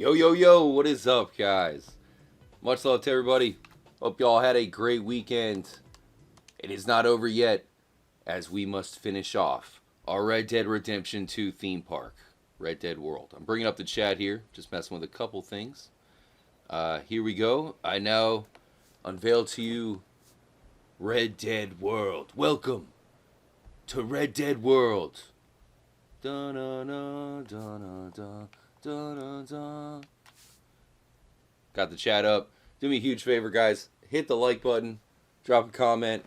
Yo, yo, yo, what is up, guys? Much love to everybody. Hope y'all had a great weekend. It is not over yet, as we must finish off our Red Dead Redemption 2 theme park, Red Dead World. I'm bringing up the chat here, just messing with a couple things. Here we go. I now unveil to you Red Dead World. Welcome to Red Dead World. Da-na-na, da-na-da. Dun, dun, dun. Got the chat up. Do me a huge favor, guys. Hit the like button. Drop a comment.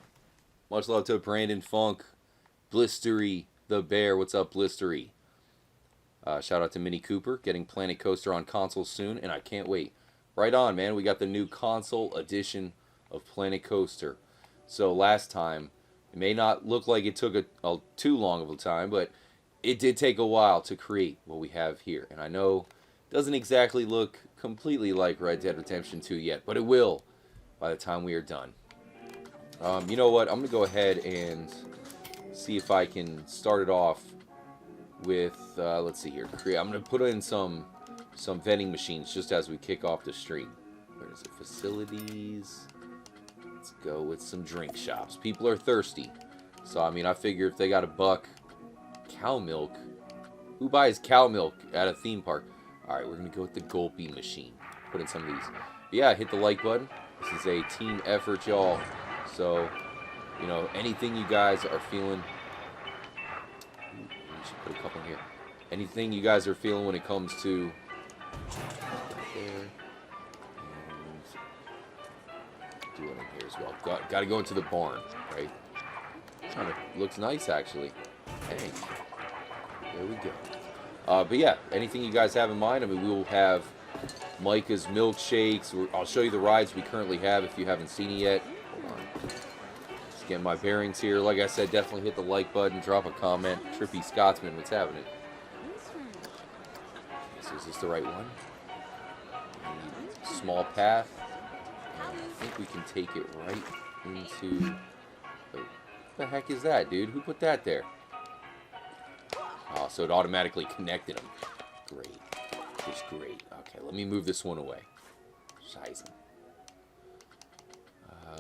Much love to Brandon Funk. Blistery the Bear. What's up, Blistery? Shout out to Mini Cooper. Getting Planet Coaster on console soon, and I can't wait. Right on, man. We got the new console edition of Planet Coaster. So last time, it may not look like it took a too long of a time, but it did take a while to create what we have here. And I know it doesn't exactly look completely like Red Dead Redemption 2 yet, but it will by the time we are done. You know what? I'm going to go ahead and see if I can start it off with, let's see here. I'm going to put in some vending machines just as we kick off the stream. Where is it? Facilities. Let's go with some drink shops. People are thirsty. So, I mean, I figure if they got $1, cow milk. Who buys cow milk at a theme park? Alright, we're going to go with the gulpy machine. Put in some of these. But yeah, hit the like button. This is a team effort, y'all. So, you know, anything you guys are feeling. We should put a couple in here. Anything you guys are feeling when it comes to. There. And do it in here as well. Got to go into the barn, right? Kind of looks nice, actually. Dang. There we go. But yeah, anything you guys have in mind, I mean, we will have Micah's milkshakes. I'll show you the rides we currently have if you haven't seen it yet. Hold on. Just getting my bearings here. Like I said, definitely hit the like button, drop a comment. Trippy Scotsman, what's happening? So is this the right one? Small path. And I think we can take it right into... What the heck is that, dude? Who put that there? Oh, so it automatically connected them. Great. Just great. Okay, let me move this one away. Scheiße.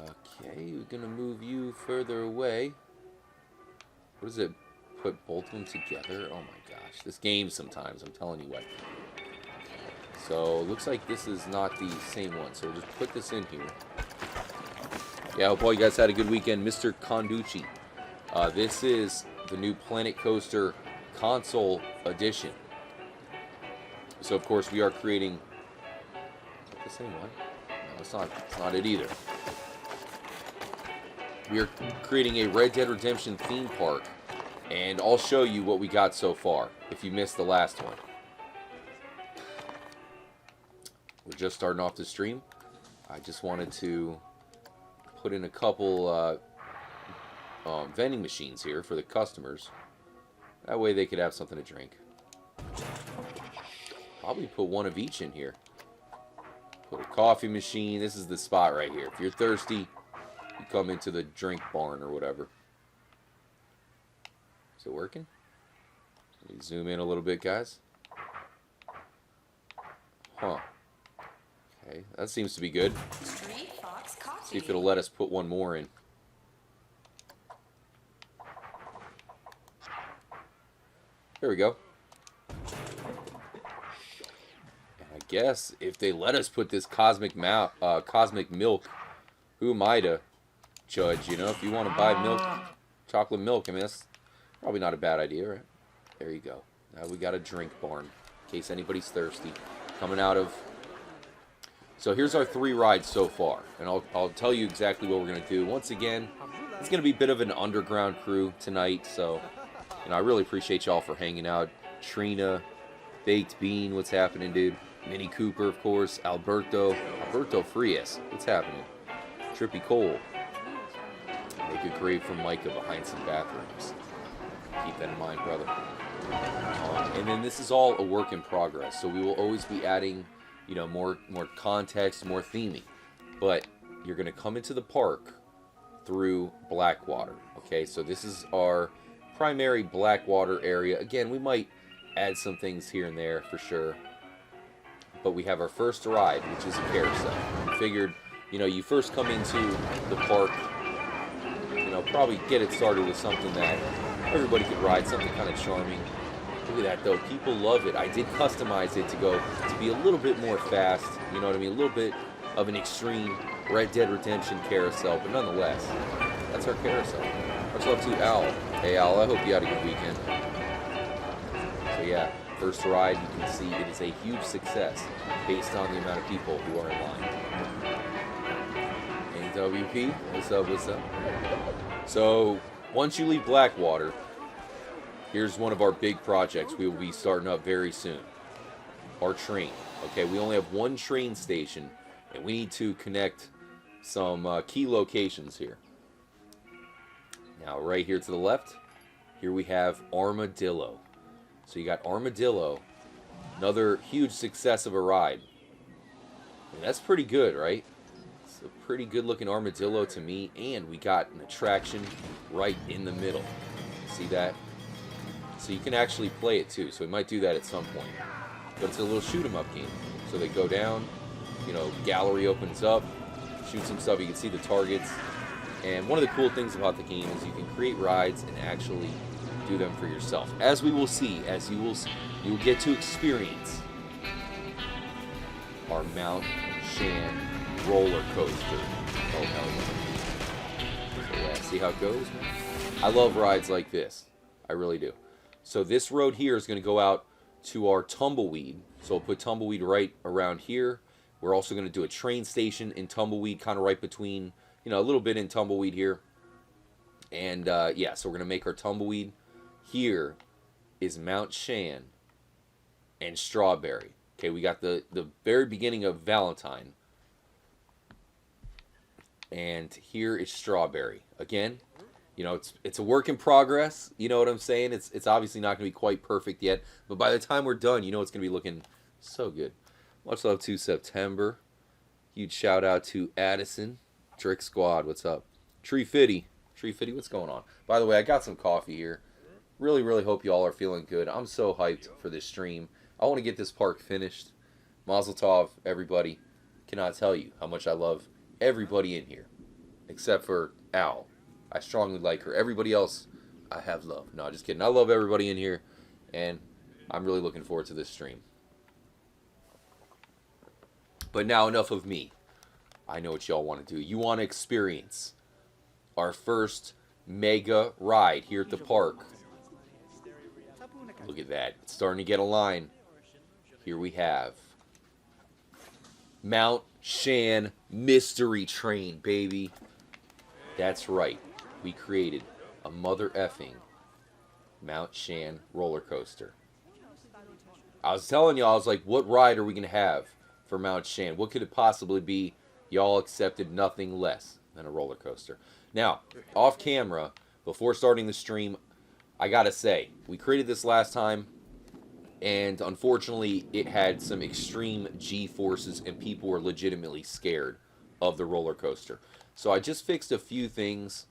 Okay, we're going to move you further away. What does it put both of them together? Oh my gosh. This game sometimes, I'm telling you what. So, looks like this is not the same one. So, we'll just put this in here. Yeah, I hope all you guys had a good weekend. Mr. Conducci. This is the new Planet Coaster console edition. So of course we are creating. Is that the same one? No, it's not. It's not it either. We are creating a Red Dead Redemption theme park, and I'll show you what we got so far. If you missed the last one, we're just starting off the stream. I just wanted to put in a couple vending machines here for the customers. That way they could have something to drink. Probably put one of each in here. Put a coffee machine. This is the spot right here. If you're thirsty, you come into the drink barn or whatever. Is it working? Let me zoom in a little bit, guys. Huh. Okay, that seems to be good. See if it'll let us put one more in. There we go. And I guess if they let us put this cosmic milk, who am I to judge? You know, if you want to buy milk, chocolate milk, I mean, that's probably not a bad idea, right? There you go. Now we got a drink barn in case anybody's thirsty. Coming out of. So here's our 3 rides so far, and I'll tell you exactly what we're gonna do. Once again, it's gonna be a bit of an underground crew tonight, so. And I really appreciate y'all for hanging out. Trina, Baked Bean, what's happening, dude? Mini Cooper, of course. Alberto Frias, what's happening? Trippy Cole. Make a grave for Micah behind some bathrooms. Keep that in mind, brother. And then this is all a work in progress, so we will always be adding, you know, more context, more theming. But you're going to come into the park through Blackwater. Okay, so this is our primary Blackwater area. Again, we might add some things here and there for sure. but we have our first ride, which is a carousel. We figured, you know, you first come into the park, you know, probably get it started with something that everybody could ride, something kind of charming. Look at that, though. People love it. I did customize it to be a little bit more fast, you know what I mean? A little bit of an extreme Red Dead Redemption carousel, but nonetheless, that's our carousel. Much love to Al. Hey, Al, I hope you had a good weekend. So, yeah, first ride, you can see it is a huge success based on the amount of people who are in line. NWP, what's up, what's up? So, once you leave Blackwater, here's one of our big projects we will be starting up very soon. Our train. Okay, we only have one train station, and we need to connect some key locations here. Now, right here to the left, here we have Armadillo. So you got Armadillo, another huge success of a ride. And that's pretty good, right? It's a pretty good looking Armadillo to me, and we got an attraction right in the middle. See that? So you can actually play it too, so we might do that at some point. But it's a little shoot 'em up game. So they go down, you know, gallery opens up, shoot some stuff, you can see the targets. And one of the cool things about the game is you can create rides and actually do them for yourself. As we will see, you will get to experience our Mount Shan roller coaster. Oh, hell yeah. So yeah, see how it goes, man? I love rides like this. I really do. So this road here is going to go out to our Tumbleweed. So we'll put Tumbleweed right around here. We're also going to do a train station in Tumbleweed, kind of right between, you know, a little bit in Tumbleweed here. And, yeah, so we're going to make our Tumbleweed. Here is Mount Shan and Strawberry. Okay, we got the very beginning of Valentine. And here is Strawberry. Again, you know, it's a work in progress. You know what I'm saying? It's obviously not going to be quite perfect yet. But by the time we're done, you know it's going to be looking so good. Much love to September. Huge shout out to Addison. Trick Squad, what's up? Tree Fitty, what's going on? By the way, I got some coffee here. Really, really hope you all are feeling good. I'm so hyped for this stream. I want to get this park finished. Mazel tov, everybody. Cannot tell you how much I love everybody in here. Except for Al. I strongly like her. Everybody else, I have love. No, just kidding. I love everybody in here. And I'm really looking forward to this stream. But now enough of me. I know what y'all want to do. You want to experience our first mega ride here at the park. Look at that. It's starting to get a line. Here we have Mount Shan Mystery Train, baby. That's right. We created a mother effing Mount Shan roller coaster. I was telling y'all, I was like, what ride are we going to have for Mount Shan? What could it possibly be? Y'all accepted nothing less than a roller coaster. Now, off camera, before starting the stream, I gotta say, we created this last time, and unfortunately, it had some extreme G-forces, and people were legitimately scared of the roller coaster. So I just fixed a few things.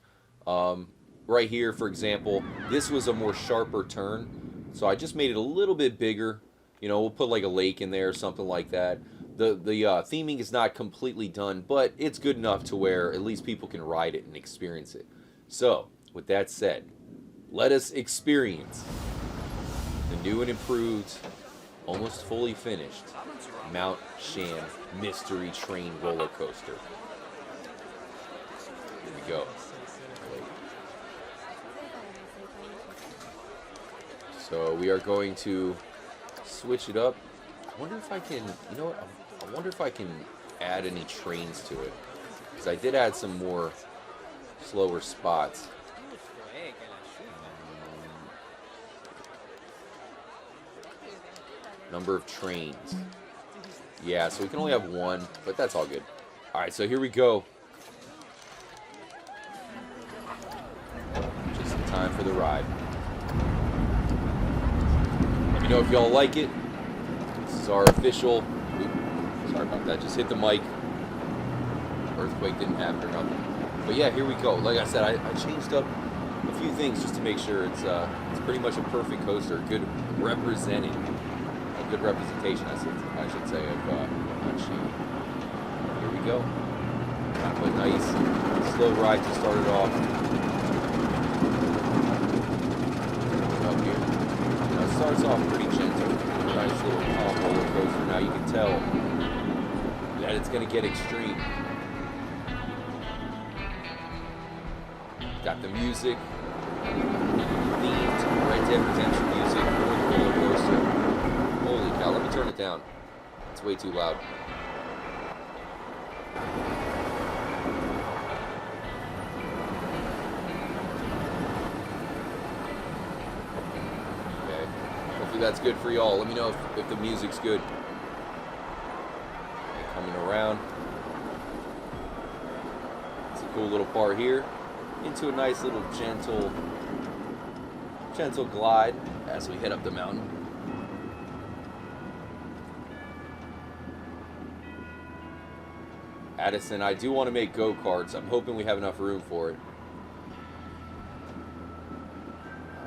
Right here, for example, this was a more sharper turn, so I just made it a little bit bigger. You know, we'll put like a lake in there or something like that. The theming is not completely done, but it's good enough to where at least people can ride it and experience it. So, with that said, let us experience the new and improved, almost fully finished Mount Shan Mystery Train roller coaster. Here we go. So we are going to switch it up. I wonder if I can, you know what, I wonder if I can add any trains to it. Because I did add some more slower spots. Number of trains. Yeah, so we can only have one, but that's all good. Alright, so here we go. Just in time for the ride. Let me know if y'all like it. This is our official... Oops, sorry about that, just hit the mic. Earthquake didn't happen or nothing. But yeah, here we go. Like I said, I changed up a few things just to make sure it's pretty much a perfect coaster. Good representing of good representation, I should say, of Mount Shan. Here we go. Kind of a nice slow ride to start it off. Up here. Now it starts off pretty gentle. Nice little calm roller coaster. Now you can tell that it's going to get extreme. Got the music, themed Red Dead Redemption music for the roller coaster. Holy cow, let me turn it down. It's way too loud. Okay, hopefully that's good for y'all. Let me know if the music's good. Okay, coming around. It's a cool little part here. Into a nice little gentle glide as we head up the mountain. Addison, I do want to make go-karts. I'm hoping we have enough room for it.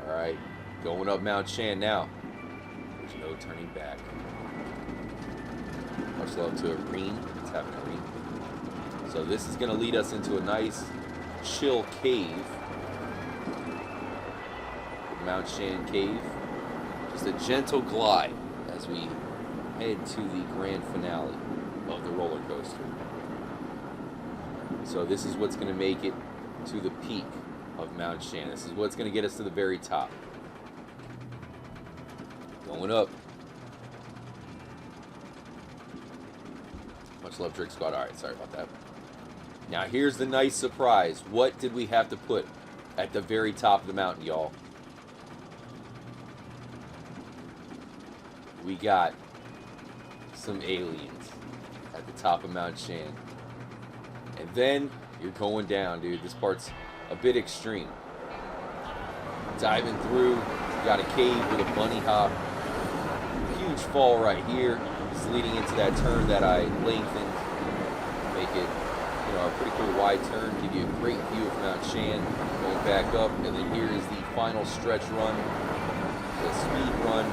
Alright, going up Mount Shan now. There's no turning back. Much love to Irene. Let's have an Irene. So this is going to lead us into a nice chill cave. Mount Shan cave. Just a gentle glide as we head to the grand finale of the roller coaster. So this is what's going to make it to the peak of Mount Shan. This is what's going to get us to the very top. Going up. Much love, Trick Squad. Alright, sorry about that. Now here's the nice surprise. What did we have to put at the very top of the mountain, y'all? We got some aliens at the top of Mount Shan. And then you're going down, dude. This part's a bit extreme. Diving through. You got a cave with a bunny hop. Huge fall right here. It's leading into that turn that I lengthened. Make it, you know, a pretty cool wide turn. Give you a great view of Mount Shan. Going back up. And then here is the final stretch run. The speed run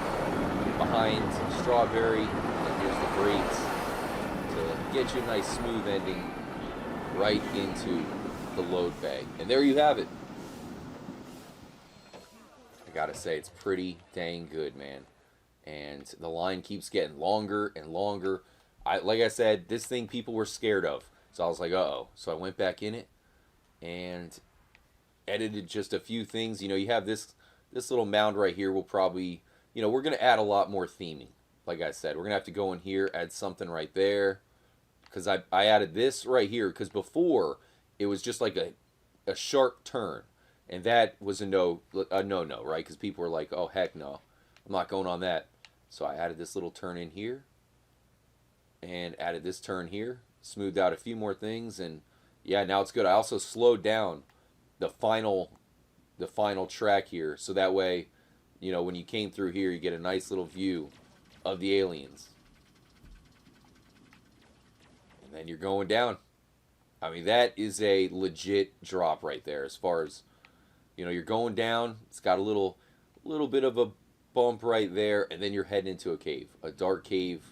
behind Strawberry. And here's the brakes to get you a nice smooth ending right into the load bag. And there you have it. I gotta say, it's pretty dang good, man. And the line keeps getting longer and longer. Like I said, this thing people were scared of. So I was like, uh-oh. So I went back in it and edited just a few things. You know, you have this little mound right here. We'll probably, you know, we're going to add a lot more theming. Like I said, we're going to have to go in here, add something right there. Because I added this right here. Because before, it was just like a sharp turn. And that was a no-no, right? Because people were like, oh, heck no. I'm not going on that. So I added this little turn in here. And added this turn here. Smoothed out a few more things. And yeah, now it's good. I also slowed down the final track here. So that way, you know, when you came through here, you get a nice little view of the aliens. And then you're going down. I mean, that is a legit drop right there as far as, you know, you're going down. It's got a little bit of a bump right there, and then you're heading into a cave, a dark cave.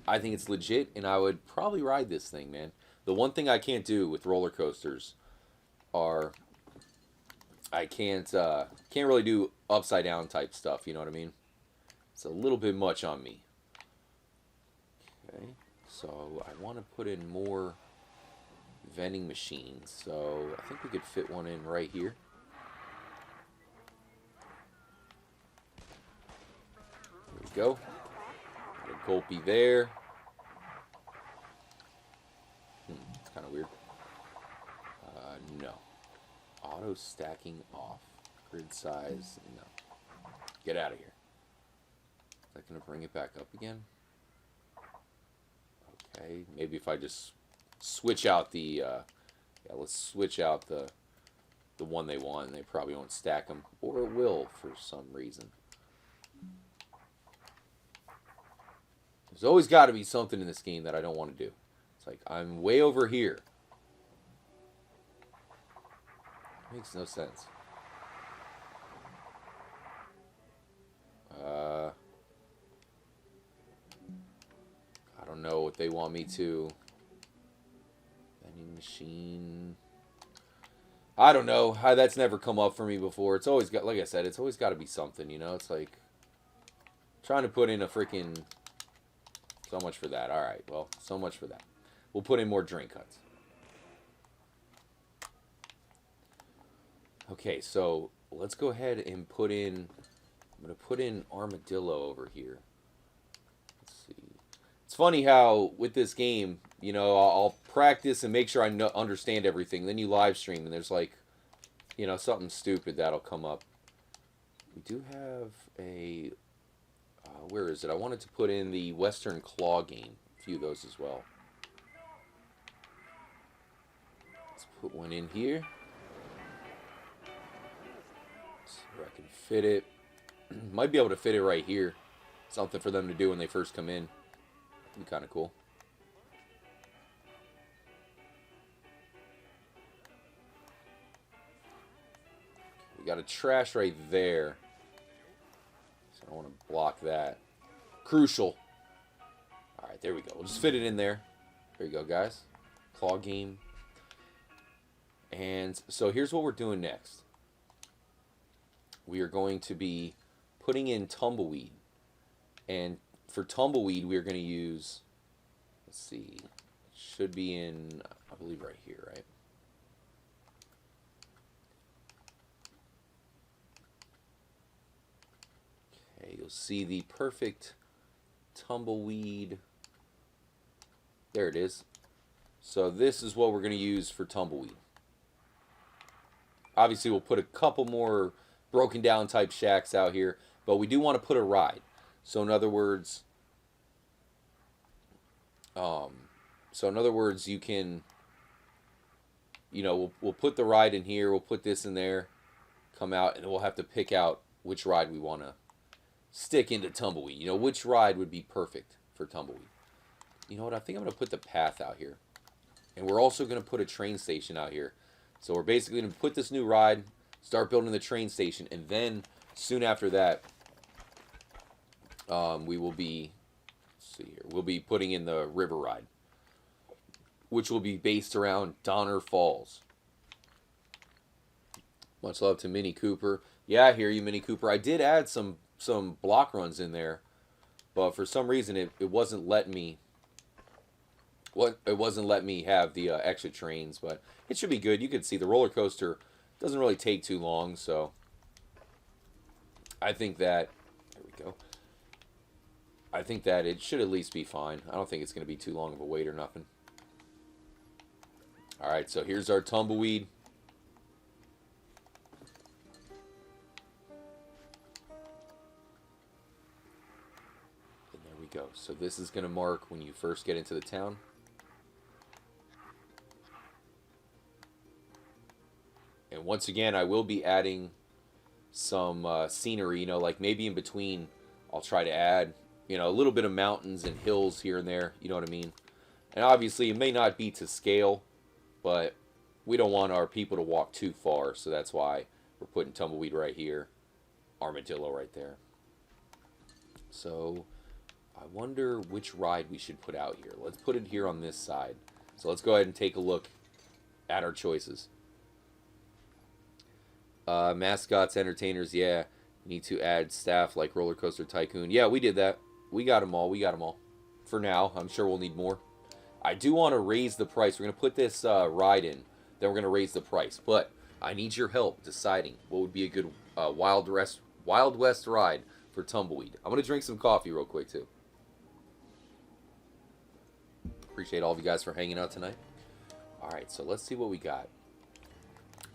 I think it's legit, and I would probably ride this thing, man. The one thing I can't do with roller coasters are I can't really do upside down type stuff, you know what I mean? It's a little bit much on me. Okay, so I want to put in more vending machines, so I think we could fit one in right here. There we go. Got a gulpy there. It's kind of weird. No. Auto stacking off. Grid size, no. Get out of here. Is that going to bring it back up again? Okay, maybe if I just switch out the, yeah, let's switch out the one they want, and they probably won't stack them, or it will for some reason. There's always got to be something in this game that I don't want to do. It's like, I'm way over here. Makes no sense. don't know what they want me to. Vending machine. I don't know. That's never come up for me before. It's always got, like I said, it's always got to be something, you know? It's like trying to put in a freaking... So much for that. All right, well, so much for that. We'll put in more drink cuts. Okay, so let's go ahead and put in... I'm going to put in armadillo over here. Let's see. It's funny how with this game, you know, I'll practice and make sure I understand everything. Then you live stream and there's like, you know, something stupid that'll come up. We do have a... where is it? I wanted to put in the Western Claw game. A few of those as well. Let's put one in here. See where I can fit it. Might be able to fit it right here. Something for them to do when they first come in. Be kind of cool. We got a trash right there. So I don't want to block that. Crucial. Alright, there we go. We'll just fit it in there. There you go, guys. Claw game. And so here's what we're doing next. We are going to be putting in Tumbleweed. And for Tumbleweed, we're going to use, let's see, it should be in, I believe right here, right? Okay, you'll see the perfect Tumbleweed. There it is. So this is what we're going to use for Tumbleweed. Obviously, we'll put a couple more broken down type shacks out here, but we do want to put a ride. So in other words, you can, you know, we'll put the ride in here, we'll put this in there, come out, and we'll have to pick out which ride we want to stick into Tumbleweed. You know, which ride would be perfect for Tumbleweed. You know what, I think I'm going to put the path out here. And we're also going to put a train station out here. So we're basically going to put this new ride, start building the train station, and then soon after that, we will be, let's see here, we'll be putting in the river ride, which will be based around Donner Falls. Much love to Mini Cooper. Yeah, I hear you, Mini Cooper. I did add some block runs in there, but for some reason it wasn't letting me. It wasn't letting me have the exit trains, but it should be good. You can see the roller coaster doesn't really take too long, so I think that, there we go. I think that it should at least be fine. I don't think it's going to be too long of a wait or nothing. Alright, so here's our Tumbleweed. And there we go. So this is going to mark when you first get into the town. And once again, I will be adding some scenery, you know, like maybe in between I'll try to add, you know, a little bit of mountains and hills here and there, you know what I mean? And obviously it may not be to scale, but we don't want our people to walk too far, so that's why we're putting Tumbleweed right here, Armadillo right there. So I wonder which ride we should put out here. Let's put it here on this side. So let's go ahead and take a look at our choices. Mascots, entertainers, yeah. Need to add staff like Roller Coaster Tycoon. Yeah, we did that. We got them all. We got them all. For now, I'm sure we'll need more. I do want to raise the price. We're going to put this ride in. Then we're going to raise the price. But I need your help deciding what would be a good Wild West ride for Tumbleweed. I'm going to drink some coffee real quick, too. Appreciate all of you guys for hanging out tonight. Alright, so let's see what we got.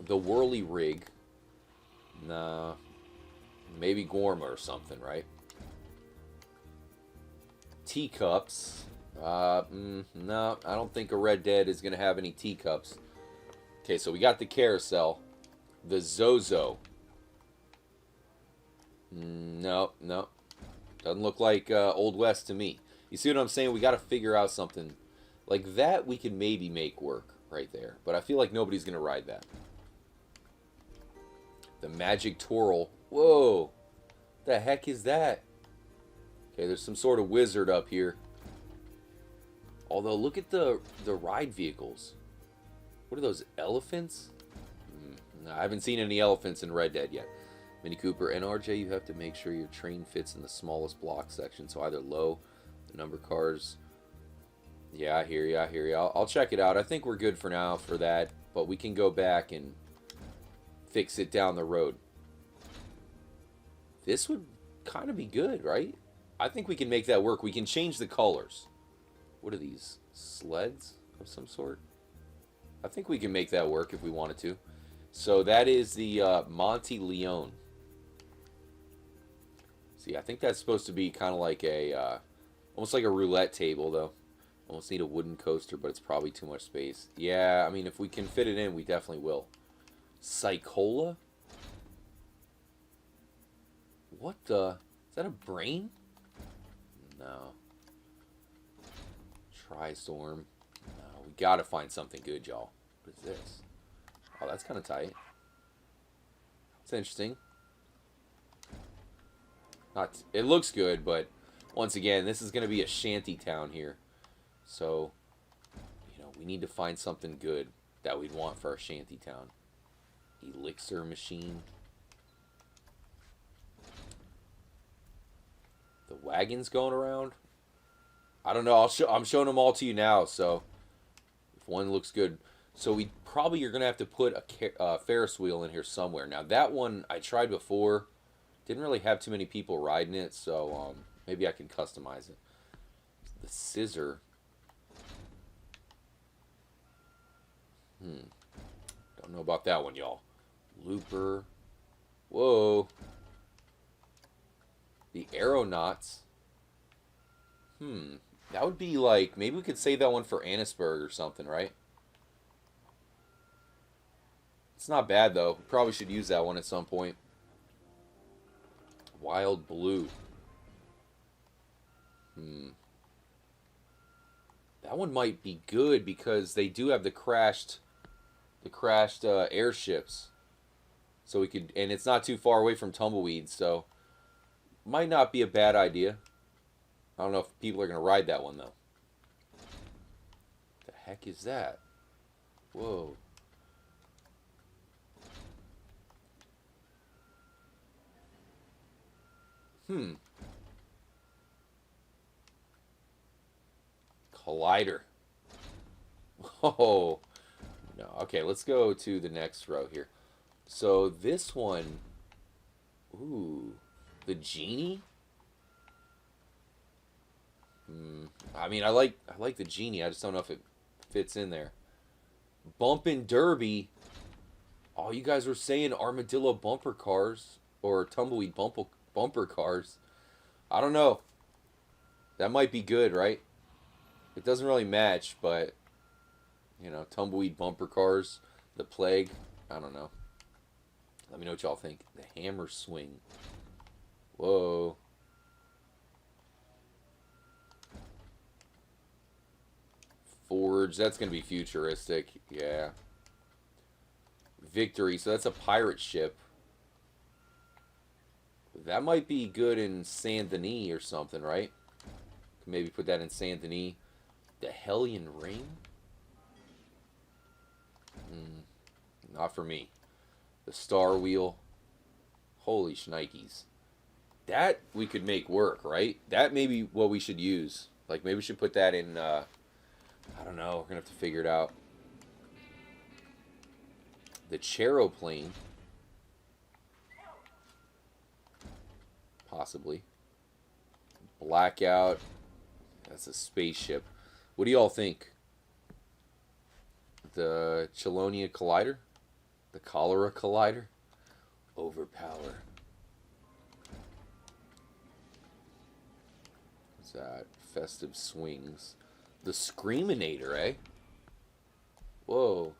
The Whirly Rig. Nah. Maybe Gorma or something, right? Teacups. No, I don't think a Red Dead is going to have any teacups. Okay, so we got the Carousel. The Zozo. No. Doesn't look like Old West to me. You see what I'm saying? We got to figure out something. Like that we can maybe make work right there. But I feel like nobody's going to ride that. The Magic Twirl. Whoa. The heck is that? Okay, there's some sort of wizard up here. Although, look at the ride vehicles. What are those, elephants? No, I haven't seen any elephants in Red Dead yet. Mini Cooper and RJ, you have to make sure your train fits in the smallest block section. So either low, the number cars. Yeah, I hear you. I hear you. I'll check it out. I think we're good for now for that. But we can go back and fix it down the road. This would kind of be good, right? I think we can make that work. We can change the colors. What are these? Sleds of some sort? I think we can make that work if we wanted to. So that is the Monte Leon. See, I think that's supposed to be kind of like a, almost like a roulette table, though. Almost need a wooden coaster, but it's probably too much space. Yeah, I mean, if we can fit it in, we definitely will. Psychola? What the? Is that a brain? No. Tristorm. No, we gotta find something good, y'all. What is this? Oh, that's kind of tight. It's interesting. Not. It looks good, but once again, this is gonna be a shanty town here. So, you know, we need to find something good that we'd want for our shanty town. Elixir machine. The wagons going around. I don't know. I'm showing them all to you now. So, if one looks good, so we probably are gonna have to put a Ferris wheel in here somewhere. Now that one I tried before, didn't really have too many people riding it, so maybe I can customize it. The scissor. Don't know about that one, y'all. Looper. Whoa. The aeronauts. That would be like, maybe we could save that one for Annisburg or something, right? It's not bad, though. We probably should use that one at some point. Wild Blue. That one might be good because they do have the crashed airships. So we could, and it's not too far away from Tumbleweed, so might not be a bad idea. I don't know if people are going to ride that one, though. The heck is that? Whoa. Collider. Oh. No. Okay, let's go to the next row here. So this one... Ooh. The genie? I mean, I like the genie. I just don't know if it fits in there. Bumpin' Derby. Oh, you guys were saying armadillo bumper cars or tumbleweed bumper cars. I don't know. That might be good, right? It doesn't really match, but you know, tumbleweed bumper cars, the plague. I don't know. Let me know what y'all think. The hammer swing. Whoa. Forge, that's going to be futuristic. Yeah. Victory, so that's a pirate ship. That might be good in Saint Denis or something, right? Maybe put that in Saint Denis. The Hellion Ring? Not for me. The Star Wheel. Holy shnikes. That we could make work, right? That may be what we should use. Like, maybe we should put that in, I don't know. We're going to have to figure it out. The Charoplane. Possibly. Blackout. That's a spaceship. What do y'all think? The Chelonia Collider? The Cholera Collider? Overpower. What's that? Festive Swings. The Screaminator, eh? Whoa.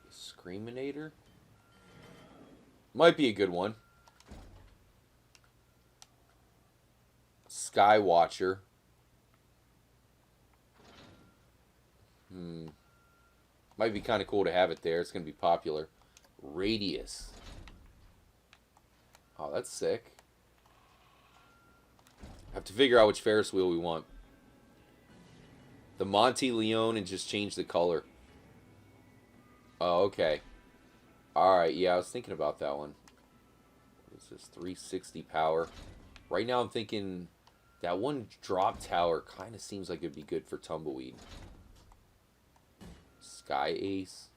The Screaminator? Might be a good one. Skywatcher. Might be kind of cool to have it there. It's going to be popular. Radius. Oh, that's sick. Have to figure out which Ferris wheel we want. The Monte Leon and just change the color. Oh, okay. Alright, yeah, I was thinking about that one. What is this? 360 power. Right now I'm thinking that one drop tower kind of seems like it'd be good for Tumbleweed. Sky Ace.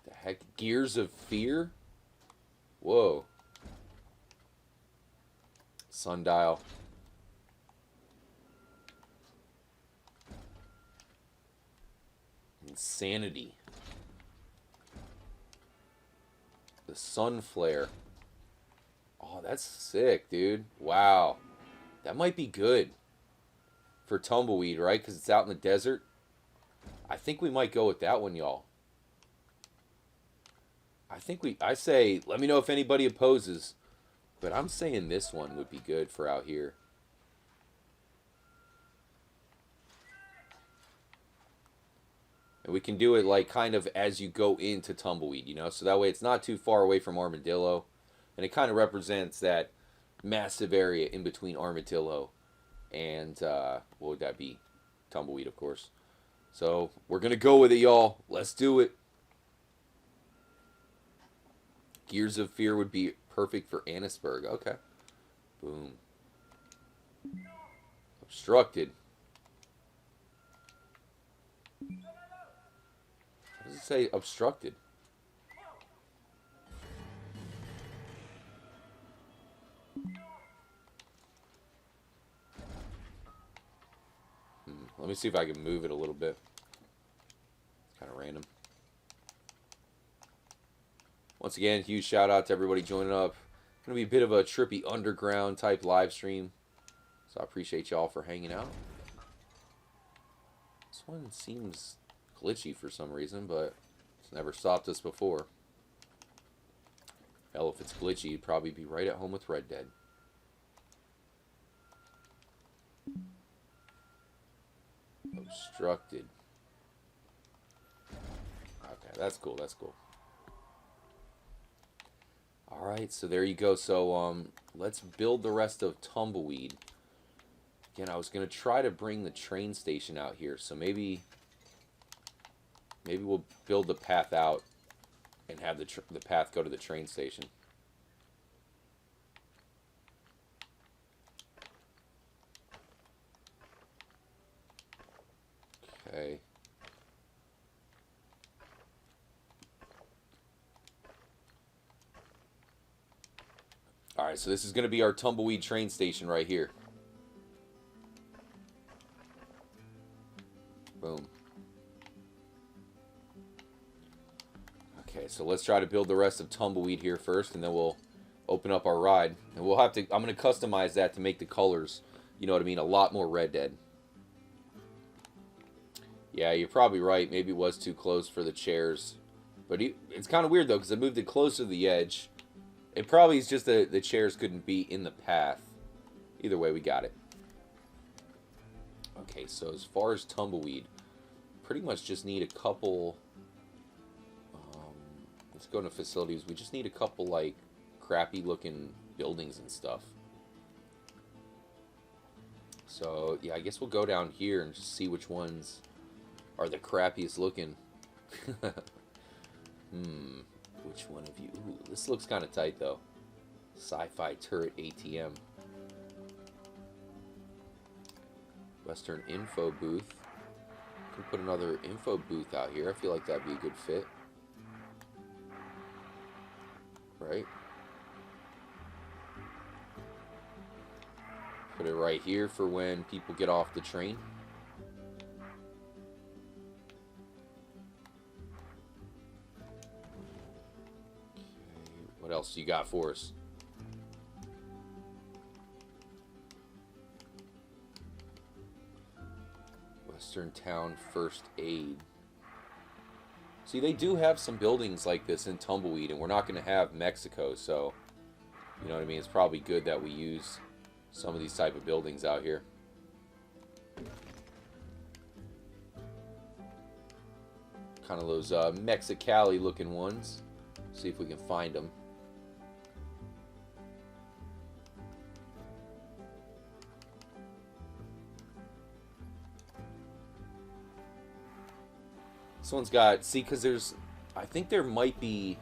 The heck? Gears of Fear? Whoa. Sundial. Insanity. The Sun Flare. Oh, that's sick, dude. Wow. That might be good for Tumbleweed, right? Because it's out in the desert. I think we might go with that one, y'all. I say, let me know if anybody opposes. But I'm saying this one would be good for out here. And we can do it like kind of as you go into Tumbleweed, you know? So that way it's not too far away from Armadillo. And it kind of represents that massive area in between Armadillo and, what would that be? Tumbleweed, of course. So we're going to go with it, y'all. Let's do it. Gears of Fear would be perfect for Annisburg. Okay. Boom. Obstructed. How does it say obstructed? Let me see if I can move it a little bit. It's kind of random. Once again, huge shout out to everybody joining up. It's going to be a bit of a trippy underground type live stream. So I appreciate y'all for hanging out. This one seems glitchy for some reason, but it's never stopped us before. Hell, if it's glitchy, you'd probably be right at home with Red Dead. Obstructed. Okay, that's cool, that's cool. Alright, so there you go. So, let's build the rest of Tumbleweed. Again, I was going to try to bring the train station out here, so maybe we'll build the path out and have the path go to the train station. Okay. Alright, so this is going to be our Tumbleweed train station right here. Boom. Okay, so let's try to build the rest of Tumbleweed here first, and then we'll open up our ride. And we'll have to, I'm going to customize that to make the colors, you know what I mean, a lot more Red Dead. Yeah, you're probably right. Maybe it was too close for the chairs. But it's kind of weird, though, because I moved it closer to the edge. It probably is just that the chairs couldn't be in the path. Either way, we got it. Okay, so as far as Tumbleweed, pretty much just need a couple... let's go into facilities. We just need a couple, like, crappy-looking buildings and stuff. So, yeah, I guess we'll go down here and just see which ones are the crappiest looking. Which one of you? Ooh, this looks kind of tight, though. Sci-fi turret ATM. Western info booth. Could put another info booth out here. I feel like that'd be a good fit. Right? Put it right here for when people get off the train. What else you got for us? Western Town First Aid. See, they do have some buildings like this in Tumbleweed, and we're not going to have Mexico, so, you know what I mean? It's probably good that we use some of these type of buildings out here. Kind of those Mexicali looking ones. See if we can find them. This one's got, see, because there's, I think there might be,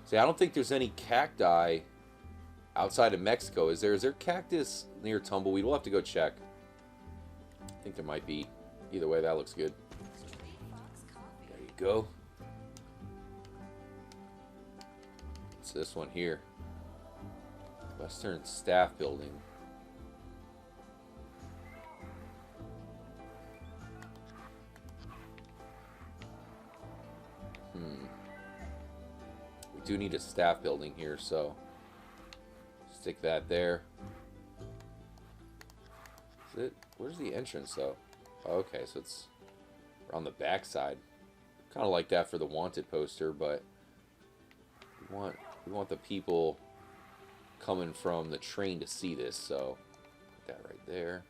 see, I don't think there's any cacti outside of Mexico. Is there cactus near Tumbleweed? We'll have to go check. I think there might be. Either way, that looks good. There you go. What's this one here? Western Staff Building. We do need a staff building here, so stick that there. Is it? Where's the entrance, though? Oh, okay, so it's on the back side. Kind of like that for the wanted poster, but we want the people coming from the train to see this, so put that right there.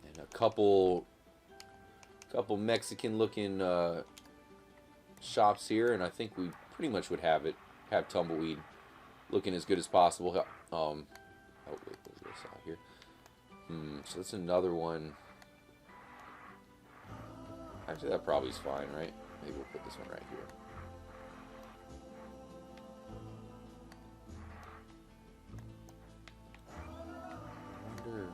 And a couple Mexican-looking shops here, and I think we pretty much would have Tumbleweed looking as good as possible. Oh wait, what's this out here? So that's another one. Actually, that probably is fine, right? Maybe we'll put this one right here. I wonder.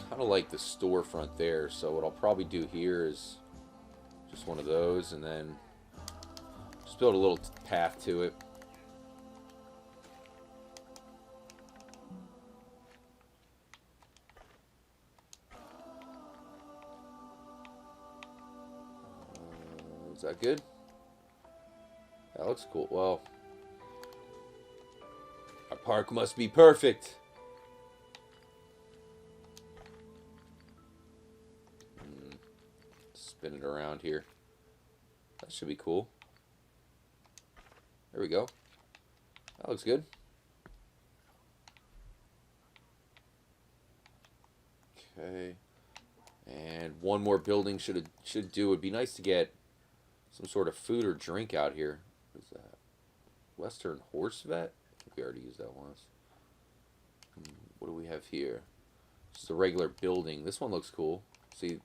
Kind of like the storefront there, so what I'll probably do here is just one of those, and then just build a little path to it. Is that good? That looks cool. Well, our park must be perfect. Spin it around here. That should be cool. There we go. That looks good. Okay. And one more building should do. It'd be nice to get some sort of food or drink out here. What is that? Western Horse Vet? I think we already used that once. What do we have here? Just a regular building. This one looks cool. See,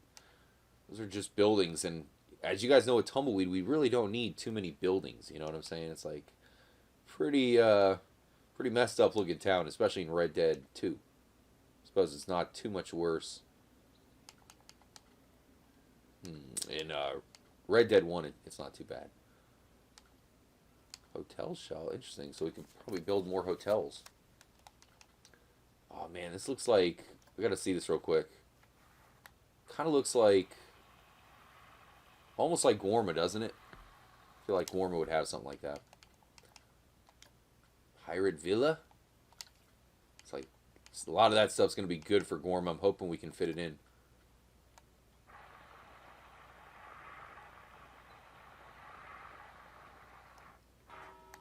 those are just buildings, and as you guys know with Tumbleweed, we really don't need too many buildings, you know what I'm saying? It's like pretty messed up looking town, especially in Red Dead 2. I suppose it's not too much worse. In Red Dead 1, it's not too bad. Hotel shell, interesting, so we can probably build more hotels. Oh man, this looks like, we gotta see this real quick. Kind of looks like, almost like Gorma, doesn't it? I feel like Gorma would have something like that. Pirate Villa? It's like, a lot of that stuff's going to be good for Gorma. I'm hoping we can fit it in.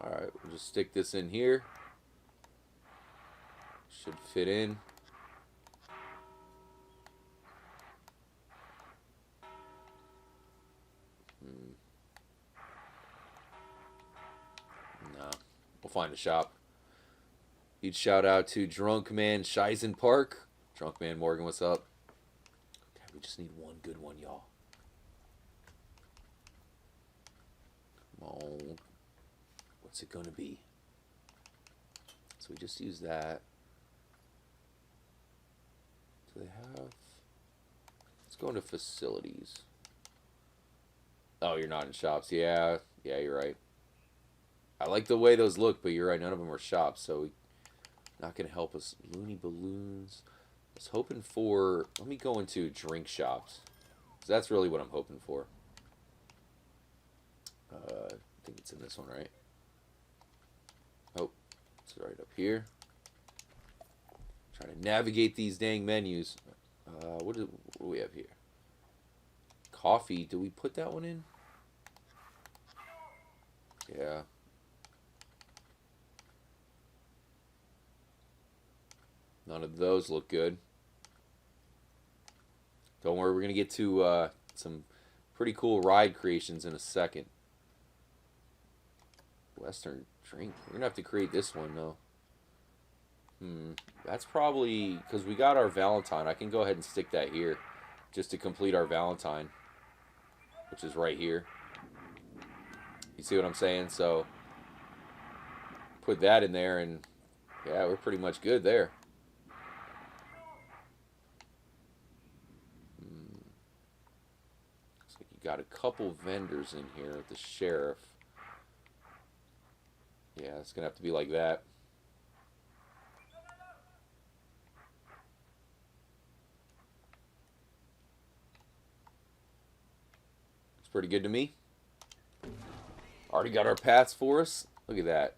Alright, we'll just stick this in here. Should fit in. No, we'll find a shop. Huge shout out to Drunk Man Shizen Park. Drunk Man Morgan, what's up? God, we just need one good one, y'all. Come on. What's it gonna be? So we just use that. Do they have? Let's go into facilities. Oh, you're not in shops. Yeah, you're right. I like the way those look, but you're right. None of them are shops, so not gonna help us. Looney Balloons. I was hoping for. Let me go into drink shops. That's really what I'm hoping for. I think it's in this one, right? Oh, it's right up here. Trying to navigate these dang menus. What do we have here? Coffee. Do we put that one in? Yeah. None of those look good. Don't worry, we're going to get to some pretty cool ride creations in a second. Western drink. We're going to have to create this one, though. That's probably... because we got our Valentine. I can go ahead and stick that here just to complete our Valentine, which is right here. You see what I'm saying? So, put that in there, and yeah, we're pretty much good there. Looks like you got a couple vendors in here with the sheriff. Yeah, it's going to have to be like that. It's pretty good to me. Already got our paths for us. Look at that.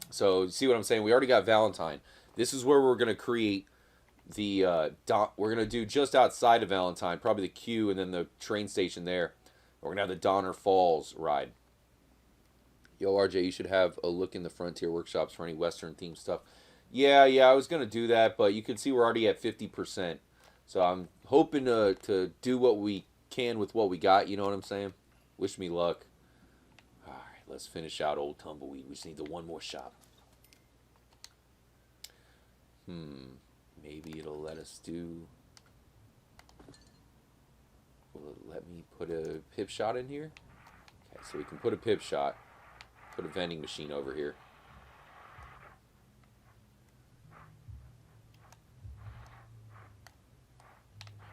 So, see what I'm saying? We already got Valentine. This is where we're going to create the... we're going to do just outside of Valentine, probably the queue and then the train station there. We're going to have the Donner Falls ride. Yo, RJ, you should have a look in the Frontier Workshops for any Western-themed stuff. Yeah, I was going to do that, but you can see we're already at 50%. So I'm hoping to do what we can with what we got, you know what I'm saying? Wish me luck. All right, let's finish out Old Tumbleweed. We just need the one more shop. Maybe it'll let us do... will it let me put a pip shot in here? Okay, so we can put a pip shot. Put a vending machine over here.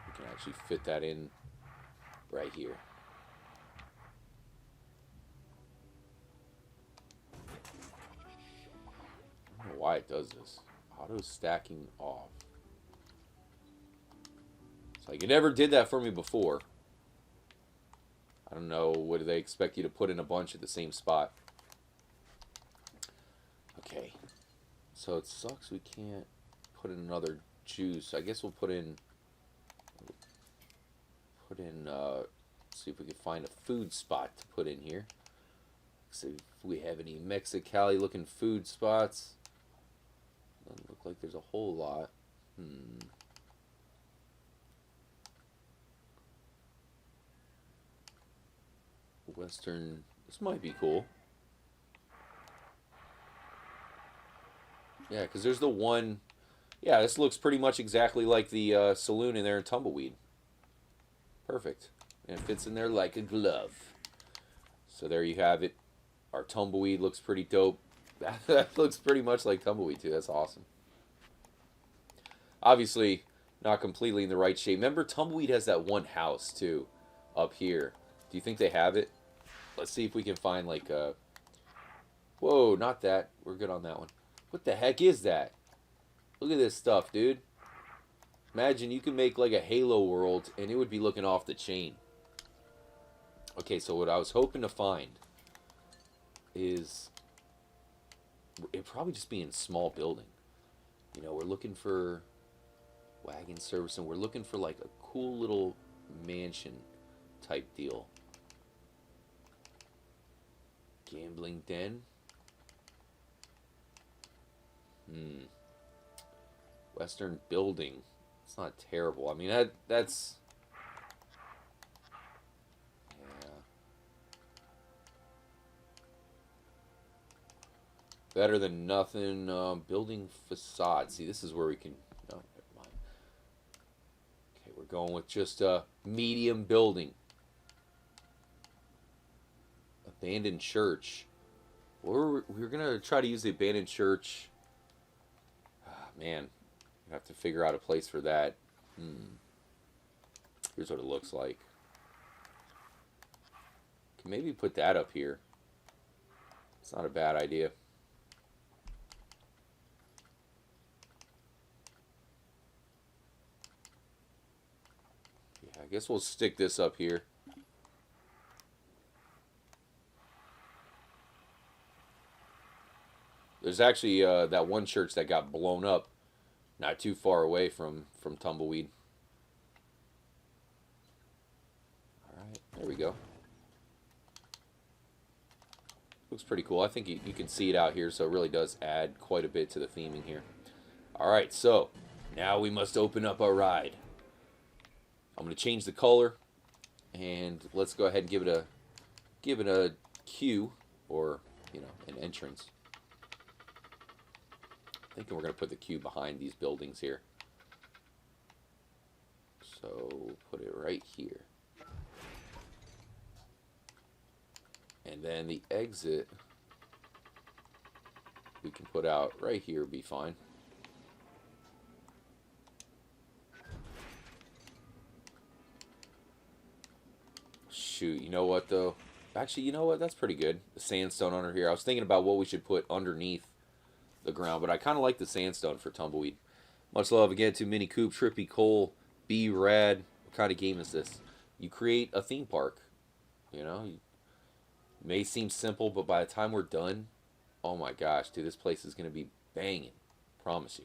We can actually fit that in right here. I don't know why it does this. Auto stacking off. It's like it never did that for me before. I don't know. What do they expect you to put in a bunch at the same spot? Okay. So it sucks we can't put in another juice. I guess we'll put in... see if we can find a food spot to put in here. See if we have any Mexicali looking food spots. Doesn't look like there's a whole lot. Western, this might be cool. Yeah, because there's the one... yeah, this looks pretty much exactly like the saloon in there in Tumbleweed. Perfect. And it fits in there like a glove. So there you have it. Our Tumbleweed looks pretty dope. That looks pretty much like Tumbleweed too. That's awesome. Obviously, not completely in the right shape. Remember, Tumbleweed has that one house too, up here. Do you think they have it? Let's see if we can find like a... whoa, not that. We're good on that one. What the heck is that? Look at this stuff, dude. Imagine you can make like a Halo world and it would be looking off the chain. Okay, so what I was hoping to find is... it'd probably just be in a small building. You know, we're looking for wagon service and we're looking for like a cool little mansion type deal. Gambling den. Western building. It's not terrible. I mean, that's... yeah. Better than nothing. Building facade. See, this is where we can... no, never mind. Okay, we're going with just a medium building. Abandoned church. We're going to try to use the abandoned church. Man, I have to figure out a place for that. Here's what it looks like. Can maybe put that up here. It's not a bad idea. Yeah, I guess we'll stick this up here. There's actually that one church that got blown up not too far away from Tumbleweed. Alright, there we go. Looks pretty cool. I think you can see it out here, so it really does add quite a bit to the theming here. Alright, so Now we must open up our ride. I'm going to change the color, and let's go ahead and give it a queue, or an entrance. Thinking we're going to put the queue behind these buildings here. So put it right here. And then the exit we can put out right here, be fine. Shoot, you know what though? Actually, you know what? That's pretty good. The sandstone under here. I was thinking about what we should put underneath the ground, but I kind of like the sandstone for Tumbleweed. Much love again to Mini Coop, Trippy, Cole, B, Rad. What kind of game is this? You create a theme park. You know, it may seem simple, but by the time we're done, oh my gosh, dude, this place is going to be banging. Promise you.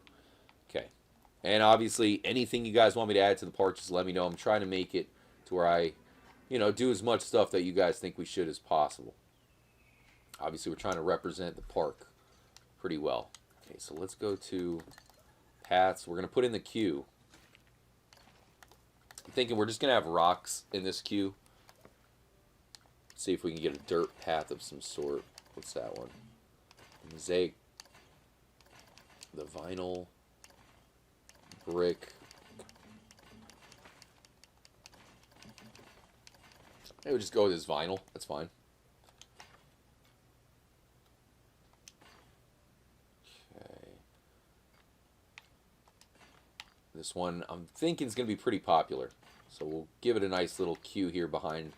Okay. And obviously, anything you guys want me to add to the park, just let me know. I'm trying to make it to where I, do as much stuff that you guys think we should as possible. Obviously, we're trying to represent the park pretty well. Okay, so let's go to paths. We're going to put in the queue. I'm thinking we're just going to have rocks in this queue. See if we can get a dirt path of some sort. What's that one? Mosaic. The vinyl. Brick. Maybe we'll just go with this vinyl. That's fine. Okay. This one I'm thinking is going to be pretty popular. So we'll give it a nice little queue here behind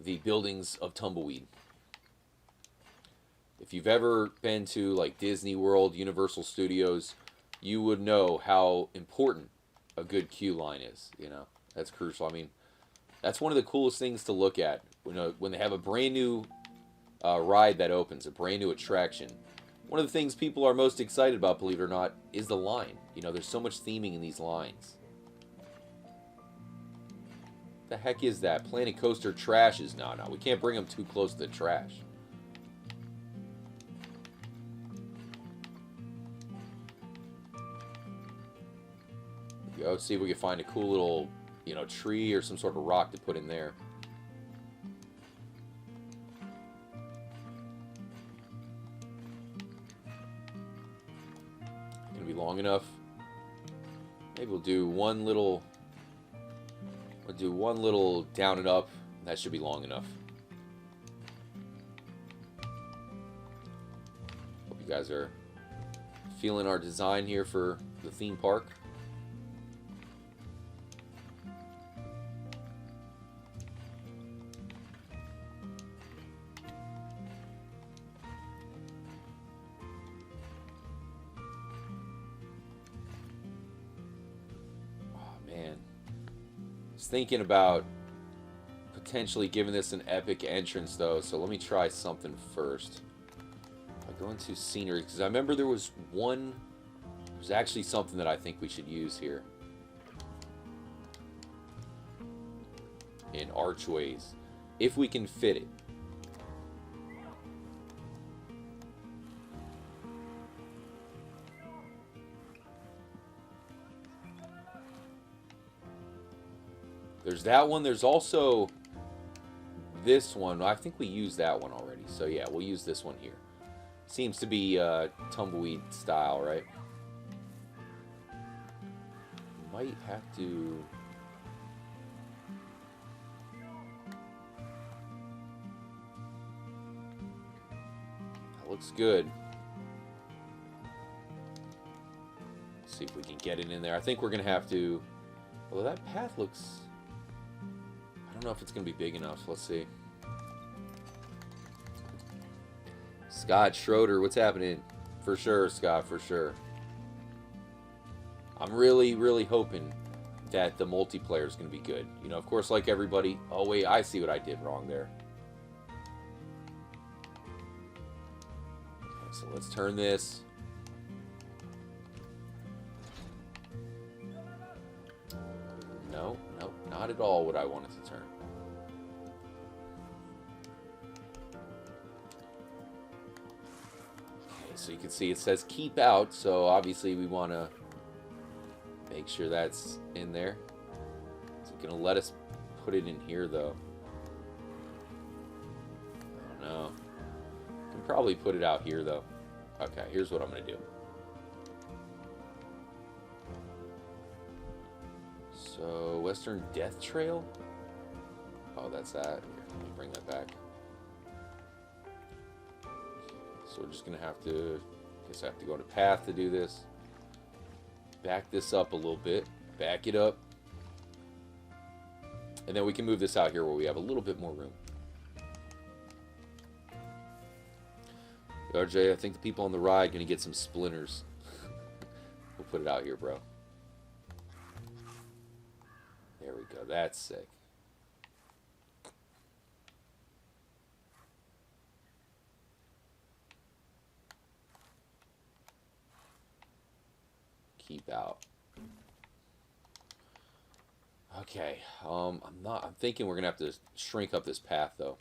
the buildings of Tumbleweed. If you've ever been to like Disney World, Universal Studios, you would know how important a good queue line is. That's crucial. I mean, that's one of the coolest things to look at when they have a brand new ride that opens, a brand new attraction. One of the things people are most excited about, believe it or not, is the line. There's so much theming in these lines. The heck is that? Planet Coaster trashes. No, we can't bring them too close to the trash. Go see if we can find a cool little, tree or some sort of rock to put in there. Gonna be long enough. Maybe we'll do one little. We'll do one little down and up. That should be long enough. Hope you guys are feeling our design here for the theme park. Thinking about potentially giving this an epic entrance though, so let me try something first. I go into scenery because I remember there's actually something that I think we should use here in archways if we can fit it. There's that one. There's also this one. I think we used that one already. So yeah, we'll use this one here. Seems to be Tumbleweed style, right? Might have to... That looks good. Let's see if we can get it in there. I think we're going to have to... Although that path looks... I don't know if it's going to be big enough. Let's see. Scott Schroeder, what's happening? For sure, Scott, for sure. I'm really, really hoping that the multiplayer is going to be good. Of course, like everybody... Oh, wait, I see what I did wrong there. Okay, so let's turn this. No, not at all what I wanted to turn. Okay, so you can see it says keep out, so obviously we want to Make sure that's in there. Is it gonna let us put it in here though? I don't know. Can probably put it out here though. Okay, here's what I'm gonna do. So, Western Death Trail? Oh, that's that. Here, let me bring that back. So we're just gonna have to, I guess I have to go to path to do this. Back this up a little bit. Back it up. And then we can move this out here where we have a little bit more room. RJ, I think the people on the ride are gonna get some splinters. We'll put it out here, bro. There we go. That's sick. Keep out. Okay. I'm thinking we're gonna have to shrink up this path though.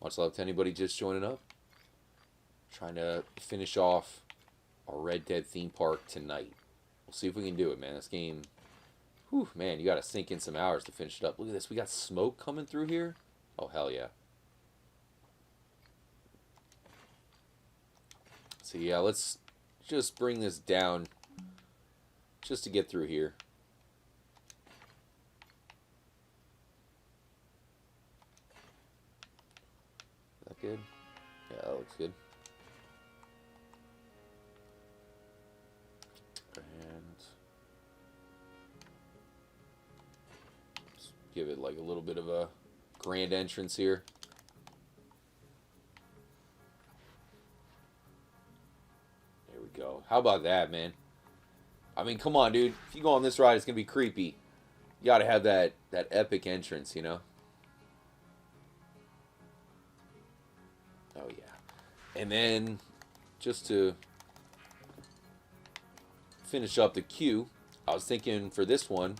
Much love to anybody just joining up. Trying to finish off our Red Dead theme park tonight. We'll see if we can do it, man. This game, whew, man, you got to sink in some hours to finish it up. Look at this. We got smoke coming through here. Oh, hell yeah. So, yeah, let's just bring this down just to get through here. Is that good? Yeah, that looks good. Give it like a little bit of a grand entrance here. There we go. How about that, man? I mean, come on, dude. If you go on this ride, it's going to be creepy. You got to have that epic entrance, you know? Oh, yeah. And then, just to finish up the queue, I was thinking for this one,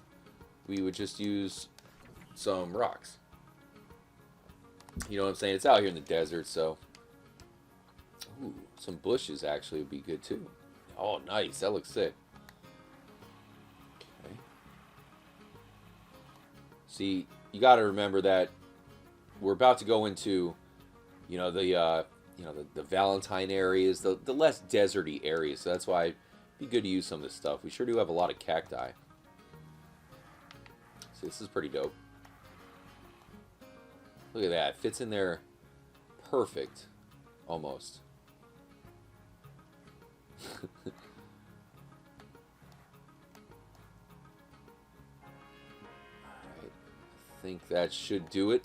we would just use some rocks. You know what I'm saying? It's out here in the desert, so... Ooh, some bushes actually would be good, too. Oh, nice. That looks sick. Okay. See, you got to remember that we're about to go into, you know, the Valentine areas, the less deserty areas. So that's why it'd be good to use some of this stuff. We sure do have a lot of cacti. See, this is pretty dope. Look at that. It fits in there perfect. Almost. Alright. I think that should do it.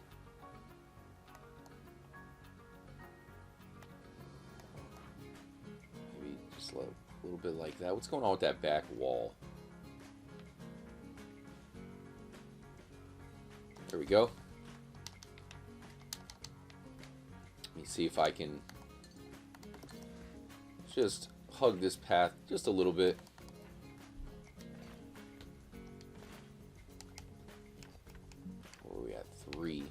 Maybe just a little bit like that. What's going on with that back wall? There we go. Let me see if I can just hug this path just a little bit. Where are we at? 3.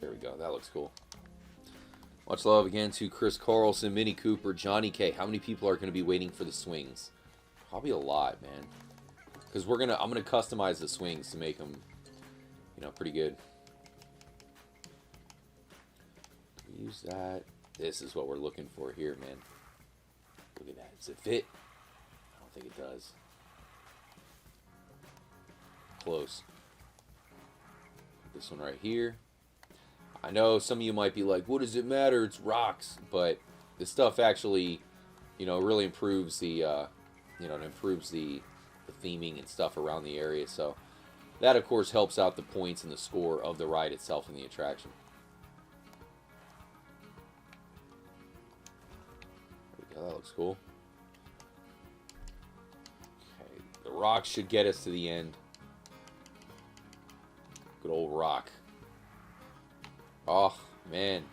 There we go. That looks cool. Much love again to Chris Carlson, Minnie Cooper, Johnny K. How many people are going to be waiting for the swings? Probably a lot, man. Because I'm gonna customize the swings to make them, you know, pretty good. Use that. This is what we're looking for here, man. Look at that. Does it fit? I don't think it does. Close. This one right here. I know some of you might be like, what does it matter? It's rocks. But this stuff actually, you know, really improves the, it improves the theming and stuff around the area. So that, of course, helps out the points and the score of the ride itself and the attraction. That looks cool. Okay, the rock should get us to the end. Good old rock. Oh, man.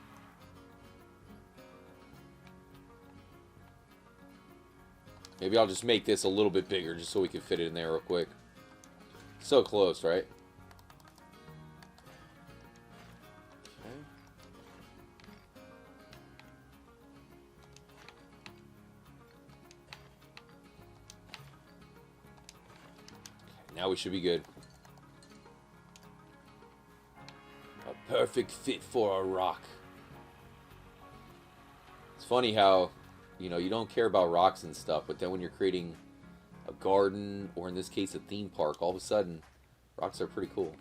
Maybe I'll just make this a little bit bigger just so we can fit it in there real quick. So close, right? Okay. Now we should be good. A perfect fit for a rock. It's funny how, you know, you don't care about rocks and stuff, but then when you're creating a garden, or in this case a theme park, all of a sudden, rocks are pretty cool.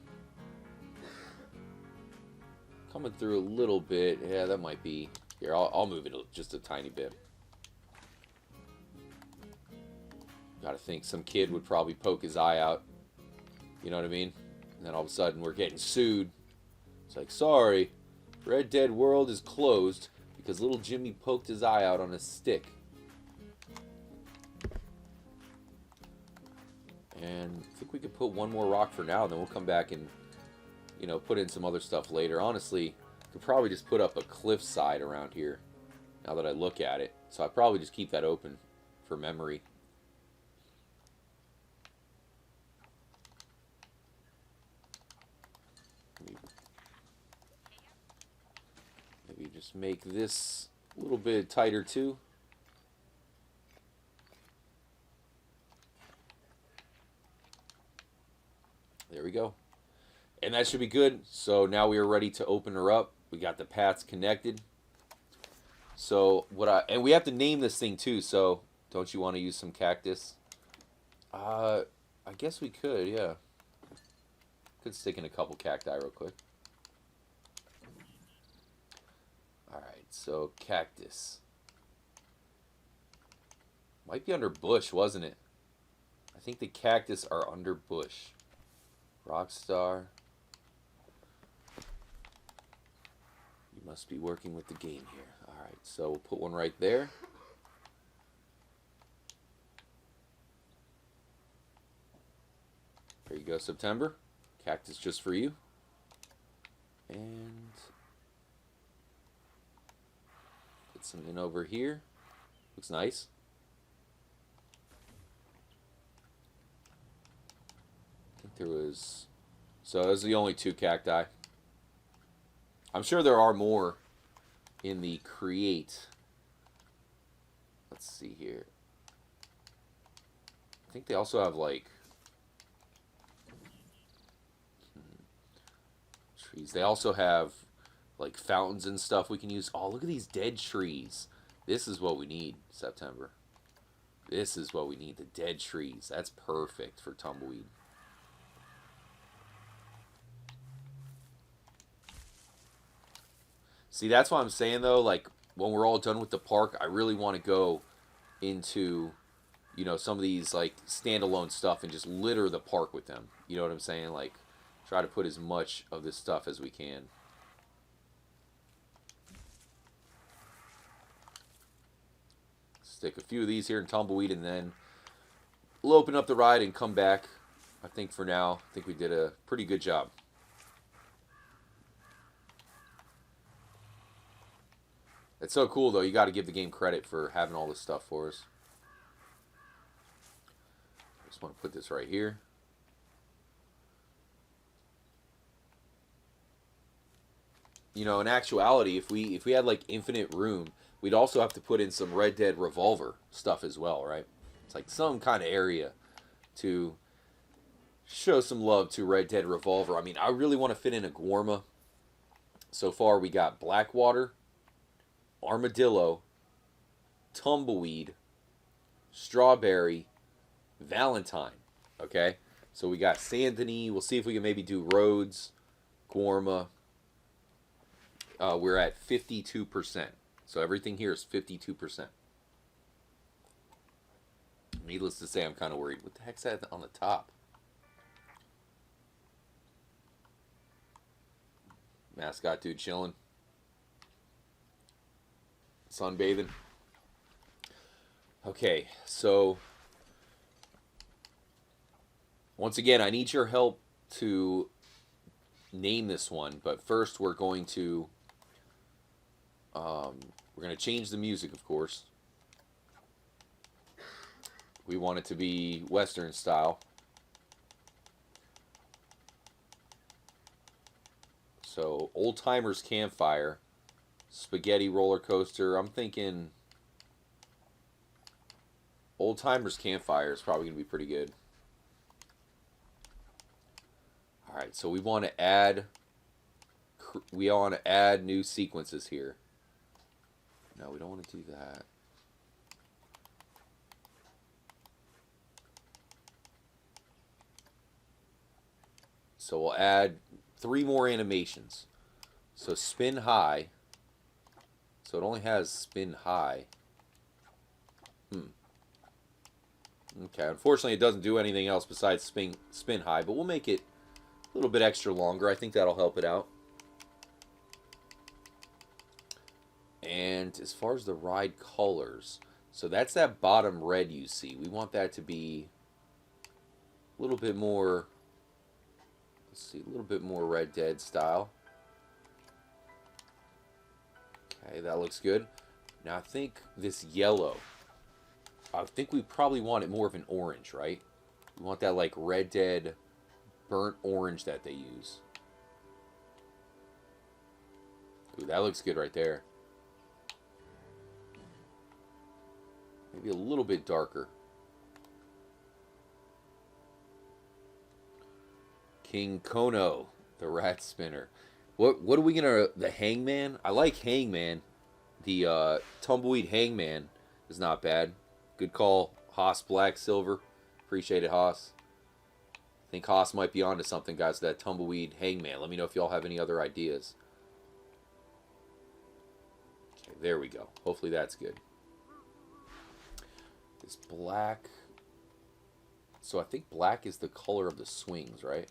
Coming through a little bit. Yeah, that might be... Here, I'll move it just a tiny bit. Gotta think some kid would probably poke his eye out. You know what I mean? And then all of a sudden we're getting sued. It's like, sorry, Red Dead World is closed because little Jimmy poked his eye out on a stick. And I think we could put one more rock for now, then we'll come back and, you know, put in some other stuff later. Honestly, I could probably just put up a cliffside around here now that I look at it. So I probably just keep that open for memory. Maybe just make this a little bit tighter too. There we go. And that should be good. So now we are ready to open her up. We got the paths connected. So and we have to name this thing too. So don't you want to use some cactus? I guess we could, yeah. Could stick in a couple cacti real quick. Alright, so cactus. Might be under bush, wasn't it? I think the cactus are under bush. Rockstar. You must be working with the game here. Alright, so we'll put one right there. There you go, September. Cactus just for you. And put some in over here. Looks nice. I think there was... So those are the only two cacti. I'm sure there are more in the create. Let's see here. I think they also have like trees. They also have like fountains and stuff we can use. Oh, look at these dead trees. This is what we need, September. This is what we need, the dead trees. That's perfect for Tumbleweed. See, that's what I'm saying, though. Like, when we're all done with the park, I really want to go into, you know, some of these, like, standalone stuff and just litter the park with them. You know what I'm saying? Like, try to put as much of this stuff as we can. Stick a few of these here in Tumbleweed, and then we'll open up the ride and come back. I think for now, I think we did a pretty good job. It's so cool, though. You got to give the game credit for having all this stuff for us. I just want to put this right here. You know, in actuality, if we had like infinite room, we'd also have to put in some Red Dead Revolver stuff as well, right? It's like some kind of area to show some love to Red Dead Revolver. I mean, I really want to fit in a Guarma. So far, we got Blackwater, Armadillo, Tumbleweed, Strawberry, Valentine. Okay? So we got Saint Denis. We'll see if we can maybe do Rhodes, Guarma. We're at 52%. So everything here is 52%. Needless to say, I'm kind of worried. What the heck's that on the top? Mascot dude chilling. Sunbathing. Okay, so once again, I need your help to name this one. But first, we're going to change the music, of course. We want it to be Western style. So, Old Timers Campfire, Spaghetti Roller Coaster. I'm thinking Old Timers Campfire is probably going to be pretty good. All right, so we want to add new sequences here. No, we don't want to do that. So we'll add 3 more animations. So spin high. So it only has spin high. Okay, unfortunately it doesn't do anything else besides spin high, but we'll make it a little bit extra longer. I think that'll help it out. And as far as the ride colors, so that's that bottom red you see. We want that to be a little bit more, let's see, a little bit more Red Dead style. Okay, that looks good. Now I think this yellow, I think we probably want it more of an orange, right? We want that like Red Dead burnt orange that they use. Ooh, that looks good right there. Maybe a little bit darker. King Kono, the rat spinner. What are we gonna, the hangman? I like hangman. The tumbleweed hangman is not bad. Good call, Haas Black Silver. Appreciate it, Haas. I think Haas might be onto something, guys, that tumbleweed hangman. Let me know if y'all have any other ideas. Okay, there we go. Hopefully that's good. This black. So I think black is the color of the swings, right?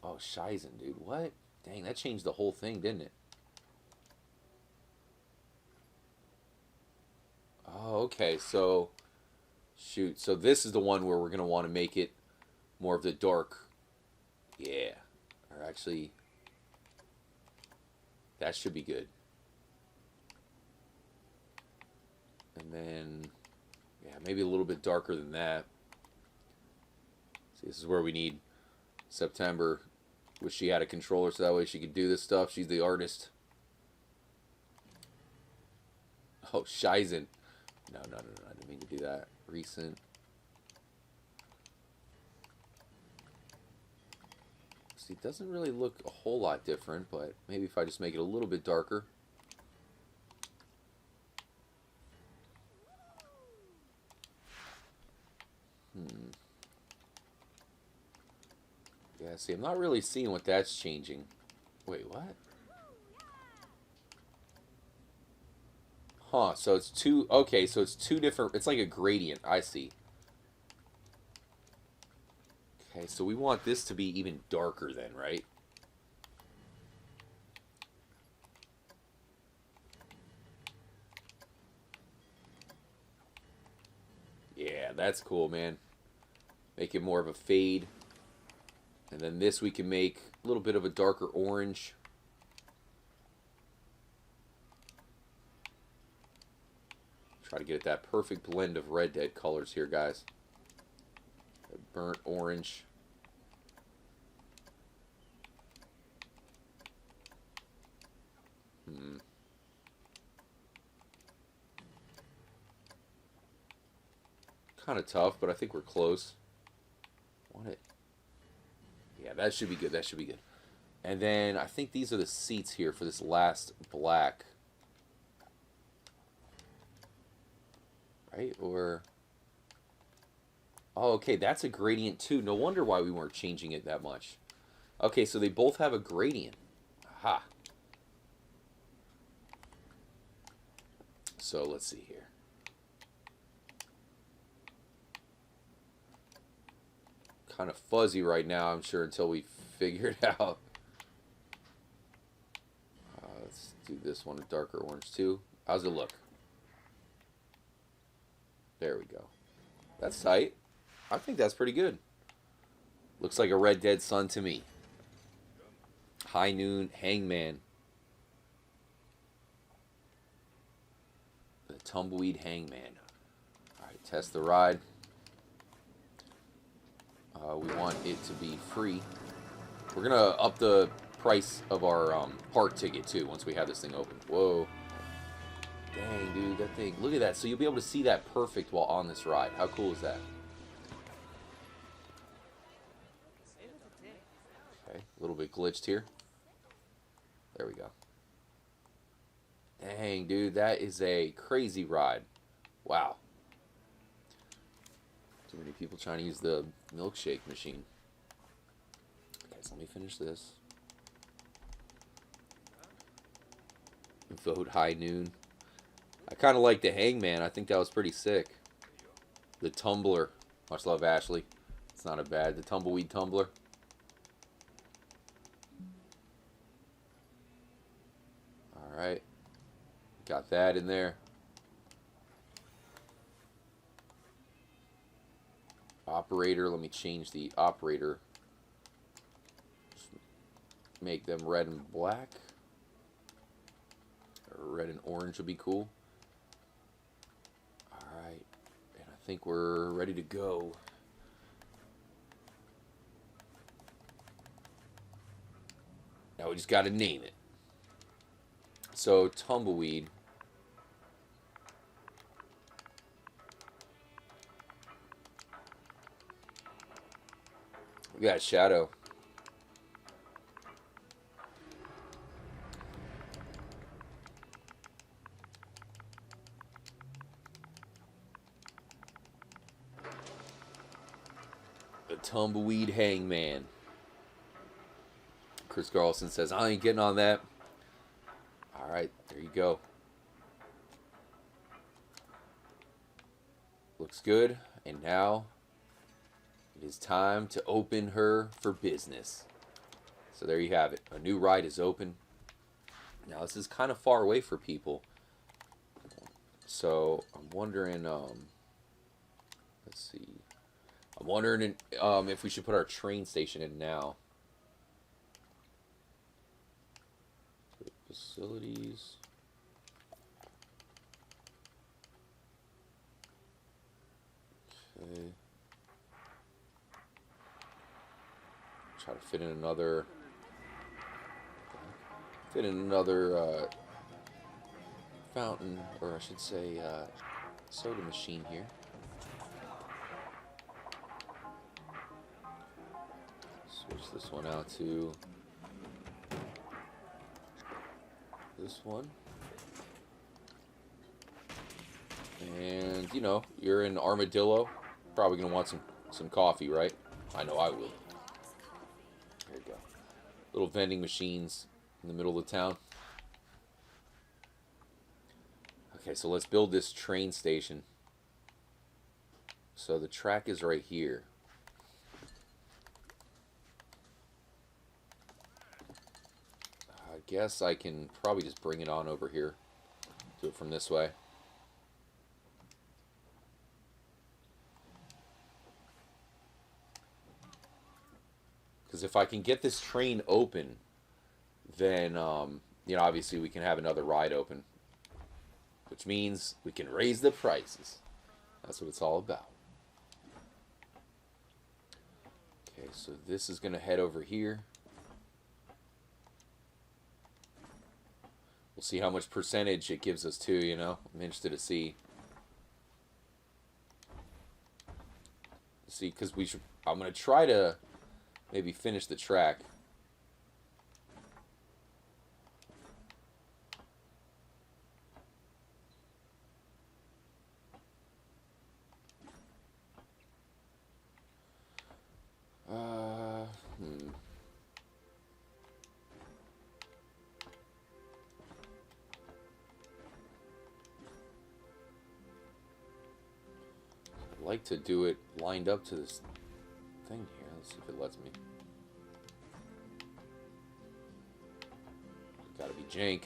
Oh, Shizen, dude. What? Dang, that changed the whole thing, didn't it? Oh, okay. So, shoot. So this is the one where we're going to want to make it more of the dark. Yeah. Or actually, that should be good. And then, yeah, maybe a little bit darker than that. See, this is where we need September. Wish she had a controller so that way she could do this stuff. She's the artist. Oh, Shizen. No, I didn't mean to do that. Recent. See, it doesn't really look a whole lot different, but maybe if I just make it a little bit darker. Yeah, see, I'm not really seeing what that's changing. Wait, what? Huh, so it's two, okay, so it's two different, it's like a gradient, I see. Okay, so we want this to be even darker then, right? Yeah, that's cool, man. Make it more of a fade. And then this we can make a little bit of a darker orange. Try to get that perfect blend of Red Dead colors here, guys. Burnt orange. Kind of tough, but I think we're close. Want it? Yeah, that should be good. That should be good. And then I think these are the seats here for this last black. Right? Or... oh, okay. That's a gradient too. No wonder why we weren't changing it that much. Okay, so they both have a gradient. Aha. So let's see here. Kind of fuzzy right now, I'm sure, until we figure it out. Let's do this one, a darker orange too. How's it look? There we go. That's tight. I think that's pretty good. Looks like a Red Dead Sun to me. High Noon Hangman. The Tumbleweed Hangman. Alright, test the ride. We want it to be free. We're going to up the price of our park ticket, too, once we have this thing open. Whoa. Dang, dude, that thing. Look at that. So you'll be able to see that perfect while on this ride. How cool is that? little bit glitched here. There we go. Dang, dude, that is a crazy ride. Wow. Too many people trying to use the milkshake machine. Okay, so let me finish this. Vote high noon. I kind of like the hangman. I think that was pretty sick. The tumbler. Much love, Ashley. It's not a bad. The tumbleweed tumbler. Alright. Got that in there. Operator. Let me change the operator. Just make them red and black. Or red and orange would be cool. Alright. And I think we're ready to go. Now we just got to name it. So, Tumbleweed. We got Shadow. The Tumbleweed Hangman. Chris Carlson says, I ain't getting on that. Alright, there you go. Looks good. And now it is time to open her for business. So there you have it. A new ride is open. Now this is kind of far away for people. So I'm wondering, let's see. I'm wondering if we should put our train station in now. Facilities. Okay. Try to fit in another fountain, or I should say soda machine here. Switch this one out to this one. And you know, you're in Armadillo, probably gonna want some coffee, right? I know I will. There you go. Little vending machines in the middle of the town. Okay, so let's build this train station. So the track is right here. I guess I can probably just bring it on over here. Do it from this way. Because if I can get this train open, then, you know, obviously we can have another ride open. Which means we can raise the prices. That's what it's all about. Okay, so this is going to head over here. We'll see how much percentage it gives us too, you know. I'm interested to see. See, because I'm going to try to maybe finish the track. I'd like to do it lined up to this thing here. Let's see if it lets me. Gotta be jank.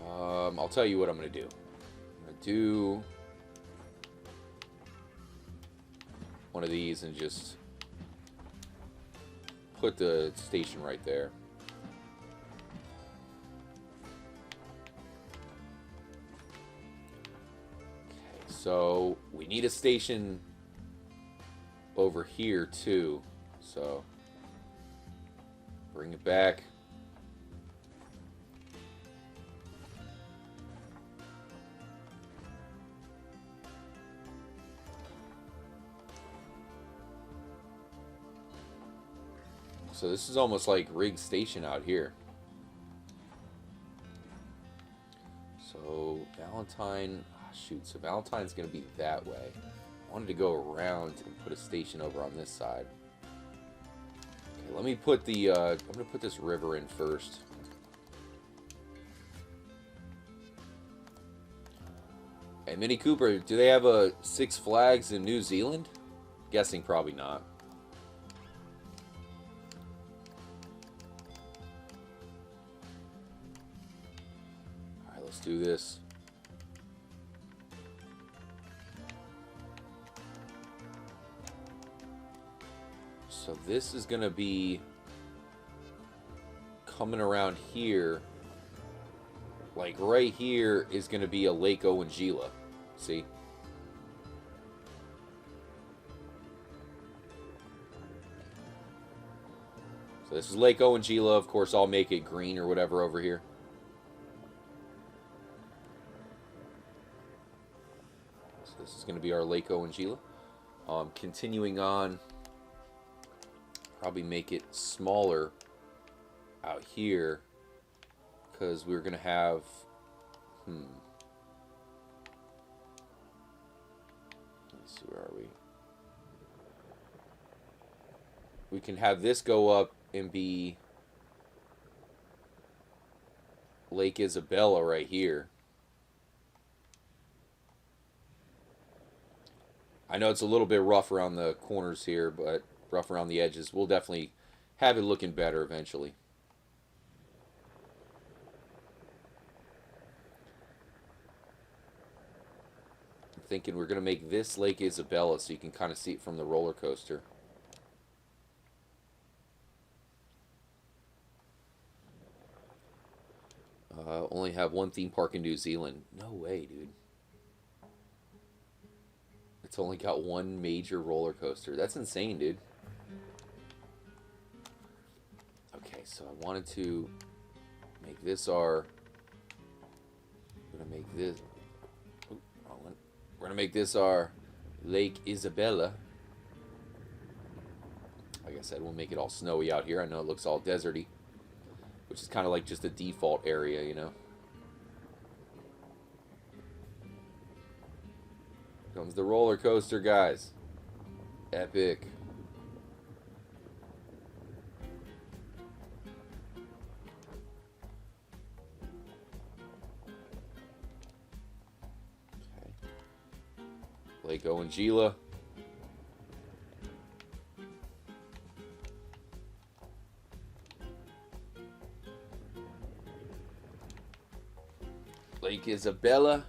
I'll tell you what I'm gonna do. I'm gonna do one of these and just put the station right there. Okay, so we need a station over here too. So bring it back. So this is almost like Rig Station out here. So Valentine, shoot, so Valentine's going to be that way. I wanted to go around and put a station over on this side. Okay, let me put the, I'm going to put this river in first. Hey, Mini Cooper, do they have a Six Flags in New Zealand? Guessing probably not. Alright, let's do this. So this is going to be coming around here. Like right here is going to be a Lake Owanjila. See? So this is Lake Owanjila. Of course, I'll make it green or whatever over here. So this is going to be our Lake Owanjila. Continuing on, probably make it smaller out here. Because we're going to have... Let's see, where are we? We can have this go up and be Lake Isabella right here. I know it's a little bit rough around the corners here, but rough around the edges. We'll definitely have it looking better eventually. Thinking we're going to make this Lake Isabella so you can kind of see it from the roller coaster. Only have one theme park in New Zealand. No way, dude. It's only got one major roller coaster. That's insane, dude. Okay, so I wanted to make this our... I'm going to make this... We're going to make this our Lake Isabella. Like I said, we'll make it all snowy out here. I know it looks all deserty, which is kind of like just a default area, you know. Here comes the roller coaster, guys. Epic. Lake Owanjila. Lake Isabella.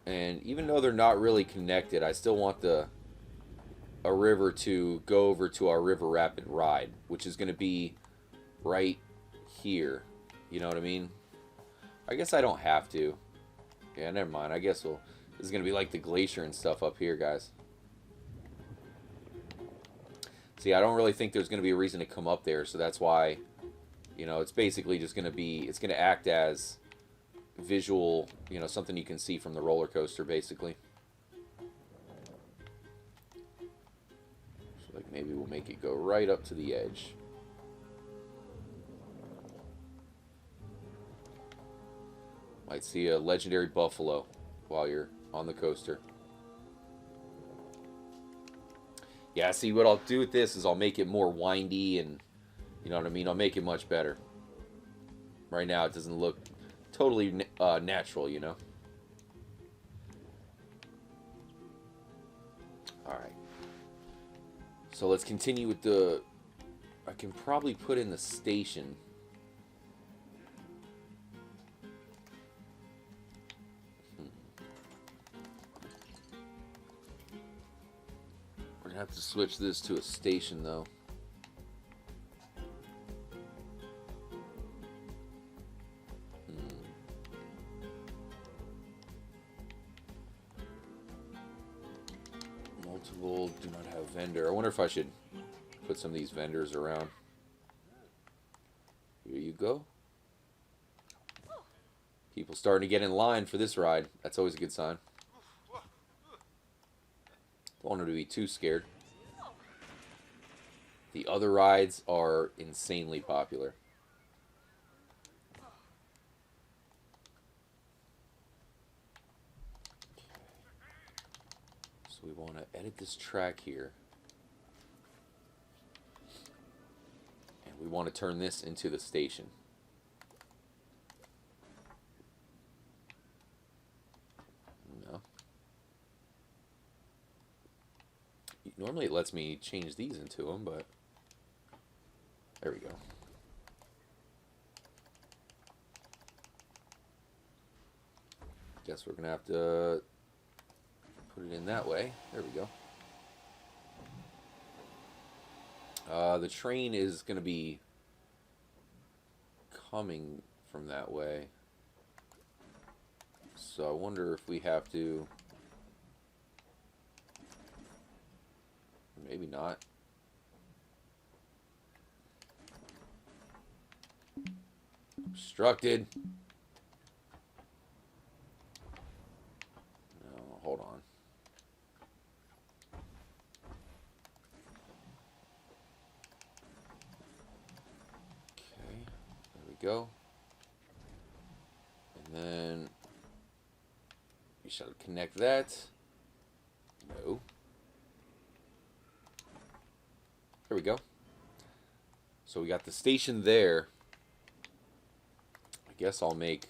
And even though they're not really connected, I still want a river to go over to our River Rapid ride, which is going to be right here. You know what I mean? I guess I don't have to. Yeah, never mind. I guess this is going to be like the glacier and stuff up here, guys. See, I don't really think there's going to be a reason to come up there, so that's why, you know, it's basically just going to be, it's going to act as visual, you know, something you can see from the roller coaster, basically. So, like, maybe we'll make it go right up to the edge. Might see a legendary buffalo while you're on the coaster. Yeah, see, what I'll do with this is I'll make it more windy and, you know what I mean? I'll make it much better. Right now, it doesn't look totally natural, you know? Alright. So let's continue with the... I can probably put in the station. I have to switch this to a station though. Multiple, do not have vendor. I wonder if I should put some of these vendors around. Here you go. People starting to get in line for this ride. That's always a good sign. Don't want him to be too scared. The other rides are insanely popular. So we want to edit this track here. And we want to turn this into the station. No. Normally it lets me change these into them, but there we go. Guess we're going to have to put it in that way. There we go. The train is going to be coming from that way. So I wonder if we have to... Maybe not. Obstructed. No, hold on. Okay, there we go. And then we shall connect that. No. There we go. So we got the station there. I guess I'll make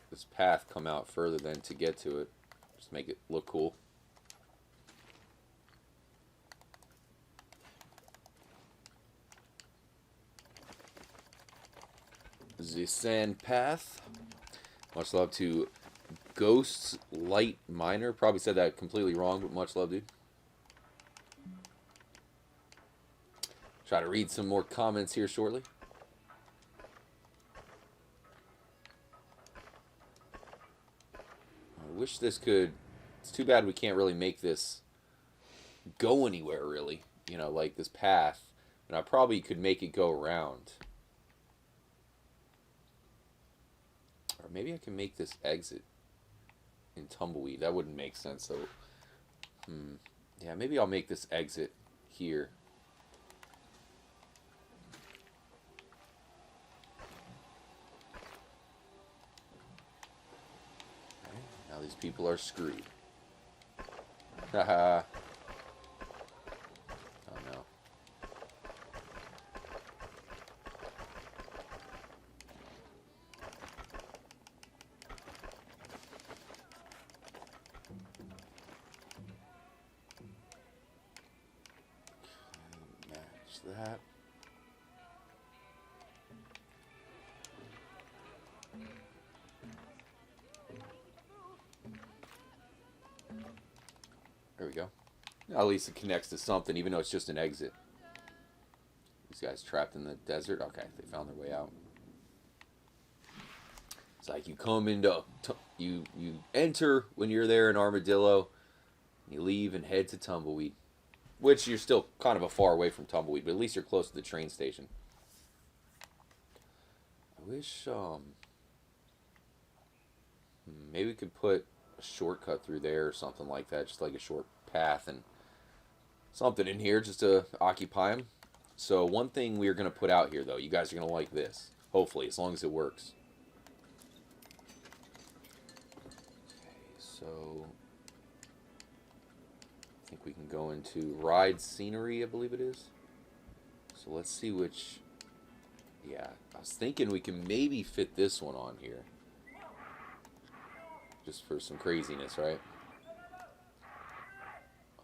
this path come out further than to get to it. Just make it look cool. The sand path. Much love to Ghosts Light Miner. Probably said that completely wrong, but much love, dude. Try to read some more comments here shortly. I wish this could... It's too bad we can't really make this go anywhere, really. You know, like this path. And I probably could make it go around. Or maybe I can make this exit in Tumbleweed. That wouldn't make sense, though. Yeah, maybe I'll make this exit here. Now these people are screwed. Haha. Oh no. Match that. There we go. At least it connects to something, even though it's just an exit. These guys trapped in the desert. Okay, they found their way out. It's like you come into... You enter when you're there in Armadillo. You leave and head to Tumbleweed. Which you're still kind of a far away from Tumbleweed, but at least you're close to the train station. I wish... maybe we could put a shortcut through there or something like that. Just like a short path and something in here just to occupy them. So one thing we're going to put out here, though, you guys are going to like this. Hopefully, as long as it works. Okay, so I think we can go into ride scenery, I believe it is. So let's see which... Yeah, I was thinking we can maybe fit this one on here. Just for some craziness, right?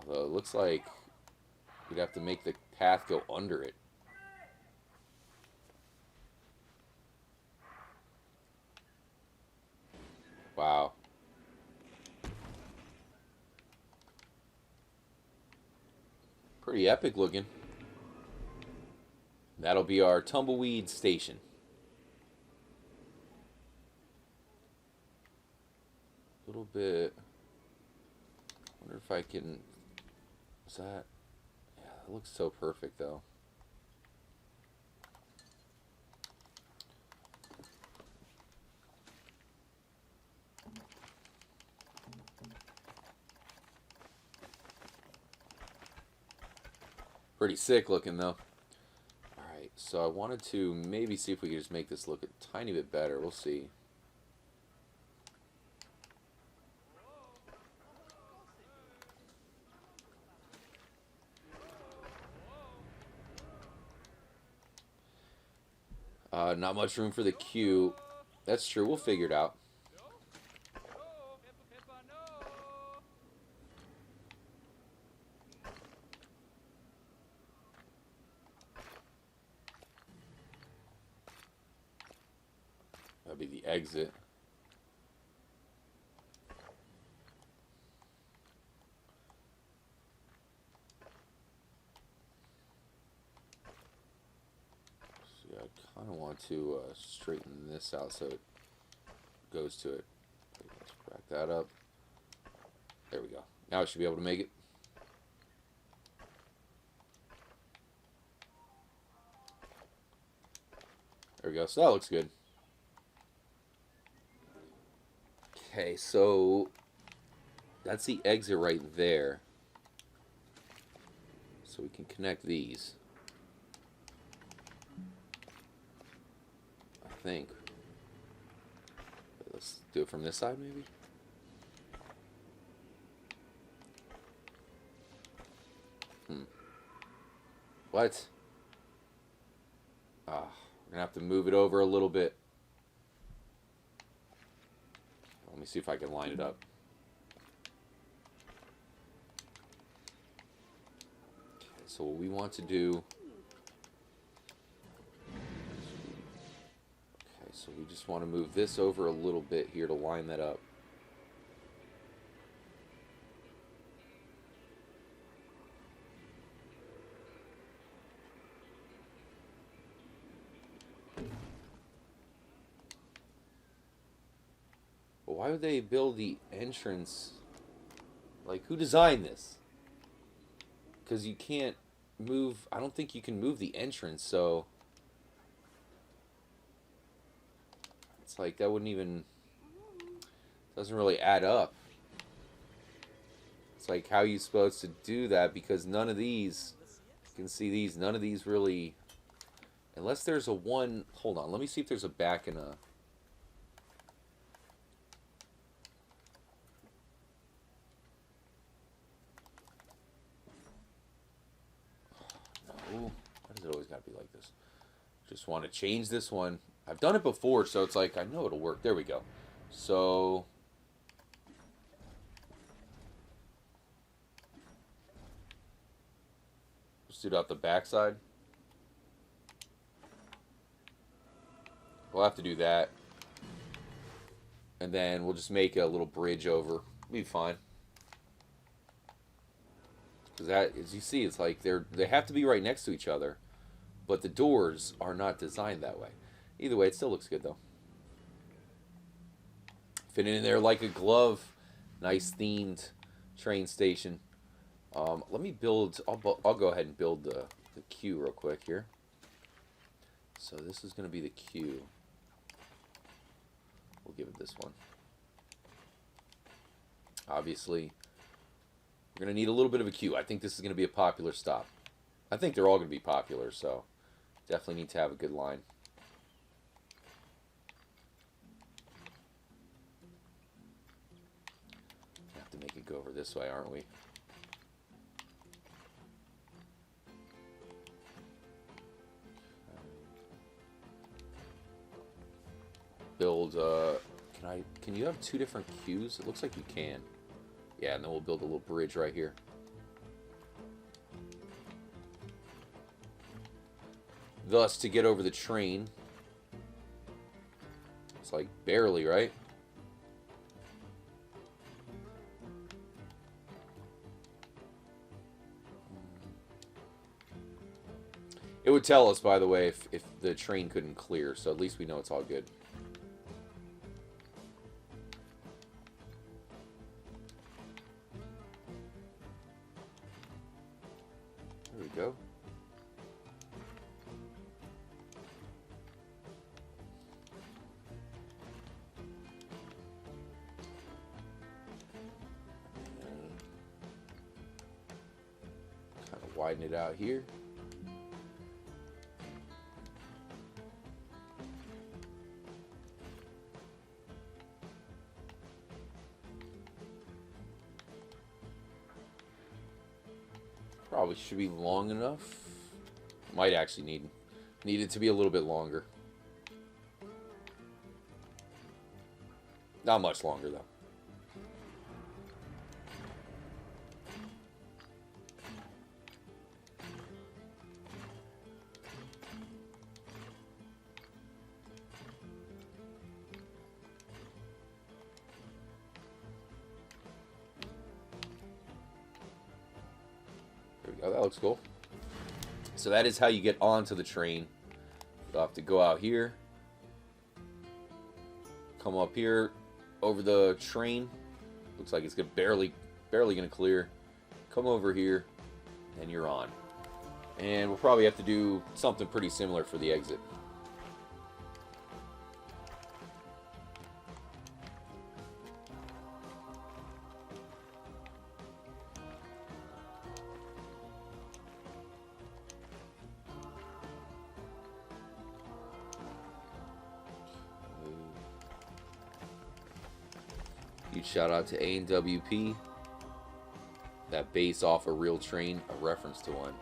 Although it looks like we'd have to make the path go under it. Wow. Pretty epic looking. That'll be our Tumbleweed station. A little bit. Wonder if I can... Is that... Yeah, that looks so perfect, though. Pretty sick looking though. Alright, so I wanted to maybe see if we could just make this look a tiny bit better. We'll see. Not much room for the Q. That's true. We'll figure it out. That'd be the exit. I kind of want to straighten this out so it goes to it. Let's back that up. There we go. Now I should be able to make it. There we go. So that looks good. Okay, so that's the exit right there. So we can connect these. I think. Let's do it from this side, maybe. What? Ah, we're gonna have to move it over a little bit. Let me see if I can line it up. Okay, so what we want to do. Okay, so we just want to move this over a little bit here to line that up. Why would they build the entrance? Like, who designed this? Because you can't move... I don't think you can move the entrance, so... It's like, that wouldn't even... Doesn't really add up. It's like, how are you supposed to do that? Because none of these... You can see these. None of these really... Unless there's a one... Hold on, let me see if there's a back and a... Why does it always gotta be like this? Just want to change this one. I've done it before, so it's like I know it'll work. There we go. So let's do it out the backside. We'll have to do that, and then we'll just make a little bridge over. It'll be fine. Because that, as you see, it's like they have to be right next to each other, but the doors are not designed that way. Either way, it still looks good though. Fitting in there like a glove. Nice themed train station. Let me build. I'll go ahead and build the queue real quick here. So this is going to be the queue. We'll give it this one. Obviously, we're going to need a little bit of a queue. I think this is going to be a popular stop. I think they're all going to be popular, so definitely need to have a good line. Have to make it go over this way, aren't we? Build, can you have two different queues? It looks like you can. Yeah, and then we'll build a little bridge right here. Thus, to get over the train, it's like barely, right? It would tell us, by the way, if the train couldn't clear, so at least we know it's all good. There we go. widen it out here. Probably should be long enough. Might actually need it to be a little bit longer. Not much longer though. There we go. That looks cool. So that is how you get onto the train. You'll have to go out here, come up here over the train. Looks like it's barely gonna clear. Come over here, and you're on. And we'll probably have to do something pretty similar for the exit. Huge shout out to A&WP. That base off a real train, a reference to one.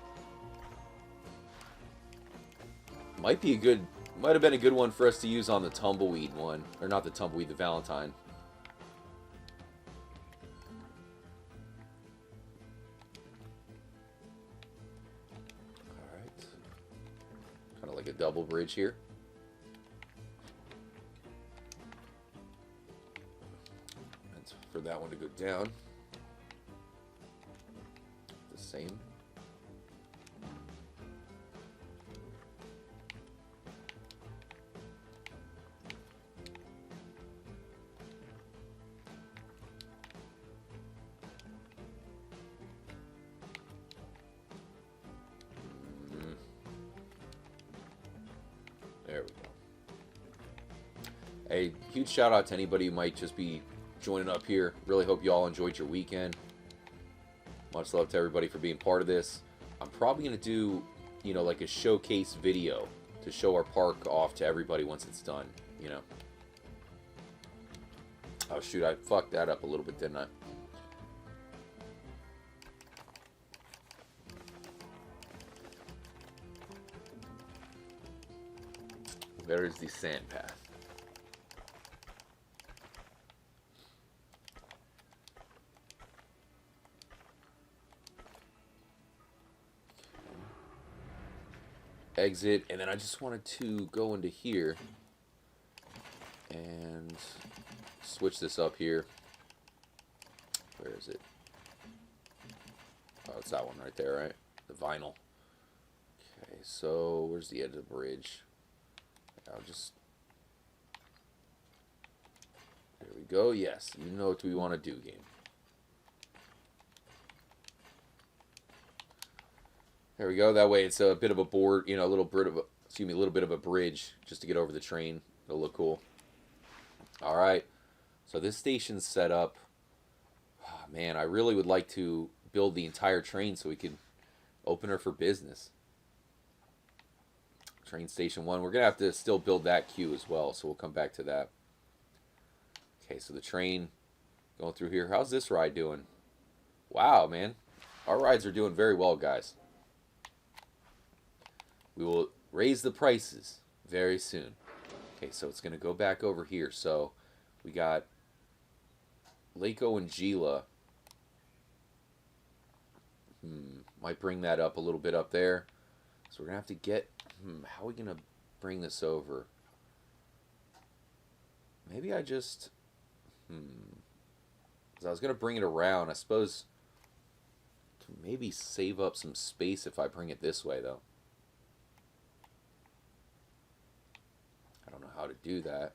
Might have been a good one for us to use on the Tumbleweed one. Or not the Tumbleweed, the Valentine. Alright. Kind of like a double bridge here. That's for that one to go down. The same. There we go. A huge shout out to anybody who might just be joining up here. Really hope you all enjoyed your weekend. Much love to everybody for being part of this. I'm probably going to do, you know, like a showcase video to show our park off to everybody once it's done, you know. Oh shoot, I fucked that up a little bit, didn't I? There is the sand path. Exit, and then I just wanted to go into here and switch this up here. Where is it? Oh, it's that one right there, right? The vinyl. Okay, so where's the edge of the bridge? I'll just... There we go. Yes, you know what we want to do, game. There we go. That way it's a bit of a board, you know, a little bit of a, excuse me, a little bit of a bridge just to get over the train. It'll look cool. All right. So this station's set up. Oh, man, I really would like to build the entire train so we can open her for business. Train station 1. We're going to have to still build that queue as well, so we'll come back to that. Okay, so the train going through here. How's this ride doing? Wow, man. Our rides are doing very well, guys. We will raise the prices very soon. Okay, so it's going to go back over here. So we got Lako and Gila. Might bring that up a little bit up there. So we're going to have to get... how are we going to bring this over? Maybe I just... 'cause I was going to bring it around. I suppose... to maybe save up some space if I bring it this way, though. I don't know how to do that.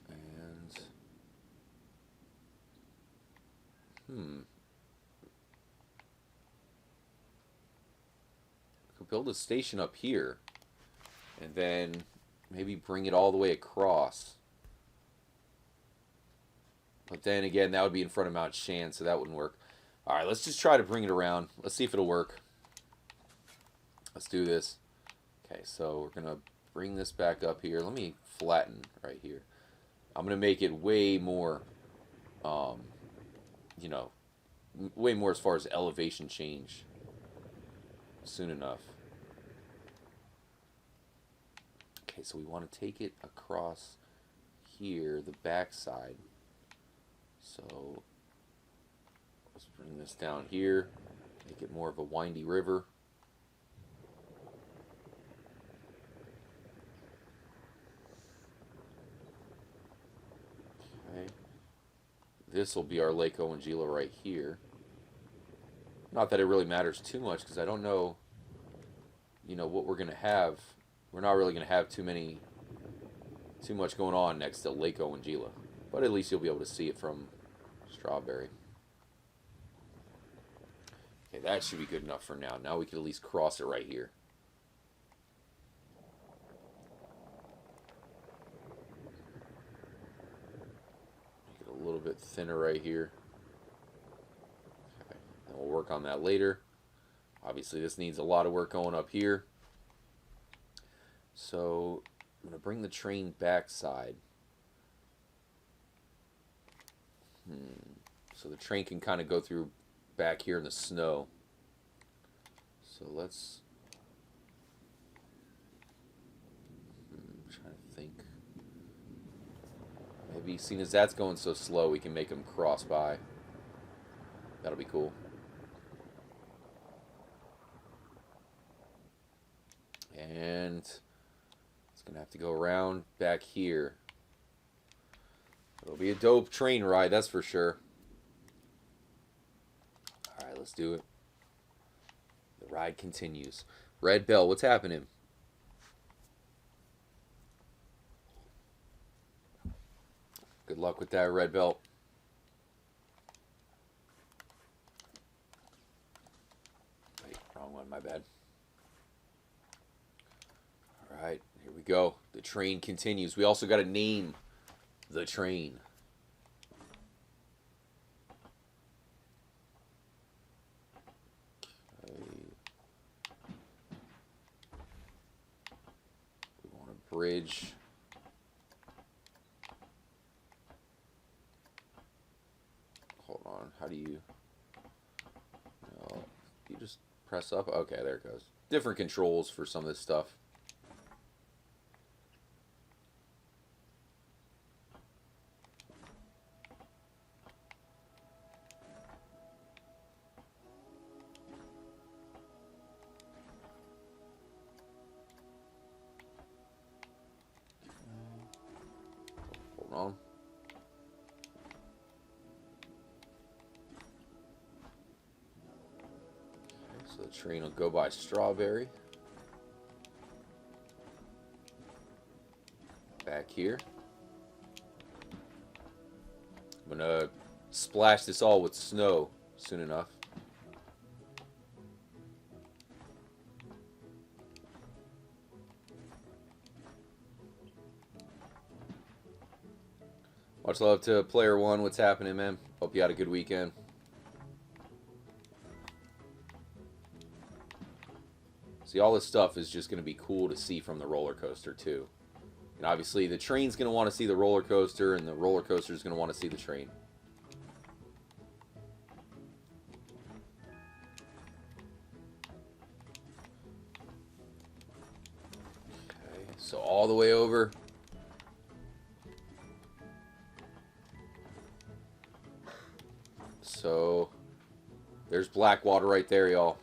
And... could build a station up here. And then maybe bring it all the way across. But then again, that would be in front of Mount Shan, so that wouldn't work. All right, let's just try to bring it around. Let's see if it'll work. Let's do this. Okay, so we're going to bring this back up here. Let me flatten right here. I'm going to make it way more, you know, way more as far as elevation change soon enough. Okay, so we want to take it across here, the back side. So let's bring this down here, make it more of a windy river. Okay. This will be our Lake Owanjila right here. Not that it really matters too much because I don't know, you know, what we're going to have. We're not really going to have too much going on next to Lake Owanjila. But at least you'll be able to see it from Strawberry. Okay, that should be good enough for now. Now we can at least cross it right here. Make it a little bit thinner right here. Okay, and we'll work on that later. Obviously, this needs a lot of work going up here. So I'm going to bring the train backside. So the train can kind of go through back here in the snow. So let's... I'm trying to think. Maybe, seeing as that's going so slow, we can make them cross by. That'll be cool. And it's going to have to go around back here. It'll be a dope train ride, that's for sure. Alright, let's do it. The ride continues. Red Bell, what's happening? Good luck with that, Red Belt. Wait, wrong one, my bad. Alright, here we go. The train continues. We also got to name the train. Okay. We want a bridge. Hold on. How do you... No, you just press up? Okay, there it goes. Different controls for some of this stuff. On. Okay, so the train will go by Strawberry. Back here. I'm gonna splash this all with snow soon enough. Much love to Player One. What's happening, man? Hope you had a good weekend. See, all this stuff is just going to be cool to see from the roller coaster, too. And obviously, the train's going to want to see the roller coaster, and the roller coaster is going to want to see the train. Okay, so all the way over. So, there's Blackwater right there, y'all.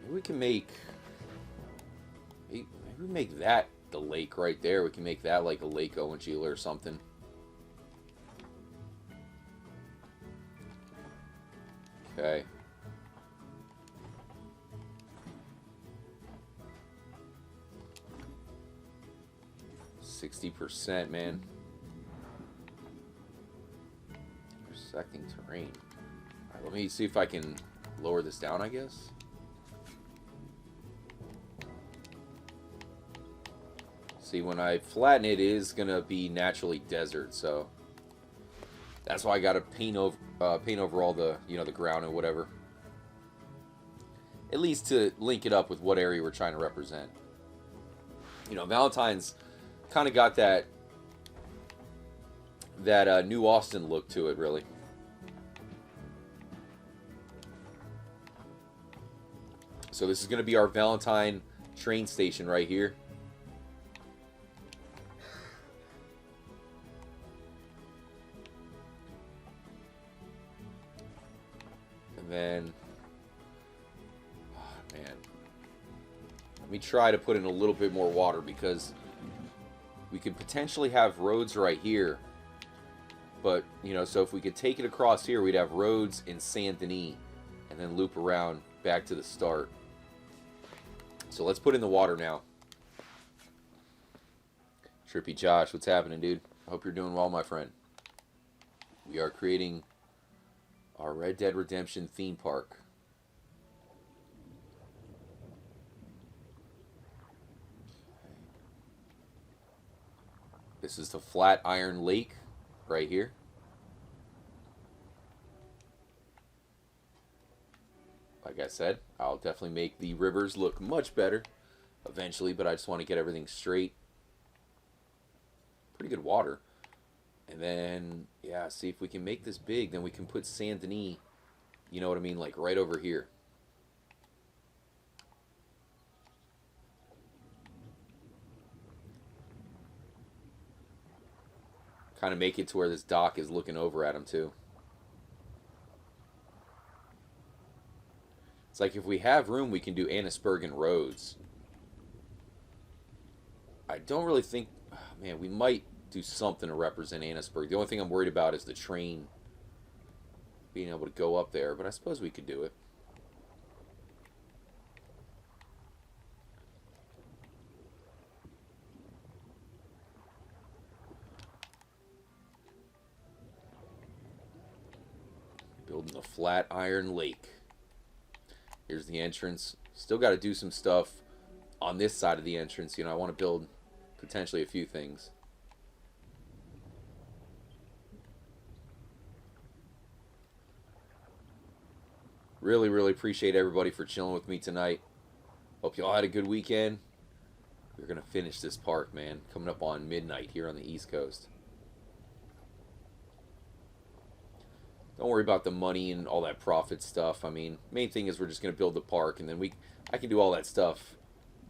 Maybe we can make... Maybe we make that the lake right there. We can make that like a Lake Owanjila or something. Okay. 60%, man. Intersecting terrain. Alright, let me see if I can lower this down, I guess. See, when I flatten it, it is going to be naturally desert, so that's why I got to paint over all the, you know, the ground and whatever. At least to link it up with what area we're trying to represent. You know, Valentine's kind of got that New Austin look to it, really. So this is going to be our Valentine train station right here. And then, oh man, let me try to put in a little bit more water because we could potentially have roads right here. But, you know, so if we could take it across here, we'd have roads in Saint Denis and then loop around back to the start. So let's put in the water now. Trippy Josh, what's happening, dude? I hope you're doing well, my friend. We are creating our Red Dead Redemption theme park. This is the Flatiron Lake right here. Like I said, I'll definitely make the rivers look much better eventually, but I just want to get everything straight. Pretty good water. And then, yeah, see if we can make this big, then we can put Saint Denis, you know what I mean, like right over here. Kind of make it to where this dock is looking over at him, too. It's like if we have room, we can do Annisbergen roads. I don't really think... Man, we might do something to represent Annisberg. The only thing I'm worried about is the train being able to go up there, but I suppose we could do it. Building the Flatiron Lake. Here's the entrance. Still got to do some stuff on this side of the entrance. You know, I want to build potentially a few things. Really, really appreciate everybody for chilling with me tonight. Hope y'all had a good weekend. We're going to finish this park, man. Coming up on midnight here on the East Coast. Don't worry about the money and all that profit stuff. I mean, main thing is we're just going to build the park, and then I can do all that stuff,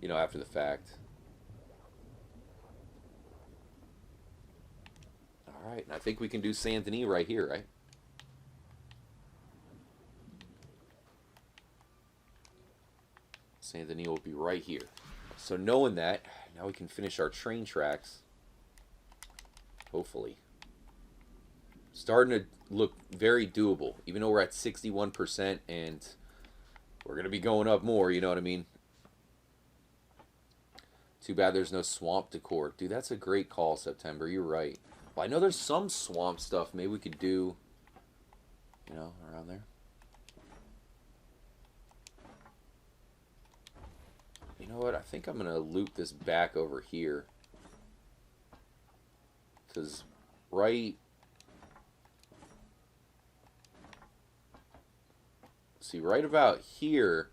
you know, after the fact. All right, and I think we can do Saint Denis right here, right? Saint Denis will be right here. So knowing that, now we can finish our train tracks. Hopefully. Starting to look very doable, even though we're at 61%, and we're going to be going up more, you know what I mean? Too bad there's no swamp decor. Dude, that's a great call, September. You're right. Well, I know there's some swamp stuff maybe we could do, you know, around there. You know what? I think I'm going to loop this back over here. Because right... See, right about here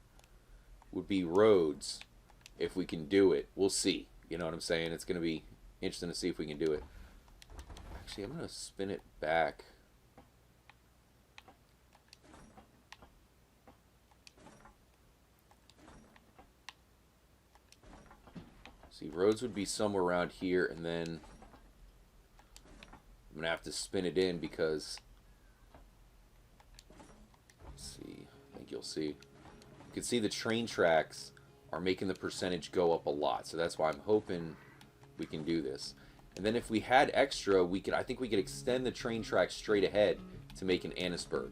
would be roads if we can do it. We'll see. You know what I'm saying? It's going to be interesting to see if we can do it. Actually, I'm going to spin it back. See, roads would be somewhere around here, and then I'm going to have to spin it in because... Let's see. I think you'll see. You can see the train tracks are making the percentage go up a lot. So that's why I'm hoping we can do this. And then if we had extra, I think we could extend the train tracks straight ahead to make an Annisberg.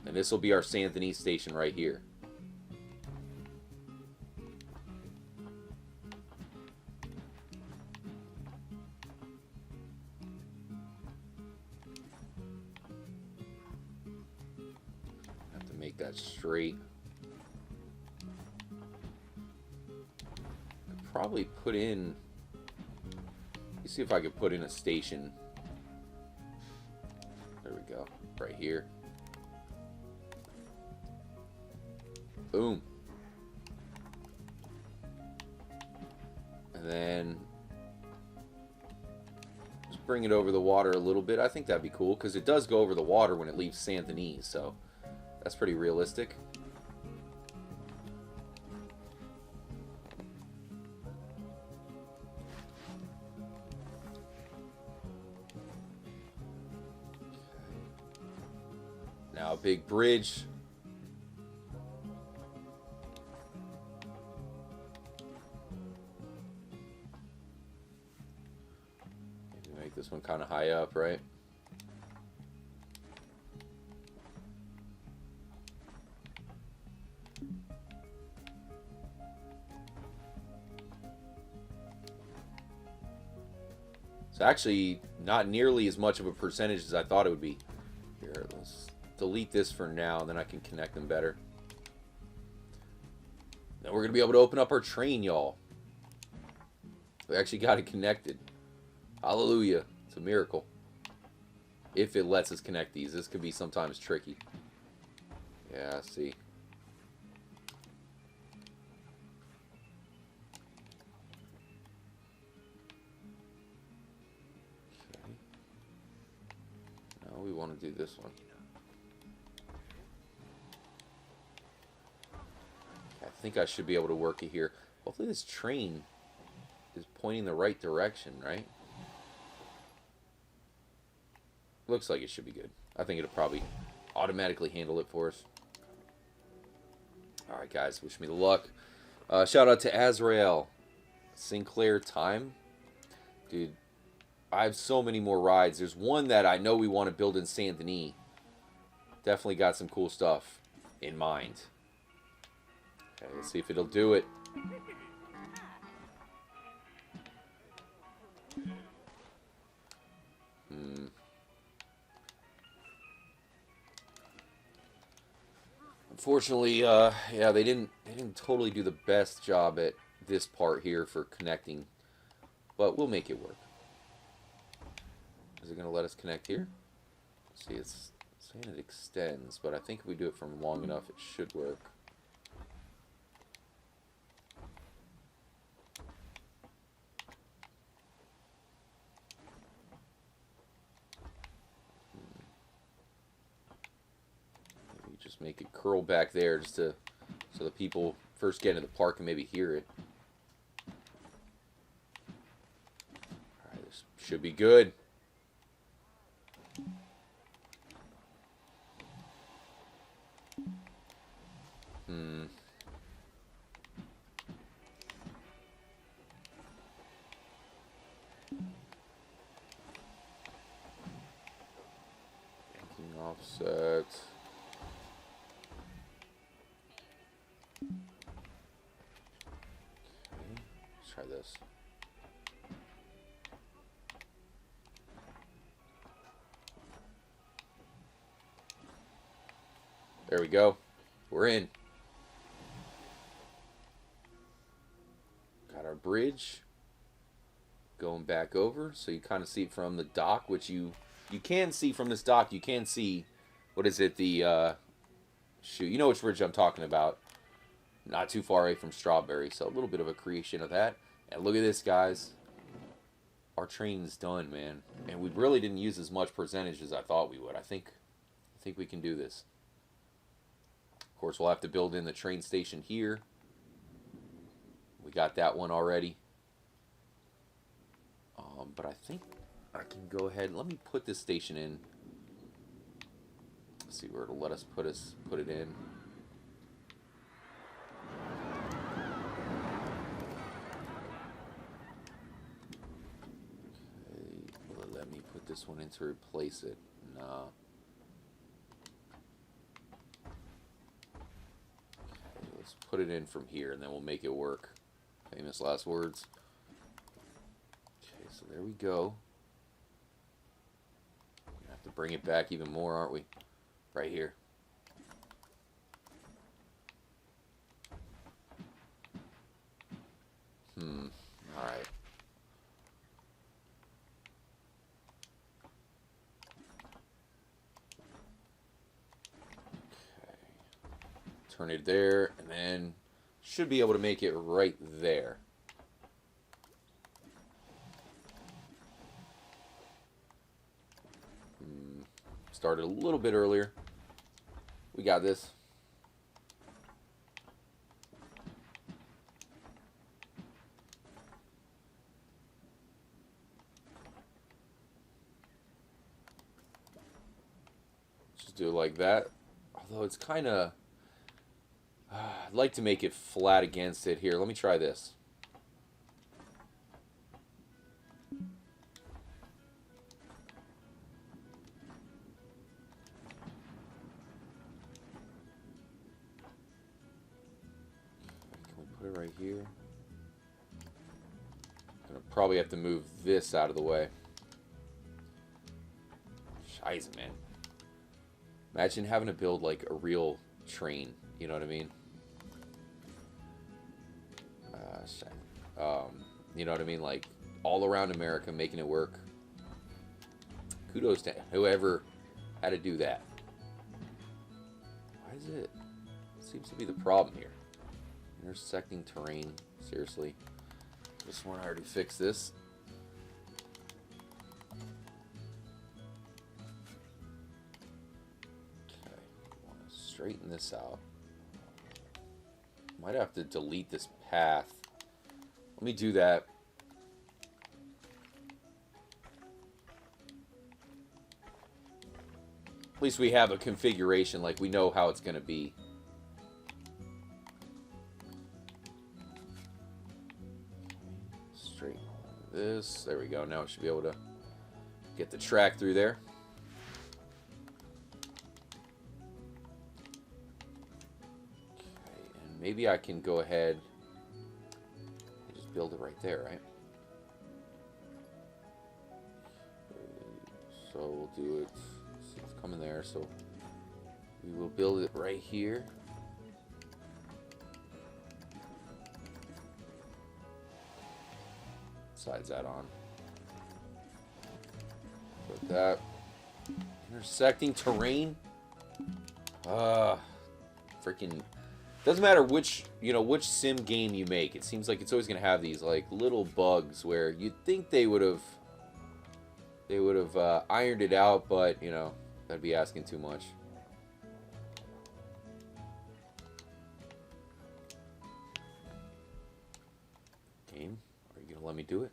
And this will be our Saint Denis station right here. that straight. Could probably put in... Let me see if I could put in a station. There we go. Right here. Boom. And then just bring it over the water a little bit. I think that'd be cool because it does go over the water when it leaves Saint Denis, so that's pretty realistic. Now a big bridge. Make this one kind of high up, right? It's actually not nearly as much of a percentage as I thought it would be. Here, let's delete this for now, and then I can connect them better. Now we're going to be able to open up our train, y'all. We actually got it connected. Hallelujah. It's a miracle. If it lets us connect these. This could be sometimes tricky. Yeah, see. Okay. Now we want to do this one. I think I should be able to work it here. Hopefully this train is pointing the right direction, right? Looks like it should be good. I think it'll probably automatically handle it for us. Alright guys, wish me the luck. Shout out to Azrael. Sinclair time. Dude, I have so many more rides. There's one that I know we want to build in Saint Denis. Definitely got some cool stuff in mind. Okay, let's see if it'll do it. Unfortunately, yeah, they didn't totally do the best job at this part here for connecting, but we'll make it work. Is it going to let us connect here? Let's see, it's saying it extends, but I think if we do it from long enough, it should work. Just make it curl back there just to so the people first get into the park and maybe hear it. Alright, this should be good. Banking offset. Try this. There we go. We're in. Got our bridge going back over, so you kind of see it from the dock, which you can see from this dock. You can see, what is it, the shoot, you know which bridge I'm talking about. Not too far away from Strawberry, so a little bit of a creation of that. And look at this, guys. Our train's done, man. And we really didn't use as much percentage as I thought we would. I think we can do this. Of course, we'll have to build in the train station here. We got that one already. But I think I can go ahead and let me put this station in. Let's see where it'll let us put it in. Let me put this one in to replace it. Nah. Okay, let's put it in from here, and then we'll make it work. Famous last words. Okay, so there we go. We're gonna have to bring it back even more, aren't we? Right here. Alright. Turn it there, and then should be able to make it right there. Started a little bit earlier. We got this. Just do it like that. Although it's kind of... I'd like to make it flat against it here. Let me try this. Can we put it right here? I'm gonna probably have to move this out of the way. Scheiße, man. Imagine having to build like a real train. You know what I mean? You know what I mean? Like, all around America, making it work. Kudos to whoever had to do that. Why is it? Seems to be the problem here. Intersecting terrain. Seriously. Just want to already fix this. Okay. Want to straighten this out. Might have to delete this path. Let me do that. At least we have a configuration, like we know how it's going to be. Straight this. There we go. Now we should be able to get the track through there. Okay, and maybe I can go ahead and just build it right there, right? So we'll do it. It's coming there, so we will build it right here. Side's that on. Put that. Intersecting terrain. Freaking. Doesn't matter which, which sim game you make. It seems like it's always gonna have these like little bugs where you'd think they would have ironed it out, but that'd be asking too much. Game, are you gonna let me do it?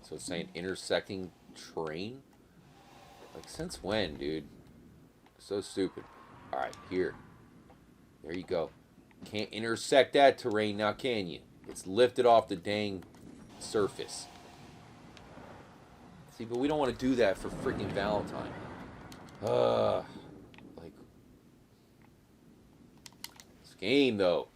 So it's saying intersecting terrain? Like, since when, dude? So stupid. Alright, here. There you go. Can't intersect that terrain now, can you? It's lifted off the dang surface. See, but we don't want to do that for freaking Valentine. Like, this game, though.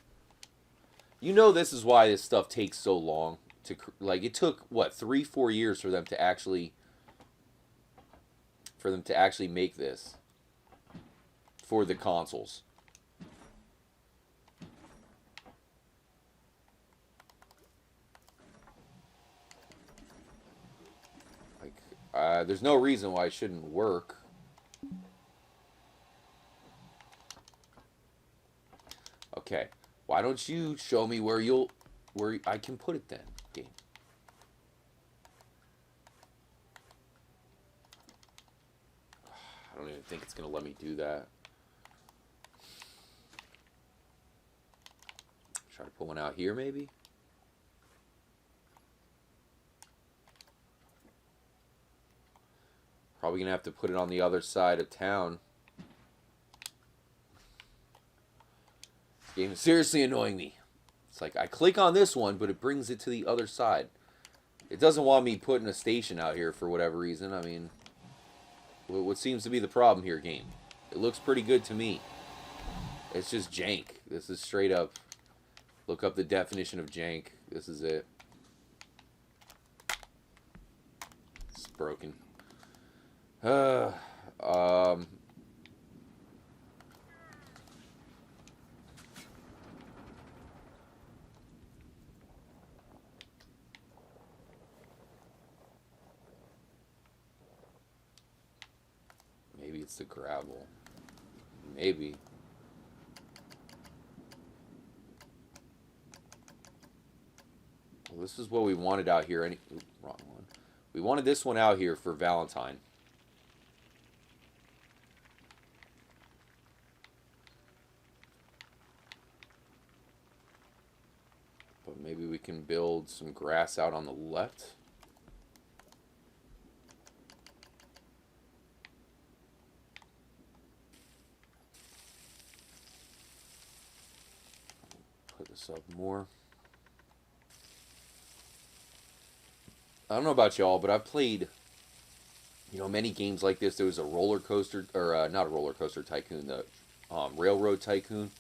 This is why this stuff takes so long to, like, it took, what, 3-4 years for them to actually make this for the consoles. There's no reason why it shouldn't work. Okay, why don't you show me where I can put it then, game? I don't even think it's gonna let me do that. Try to put one out here, maybe. Probably gonna have to put it on the other side of town. This game is seriously annoying me. It's like I click on this one, but it brings it to the other side. It doesn't want me putting a station out here for whatever reason. I mean, what seems to be the problem here, game? It looks pretty good to me. It's just jank. This is straight up. Look up the definition of jank. This is it. It's broken. it's the gravel. Maybe. Well, this is what we wanted out here. Oops, wrong one. We wanted this one out here for Valentine. But maybe we can build some grass out on the left. Put this up more. I don't know about y'all, but I've played, many games like this. There was a roller coaster, or not a roller coaster tycoon, the railroad tycoon.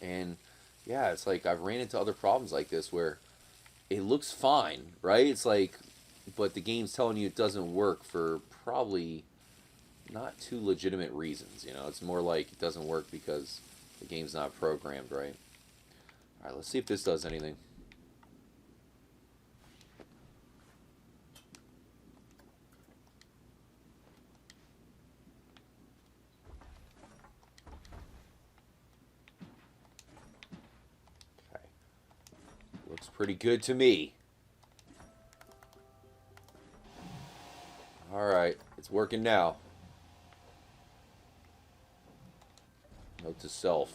And yeah, it's like I've ran into other problems like this where it looks fine, right? It's like, but the game's telling you it doesn't work for probably not too legitimate reasons. It's more like it doesn't work because the game's not programmed right. All right, let's see if this does anything. Looks pretty good to me. Alright, it's working now. Note to self,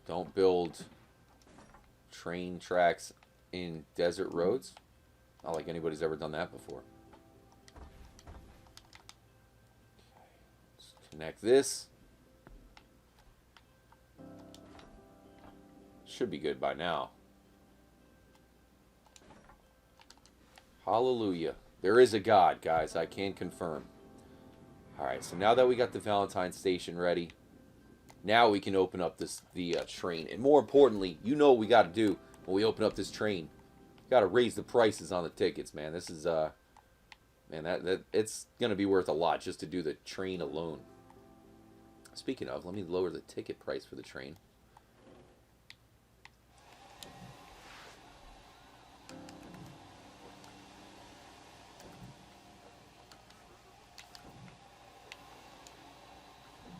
don't build train tracks in desert roads. Not like anybody's ever done that before. Let's connect this. Should be good by now. Hallelujah. There is a God, guys. I can confirm. Alright, so now that we got the Valentine station ready, now we can open up the train. And more importantly, you know what we got to do when we open up this train. Got to raise the prices on the tickets, man. This is, man, that it's going to be worth a lot just to do the train alone. Speaking of, let me lower the ticket price for the train.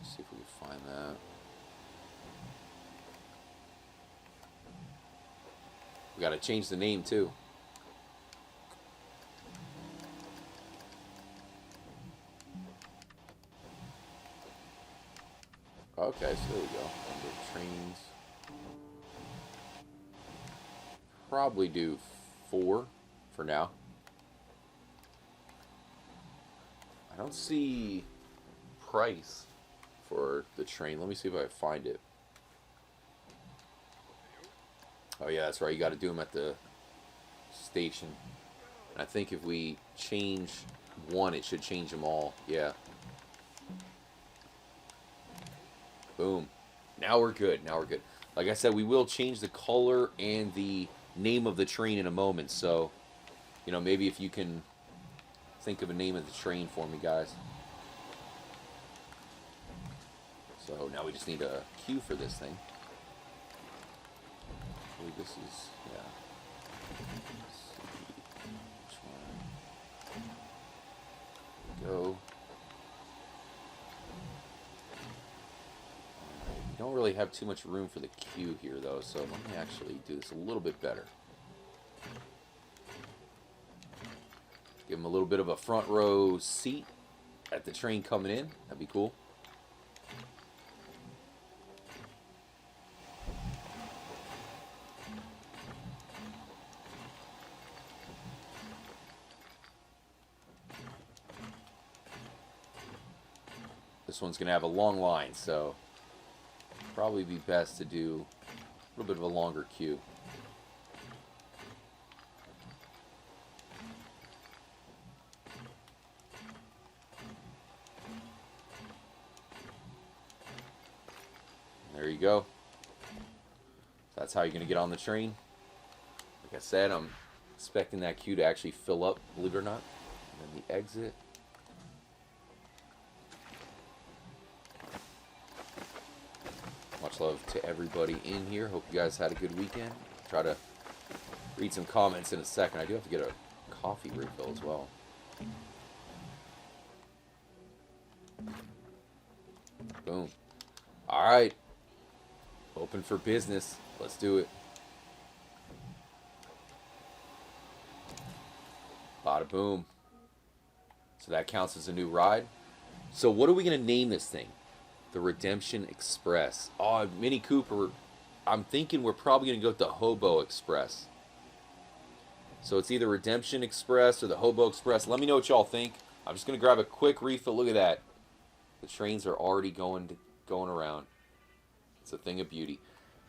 See if we can find that. We got to change the name too. Okay, so there we go. Under trains. Probably do 4 for now. I don't see price for the train. Let me see if I find it. Oh yeah, that's right. You got to do them at the station. And I think if we change one, it should change them all. Yeah. Boom. Now we're good. Now we're good. Like I said, we will change the color and the name of the train in a moment. So, maybe if you can think of a name of the train for me, guys. So now we just need a queue for this thing. I believe this is, yeah. Let's see which one. There we go. We don't really have too much room for the queue here, though, so let me actually do this a little bit better. Give them a little bit of a front row seat at the train coming in. That'd be cool. This one's going to have a long line, so probably be best to do a little bit of a longer queue. There you go. That's how you're going to get on the train. Like I said, I'm expecting that queue to actually fill up, believe it or not. And then the exit. Much love to everybody in here. Hope you guys had a good weekend. Try to read some comments in a second. I do have to get a coffee refill as well. Boom. All right. Open for business. Let's do it. Bada boom. So that counts as a new ride. So what are we going to name this thing? The Redemption Express. Oh, Mini Cooper. I'm thinking we're probably going to go with the Hobo Express. So it's either Redemption Express or the Hobo Express. Let me know what y'all think. I'm just going to grab a quick refill. Look at that. The trains are already going around. It's a thing of beauty.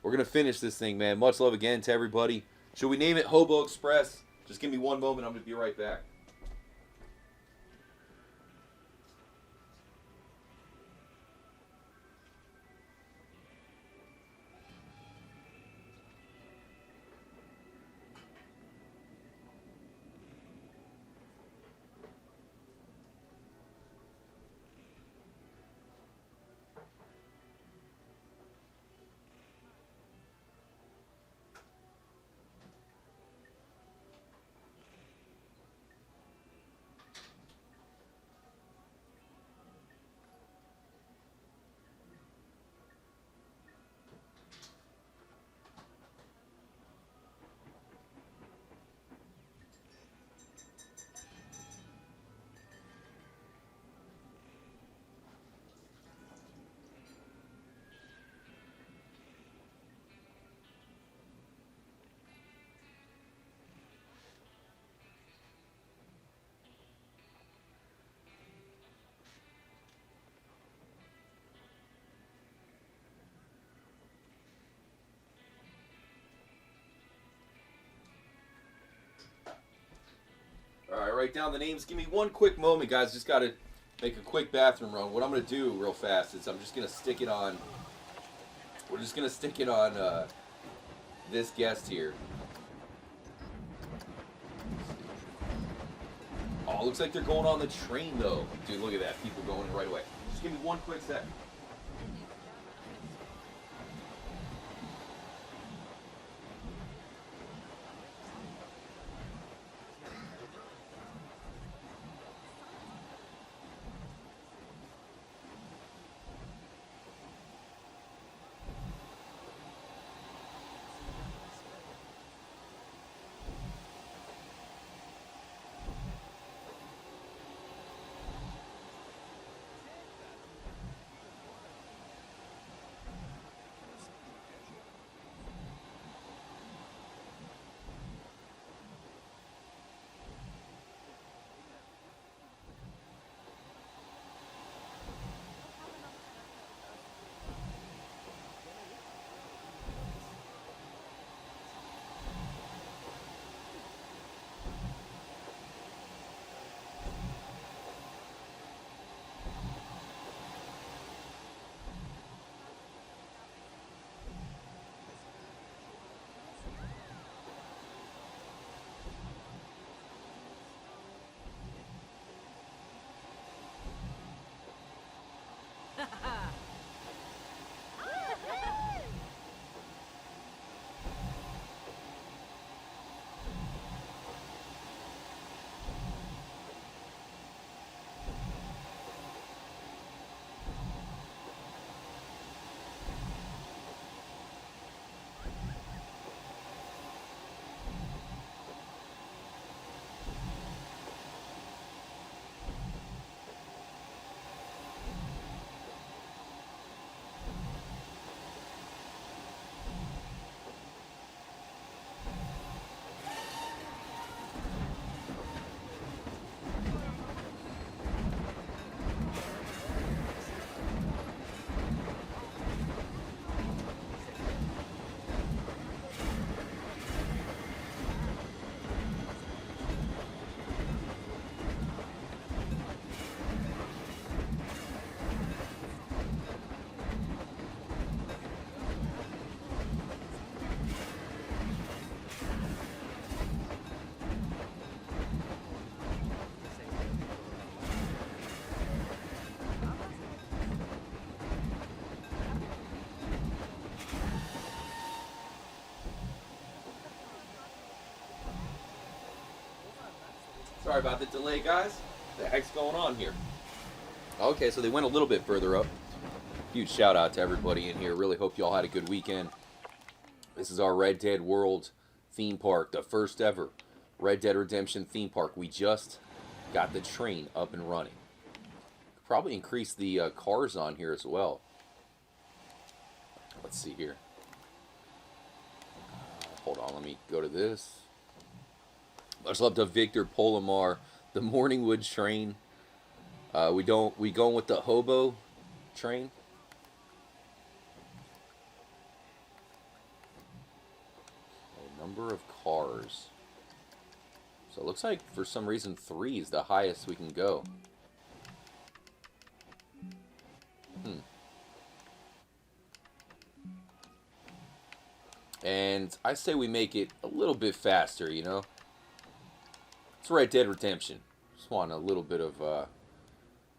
We're going to finish this thing, man. Much love again to everybody. Should we name it Hobo Express? Just give me one moment. I'm going to be right back. Alright, write down the names. Give me one quick moment, guys. Just got to make a quick bathroom run. What I'm going to do real fast is I'm just going to stick it on... We're just going to stick it on this guest here. Oh, looks like they're going on the train, though. Dude, look at that. People going in right away. Just give me one quick sec. Sorry about the delay, guys. What the heck's going on here? Okay, so they went a little bit further up. Huge shout out to everybody in here. Really hope you all had a good weekend. This is our Red Dead World theme park, the first ever Red Dead Redemption theme park. We just got the train up and running. Probably increase the cars on here as well. Let's see here. Hold on, let me go to this. Much love to Victor Polomar, the Morningwood train. We going with the hobo train. Number of cars. So it looks like for some reason 3 is the highest we can go. And I say we make it a little bit faster, you know. It's Red Dead Redemption. Just want a little bit of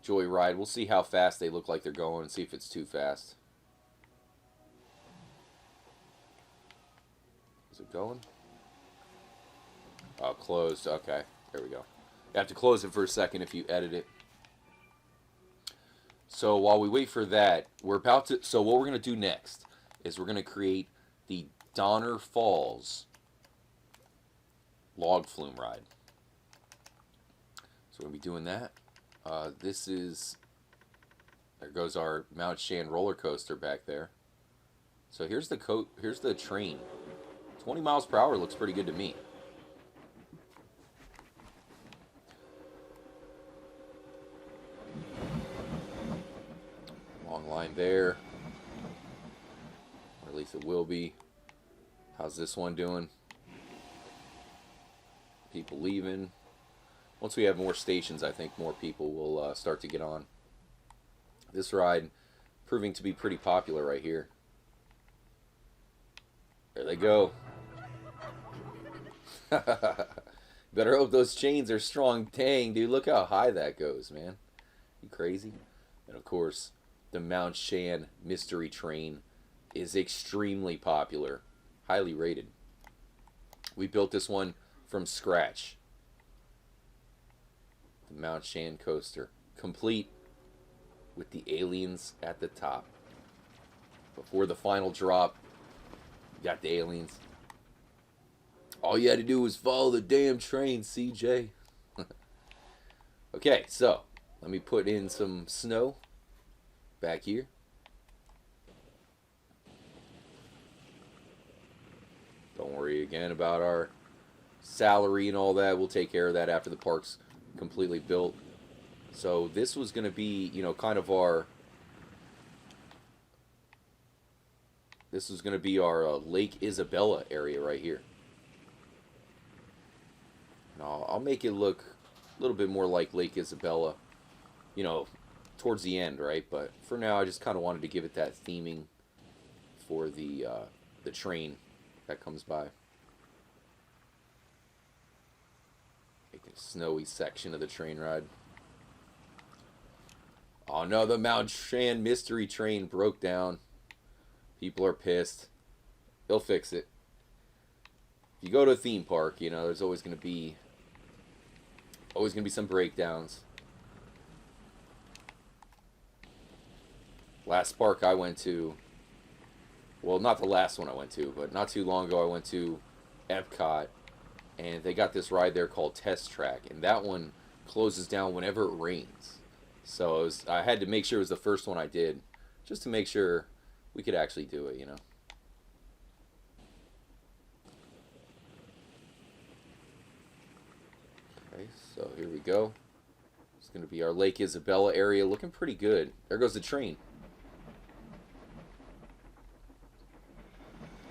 joyride. We'll see how fast they look like they're going and see if it's too fast. Is it going? Oh, closed. Okay, there we go. You have to close it for a second if you edit it. So while we wait for that, we're about to... So what we're going to do next is we're going to create the Donner Falls log flume ride. So we're going to be doing that. This is... There goes our Mount Shan roller coaster back there. So here's the train. 20 miles per hour looks pretty good to me. Long line there. Or at least it will be. How's this one doing? People leaving. Once we have more stations, I think more people will start to get on. This ride proving to be pretty popular right here. There they go. Better hope those chains are strong. Dang, dude, look how high that goes, man. You crazy? And of course, the Mount Shan mystery train is extremely popular. Highly rated. We built this one from scratch. The Mount Shan coaster. Complete with the aliens at the top. Before the final drop, you got the aliens. All you had to do was follow the damn train, CJ. Okay, so let me put in some snow back here. Don't worry again about our salary and all that. We'll take care of that after the park's completely built. So this was going to be, you know, kind of our... This was going to be our Lake Isabella area right here. And I'll make it look a little bit more like Lake Isabella, you know, towards the end, right? But for now, I just kind of wanted to give it that theming for the train that comes by. Make a snowy section of the train ride. Oh no, the Mount Shan mystery train broke down. People are pissed. They'll fix it. If you go to a theme park, you know, there's always going to be some breakdowns. Last park I went to, well, not the last one I went to, but not too long ago I went to Epcot, and they got this ride there called Test Track, and that one closes down whenever it rains. So I had to make sure it was the first one I did, just to make sure we could actually do it, you know. Okay, so here we go. It's going to be our Lake Isabella area, looking pretty good. There goes the train.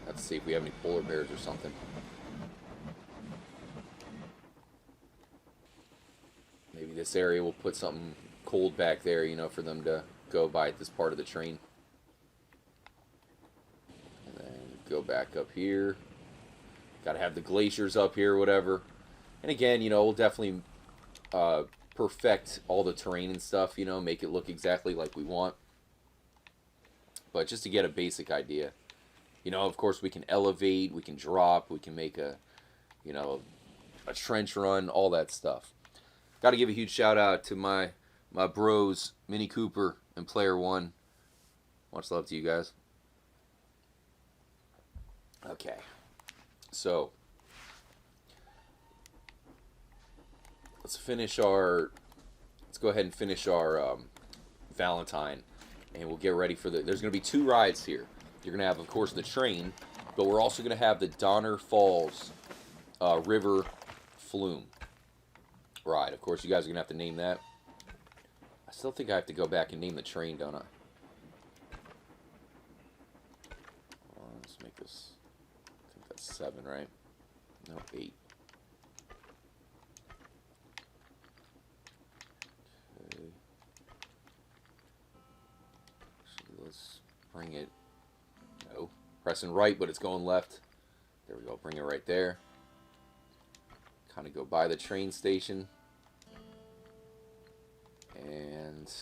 Let's see if we have any polar bears or something. Maybe this area will put something cold back there, you know, for them to go by at this part of the train. And then go back up here. Got to have the glaciers up here, whatever. And again, you know, we'll definitely perfect all the terrain and stuff, you know, make it look exactly like we want. But just to get a basic idea. You know, of course, we can elevate, we can drop, we can make a, you know, a trench run, all that stuff. Got to give a huge shout out to my my bros, Mini Cooper and Player One. Much love to you guys. Okay, so let's go ahead and finish our Valentine, and we'll get ready for there's going to be 2 rides here. You're going to have, of course, the train, but we're also going to have the Donner Falls River Flume ride. Of course, you guys are going to have to name that. I still think I have to go back and name the train, don't I? Let's make this, I think that's 7, right? No, 8. Okay. So let's bring it, no, pressing right, but it's going left. There we go, bring it right there. Kind of go by the train station. And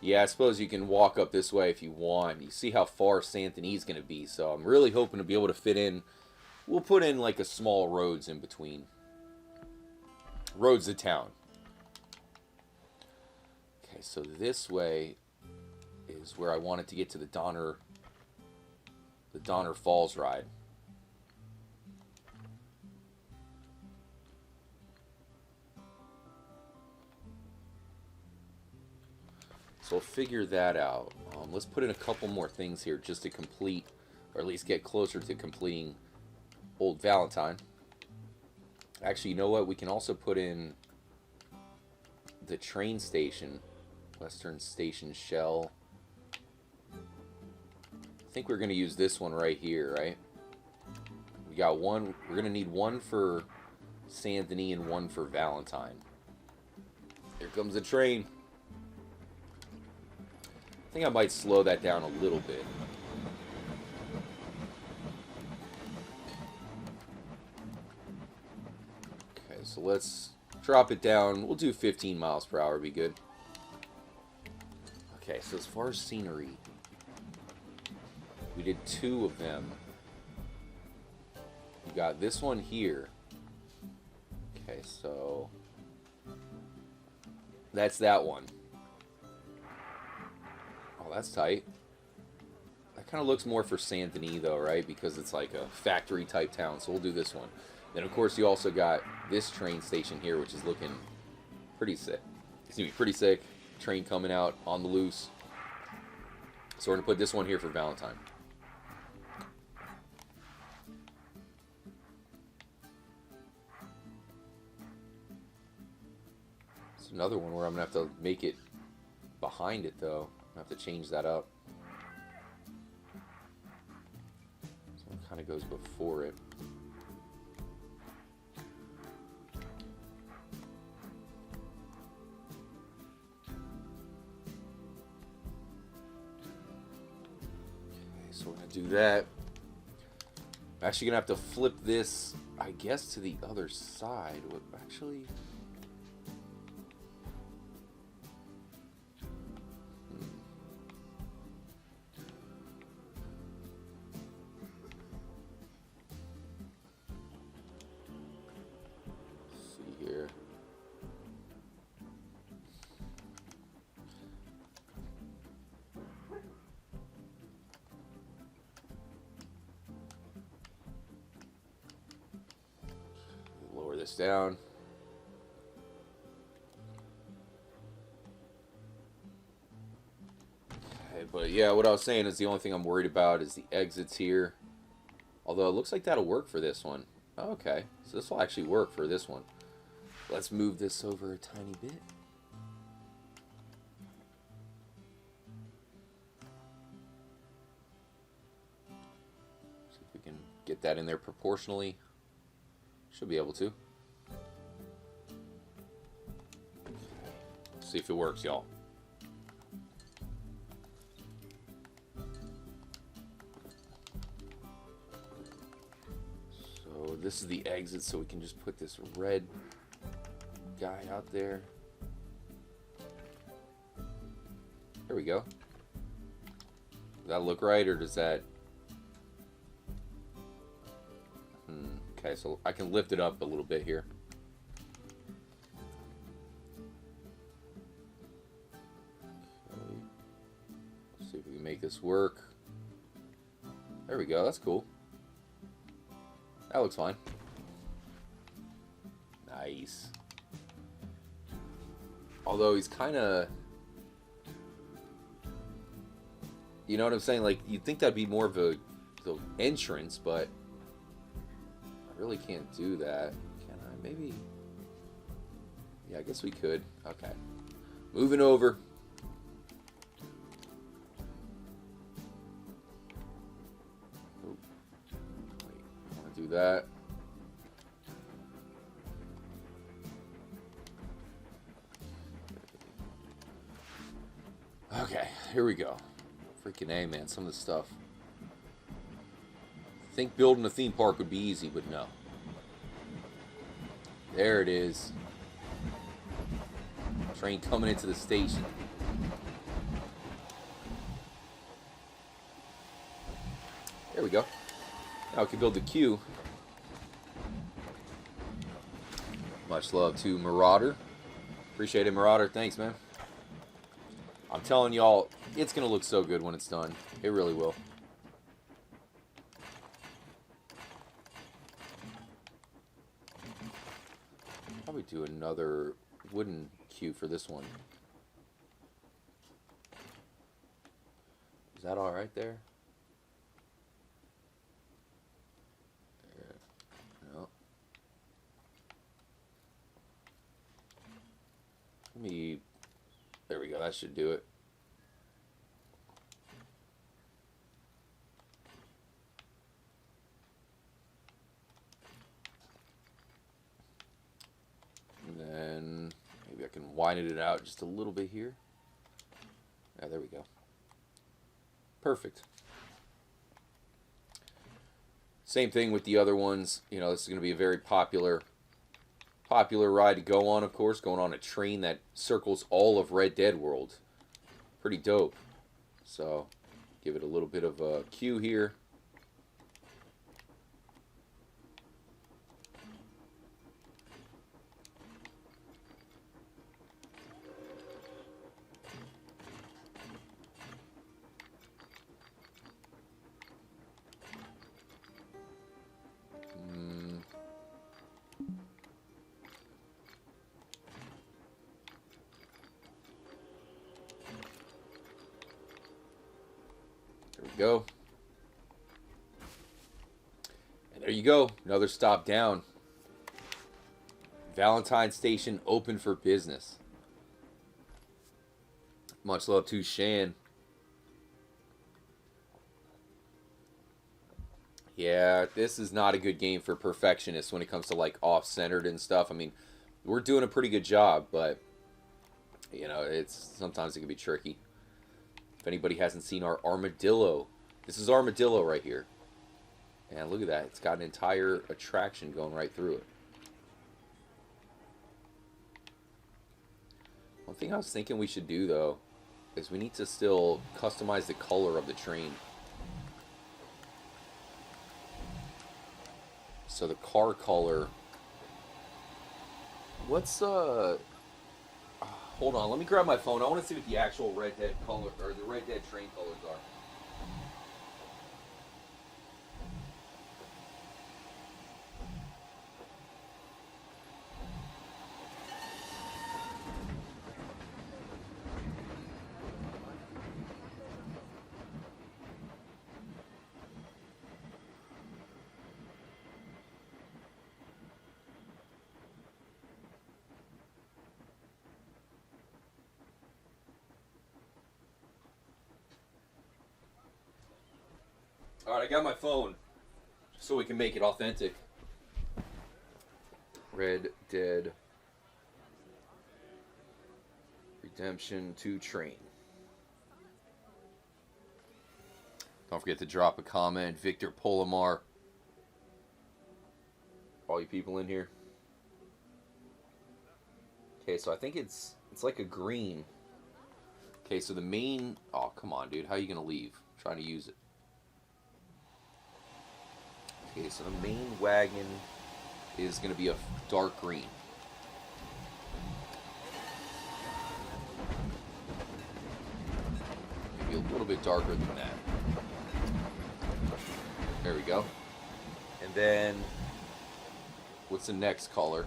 yeah, I suppose you can walk up this way if you want. You see how far Santini's going to be, so I'm really hoping to be able to fit in. We'll put in like a small roads in between. Roads to town. Okay, so this way is where I wanted to get to the Donner Falls ride. So we'll figure that out. Let's put in a couple more things here just to complete, or at least get closer to completing Old Valentine. Actually, you know what? We can also put in the train station, Western Station Shell. I think we're going to use this one right here, right? We got one. We're going to need one for Santini and one for Valentine. Here comes the train. I think I might slow that down a little bit. Okay, so let's drop it down. We'll do 15 miles per hour, be good. Okay, so as far as scenery, we did 2 of them. You got this one here. Okay, so that's that one. That's tight. That kind of looks more for Santini though, right? Because it's like a factory type town, so we'll do this one. Then of course you also got this train station here, which is looking pretty sick. It's gonna be pretty sick. Train coming out on the loose. So we're gonna put this one here for Valentine. It's another one where I'm gonna have to make it behind it though. I have to change that up. So it kind of goes before it. Okay, so we're going to do that. I'm actually going to have to flip this, I guess, to the other side. What actually... this down. Okay, but yeah, what I was saying is the only thing I'm worried about is the exits here. Although it looks like that'll work for this one. Oh, okay, so this will actually work for this one. Let's move this over a tiny bit. See if we can get that in there proportionally. Should be able to. See if it works, y'all. So this is the exit, so we can just put this red guy out there. There we go. Does that look right, or does that... Okay, so I can lift it up a little bit here. this work? There we go. That's cool. That looks fine. Nice. Although he's kind of... You know what I'm saying? Like, you'd think that'd be more of a entrance, but I really can't do that. Can I? Maybe... Yeah, I guess we could. Okay. Moving over. Oh. Wait, I want to do that. Okay, here we go. Freaking A, man. Some of the stuff. I think building a theme park would be easy, but no. There it is. Train coming into the station. There we go. Now we can build the queue. Much love to Marauder. Appreciate it, Marauder. Thanks, man. I'm telling y'all, it's going to look so good when it's done. It really will. Probably do another wooden queue for this one. Is that all right there? No. Let me... There we go. That should do it. And then maybe I can widen it out just a little bit here. Yeah, there we go. Perfect. Same thing with the other ones. You know, this is going to be a very popular ride to go on, of course. Going on a train that circles all of Red Dead World. Pretty dope. So, give it a little bit of a queue here. Go. And there you go. Another stop down. Valentine Station open for business. Much love to Shan. Yeah, this is not a good game for perfectionists when it comes to like off-centered and stuff. I mean, we're doing a pretty good job, but you know, sometimes it can be tricky. If anybody hasn't seen our armadillo, this is armadillo right here. And look at that. It's got an entire attraction going right through it. One thing I was thinking we should do, though, is we need to still customize the color of the train. So the car color... What's, Hold on, let me grab my phone. I want to see what the actual Red Dead color, or the Red Dead train colors are. Alright, I got my phone, so we can make it authentic. Red Dead Redemption 2 train. Don't forget to drop a comment. Victor Polomar. All you people in here. Okay, so I think it's like a green. Okay, so the main... Oh, come on, dude. How are you going to leave? I'm trying to use it. Okay, so the main wagon is going to be a dark green. Maybe a little bit darker than that. There we go. And then, what's the next color?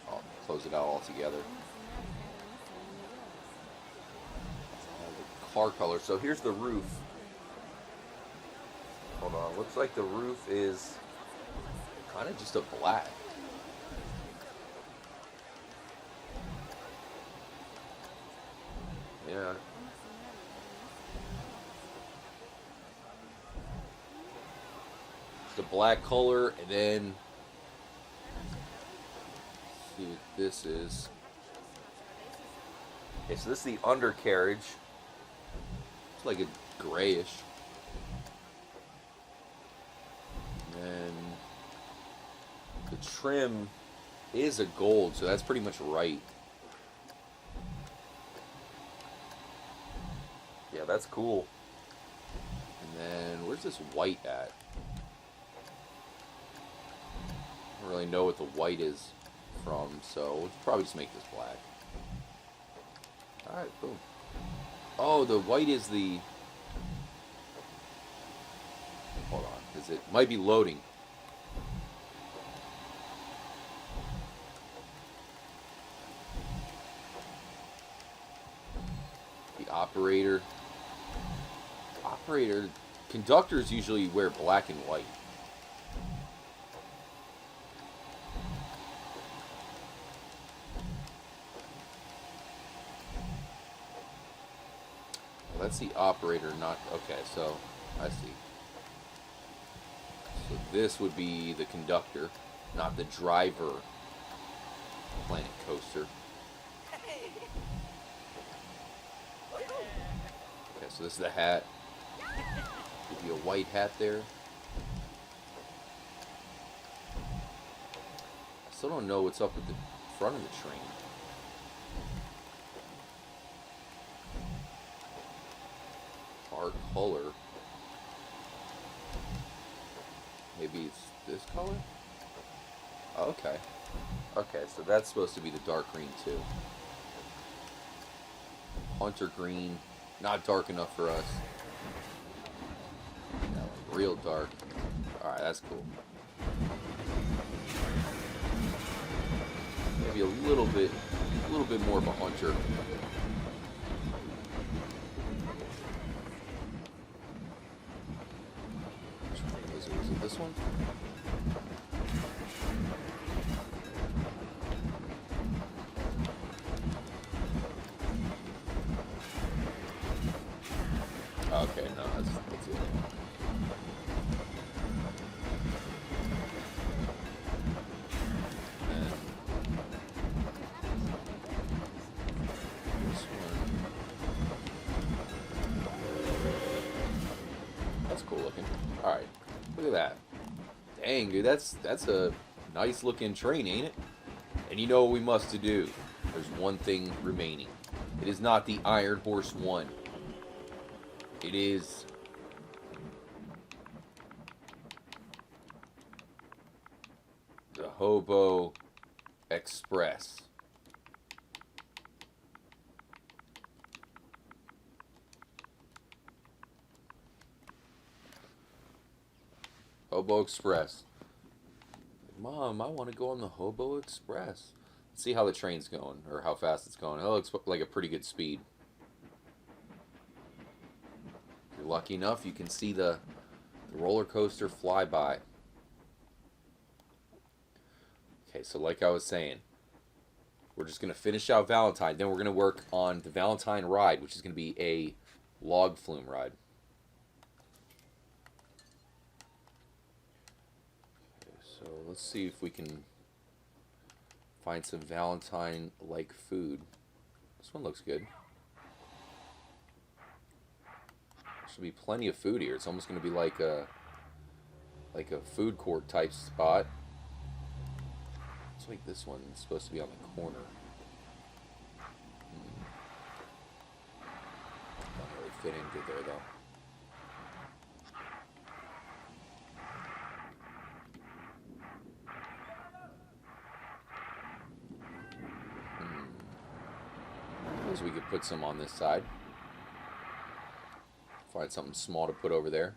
I'll close it out all together. The car color. So here's the roof. Hold on. Looks like the roof is kind of just a black. Yeah. The black color, and then let's see what this is. Okay, so this is the undercarriage. It's like a grayish. And then the trim is a gold, so that's pretty much right. Yeah, that's cool. And then where's this white at? I don't really know what the white is from, so we'll probably just make this black. Alright, boom. Oh, the white is the... Hold on, because it might be loading. The operator. Conductors usually wear black and white. Well, that's the operator, not... Okay, so I see. So this would be the conductor, not the driver. Planet Coaster. Okay, so this is the hat. Give you a white hat there. I still don't know what's up with the front of the train. Our color. Maybe it's this color? Oh, okay. Okay, so that's supposed to be the dark green too. Hunter green. Not dark enough for us. Real dark. Alright, that's cool. Maybe a little bit more of a hunter. Is it this one? Okay, no, that's it. Alright, look at that. Dang, dude, that's a nice looking train, ain't it? And you know what we must do. There's one thing remaining. It is not the Iron Horse 1. It is... the Hobo Express. Hobo Express. Mom, I want to go on the Hobo Express. Let's see how the train's going, or how fast it's going. It looks like a pretty good speed. If you're lucky enough, you can see the roller coaster fly by. Okay, so like I was saying, we're just going to finish out Valentine. Then we're going to work on the Valentine ride, which is going to be a log flume ride. So let's see if we can find some Valentine-like food. This one looks good. There should be plenty of food here. It's almost going to be like a food court type spot. Looks like this one's supposed to be on the corner. Don't really fit in good there though. We could put some on this side. Find something small to put over there.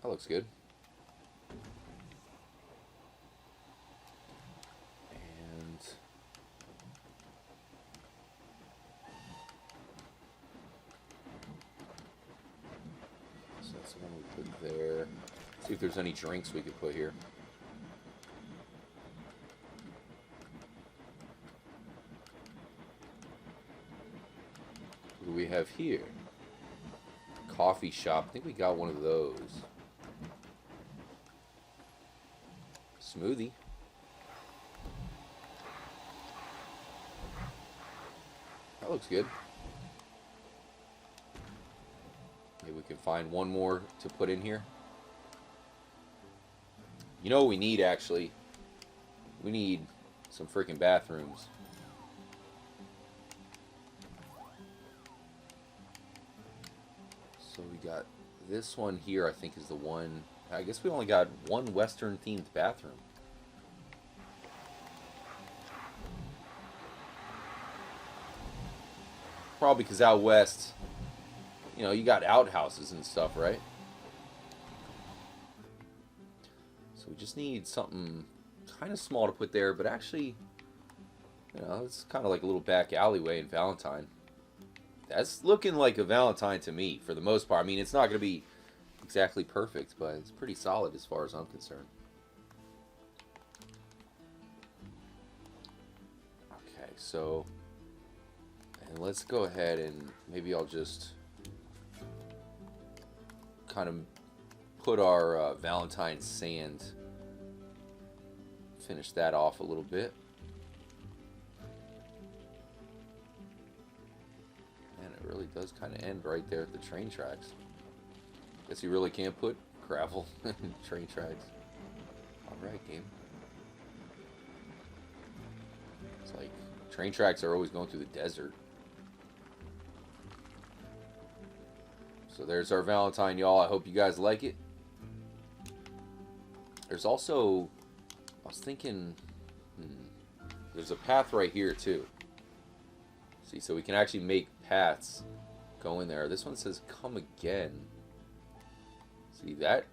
That looks good. And so that's the one we put there. See if there's any drinks we could put here. What do we have here? Coffee shop. I think we got one of those. Smoothie. That looks good. Maybe we can find one more to put in here. You know what we need, actually? We need some freaking bathrooms. So we got this one here, I think is the one. I guess we only got one Western themed bathroom. Probably because out west, you know, you got outhouses and stuff, right? So we just need something kind of small to put there, but actually, you know, it's kind of like a little back alleyway in Valentine. That's looking like a Valentine to me, for the most part. I mean, it's not going to be exactly perfect, but it's pretty solid as far as I'm concerned. Okay, so, and let's go ahead and maybe I'll just kind of put our Valentine sand, finish that off a little bit. Really does kind of end right there at the train tracks. Guess you really can't put gravel in train tracks. Alright, game. It's like train tracks are always going through the desert. So there's our Valentine, y'all. I hope you guys like it. There's also, I was thinking, there's a path right here too. See, so we can actually make paths go in there. This one says come again. See, that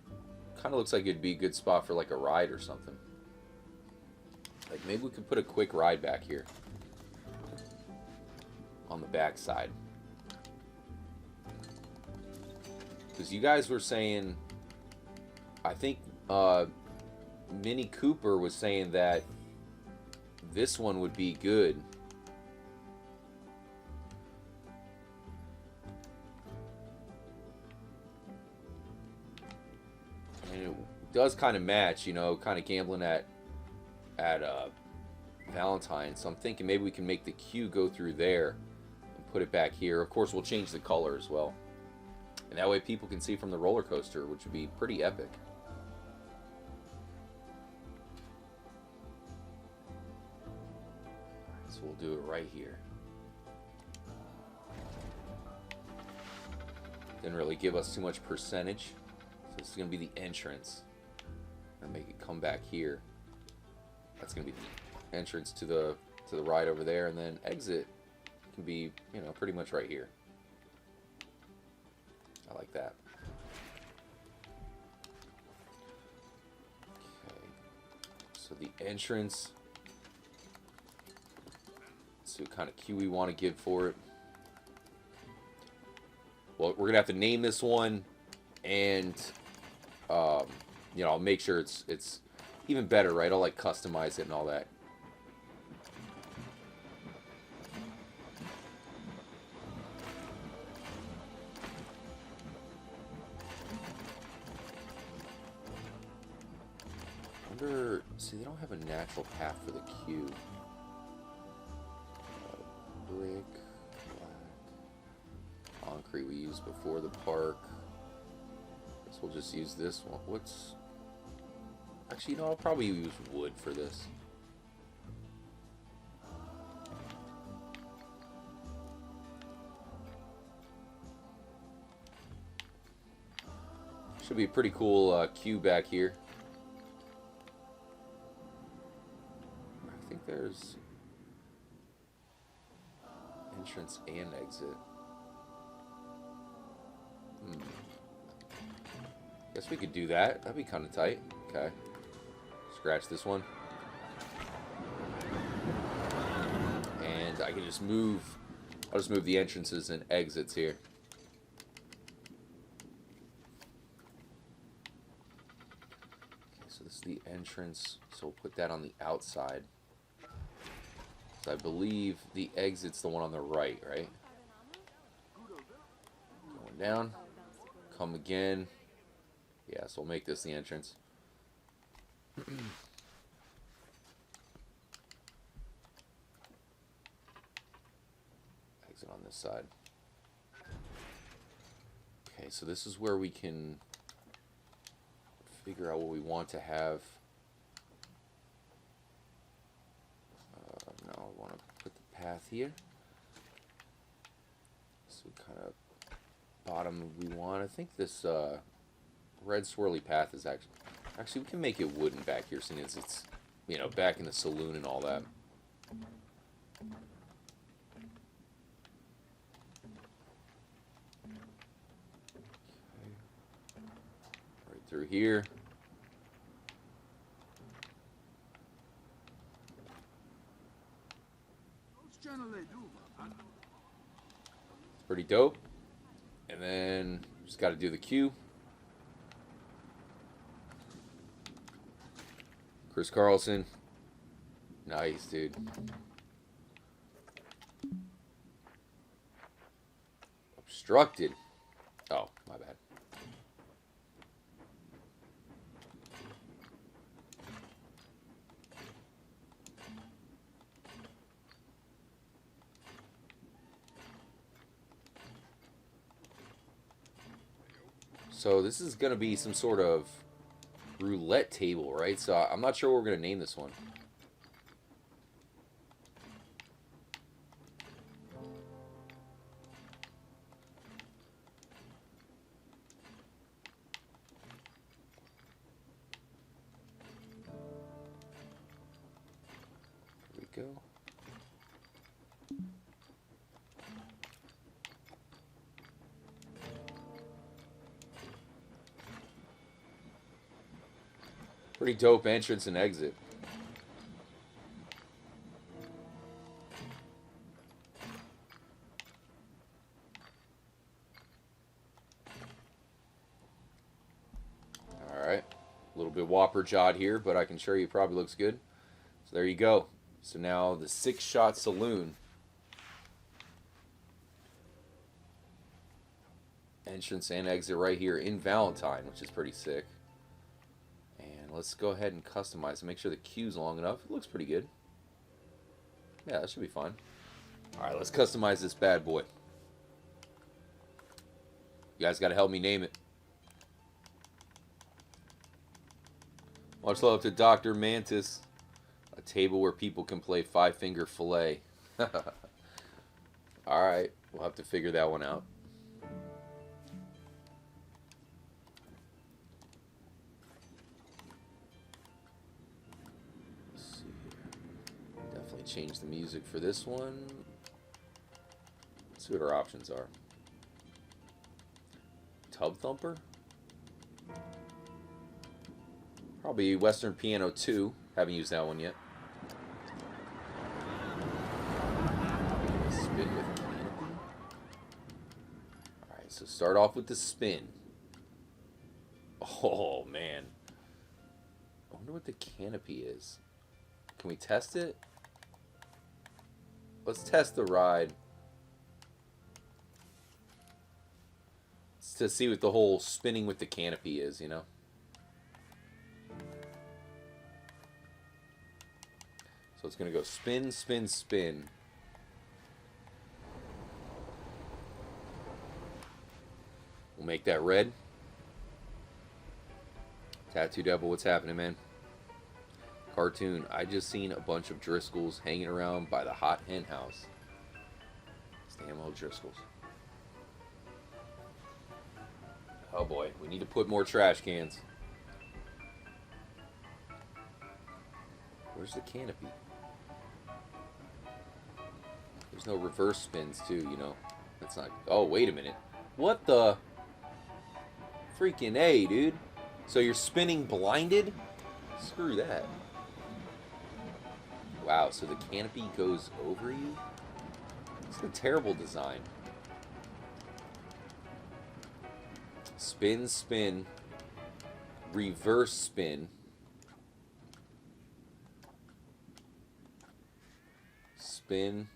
kind of looks like it'd be a good spot for like a ride or something. Like maybe we could put a quick ride back here on the back side. Because you guys were saying, I think Minnie Cooper was saying that this one would be good. Does kind of match, you know, kind of gambling at Valentine. So I'm thinking maybe we can make the queue go through there and put it back here. Of course, we'll change the color as well, and that way people can see from the roller coaster, which would be pretty epic. Alright, so we'll do it right here. Didn't really give us too much percentage, so this is going to be the entrance. And make it come back here. That's gonna be the entrance to the ride over there, and then exit can be, you know, pretty much right here. I like that. Okay. So the entrance. Let's see what kind of cue we want to give for it. Well, we're gonna have to name this one, and you know, I'll make sure it's even better, right? I'll like customize it and all that. Wonder, see, they don't have a natural path for the queue. Brick, black, concrete we used before the park. Guess we'll just use this one. What's... Actually, no, I'll probably use wood for this. Should be a pretty cool queue back here. I think there's entrance and exit. Guess we could do that. That'd be kind of tight. Okay. Scratch this one. And I can just move. I'll just move the entrances and exits here. Okay, so this is the entrance. So we'll put that on the outside. So I believe the exit's the one on the right, right? Going down. Come again. Yeah, so we'll make this the entrance. Exit on this side. Okay, so this is where we can figure out what we want to have. No, I want to put the path here. So kind of bottom we want. I think this red swirly path is actually we can make it wooden back here since it's, you know, back in the saloon and all that. Okay. Right through here. It's pretty dope. And then just got to do the queue. Chris Carlson. Nice, dude. Obstructed. Oh, my bad. So this is going to be some sort of roulette table, right? So I'm not sure what we're going to name this one. Here we go. Pretty dope entrance and exit. Alright. A little bit whopper jawed here, but I can show you it probably looks good. So there you go. So now the 6-shot saloon. Entrance and exit right here in Valentine, which is pretty sick. Let's go ahead and customize and make sure the queue's long enough. It looks pretty good. Yeah, that should be fine. Alright, let's customize this bad boy. You guys gotta help me name it. Much love to Dr. Mantis. A table where people can play 5-finger fillet. Alright, we'll have to figure that one out. Change the music for this one. Let's see what our options are. Tub Thumper? Probably Western Piano 2. Haven't used that one yet. Spin with canopy. Alright, so start off with the spin. Oh, man. I wonder what the canopy is. Can we test it? Let's test the ride. It's to see what the whole spinning with the canopy is, you know? So it's going to go spin, spin, spin. We'll make that red. Tattoo Devil, what's happening, man? Cartoon, I just seen a bunch of Driscolls hanging around by the hot hen house. It's damn old Driscolls. Oh boy, we need to put more trash cans. Where's the canopy? There's no reverse spins too, you know. That's not... Oh, wait a minute. What the... Freaking A, dude. So you're spinning blinded? Screw that. Wow, so the canopy goes over you? It's a terrible design. Spin, spin. Reverse spin. Spin.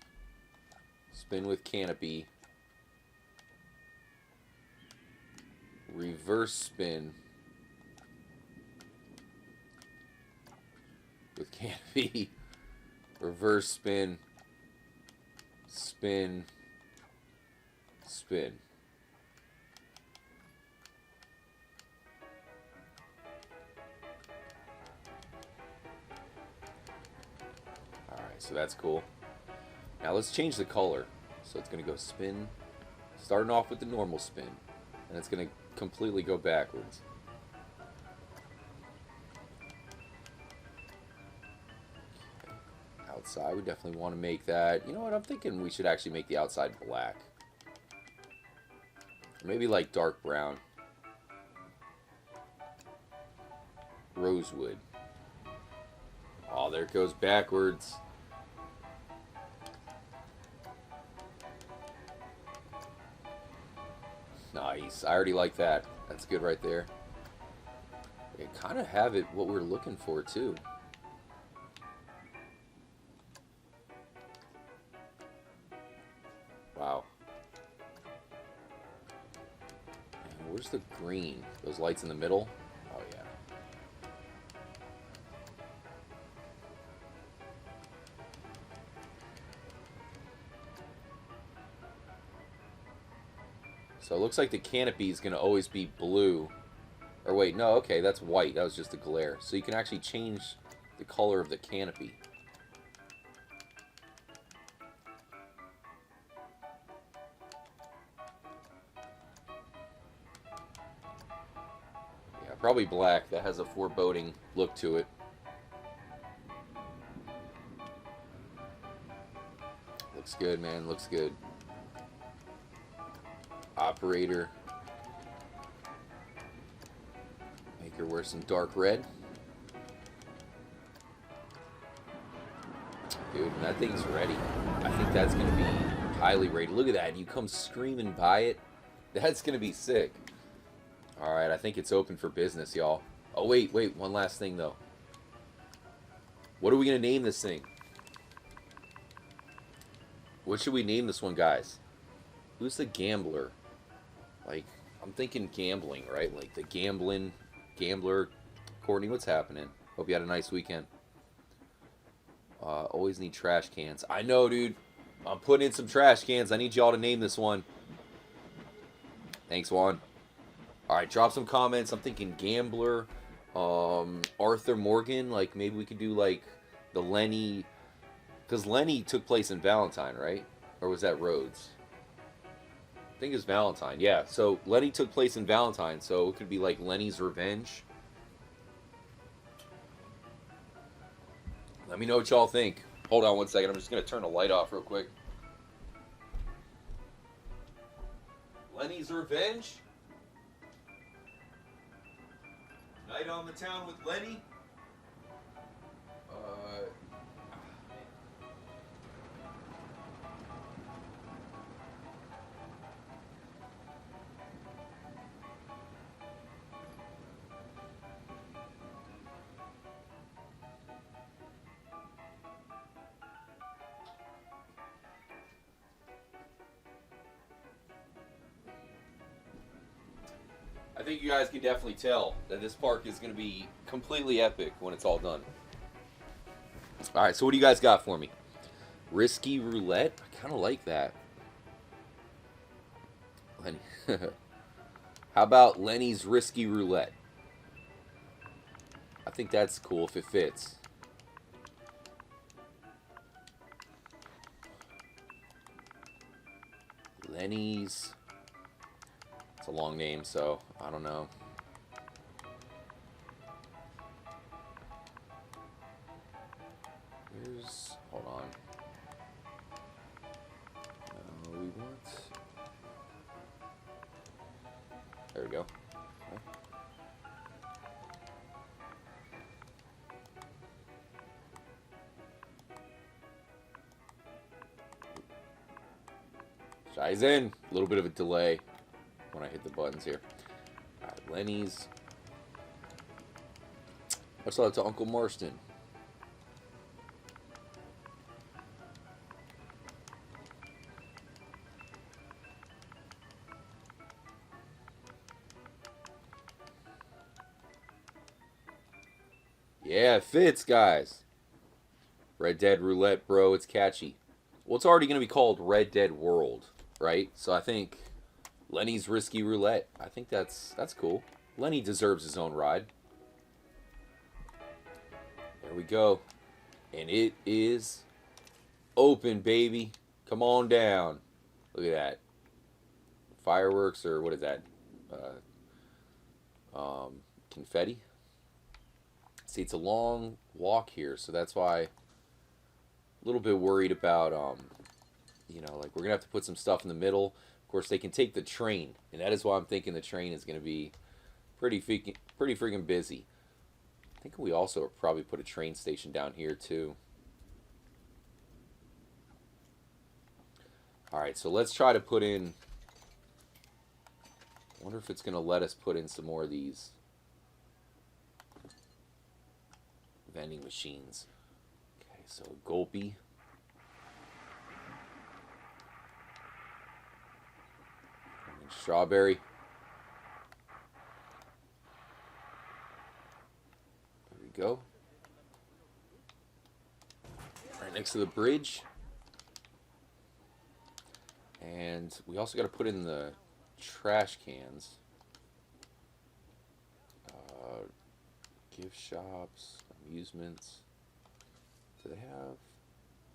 Spin with canopy. Reverse spin. With canopy. Reverse spin. Spin. Spin. Alright, so that's cool. Now let's change the color. So it's going to go spin. Starting off with the normal spin. And it's going to completely go backwards. Outside, we definitely want to make that. You know what? I'm thinking we should actually make the outside black. Or maybe like dark brown. Rosewood. Oh, there it goes backwards. Nice. I already like that. That's good right there. We kind of have it what we're looking for too. Wow. And where's the green? Those lights in the middle? Oh, yeah. So it looks like the canopy is going to always be blue. Or wait, no, okay, that's white. That was just the glare. So you can actually change the color of the canopy. Yeah, probably black. That has a foreboding look to it. Looks good, man. Looks good. Operator. Make her wear some dark red. Dude, and that thing's ready. I think that's going to be highly rated. Look at that. You come screaming by it. That's going to be sick. Alright, I think it's open for business, y'all. Oh, wait. One last thing, though. What are we going to name this thing? What should we name this one, guys? Who's the gambler? Like, I'm thinking gambling, right? Like the gambler. Courtney, what's happening? Hope you had a nice weekend. Always need trash cans. I know, dude. I'm putting in some trash cans. I need y'all to name this one. Thanks, Juan. Alright, drop some comments. I'm thinking gambler. Arthur Morgan. Like, maybe we could do, like, the Lenny. Because Lenny took place in Valentine, right? Or was that Rhodes? I think it's Valentine. Yeah, so Lenny took place in Valentine, so it could be like Lenny's Revenge. Let me know what y'all think. Hold on one second. I'm just going to turn the light off real quick. Lenny's Revenge? Night on the town with Lenny? I think you guys can definitely tell that this park is going to be completely epic when it's all done. Alright, so what do you guys got for me? Risky roulette? I kind of like that. Lenny. How about Lenny's risky roulette? I think that's cool if it fits. Lenny's... It's a long name, so I don't know. Here's... Hold on. No, we want... There we go. Okay. Dies in. A little bit of a delay when I hit the buttons here. Alright, Lenny's. Much love to Uncle Marston. Yeah, it fits, guys. Red Dead Roulette, bro. It's catchy. Well, it's already going to be called Red Dead World, right? So I think Lenny's Risky Roulette. I think that's cool. Lenny deserves his own ride. There we go. And it is open, baby. Come on down. Look at that. Fireworks, or what is that? Confetti. See, it's a long walk here, so that's why a little bit worried about, you know, like we're going to have to put some stuff in the middle. Of course, they can take the train, and that is why I'm thinking the train is going to be pretty freaking busy. I think we also probably put a train station down here, too. Alright, so let's try to put in... I wonder if it's going to let us put in some more of these vending machines. Okay, so Gulpy. And strawberry. There we go. Right next to the bridge. And we also got to put in the trash cans. Gift shops, amusements. Do they have...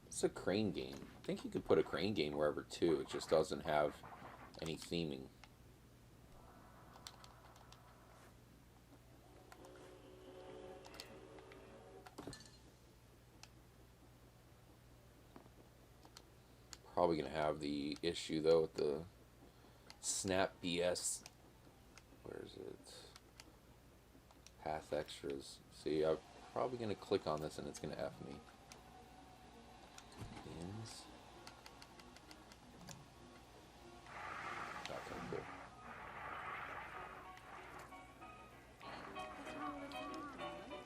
It's a crane game. I think you could put a crane game wherever too. It just doesn't have any theming. Probably going to have the issue though with the Snap BS. Where is it? Path extras. See, I'm probably going to click on this and it's going to F me. Ins. Okay, cool.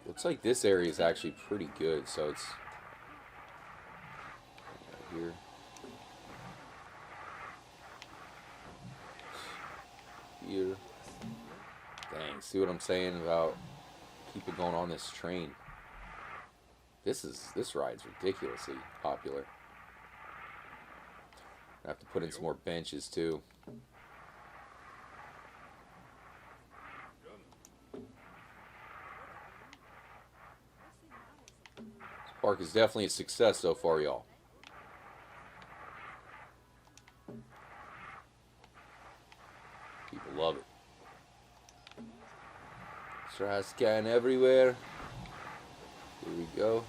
Looks like this area is actually pretty good, so it's right here. Here. Dang, see what I'm saying about people going on this train? This ride's ridiculously popular. I have to put in some more benches too. This park is definitely a success so far, y'all. People love it. Trash can everywhere. Here we go.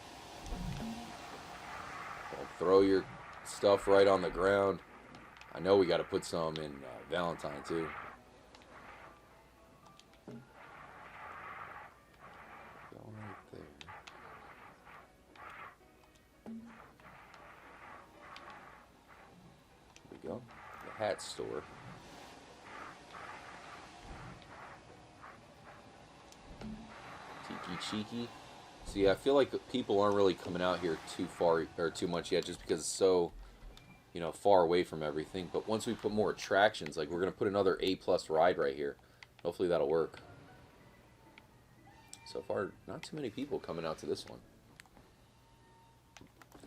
Don't throw your stuff right on the ground. I know we got to put some in Valentine too. Going right there. Here we go. The hat store. Cheeky. See, I feel like people aren't really coming out here too far or too much yet, just because it's so, you know, far away from everything. But once we put more attractions, like we're gonna put another A+ ride right here. Hopefully that'll work. So far, not too many people coming out to this one.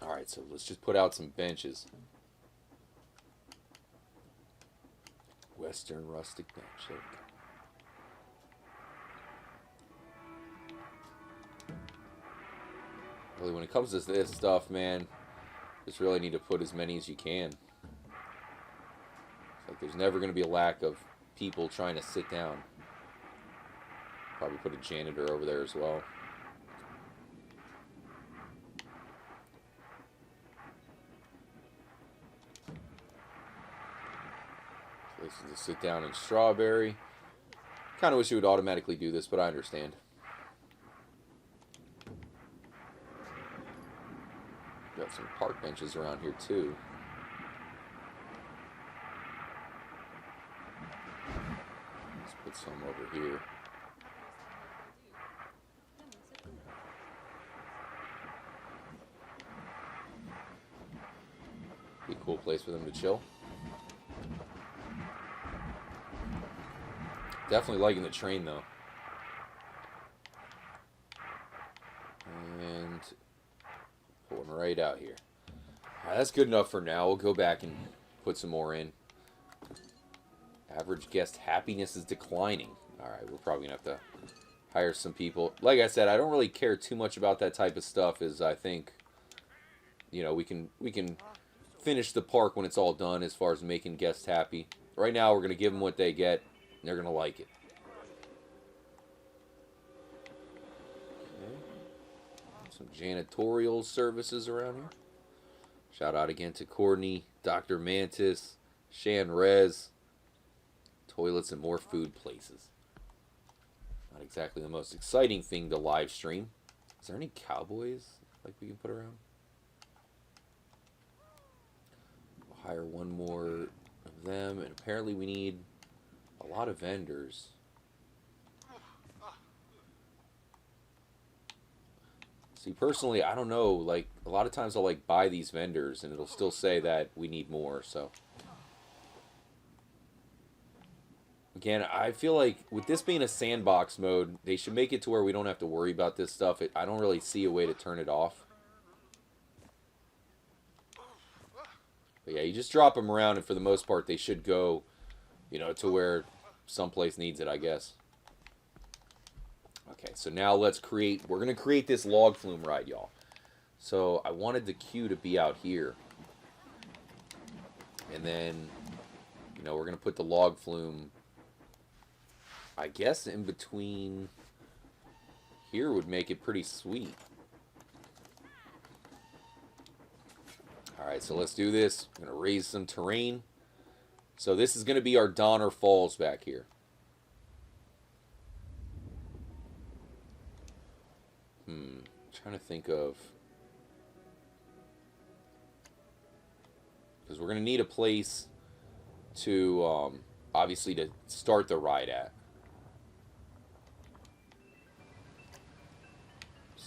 All right, so let's just put out some benches. Western rustic bench. There we go. Really, when it comes to this stuff, man, just really need to put as many as you can. It's like there's never going to be a lack of people trying to sit down. Probably put a janitor over there as well. This is a sit down in Strawberry. Kind of wish you would automatically do this, but I understand. Got some park benches around here too. some over here. Be a cool place for them to chill. Definitely liking the train though. And pulling right out here. Alright, that's good enough for now. We'll go back and put some more in. Average guest happiness is declining. Alright, we're probably going to have to hire some people. Like I said, I don't really care too much about that type of stuff, as I think, you know, we can finish the park when it's all done as far as making guests happy. Right now, we're going to give them what they get, and they're going to like it. Okay. Some janitorial services around here. Shout out again to Courtney, Dr. Mantis, Shan Rez. Toilets and more food places. Not exactly the most exciting thing to live stream. Is there any cowboys like we can put around? We'll hire one more of them, and apparently we need a lot of vendors. See, personally, I don't know. Like, a lot of times I'll like buy these vendors, and it'll still say that we need more. So. Again, I feel like with this being a sandbox mode, they should make it to where we don't have to worry about this stuff. I don't really see a way to turn it off. But yeah, you just drop them around, and for the most part, they should go, you know, to where someplace needs it, I guess. Okay, so now let's create, we're going to create this log flume ride, y'all. So I wanted the queue to be out here. And then, you know, we're going to put the log flume, I guess, in between here would make it pretty sweet. Alright, so let's do this. I'm going to raise some terrain. So this is going to be our Donner Falls back here. Trying to think of... because we're going to need a place to, obviously, to start the ride at.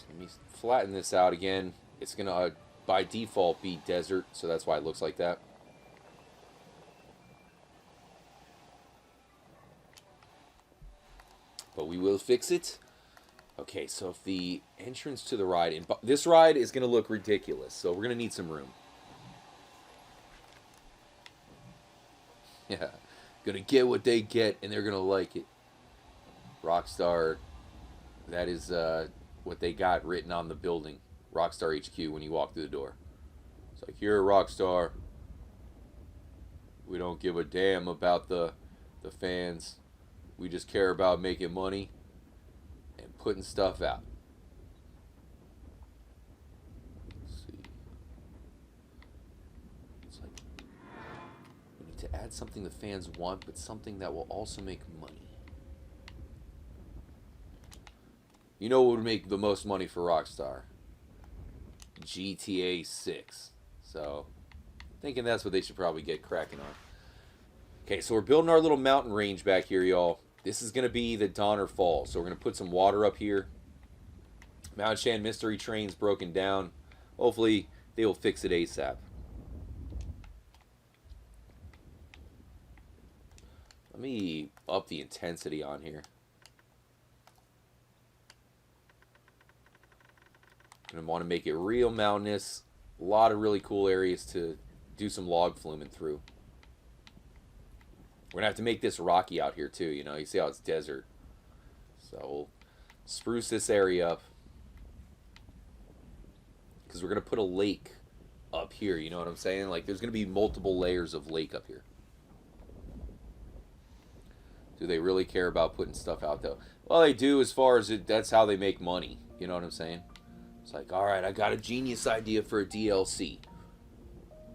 Let me flatten this out again. It's going to, by default, be desert, so that's why it looks like that. But we will fix it. Okay, so if the entrance to the ride... and this ride is going to look ridiculous, so we're going to need some room. Yeah. Going to get what they get, and they're going to like it. Rockstar, that is... what they got written on the building, Rockstar HQ, when you walk through the door. It's like, you're a Rockstar. We don't give a damn about the fans. We just care about making money and putting stuff out. Let's see. It's like, we need to add something the fans want, but something that will also make money. You know what would make the most money for Rockstar? GTA 6. So, thinking that's what they should probably get cracking on. Okay, so we're building our little mountain range back here, y'all. This is going to be the Donner Falls. So we're going to put some water up here. Mount Shan mystery train's broken down. Hopefully, they will fix it ASAP. Let me up the intensity on here. And I want to make it real mountainous. A lot of really cool areas to do some log fluming through. We're going to have to make this rocky out here too, you know. You see how it's desert. So we'll spruce this area up. Because we're going to put a lake up here, you know what I'm saying? Like, there's going to be multiple layers of lake up here. Do they really care about putting stuff out though? Well, they do, as far as that's how they make money. You know what I'm saying? It's like, alright, I got a genius idea for a DLC.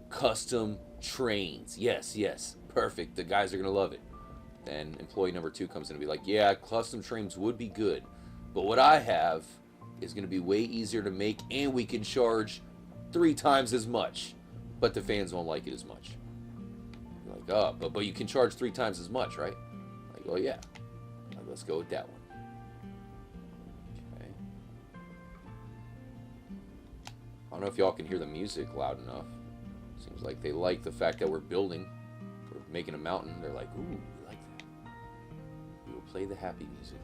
Custom trains. Yes, yes. Perfect. The guys are going to love it. Then employee number 2 comes in and be like, yeah, custom trains would be good. But what I have is going to be way easier to make, and we can charge 3 times as much. But the fans won't like it as much. You're like, oh, but you can charge 3 times as much, right? Like, well, yeah. let's go with that one. Okay. I don't know if y'all can hear the music loud enough. Seems like they like the fact that we're building. We're making a mountain. They're like, ooh, we like that. We will play the happy music.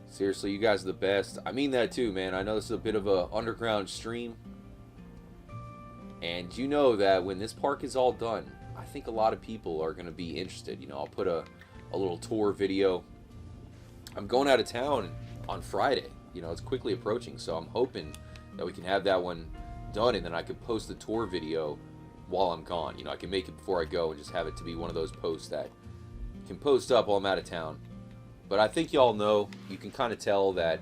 Seriously, you guys are the best. I mean that too, man. I know this is a bit of a underground stream. And you know that when this park is all done, I think a lot of people are going to be interested. You know, I'll put a little tour video. I'm going out of town on Friday. You know, it's quickly approaching. So I'm hoping that we can have that one done. And then I could post the tour video while I'm gone. You know, I can make it before I go and just have it to be one of those posts that can post up while I'm out of town. But I think y'all know, you can kind of tell that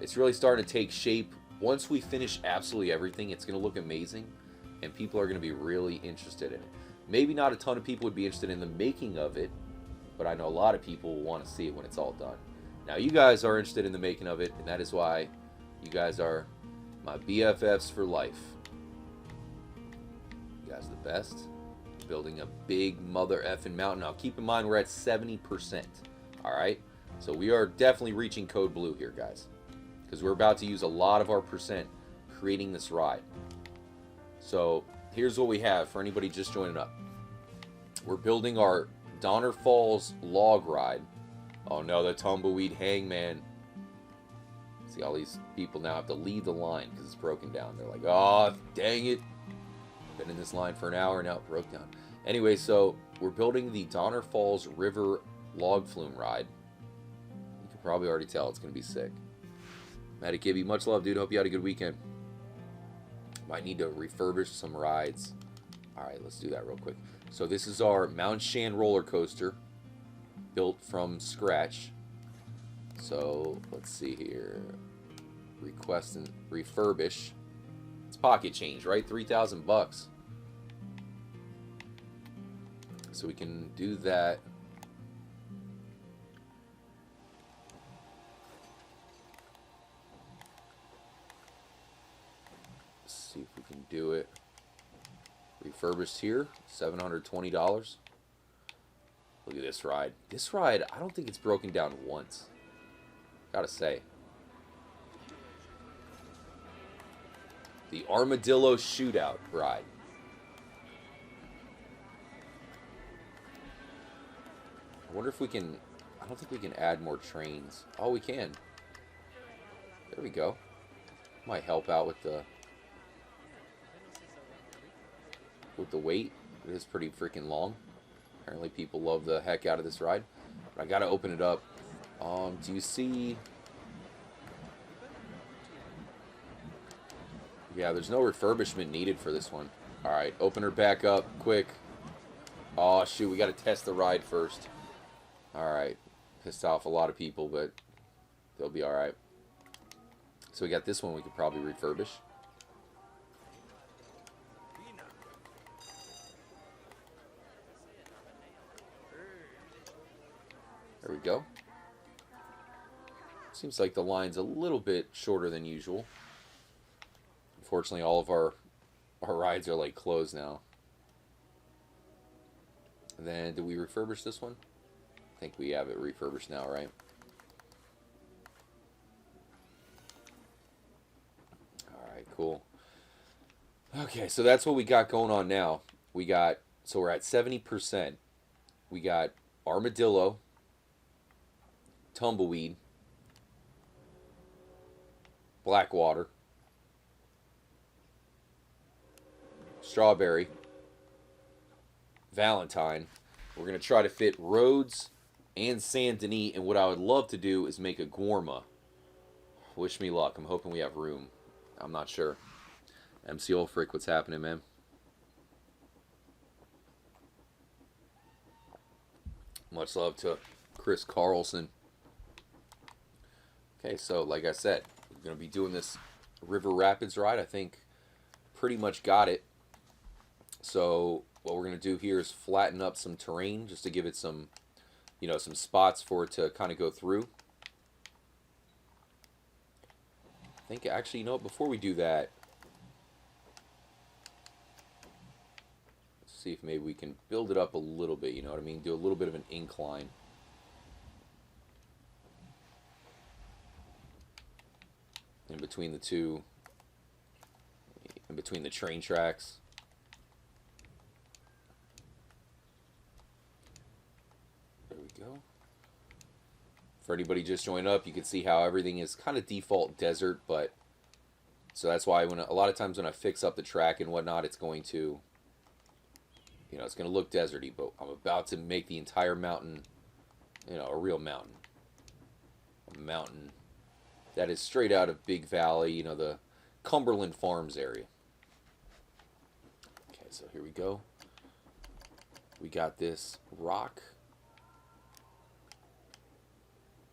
it's really starting to take shape. Once we finish absolutely everything, it's going to look amazing. And people are going to be really interested in it. Maybe not a ton of people would be interested in the making of it. But I know a lot of people will want to see it when it's all done. Now, you guys are interested in the making of it. And that is why you guys are my BFFs for life. You guys are the best. Building a big mother effing mountain. Now, keep in mind, we're at 70%. Alright, so we are definitely reaching code blue here, guys, because we're about to use a lot of our percent creating this ride. So here's what we have for anybody just joining up. We're building our Donner Falls log ride. Oh no, the Tumbleweed Hangman. See, all these people now have to leave the line because it's broken down. They're like, oh, dang it. Been in this line for an hour, now it broke down. Anyway, so we're building the Donner Falls River log flume ride. You can probably already tell it's going to be sick. Matty Kibby, much love, dude. Hope you had a good weekend. Might need to refurbish some rides. Alright, let's do that real quick. So this is our Mount Shan roller coaster, built from scratch. So let's see here. Request and refurbish. It's pocket change, right? 3,000 bucks. So we can do that. See if we can do it. Refurbished here, $720. Look at this ride. This ride, I don't think it's broken down once. Gotta say. The Armadillo Shootout ride. I wonder if we can... I don't think we can add more trains. Oh, we can. There we go. Might help out with the weight. It is pretty freaking long. Apparently people love the heck out of this ride. But I gotta open it up. Do you see... Yeah, there's no refurbishment needed for this one. Alright, open her back up, quick. Oh, shoot, we gotta test the ride first. Alright, pissed off a lot of people, but they'll be alright. So we got this one we could probably refurbish. There we go. Seems like the line's a little bit shorter than usual. Unfortunately, all of our rides are like closed now. And then, did we refurbish this one? I think we have it refurbished now, right? Alright, cool. Okay, so that's what we got going on now. We got, so we're at 70%. We got Armadillo, Tumbleweed, Blackwater, Strawberry, Valentine. We're going to try to fit Rhodes and Saint Denis, and what I would love to do is make a Gorma. Wish me luck. I'm hoping we have room. I'm not sure. MC Ulfric, what's happening, man? Much love to Chris Carlson. Okay, so like I said, we're going to be doing this River Rapids ride. I think pretty much got it. So what we're going to do here is flatten up some terrain just to give it some, you know, some spots for it to kind of go through. I think actually, you know what, before we do that, let's see if maybe we can build it up a little bit, you know what I mean? Do a little bit of an incline. in between the two, in between the train tracks. There we go. For anybody just joining up, you can see how everything is kind of default desert, but so that's why when a lot of times when I fix up the track and whatnot, it's going to, you know, it's going to look deserty, but I'm about to make the entire mountain, you know, a real mountain. A mountain that is straight out of Big Valley, you know, the Cumberland Farms area. Okay, so here we go. We got this rock.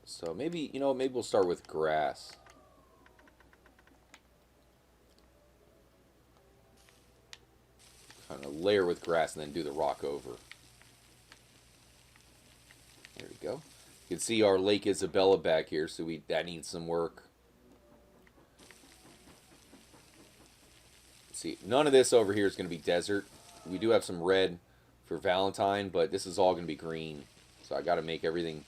So maybe, you know, maybe we'll start with grass. Kind of layer with grass and then do the rock over. There we go. You can see our Lake Isabella back here, so that needs some work. See, none of this over here is going to be desert. We do have some red for Valentine, but this is all going to be green. So I got to make everything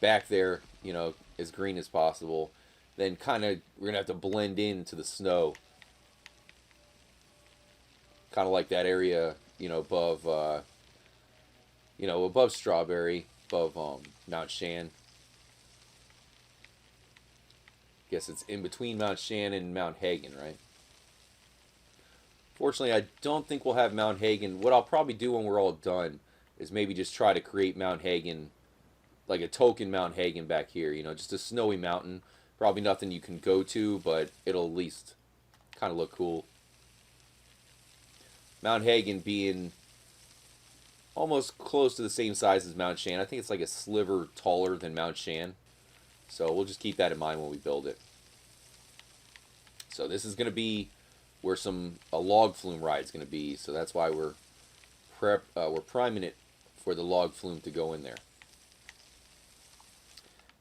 back there, you know, as green as possible. Then kind of, we're going to have to blend into the snow. Kind of like that area, you know, above, above Strawberry, above Mount Shan. Guess it's in between Mount Shan and Mount Hagen, right? Fortunately, I don't think we'll have Mount Hagen. What I'll probably do when we're all done is maybe just try to create Mount Hagen, like a token Mount Hagen back here, you know, just a snowy mountain. Probably nothing you can go to, but it'll at least kind of look cool. Mount Hagen being almost close to the same size as Mount Shan. I think it's like a sliver taller than Mount Shan. So we'll just keep that in mind when we build it. So this is going to be where a log flume ride is going to be. So that's why we're priming it for the log flume to go in there.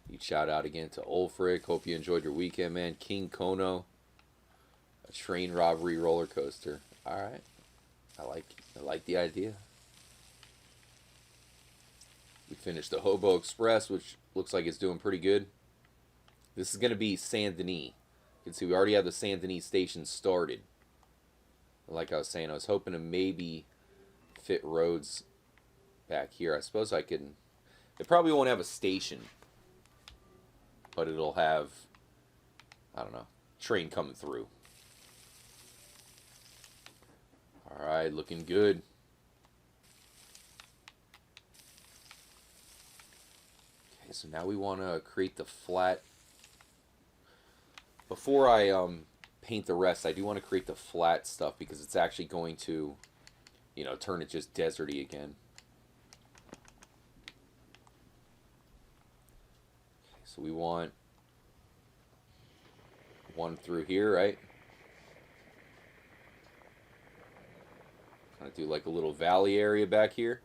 Huge shout out again to Ulfric. Hope you enjoyed your weekend, man. King Kono, a train robbery roller coaster. All right. I like the idea. We finished the Hobo Express, which looks like it's doing pretty good. This is going to be Saint Denis. You can see we already have the Saint Denis station started. Like I was saying, I was hoping to maybe fit roads back here. I suppose I can. It probably won't have a station, but it'll have, I don't know, train coming through. Alright, looking good. Okay, so now we want to create the flat. Before I paint the rest, I do want to create the flat stuff because it's actually going to, you know, turn it just deserty again. Okay, so we want one through here, right? Kind of do like a little valley area back here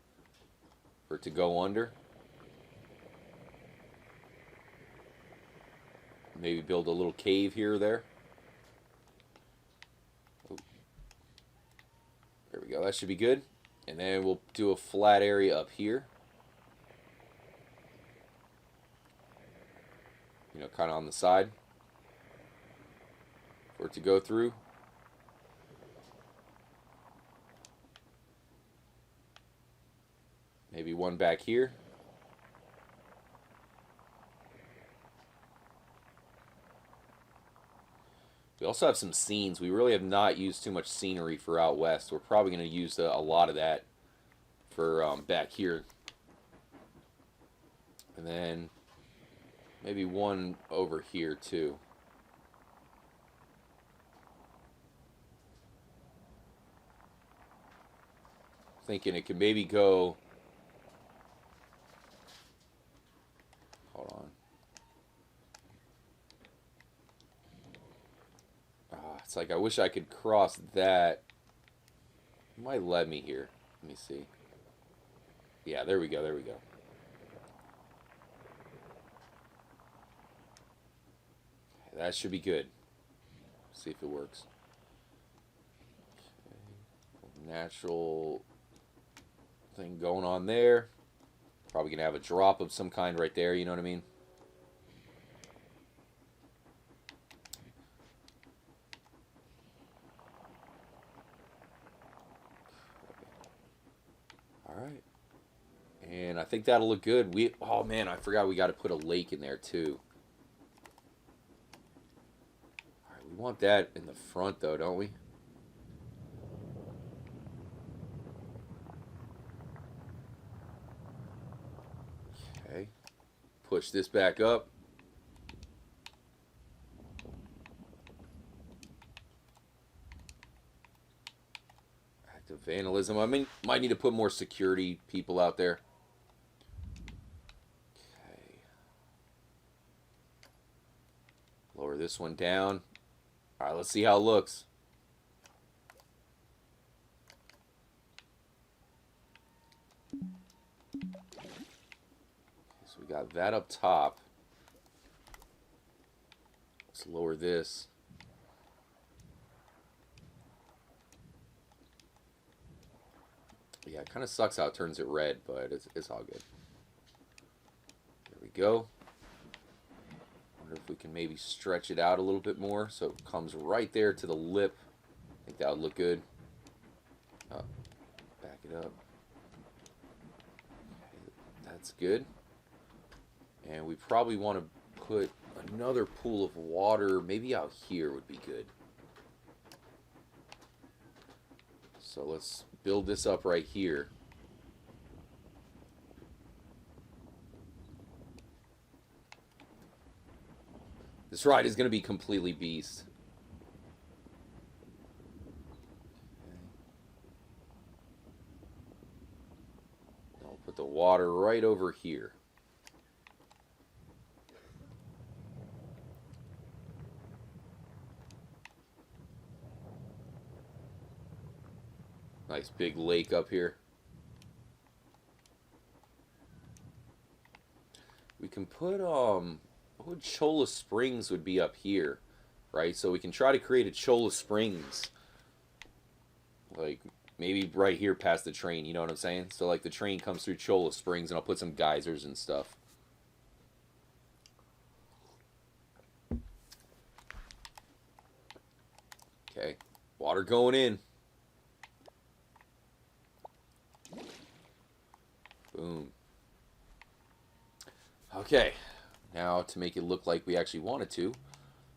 for it to go under. Maybe build a little cave here or there. Oh. There we go. That should be good. And then we'll do a flat area up here. You know, kind of on the side for it to go through. Maybe one back here. We also have some scenes. We really have not used too much scenery for out west. We're probably going to use a lot of that for back here. And then maybe one over here too. Thinking it could maybe go. Hold on. It's like I wish I could cross that. It might let me here. Let me see. Yeah, there we go. There we go. That should be good. See if it works. Okay. Natural thing going on there. Probably going to have a drop of some kind right there, you know what I mean? I think that'll look good. Oh man, I forgot we got to put a lake in there too. All right, we want that in the front though, don't we? Okay. Push this back up. Active vandalism. I mean, might need to put more security people out there. Okay. Lower this one down. All right, let's see how it looks. So we got that up top. Let's lower this. Yeah, it kind of sucks how it turns it red, but it's all good. There we go. Wonder if we can maybe stretch it out a little bit more so it comes right there to the lip. I think that would look good. Oh, back it up. Okay, that's good. And we probably want to put another pool of water maybe out here would be good. So let's build this up right here. This ride is going to be completely beast. Okay. I'll put the water right over here. Nice big lake up here. We can put what would Cholla Springs would be up here, right? So we can try to create a Cholla Springs, like maybe right here past the train. You know what I'm saying? So like the train comes through Cholla Springs, and I'll put some geysers and stuff. Okay, water going in. Boom. Okay, now to make it look like we actually wanted to,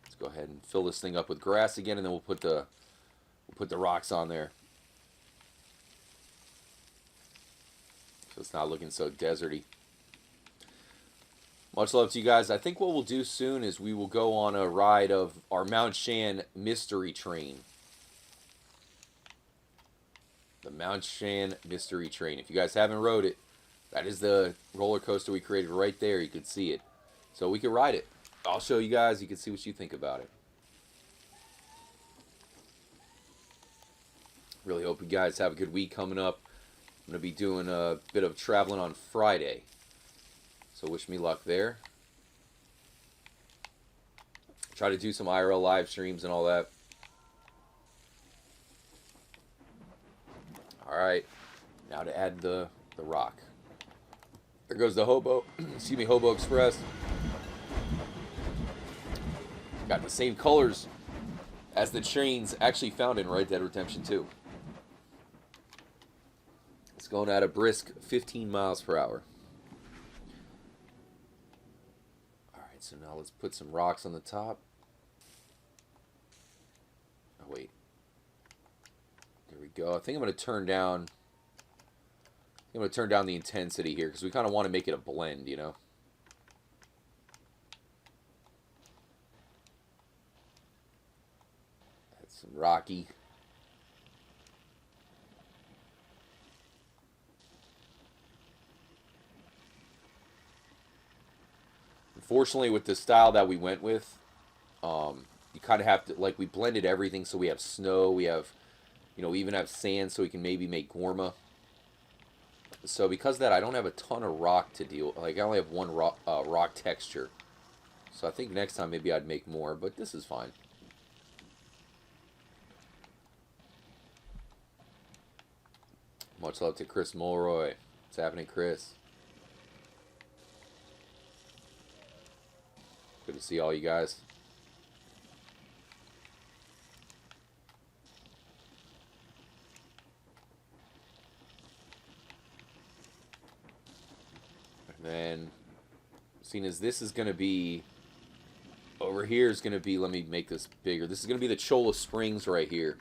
let's go ahead and fill this thing up with grass again, and then we'll put the rocks on there, so it's not looking so deserty. Much love to you guys. I think what we'll do soon is we will go on a ride of our Mount Shan mystery train. The Mount Shan mystery train. If you guys haven't rode it, that is the roller coaster we created right there. You can see it. So we can ride it. I'll show you guys. You can see what you think about it. Really hope you guys have a good week coming up. I'm going to be doing a bit of traveling on Friday. So wish me luck there. Try to do some IRL live streams and all that. Alright. Now to add the rock. There goes the hobo. Excuse me, Hobo Express. Got the same colors as the trains actually found in Red Dead Redemption 2. It's going at a brisk 15 miles per hour. Alright, so now let's put some rocks on the top. Oh, wait. There we go. I think I'm going to turn down... I'm going to turn down the intensity here because we kind of want to make it a blend, you know. Add some rocky. Unfortunately, with the style that we went with, you kind of have to, like, we blended everything, so we have snow, we have, you know, we even have sand, so we can maybe make Gorma. So because of that, I don't have a ton of rock to deal with. Like, I only have one rock texture. So I think next time maybe I'd make more, but this is fine. Much love to Chris Mulroy. What's happening, Chris? Good to see all you guys. Seeing as this is going to be... Over here is going to be... Let me make this bigger. This is going to be the Cholla Springs right here.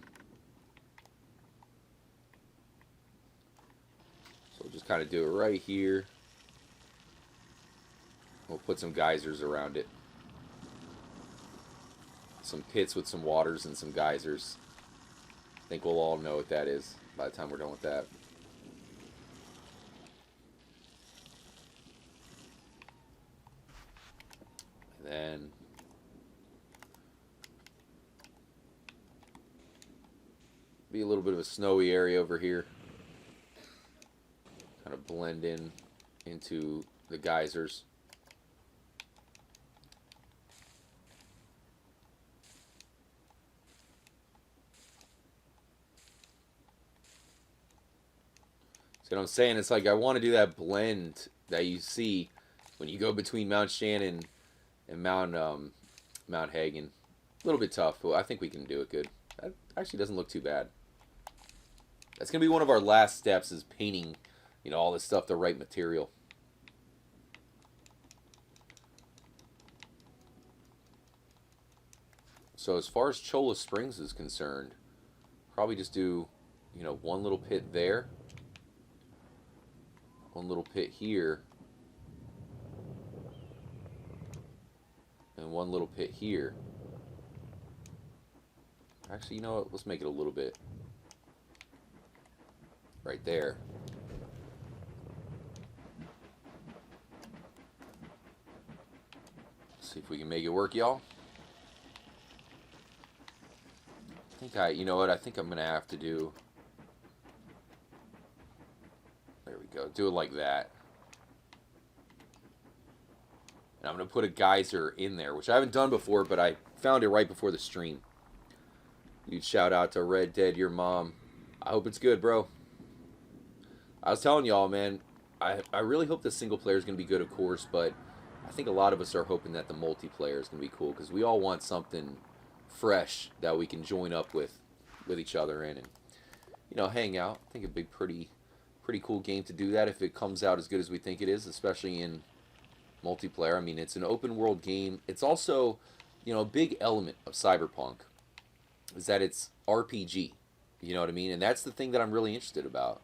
So we'll just kind of do it right here. We'll put some geysers around it. Some pits with some waters and some geysers. I think we'll all know what that is by the time we're done with that. And then be a little bit of a snowy area over here. Kind of blend in into the geysers. See what I'm saying? It's like I want to do that blend that you see when you go between Mount Shan and Mount Hagen. A little bit tough, but I think we can do it good. That actually doesn't look too bad. That's going to be one of our last steps, is painting, you know, all this stuff the right material. So as far as Cholla Springs is concerned, probably just do, you know, one little pit there. One little pit here. And one little pit here. Actually, you know what? Let's make it a little bit right there. See if we can make it work, y'all. I think you know what? I think I'm going to have to do... There we go. Do it like that. And I'm going to put a geyser in there, which I haven't done before, but I found it right before the stream. Huge shout out to Red Dead, your mom. I hope it's good, bro. I was telling y'all, man, I really hope the single player is going to be good, of course, but I think a lot of us are hoping that the multiplayer is going to be cool, because we all want something fresh that we can join up with each other in and, you know, hang out. I think it'd be pretty cool game to do that if it comes out as good as we think it is, especially in multiplayer. I mean, it's an open world game. It's also, you know, a big element of Cyberpunk is that it's RPG. You know what I mean? And that's the thing that I'm really interested about.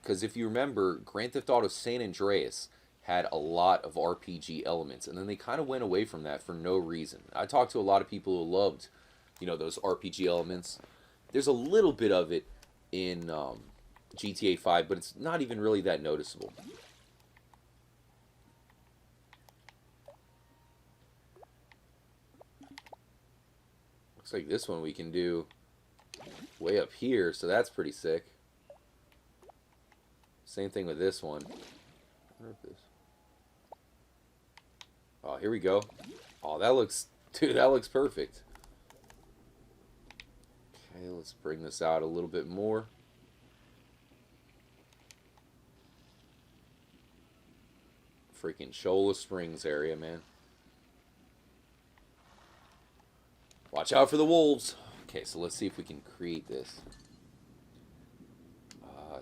Because if you remember, Grand Theft Auto San Andreas had a lot of RPG elements, and then they kind of went away from that for no reason. I talked to a lot of people who loved, you know, those RPG elements. There's a little bit of it in GTA 5, but it's not even really that noticeable. Looks like this one we can do way up here, so that's pretty sick. Same thing with this one. Oh, here we go. Oh, that looks... Dude, that looks perfect. Okay, let's bring this out a little bit more. Freaking Cholla Springs area, man. Watch out for the wolves. Okay, so let's see if we can create this.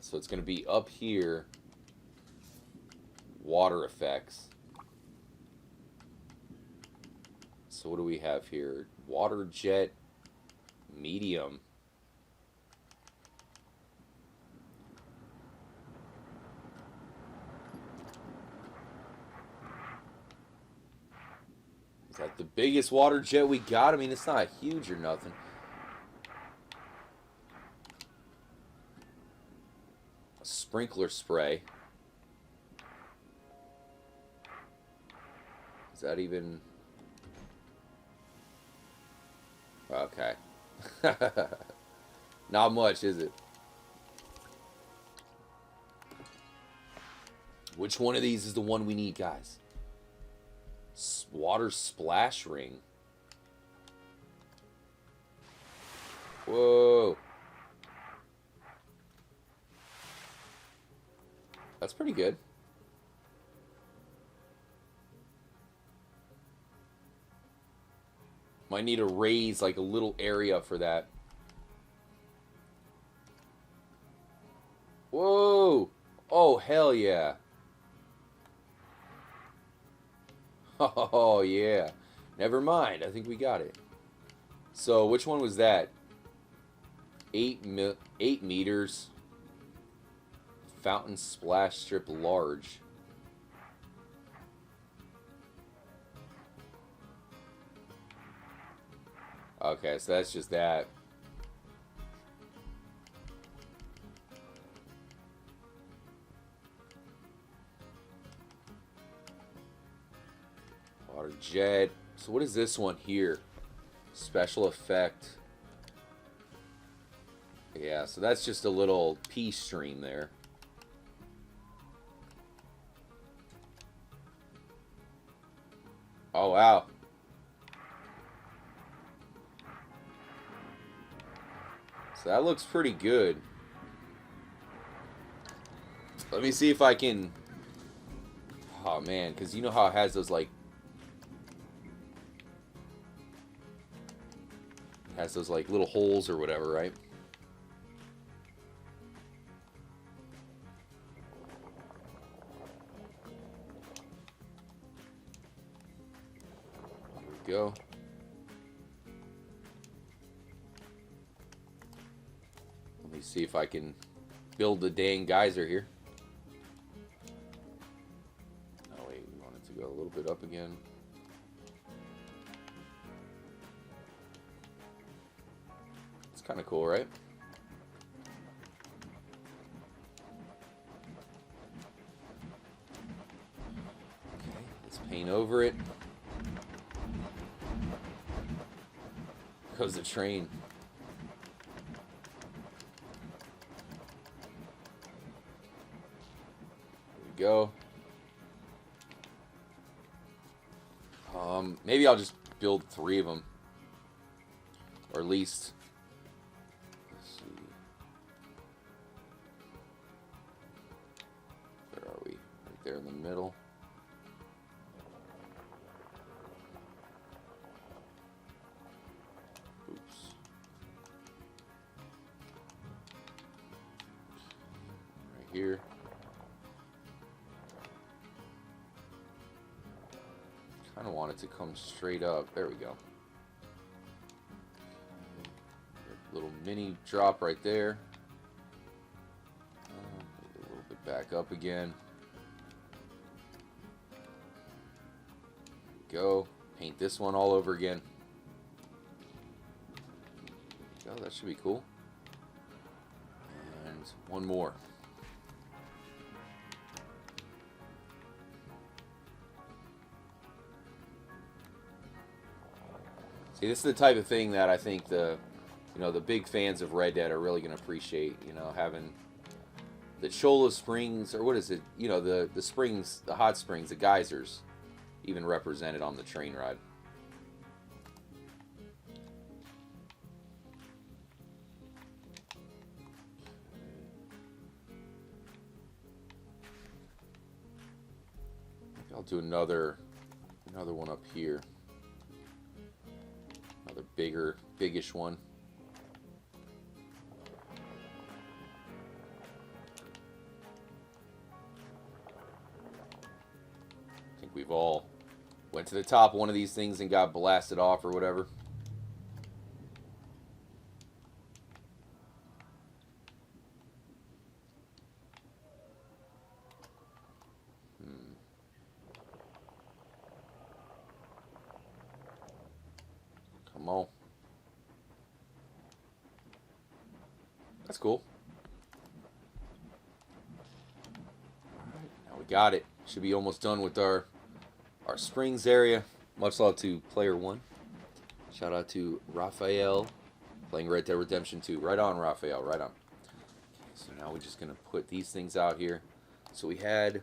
So it's going to be up here. Water effects. So what do we have here? Water jet medium. Is that the biggest water jet we got? I mean, it's not huge or nothing. A sprinkler spray. Is that even... Okay. Not much, is it? Which one of these is the one we need, guys? Water splash ring. Whoa. That's pretty good. Might need to raise like a little area for that. Whoa. Oh, hell yeah. Oh, yeah. Never mind. I think we got it. So, which one was that? 8 meters. Fountain splash strip large. Okay, so that's just that. Water jet. So what is this one here? Special effect. Yeah, so that's just a little pea stream there. Oh, wow. So that looks pretty good. Let me see if I can... Oh, man, because you know how it has those, like... Has those, like, little holes or whatever, right? Here we go. Let me see if I can build the dang geyser here. Oh, wait, we want it to go a little bit up again. It's kind of cool, right? Okay, let's paint over it. Goes the train. There we go. Maybe I'll just build 3 of them. Or at least... Let's see. Where are we? Right there in the middle. Oops. Right here. Kind of want it to come straight up. There we go. Little mini drop right there. A little bit back up again. There we go. Paint this one all over again. Oh, that should be cool. And one more. See, this is the type of thing that I think the big fans of Red Dead are really going to appreciate. You know, having the Cholla Springs, or what is it? You know, the springs, the hot springs, the geysers, even represented on the train ride. I'll do another one up here. Another biggish one. I think we've all went to the top of one of these things and got blasted off or whatever. Come on. That's cool. Alright, now we got it. Should be almost done with our springs area. Much love to player 1. Shout out to Raphael playing Red Dead Redemption 2. Right on, Raphael. Right on. Okay, so now we're just going to put these things out here. So we had...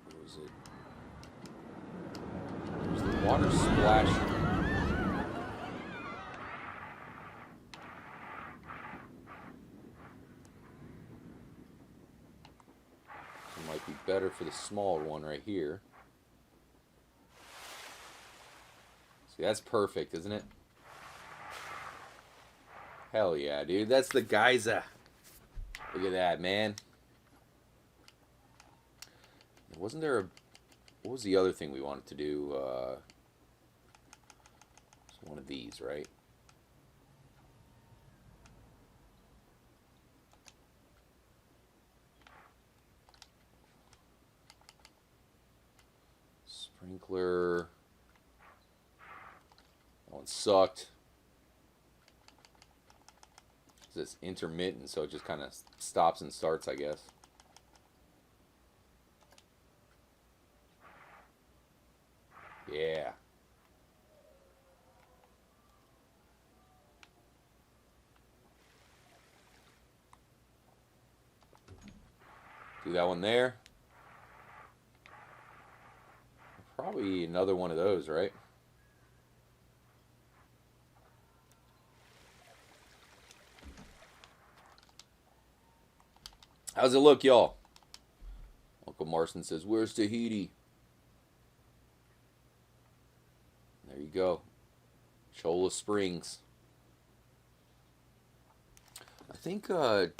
What was it? There's the water splash. Might be better for the smaller one right here. See, that's perfect, isn't it? Hell yeah, dude. That's the geyser. Look at that, man. Wasn't there What was the other thing we wanted to do? It's one of these, right? Sprinkler. That one sucked. It's intermittent, so it just kind of stops and starts, I guess. Yeah. Do that one there. Probably another one of those, right? How's it look, y'all? Uncle Marston says, "Where's Tahiti?" There you go. Cholla Springs. I think Cholla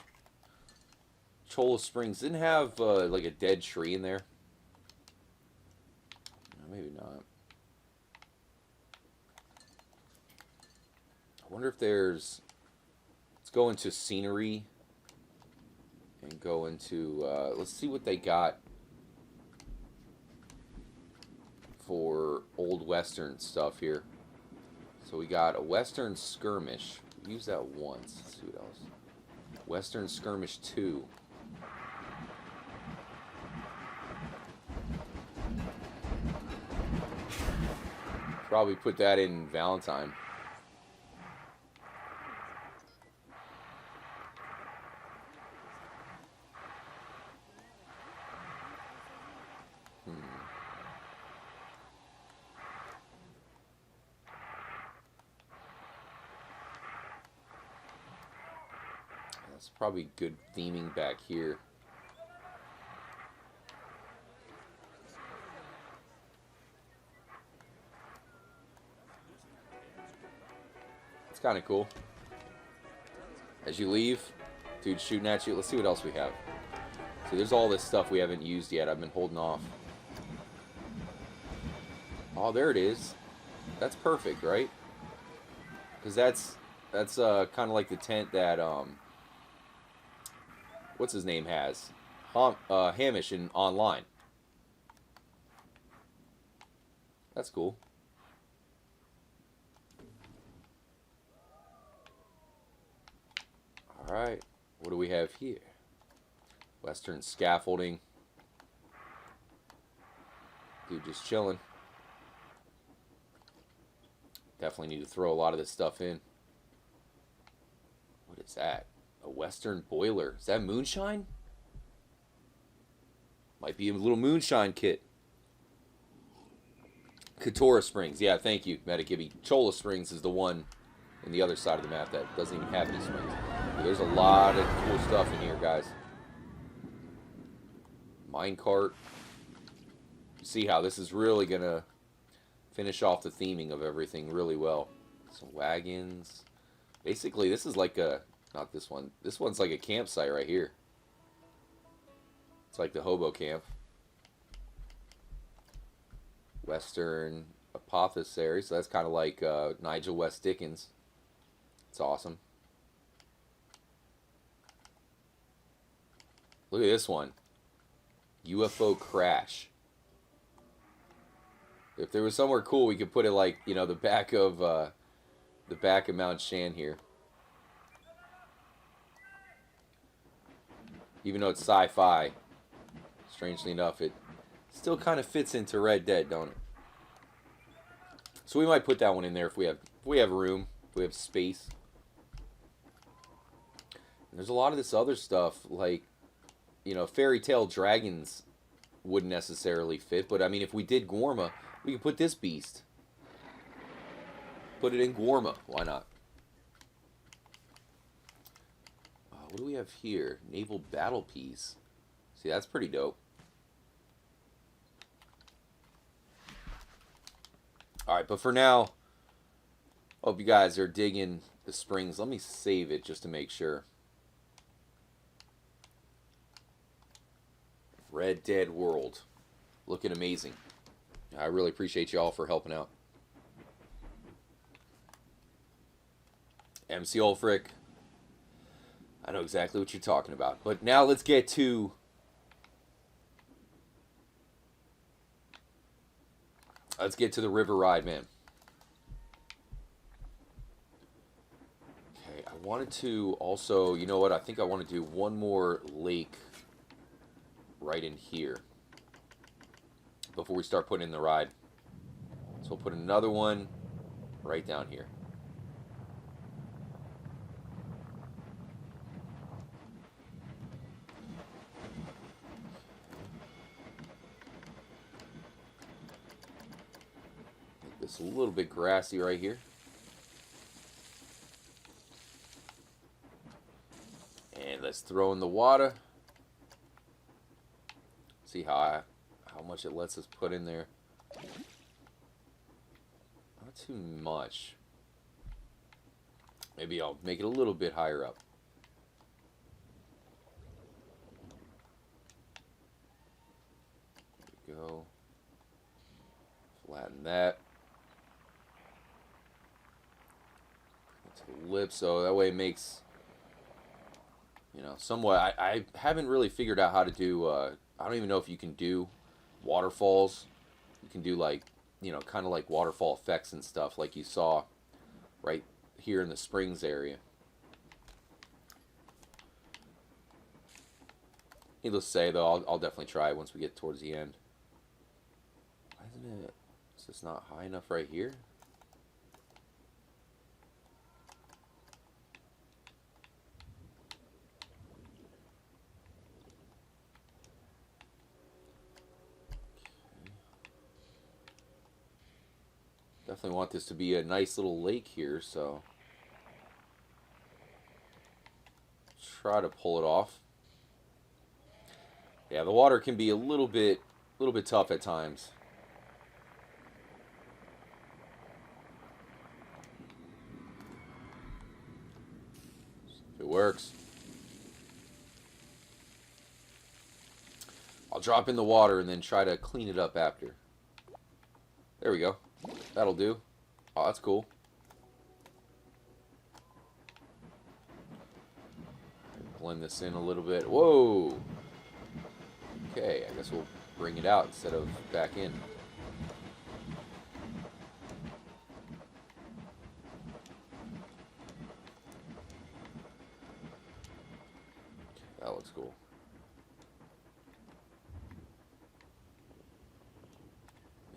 Springs didn't have like a dead tree in there. No, maybe not. I wonder if there's... Let's go into scenery and go into... let's see what they got for old Western stuff here. So we got a Western Skirmish. We used that once. Let's see what else. Western Skirmish 2. Probably put that in Valentine. That's probably good theming back here. It's kind of cool. As you leave, dude shooting at you. Let's see what else we have. See, there's all this stuff we haven't used yet. I've been holding off. Oh, there it is. That's perfect, right? Because that's kind of like the tent that what's his name has, Hamish in online. That's cool. All right, what do we have here? Western scaffolding. Dude, just chilling. Definitely need to throw a lot of this stuff in. What is that? A Western boiler. Is that moonshine? Might be a little moonshine kit. Katora Springs. Yeah, thank you, Metagibby. Cholla Springs is the one in the other side of the map that doesn't even have any springs. But there's a lot of cool stuff in here, guys. Minecart. You see how this is really going to finish off the theming of everything really well. Some wagons. Basically, this is like a... Not this one. This one's like a campsite right here. It's like the hobo camp. Western Apothecary. So that's kind of like Nigel West Dickens. It's awesome. Look at this one. UFO crash. If there was somewhere cool, we could put it like, you know, the back of Mount Shan here. Even though it's sci-fi, strangely enough, it still kind of fits into Red Dead, don't it? So we might put that one in there if we have room, if we have space. And there's a lot of this other stuff, like, you know, Fairy Tale Dragons wouldn't necessarily fit, but I mean, if we did Gorma, we could put this beast. Put it in Gorma. Why not? What do we have here? Naval Battle Piece. See, that's pretty dope. Alright, but for now, hope you guys are digging the springs. Let me save it just to make sure. Red Dead World. Looking amazing. I really appreciate y'all for helping out. MC Ulfric, I know exactly what you're talking about. But now let's get to the river ride, man. Okay, I wanted to also, you know what? I think I want to do one more lake right in here before we start putting in the ride. So we'll put another one right down here. Make this a little bit grassy right here. And let's throw in the water. See how much it lets us put in there. Not too much. Maybe I'll make it a little bit higher up. There we go. Flatten that. To the lip, so that way it makes, you know, somewhat. I haven't really figured out how to do. I don't even know if you can do waterfalls. You can do, like, you know, kind of like waterfall effects and stuff like you saw right here in the Springs area. Needless to say, though, I'll definitely try it once we get towards the end. Why isn't it? Is this not high enough right here? Definitely want this to be a nice little lake here, so try to pull it off. Yeah, the water can be a little bit tough at times. If it works, I'll drop in the water and then try to clean it up after. There we go. That'll do. Oh, that's cool. Blend this in a little bit. Whoa! Okay, I guess we'll bring it out instead of back in. That looks cool.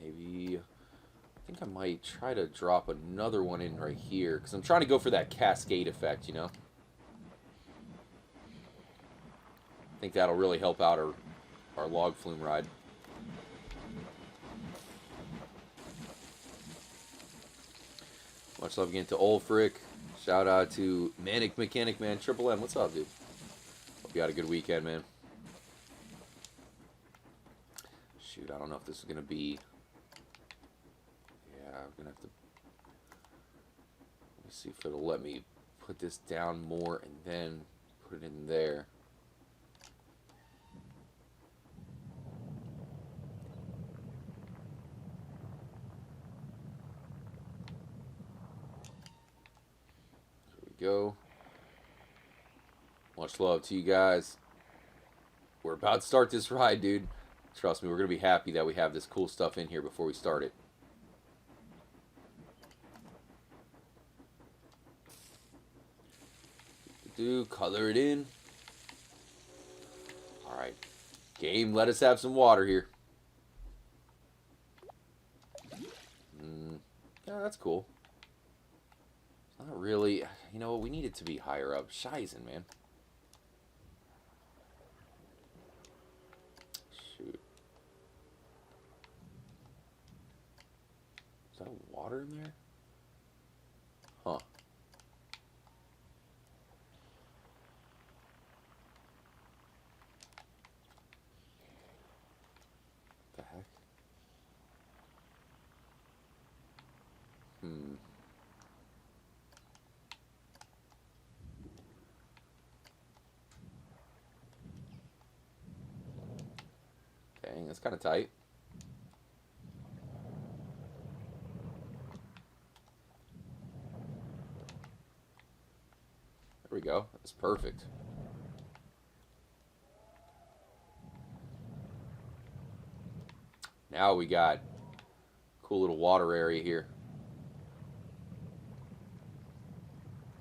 Maybe, I think I might try to drop another one in right here, because I'm trying to go for that cascade effect, you know? I think that'll really help out our log flume ride. Much love again to Ulfric. Shout out to Manic Mechanic Man. Triple M, what's up, dude? Hope you had a good weekend, man. Shoot, I don't know if this is going to be... Yeah, I'm going to have to... Let me see if it'll let me put this down more and then put it in there. Go. Much love to you guys. We're about to start this ride, dude. Trust me, we're going to be happy that we have this cool stuff in here before we start it. Color it in. Alright. Game, let us have some water here. Yeah, that's cool. Not really. You know what? We need it to be higher up. Shizen, man. Shoot. Is that water in there? Huh. The heck? Dang, that's kind of tight. we go. That's perfect. Now we got cool little water area here.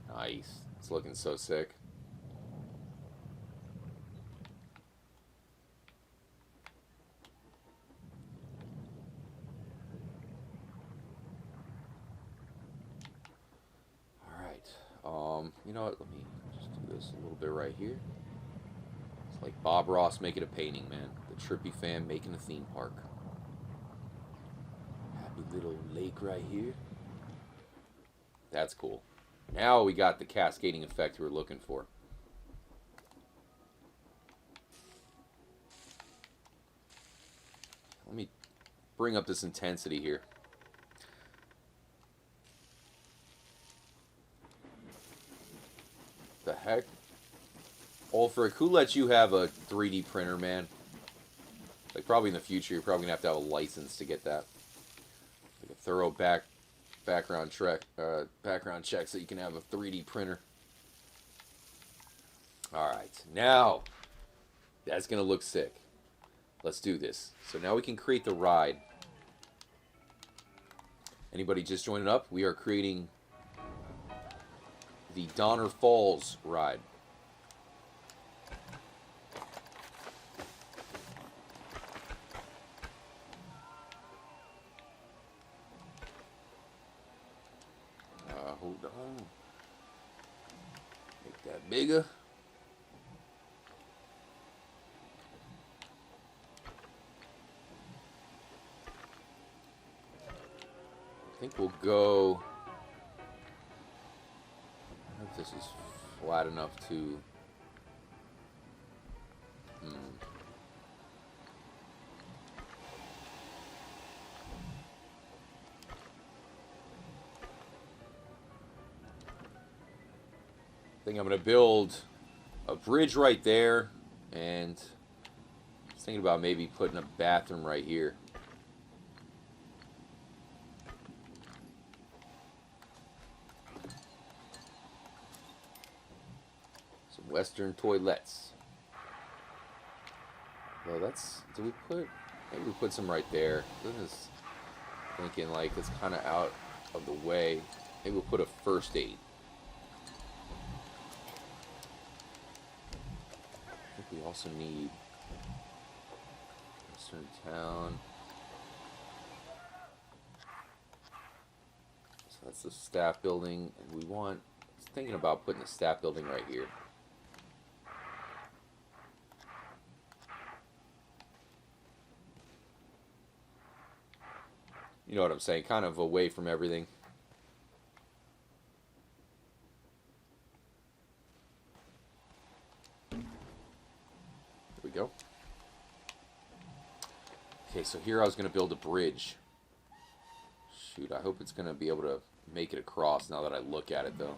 Nice. It's looking so sick. You know what? Let me just do this a little bit right here. It's like Bob Ross making a painting, man. The Trippy fam making a theme park. Happy little lake right here. That's cool. Now we got the cascading effect we're looking for. Let me bring up this intensity here. The heck? Ulfric, who lets you have a 3D printer, man? Like, probably in the future, you're probably going to have a license to get that. Like a thorough background check so you can have a 3D printer. Alright, now, that's going to look sick. Let's do this. So now we can create the ride. Anybody just joining up? We are creating the Donner Falls ride. Hold on. Make that bigger. I think we'll go. I don't know if this is flat enough to. I think I'm going to build a bridge right there, and I was thinking about maybe putting a bathroom right here. Some Western toilets. Well, do we put, maybe we put some right there. I'm just thinking like it's kind of out of the way. Maybe we'll put a first aid. We also need Western Town. So that's the staff building, and we want. I was thinking about putting the staff building right here. You know what I'm saying? Kind of away from everything. Go. Okay, so here I was going to build a bridge. Shoot, I hope it's going to be able to make it across now that I look at it, though.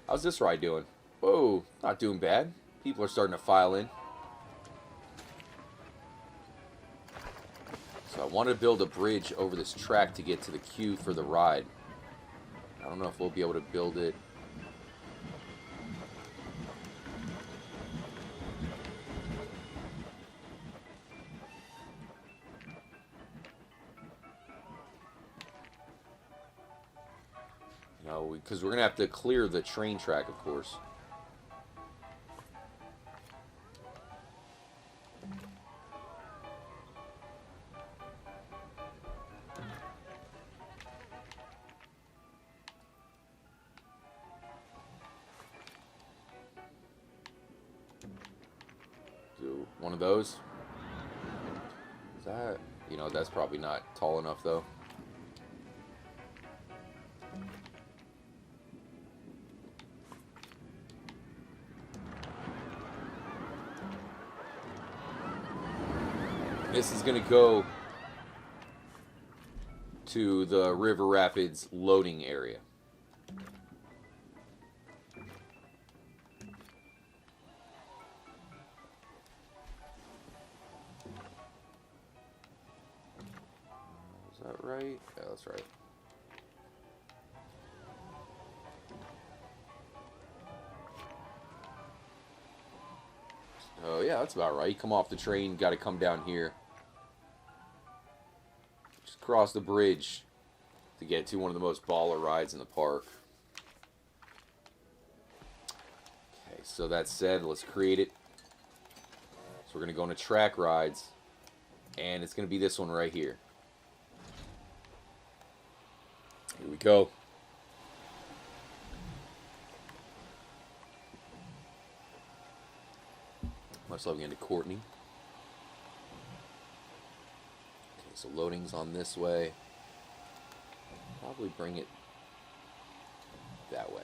How's this ride doing? Whoa, not doing bad. People are starting to file in. So I want to build a bridge over this track to get to the queue for the ride. I don't know if we'll be able to build it. No, because we're going to have to clear the train track, of course. One of those. Is that, you know, that's probably not tall enough though. This is going to go to the River Rapids loading area. right? Yeah, that's right. Oh, yeah, that's about right. You come off the train, got to come down here. Just cross the bridge to get to one of the most baller rides in the park. Okay, so that said, let's create it. So we're going to go into track rides. And it's going to be this one right here. Here we go. Much love again to Courtney. Okay, so loading's on this way. Probably bring it that way.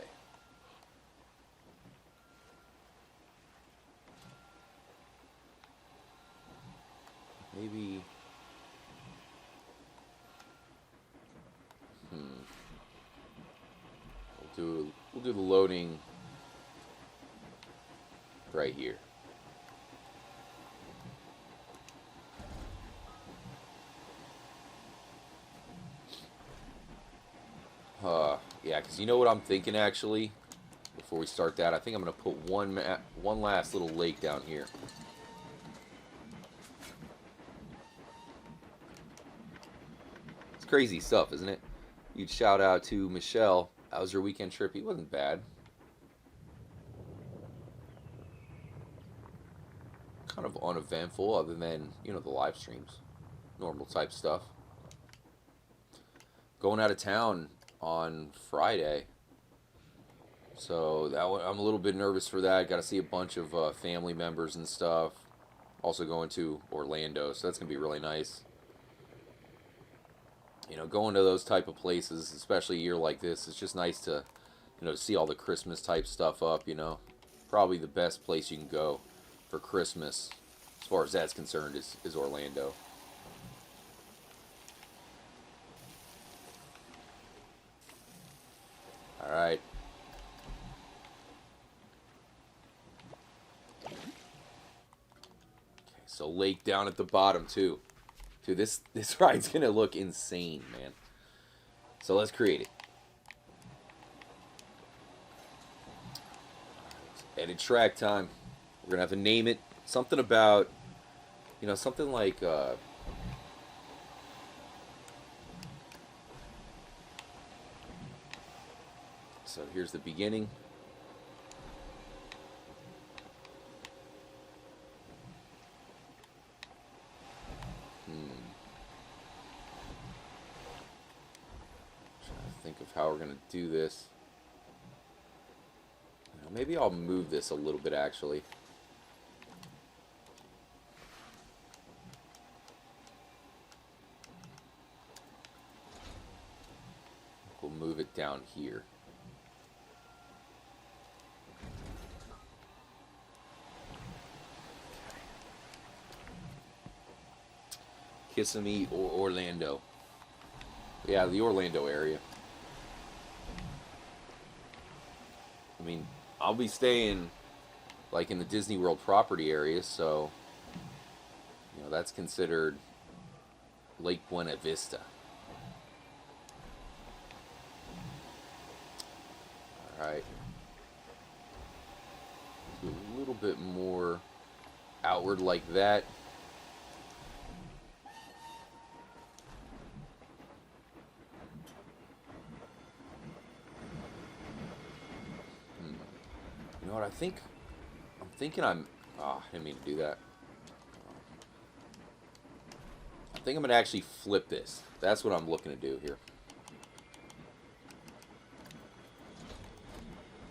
Maybe. We'll do the loading right here. Yeah, because you know what I'm thinking actually. Before we start that, I think I'm gonna put one last little lake down here. It's crazy stuff, isn't it? Huge shout out to Michelle. How was your weekend trip? It wasn't bad. Kind of uneventful, other than, you know, the live streams, normal type stuff. Going out of town on Friday, so I'm a little bit nervous for that. Got to see a bunch of family members and stuff. Also going to Orlando, so that's gonna be really nice. You know, going to those type of places, especially a year like this, it's just nice to, you know, see all the Christmas type stuff up. You know, probably the best place you can go for Christmas, as far as that's concerned, is Orlando. All right. Okay, so lake down at the bottom too. Dude, this ride's gonna look insane, man. So let's create it. Edit track time. We're gonna have to name it something about, you know, something like so here's the beginning. Trying to think of how we're gonna do this. You know, maybe I'll move this a little bit actually. We'll move it down here. Kissimmee or Orlando. Yeah, the Orlando area. I mean, I'll be staying like in the Disney World property area, so you know that's considered Lake Buena Vista. All right. Do a little bit more outward like that. You know what I think? I'm thinking I didn't mean to do that. I think I'm going to actually flip this. That's what I'm looking to do here.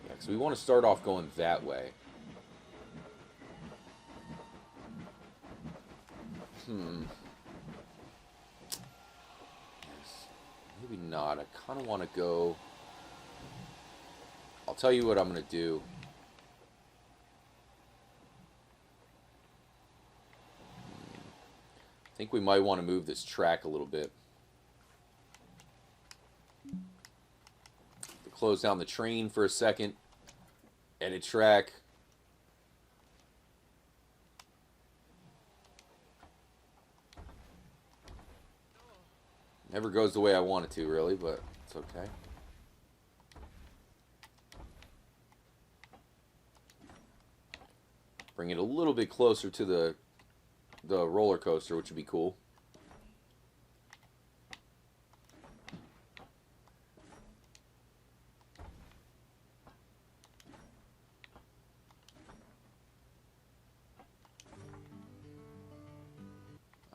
Yeah, because we want to start off going that way. Maybe not. I kind of want to go... I'll tell you what I'm going to do. I think we might want to move this track a little bit. To close down the train for a second. Edit track. Never goes the way I want it to, really, but it's okay. Bring it a little bit closer to the roller coaster, which would be cool.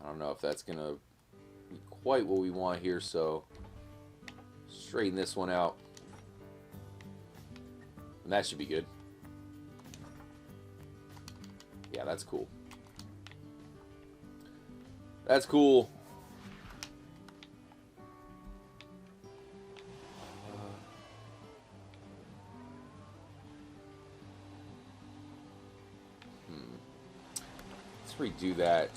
I don't know if that's going to be quite what we want here, so straighten this one out. And that should be good. Yeah, that's cool. That's cool. Let's redo that.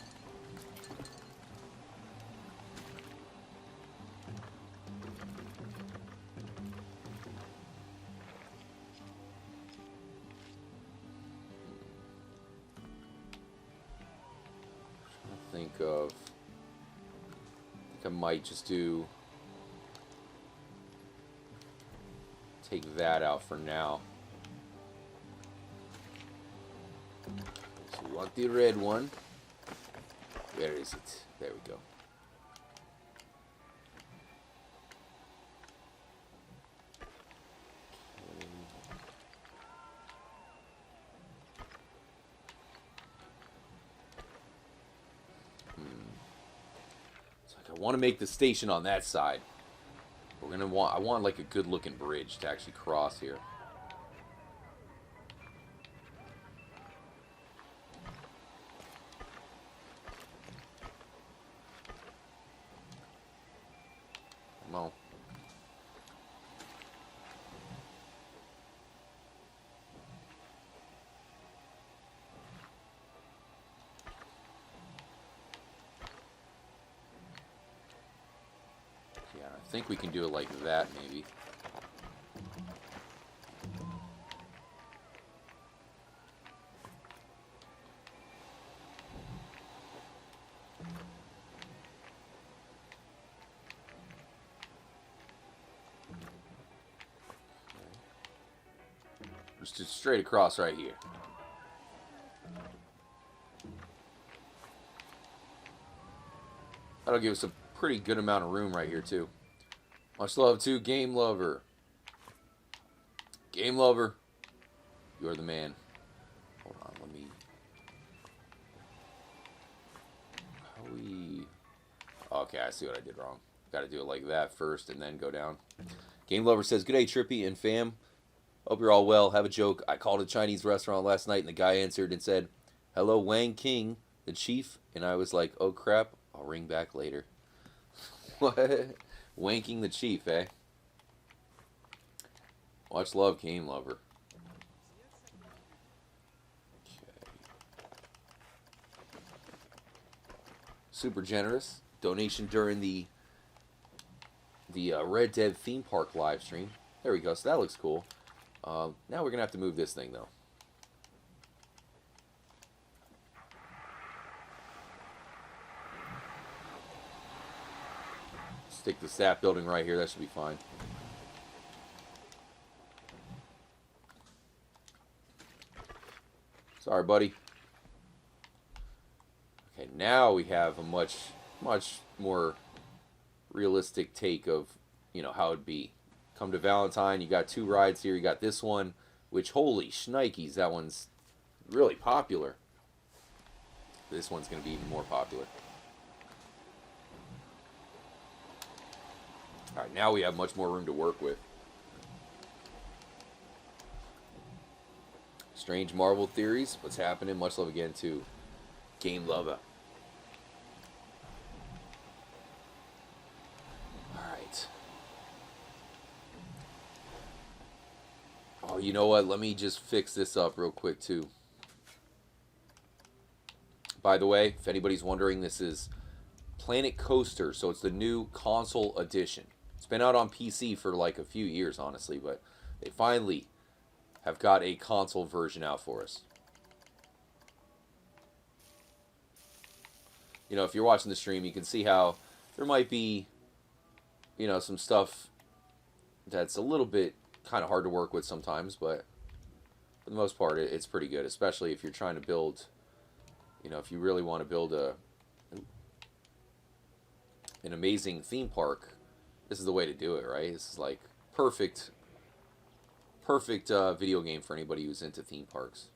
Of, I think I might just take that out for now. So we want the red one. Where is it? There we go. I want to make the station on that side. I want like a good looking bridge to actually cross here. Come on. I think we can do it like that, maybe. Just straight across right here. That'll give us a pretty good amount of room right here, too. Much love to Game Lover. Game Lover, you're the man. Hold on, let me... How we... Okay, I see what I did wrong. Got to do it like that first and then go down. Game Lover says, "Good day, Trippy and fam. Hope you're all well. Have a joke. I called a Chinese restaurant last night and the guy answered and said, 'Hello, Wang King, the chief.' And I was like, oh crap, I'll ring back later." What? Wanking the chief, eh? Much love, Game Lover. Okay. Super generous donation during the Red Dead theme park live stream. There we go. So that looks cool. Now we're gonna have to move this thing though. Stick the staff building right here. That should be fine. Sorry, buddy. Okay, now we have a much more realistic take of, you know, how it'd be. Come to Valentine, you got 2 rides here. You got this one, which, holy shnikes, that one's really popular. This one's going to be even more popular. Alright, now we have much more room to work with. Strange Marvel theories. What's happening? Much love again to Game Lover. Alright. Oh, you know what? Let me just fix this up real quick, too. By the way, if anybody's wondering, this is Planet Coaster, so it's the new console edition. It's been out on PC for like a few years, honestly, but they finally have got a console version out for us. You know, if you're watching the stream, you can see how there might be you know, some stuff that's a little bit kind of hard to work with sometimes, but for the most part, it's pretty good, especially if you're trying to build, you know, if you really want to build an amazing theme park. This is the way to do it, right? This is like perfect, perfect video game for anybody who's into theme parks.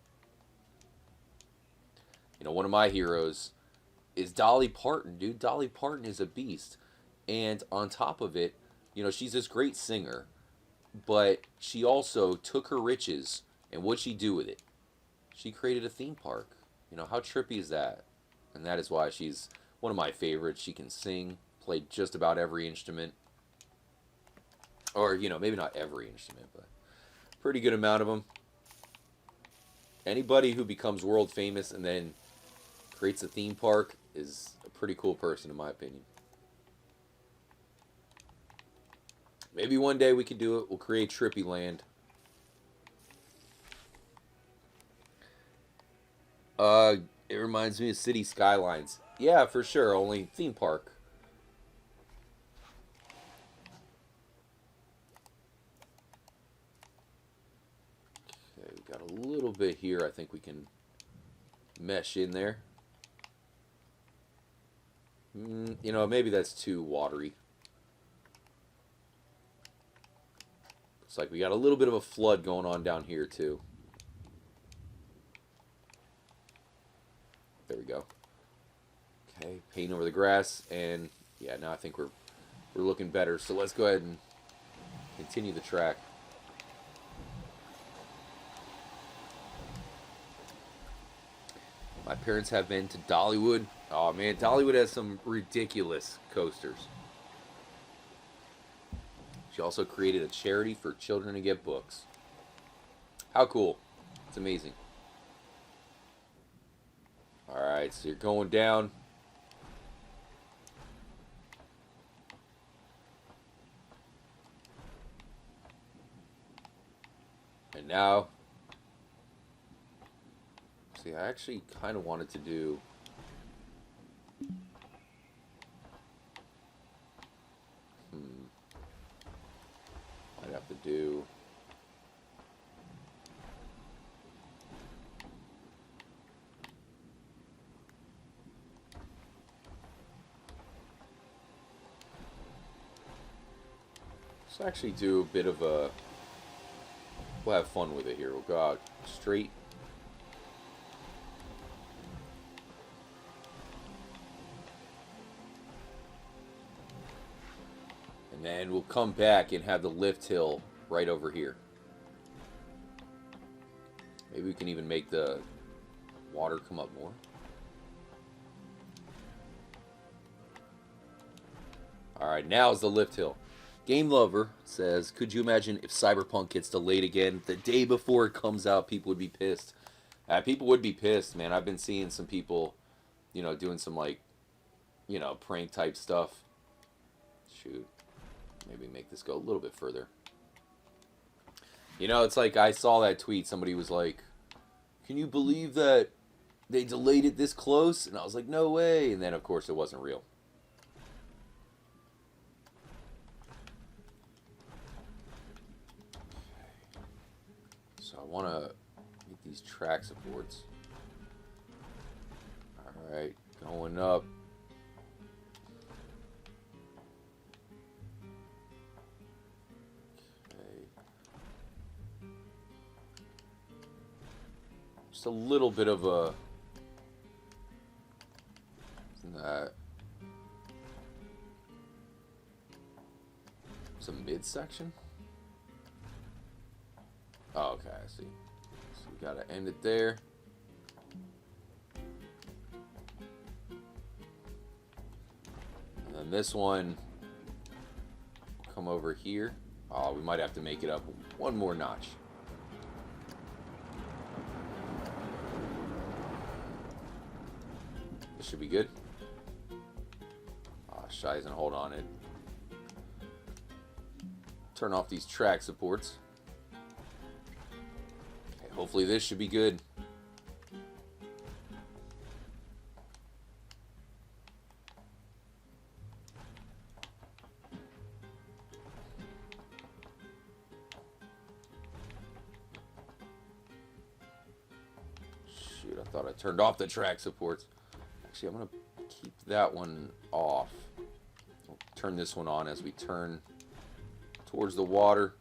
You know, one of my heroes is Dolly Parton, dude. Dolly Parton is a beast. And on top of it, you know, she's this great singer, but she also took her riches and what'd she do with it? She created a theme park. You know, how trippy is that? And that is why she's one of my favorites. She can sing, play just about every instrument. Or, you know, maybe not every instrument, but pretty good amount of them. Anybody who becomes world famous and then creates a theme park is a pretty cool person, in my opinion. Maybe one day we can do it. We'll create Trippy Land. It reminds me of City Skylines. Yeah, for sure. Only theme park. Okay, we got a little bit here. I think we can mesh in there. You know, maybe that's too watery. Looks like we got a little bit of a flood going on down here too. There we go. Okay, paint over the grass, and yeah, now I think we're looking better. So let's go ahead and continue the track. My parents have been to Dollywood. Oh man, Dollywood has some ridiculous coasters. She also created a charity for children to get books. How cool. It's amazing. Alright, so you're going down. And now, see, I actually kind of wanted to do I'd have to do let's actually do a bit of a we'll have fun with it here. We'll go out straight. And then we'll come back and have the lift hill right over here. Maybe we can even make the water come up more. Alright, now is the lift hill. Game Lover says, could you imagine if Cyberpunk gets delayed again? The day before it comes out, people would be pissed. People would be pissed, man. I've been seeing some people, you know, doing some, like, you know, prank type stuff. Shoot. Maybe make this go a little bit further. You know, it's like I saw that tweet. Somebody was like, can you believe that they delayed it this close? And I was like, no way. And then, of course, it wasn't real. So I want to get these track supports. Alright, going up. Just a little bit of a it's a midsection. Oh, okay, I see. So we gotta end it there. And then this one will come over here. Oh, we might have to make it up one more notch. This should be good. Oh, Shizen, hold on it. Turn off these track supports. Okay, hopefully this should be good. shoot, I thought I turned off the track supports. Actually, I'm going to keep that one off. We'll turn this one on as we turn towards the water.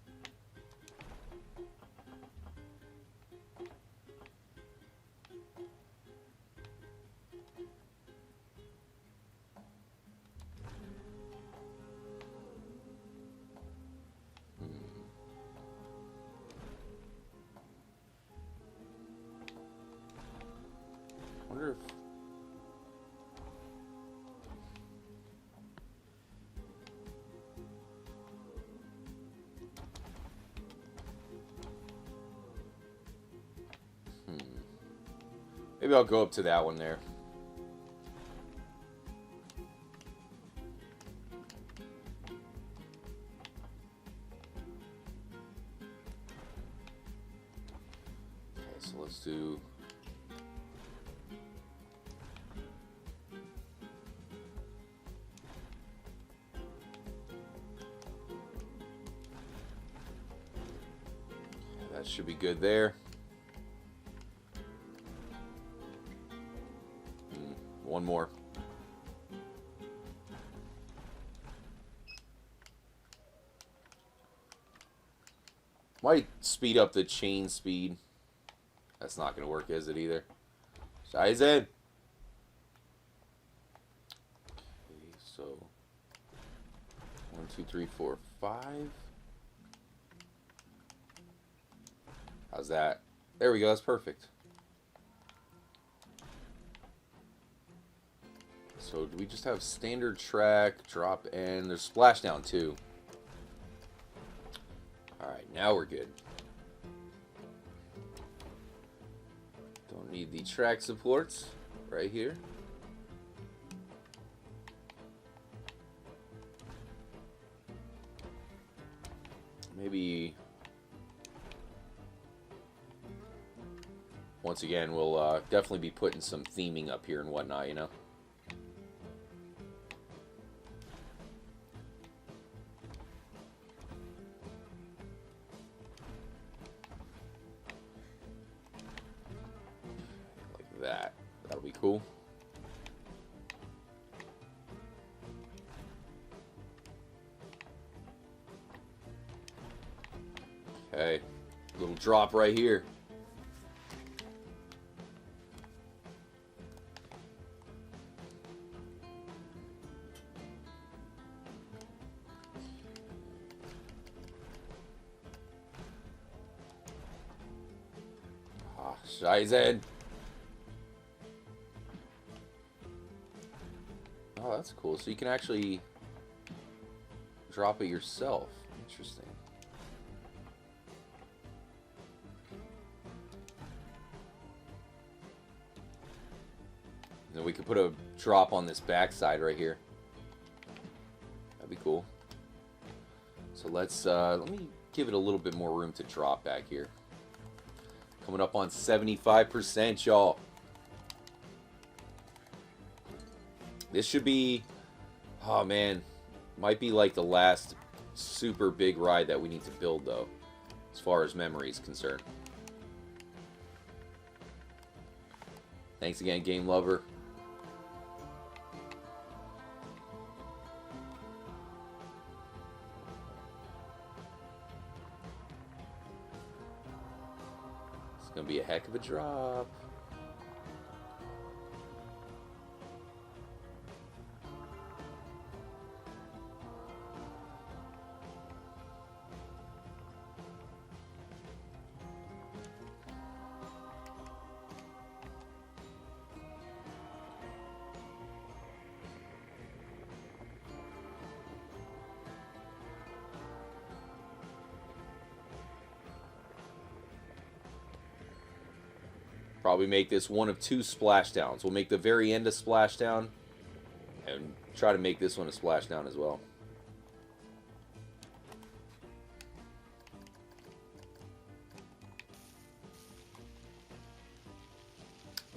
Wonder if maybe I'll go up to that one there. Okay, so let's do that should be good there. One more. Might speed up the chain speed. That's not going to work, is it, either? Size in. Okay, so 1, 2, 3, 4, 5. How's that? There we go. That's perfect. So do we just have standard track, drop in? There's splashdown too. Alright, now we're good. Don't need the track supports right here. Maybe once again we'll definitely be putting some theming up here and whatnot, you know. That'll be cool. Okay, little drop right here. Ah, Scheiße. Oh, that's cool. So you can actually drop it yourself. Interesting. Then we could put a drop on this backside right here. That'd be cool. So let's let me give it a little bit more room to drop back here. Coming up on 75%, y'all. This should be, oh man, might be like the last super big ride that we need to build though, as far as memory is concerned. Thanks again, Game Lover. It's gonna be a heck of a drop. Probably make this one of two splashdowns. We'll make the very end a splashdown and try to make this one a splashdown as well.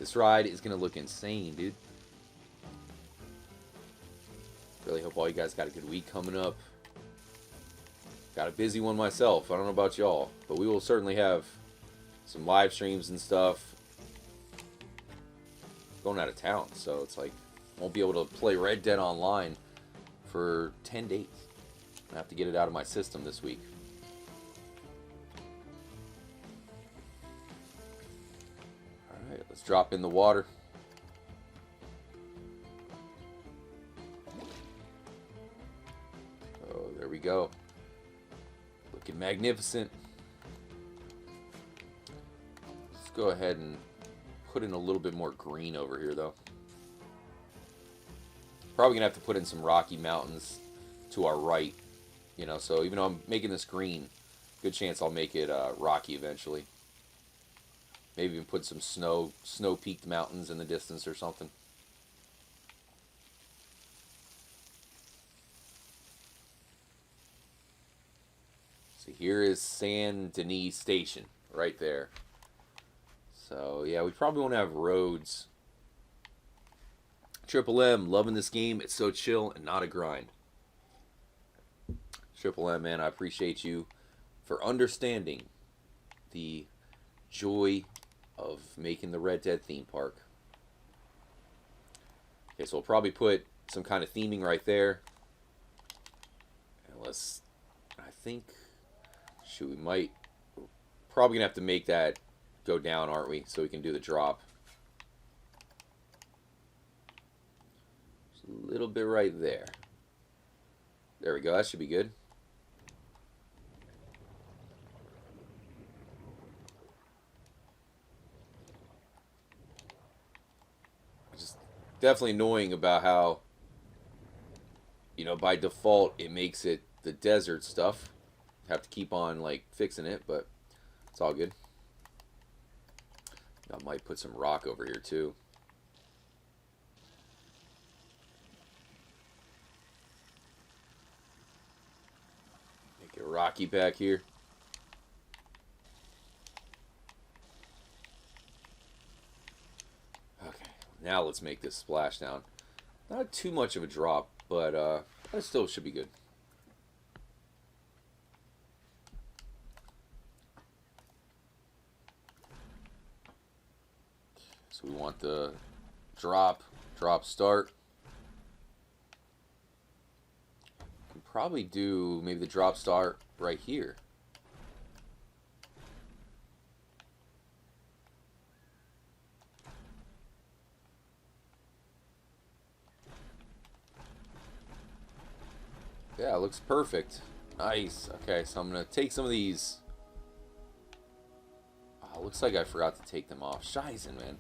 This ride is going to look insane, dude. Really hope all you guys got a good week coming up. Got a busy one myself. I don't know about y'all, but we will certainly have some live streams and stuff going out of town, so it's like won't be able to play Red Dead Online for 10 days. I have to get it out of my system this week. Alright, let's drop in the water. Oh, there we go. Looking magnificent. Let's go ahead and put in a little bit more green over here, though. Probably gonna have to put in some rocky mountains to our right, you know. So even though I'm making this green, good chance I'll make it rocky eventually. Maybe even put some snow-peaked mountains in the distance or something. So here is Saint Denis Station, right there. So yeah, we probably won't have roads. Triple M, loving this game. It's so chill and not a grind. Triple M, man, I appreciate you for understanding the joy of making the Red Dead theme park. Okay, so we'll probably put some kind of theming right there. And let's, I think, shoot, we might, we're probably going to have to make that go down, aren't we? So we can do the drop. Just a little bit right there. There we go, that should be good. Definitely annoying about how, you know, by default it makes it the desert stuff. Have to keep on like fixing it, but it's all good. I might put some rock over here too. Make it rocky back here. Now let's make this splashdown. Not too much of a drop, but that still should be good. So we want the drop start. Can probably do maybe the drop start right here. Yeah, it looks perfect. Nice. Okay, so I'm going to take some of these. Oh, looks like I forgot to take them off. Shizen, man.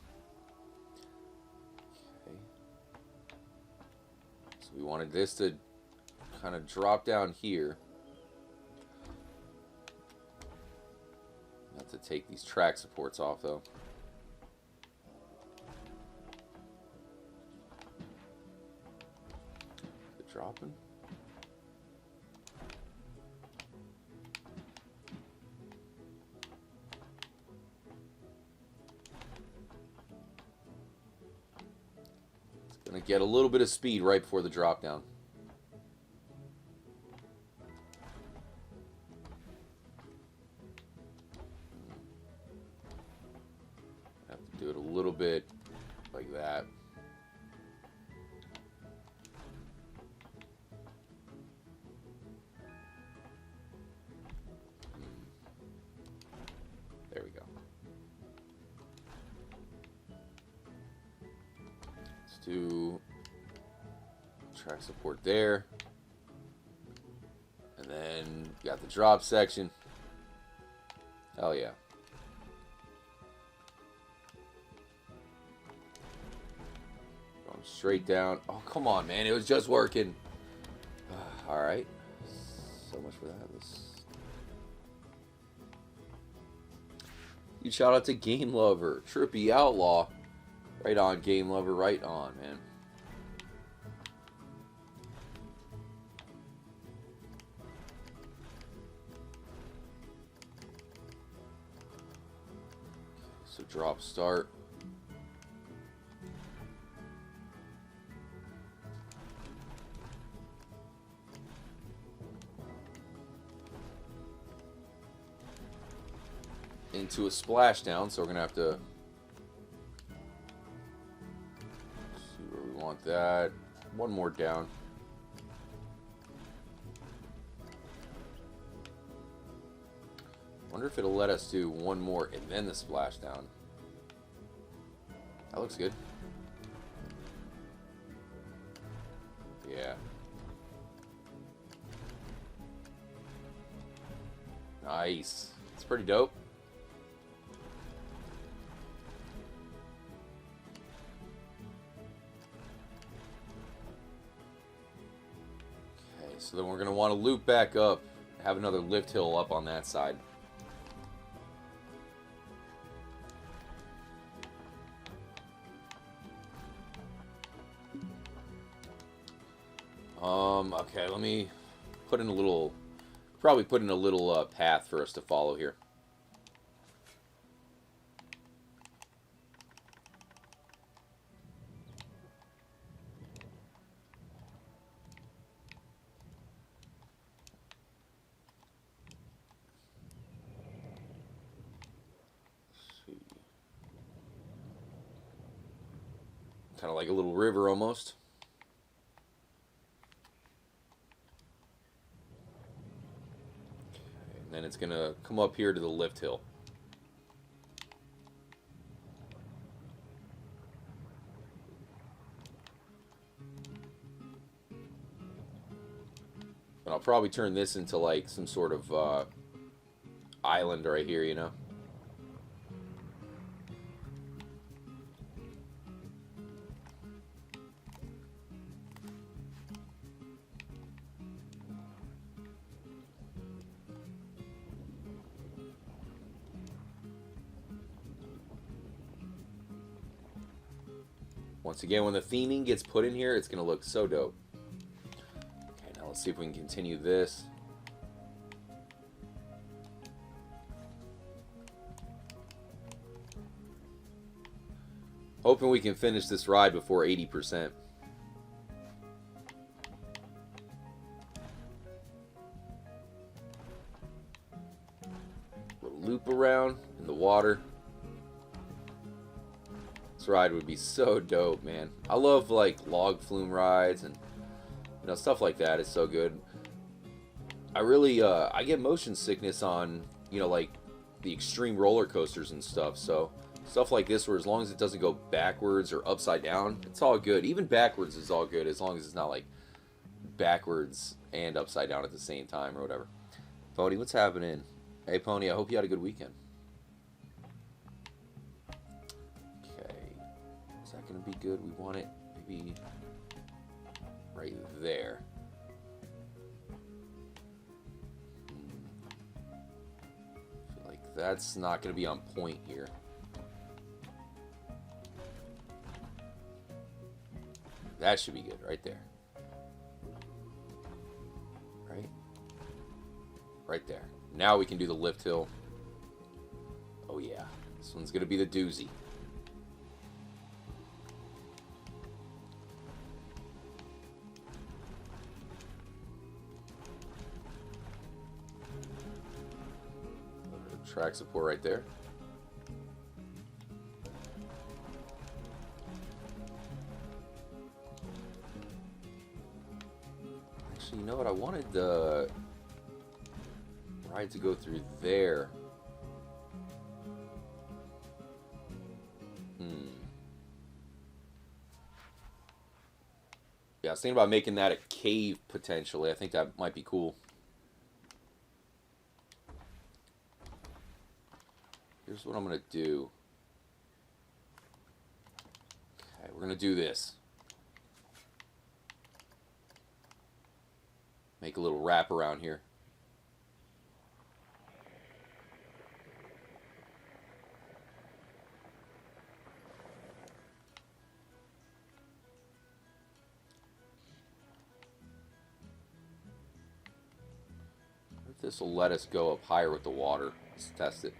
Okay. So we wanted this to kind of drop down here. Not to take these track supports off, though. Is it dropping? Gonna get a little bit of speed right before the drop down. Have to do it a little bit like that. There we go. Do track support there, and then got the drop section. Hell yeah. Going straight down. Oh, come on, man, it was just working. All right, so much for that. Huge shout out to Game Lover, Trippy Outlaw. Right on, Game Lover, right on, man. So drop start. Into a splashdown, so we're going to have to want that. One more down. Wonder if it'll let us do one more and then the splashdown. That looks good. Yeah. Nice. It's pretty dope. Okay, so then we're going to want to loop back up, have another lift hill up on that side. Okay, let me put in a little, probably put in a little path for us to follow here. Kind of like a little river almost. And then it's going to come up here to the lift hill. And I'll probably turn this into like some sort of island right here, you know? Once again, when the theming gets put in here, it's going to look so dope. Okay, now let's see if we can continue this. Hoping we can finish this ride before 80%. Little loop around in the water. This ride would be so dope, man. I love like log flume rides and stuff like that is so good. I really I get motion sickness on like the extreme roller coasters and stuff. So stuff like this, where as long as it doesn't go backwards or upside down, it's all good. Even backwards is all good as long as it's not like backwards and upside down at the same time or whatever. Pony, what's happening? Hey Pony, I hope you had a good weekend. Gonna be good. We want it maybe right there. I feel like that's not gonna be on point here. That should be good right there. Right there. Now we can do the lift hill. Oh yeah, this one's gonna be the doozy. Track support right there. Actually, you know what? I wanted the ride to go through there. Yeah, I was thinking about making that a cave potentially. I think that might be cool. Here's what I'm going to do. Okay, we're going to do this. Make a little wrap around here. If this will let us go up higher with the water. Let's test it.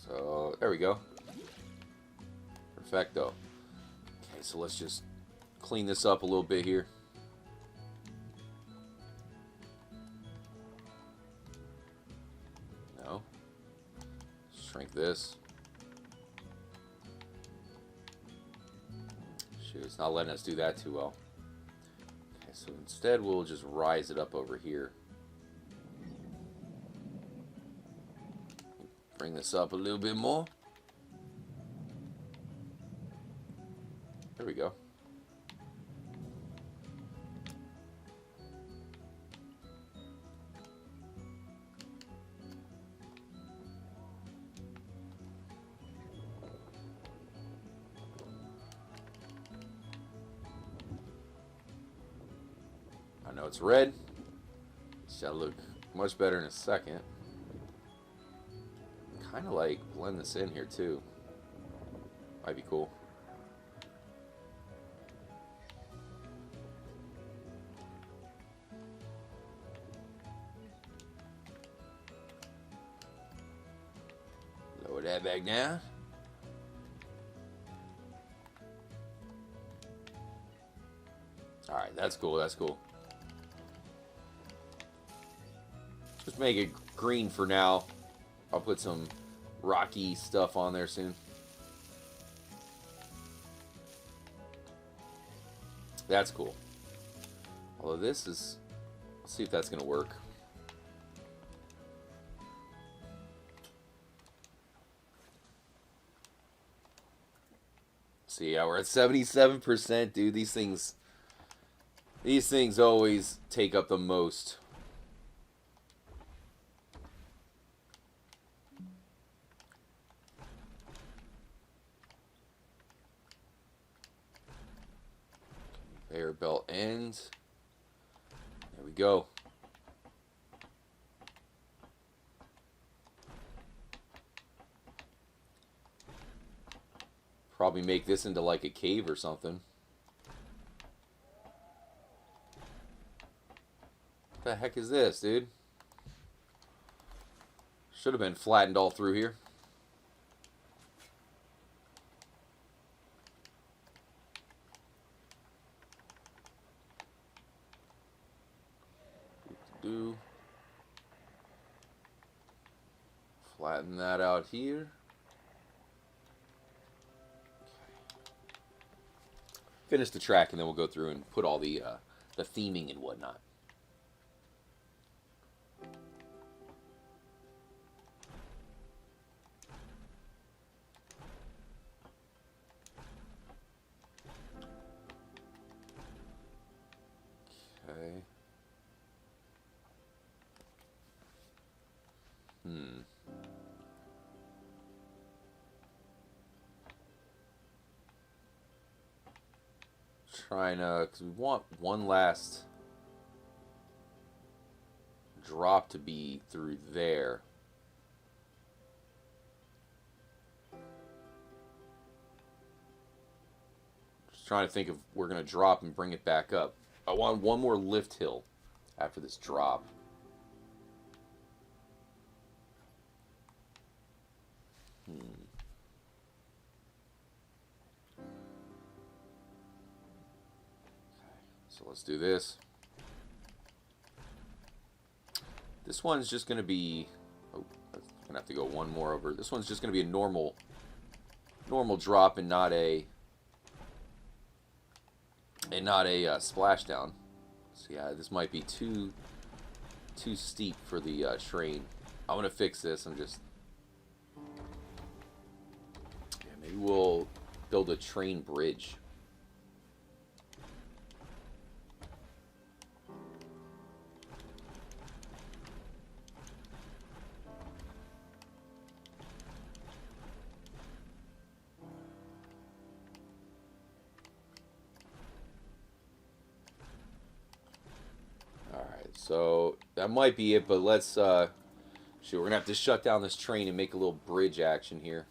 So, there we go. Perfecto. Okay, so let's just clean this up a little bit here. No. Shrink this. Shoot, it's not letting us do that too well. Okay, so instead we'll just rise it up over here. Bring this up a little bit more. There we go. I know it's red. It's gotta look much better in a second. Kind of like blend this in here too. Might be cool. Lower that back down. Alright, that's cool, that's cool. Just make it green for now. I'll put some rocky stuff on there soon. That's cool. Although this is... Let's see if that's going to work. See, yeah, we're at 77%, dude. These things always take up the most. Conveyor belt ends. There we go. Probably make this into like a cave or something. What the heck is this, dude? Should have been flattened all through here. Flatten that out here. Finish the track and then we'll go through and put all the theming and whatnot. Okay. Trying to, because we want one last drop to be through there. Just trying to think if we're going to drop and bring it back up. I want one more lift hill after this drop. So let's do this. This one's just going to be... Oh, I'm going to have to go one more over. This one's just going to be a normal drop and not a splashdown. So yeah, this might be too steep for the train. I'm going to fix this. Maybe we'll build a train bridge. So that might be it, but let's shoot, we're gonna have to shut down this train and make a little bridge action here.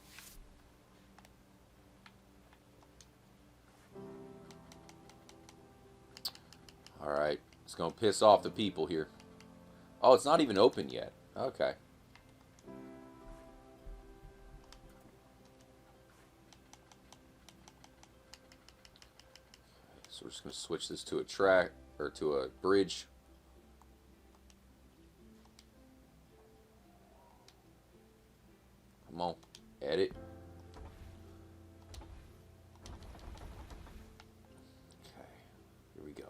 Alright, it's gonna piss off the people here. Oh, it's not even open yet. Okay. So we're just gonna switch this to a track, or to a bridge. Come on. Edit. Okay. Here we go.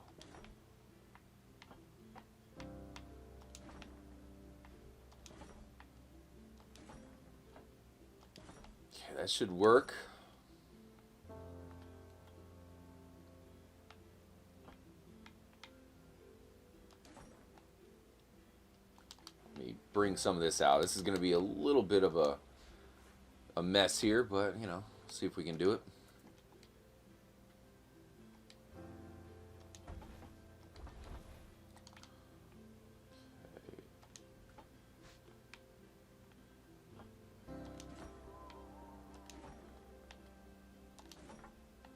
Okay, that should work. Bring some of this out. This is going to be a little bit of a mess here, but, you know, see if we can do it. Okay.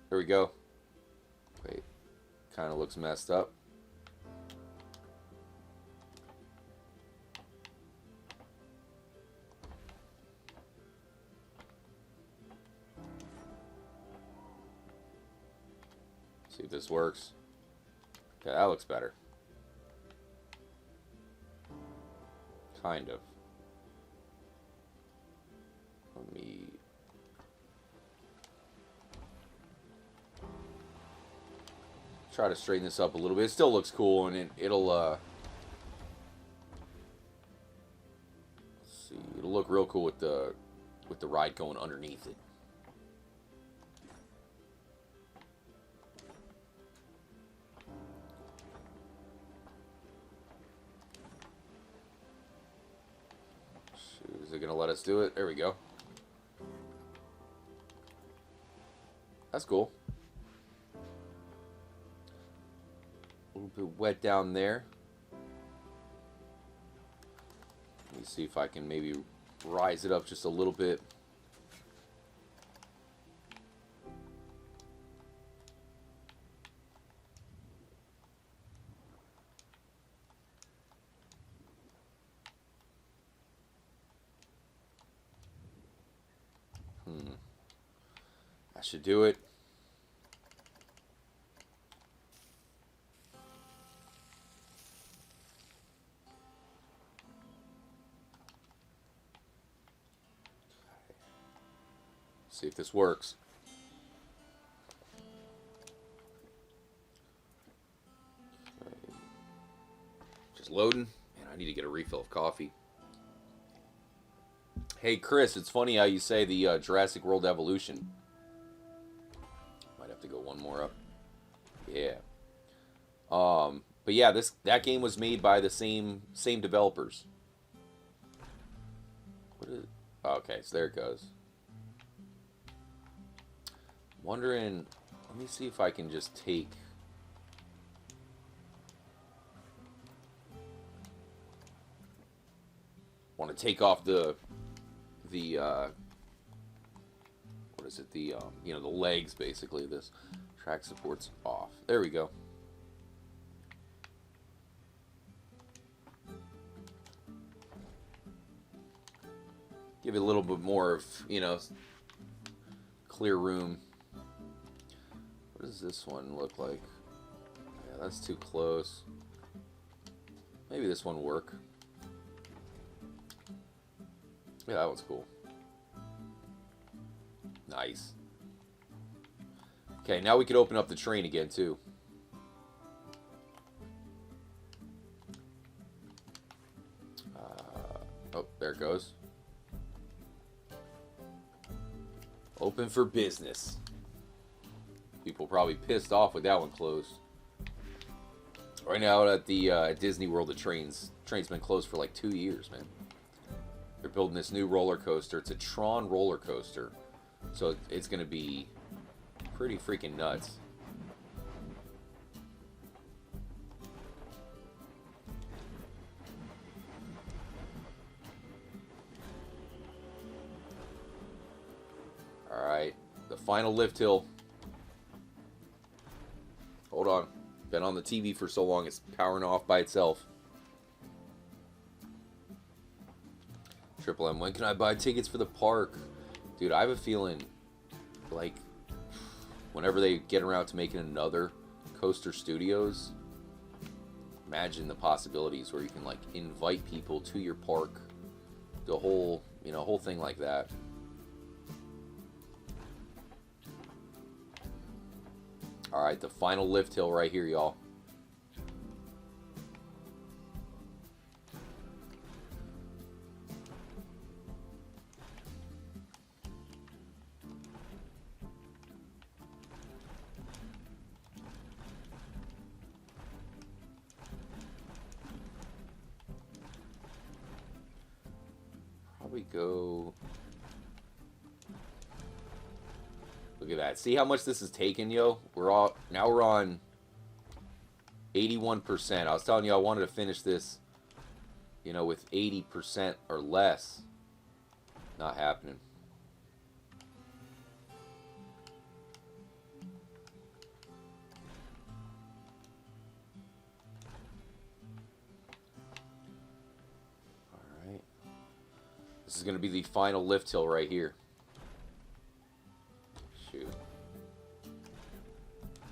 There we go. Wait, kind of looks messed up. See if this works. Okay, that looks better. Kind of. Let me... try to straighten this up a little bit. It still looks cool, and it'll let's see, it'll look real cool with the ride going underneath it. Is it gonna let us do it? There we go. That's cool. A little bit wet down there. Let me see if I can maybe rise it up just a little bit. That should do it. See if this works. Okay. Just loading. Man, I need to get a refill of coffee. Hey Chris, it's funny how you say the Jurassic World Evolution. Might have to go one more up. Yeah. But yeah, that game was made by the same developers. What is it? Oh, okay, so there it goes. Wondering, let me see if I can just take... want to take off the what is it, the you know, the legs, basically. This track support's off. There we go. Give it a little bit more of, you know, clear room. What does this one look like? Yeah, that's too close. Maybe this one will work. Yeah, that one's cool. Nice. Okay, now we can open up the train again, too. Oh, there it goes. Open for business. People probably pissed off with that one closed. Right now at the at Disney World, the train's been closed for like 2 years, man. They're building this new roller coaster. It's a Tron roller coaster. So it's going to be pretty freaking nuts. Alright, the final lift hill. Hold on. Been on the TV for so long, it's powering off by itself. Triple M, when can I buy tickets for the park? Dude, I have a feeling, like, whenever they get around to making another Coaster Studios, imagine the possibilities where you can, like, invite people to your park. The whole You know, whole thing like that. All right, the final lift hill right here, y'all. Probably go. Look at that. See how much this is taking, yo? Now we're on 81%. I was telling you I wanted to finish this, you know, with 80% or less. Not happening. All right. This is going to be the final lift hill right here. Shoot.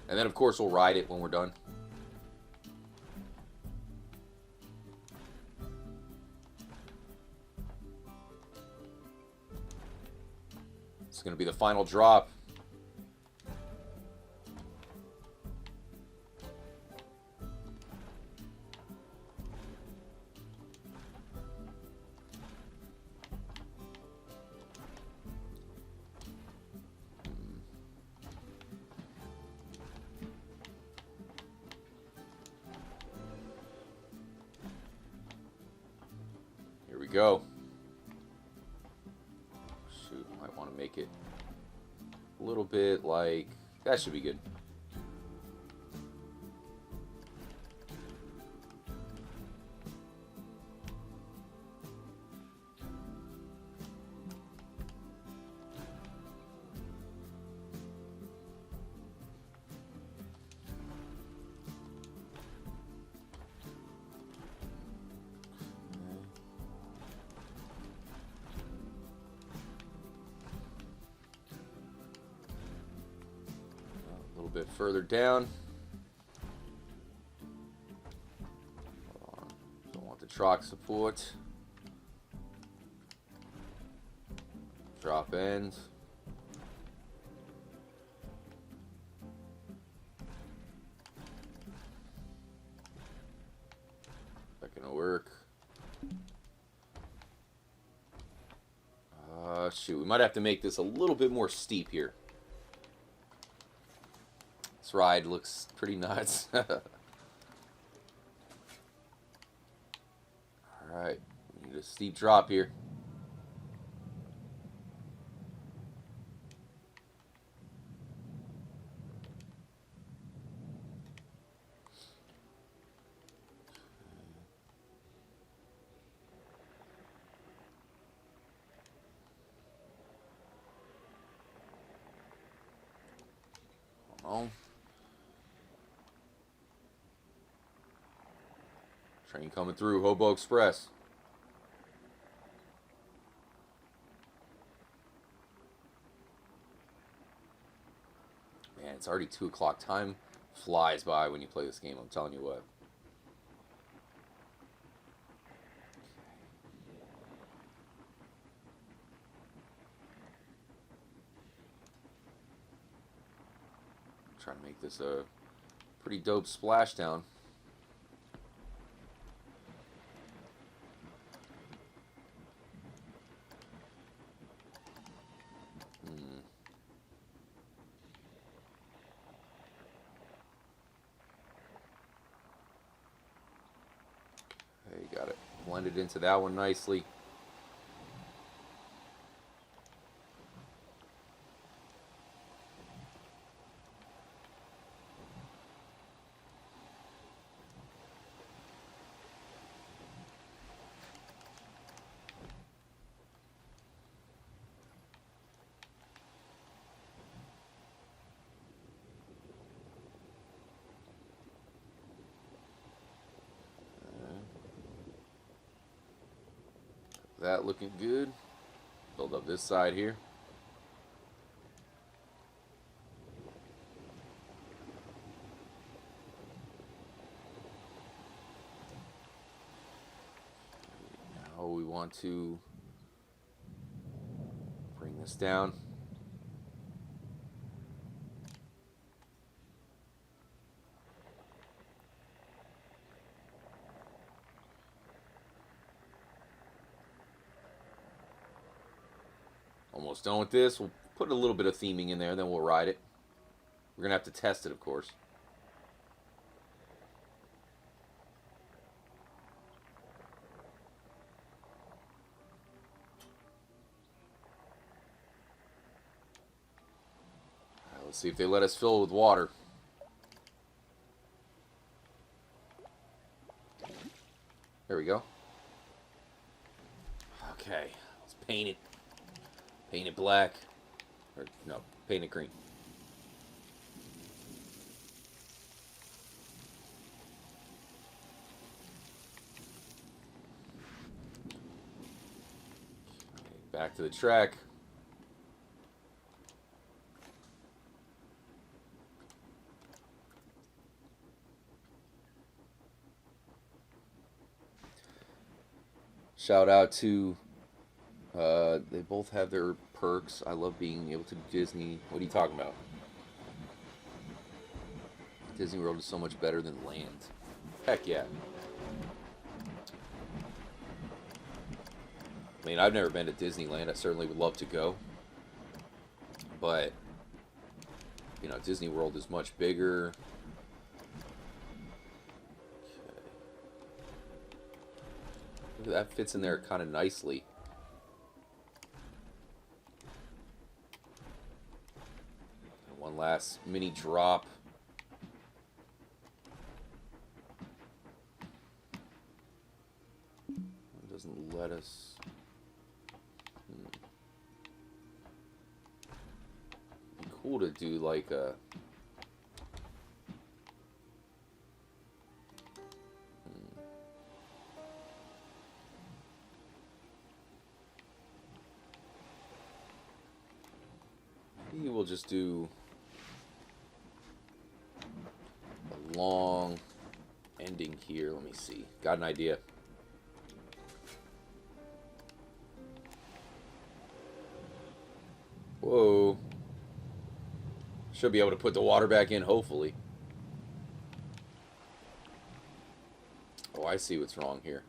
And then, of course, we'll ride it when we're done. It's going to be the final drop. Here we go. Shoot, might want to make it a little bit like that. Should be good. A little bit further down. Hold on. Don't want the truck support. Drop ends. Not gonna work. Shoot, we might have to make this a little bit more steep here. This ride looks pretty nuts. Alright, we need a steep drop here. On. Train coming through, Hobo Express. Man, it's already 2 o'clock. Time flies by when you play this game, I'm telling you what. Trying to make this a pretty dope splashdown. Okay, got it blended into that one nicely. That looking good. Build up this side here. Now we want to Bring this down. Almost done with this. We'll put a little bit of theming in there, then we'll ride it. We're going to have to test it, of course. All right, let's see if they let us fill it with water. There we go. Okay, let's paint it. Paint it black. Or, no, paint it green. Okay, back to the track. Shout out to, they both have their perks. I love being able to do Disney. What are you talking about? Disney World is so much better than Land. Heck yeah. I mean, I've never been to Disneyland. I certainly would love to go. But, you know, Disney World is much bigger. Okay. That fits in there kind of nicely. And one last mini drop. It doesn't let us. It'd be cool to do like a. Maybe we'll just do a long ending here. Let me see. Got an idea. Whoa. Should be able to put the water back in, hopefully. Oh, I see what's wrong here.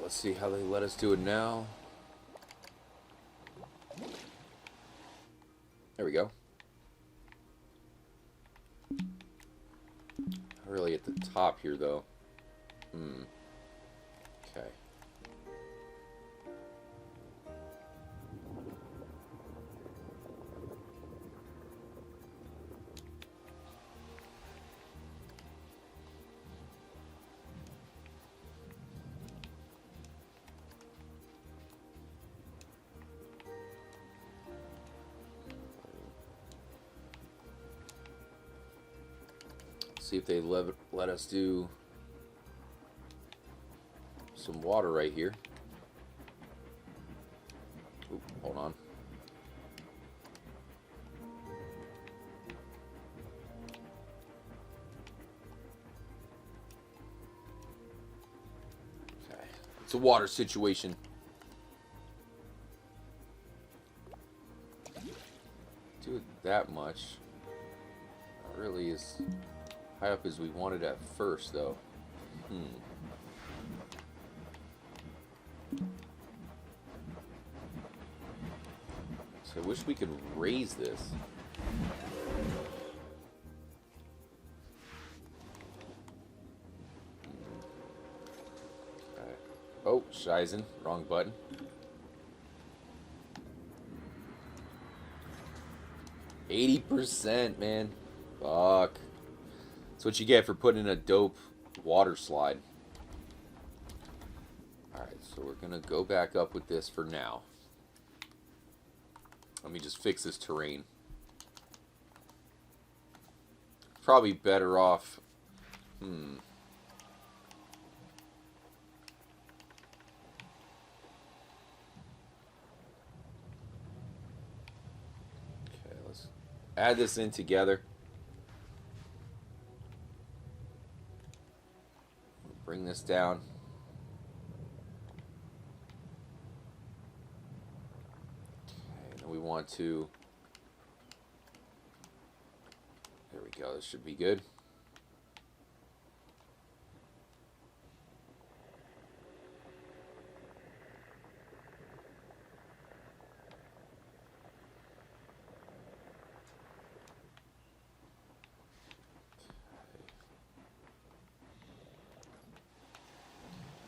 Let's see how they let us do it now. There we go. Really at the top here, though. Okay. See if they let us do some water right here. Ooh, hold on. Okay, it's a water situation. Do it that much. Not really is high up as we wanted at first, though. So I wish we could raise this. Okay. Oh, Shizen. Wrong button. %, man. Fuck. That's what you get for putting in a dope water slide. Alright, so we're going to go back up with this for now. Let me just fix this terrain. Probably better off. add this in together. Bring this down. Okay, and then we want to, there we go, this should be good.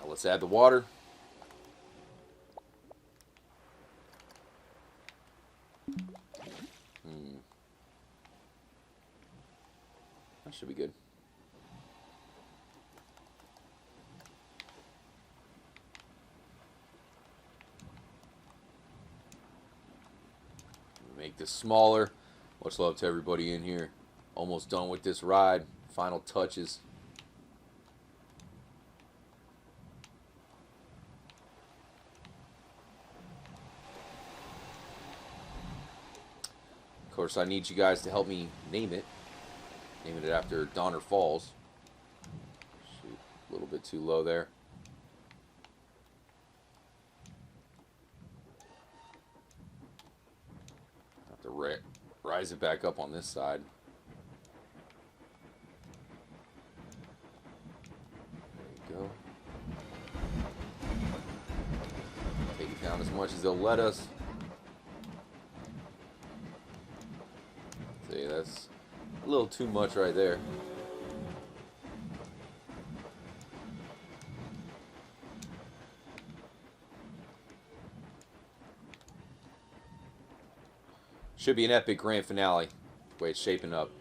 Let's add the water. That should be good. Make this smaller. Much love to everybody in here. Almost done with this ride. Final touches. Of course, I need you guys to help me name it. Naming it after Donner Falls. Shoot, a little bit too low there. Have to rise it back up on this side. There you go. Take it down as much as they'll let us. See, that's a little too much right there. Should be an epic grand finale. The way it's shaping up.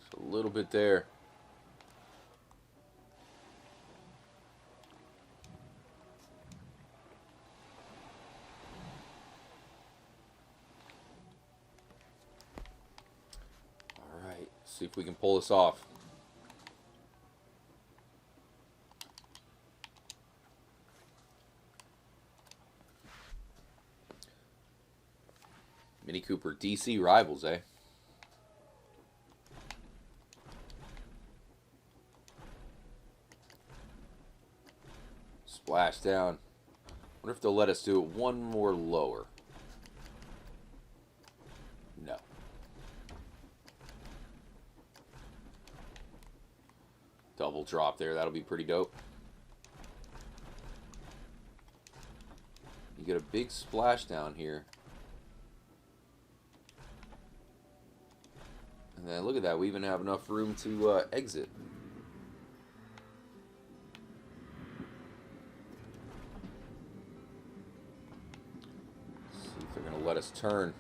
Just a little bit there. See if we can pull this off. Mini Cooper DC rivals, eh? Splash down. Wonder if they'll let us do it one more lower. No. Double drop there. That'll be pretty dope. You get a big splash down here. And then look at that. We even have enough room to exit. See if they're going to let us turn.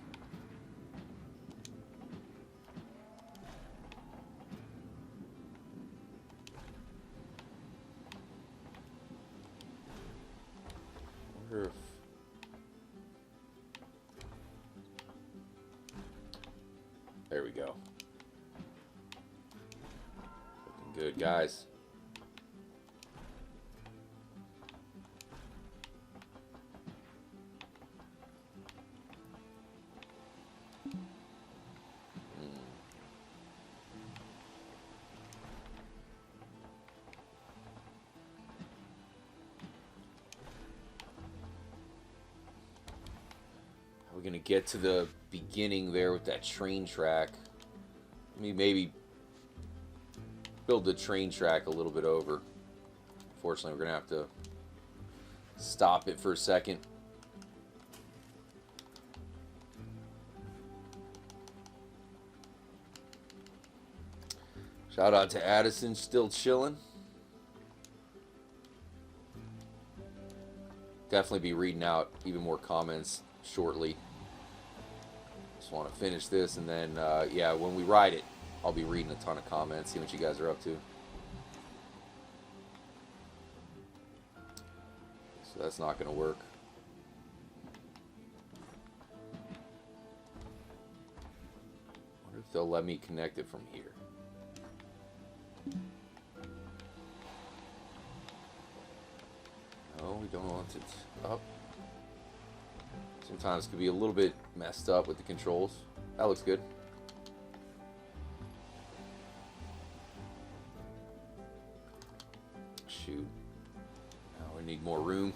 There we go. Looking good, guys. We're going to get to the beginning there with that train track. I mean, maybe build the train track a little bit over. Unfortunately, we're going to have to stop it for a second. Shout out to Addison, still chilling. Definitely be reading out even more comments shortly. Just want to finish this, and then yeah, when we ride it, I'll be reading a ton of comments, see what you guys are up to. So that's not going to work. Wonder if they'll let me connect it from here. No, we don't want it up. Sometimes it can be a little bit messed up with the controls. That looks good. Shoot. Now we need more room.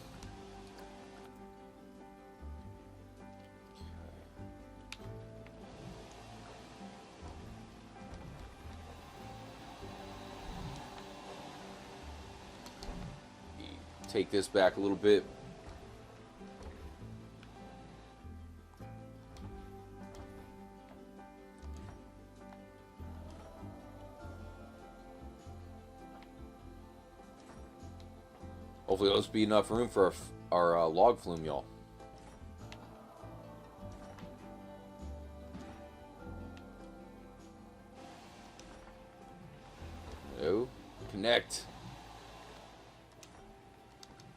Take this back a little bit. Hopefully there'll be enough room for our log flume, y'all. No. Connect.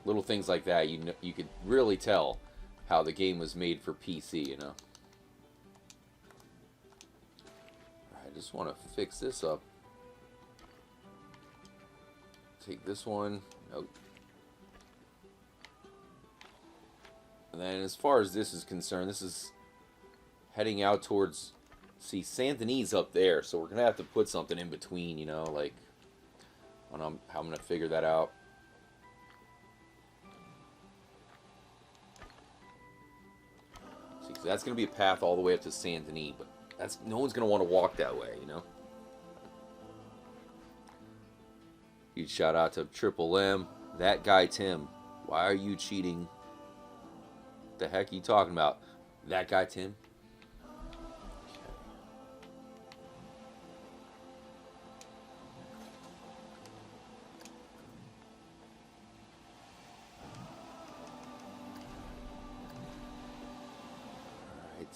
Little things like that, you could really tell how the game was made for PC, you know. I just want to fix this up. Take this one. Nope. And then as far as this is concerned, this is heading out towards... See, Saint Denis up there, so we're going to have to put something in between, you know, like... I don't know how I'm going to figure that out. See, that's going to be a path all the way up to Saint Denis, but that's no one's going to want to walk that way, you know? Huge shout out to Triple M. That guy, Tim. Why are you cheating? The heck are you talking about? That guy, Tim? Alright.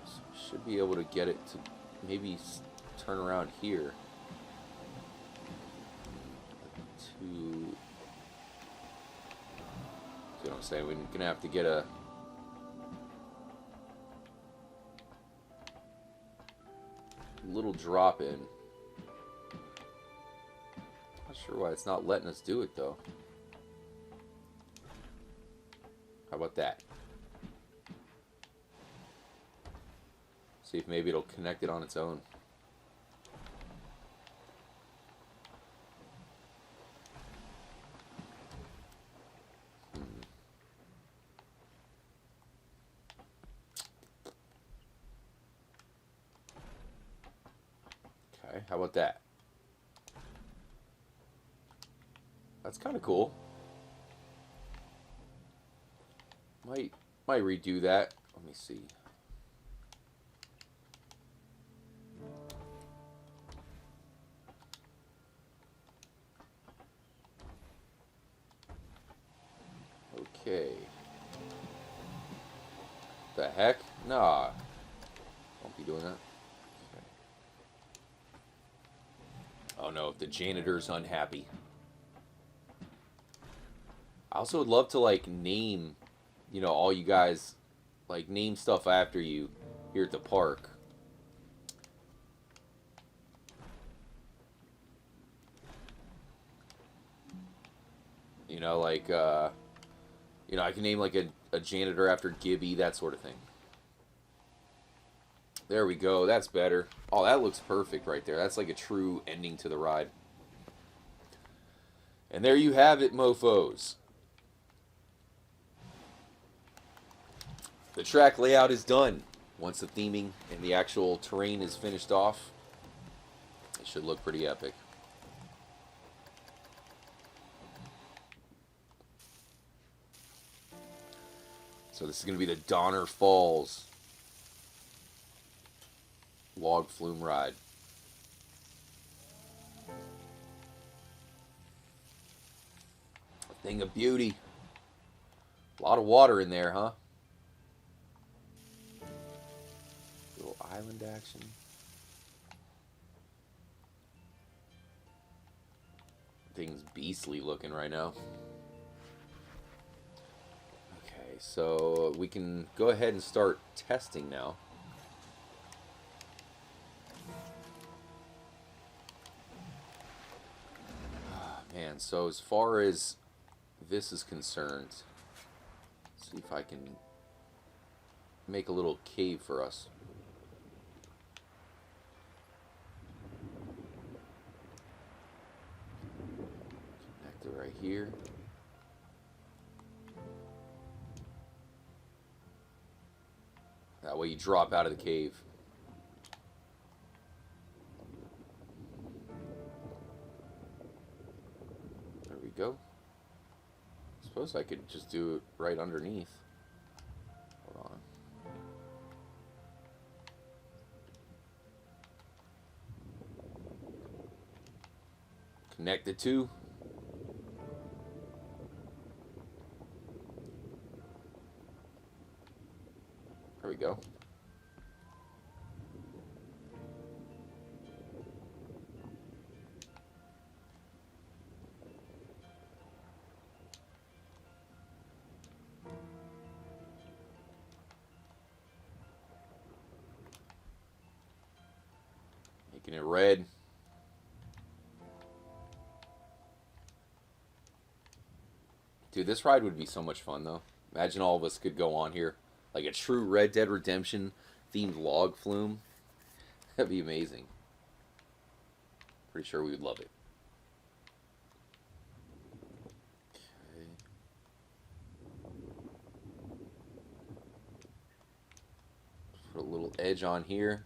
So should be able to get it to maybe turn around here. See what I'm saying? We're gonna have to get a little drop in. Not sure why it's not letting us do it though. How about that? See if maybe it'll connect it on its own. How about that? That's kind of cool. Might redo that. Let me see. Okay. The heck? Nah. Won't be doing that. Oh no, the janitor's unhappy. I also would love to like name, you know, all you guys, like name stuff after you here at the park. You know, like, you know, I can name like a janitor after Gibby, that sort of thing. There we go. That's better. Oh, that looks perfect right there. That's like a true ending to the ride. And there you have it, mofos. The track layout is done. Once the theming and the actual terrain is finished off, it should look pretty epic. So this is going to be the Donner Falls log flume ride. A thing of beauty. A lot of water in there, huh? Little island action. Thing's beastly looking right now. Okay, so we can go ahead and start testing now. Man, so as far as this is concerned, See if I can make a little cave for us. Connect it right here. That way you drop out of the cave. There we go. Suppose I could just do it right underneath. Hold on. Connect the two. There we go. Making it red. Dude, this ride would be so much fun, though. Imagine all of us could go on here. Like a true Red Dead Redemption themed log flume. That'd be amazing. Pretty sure we would love it. Okay. Put a little edge on here.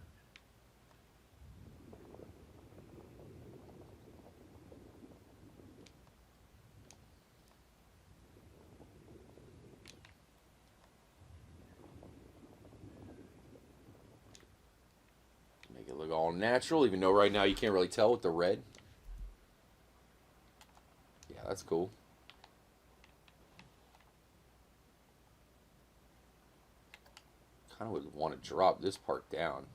Look all natural, even though right now you can't really tell with the red. Yeah, that's cool. Kind of would want to drop this part down.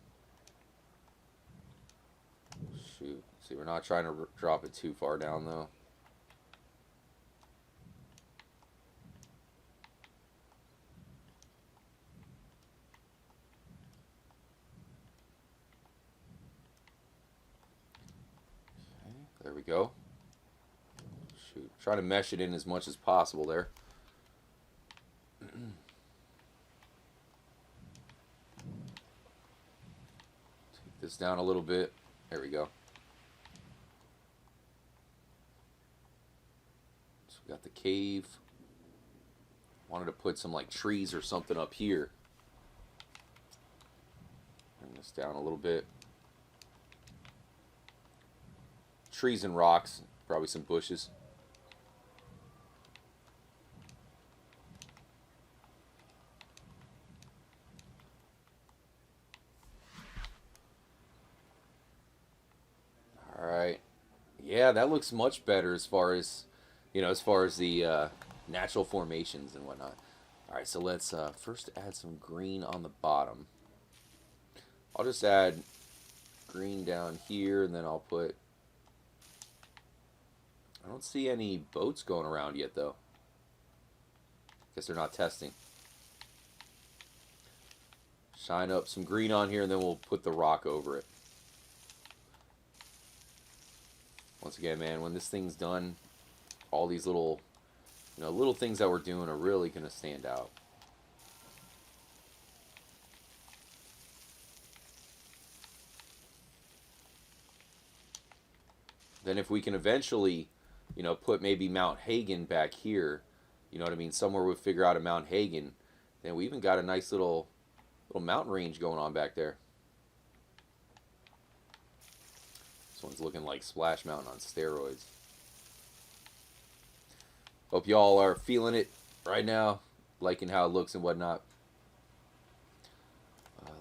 Shoot. See, we're not trying to drop it too far down, though. There we go. Shoot. Try to mesh it in as much as possible there. Take this down a little bit. There we go. So we got the cave. Wanted to put some like trees or something up here. Bring this down a little bit. Trees and rocks, probably some bushes. All right. Yeah, that looks much better as far as, you know, as far as the natural formations and whatnot. All right, so let's first add some green on the bottom. I'll just add green down here, and then I'll put... I don't see any boats going around yet, though. Guess they're not testing. Shine up some green on here, and then we'll put the rock over it. Once again, man, when this thing's done, all these little, you know, little things that we're doing are really going to stand out. Then if we can eventually... you know, put maybe Mount Hagen back here, you know what I mean, somewhere we'll figure out a Mount Hagen, then we even got a nice little mountain range going on back there. This one's looking like Splash Mountain on steroids. Hope y'all are feeling it right now, liking how it looks and whatnot.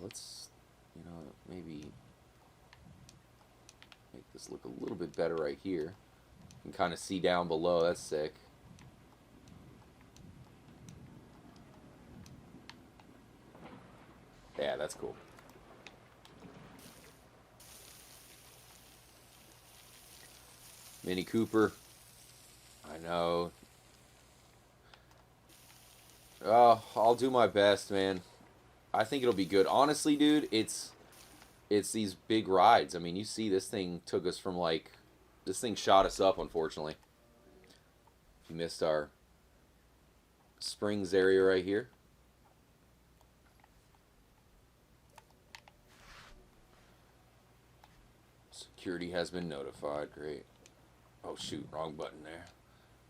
Let's, you know, maybe make this look a little bit better right here. You can kind of see down below. That's sick. Yeah, that's cool. Mini Cooper. I know. Oh, I'll do my best, man. I think it'll be good. Honestly, dude, it's these big rides. I mean, you see this thing took us from like... this thing shot us up, unfortunately. If you missed our springs area right here. Security has been notified. Great. Oh shoot, wrong button there.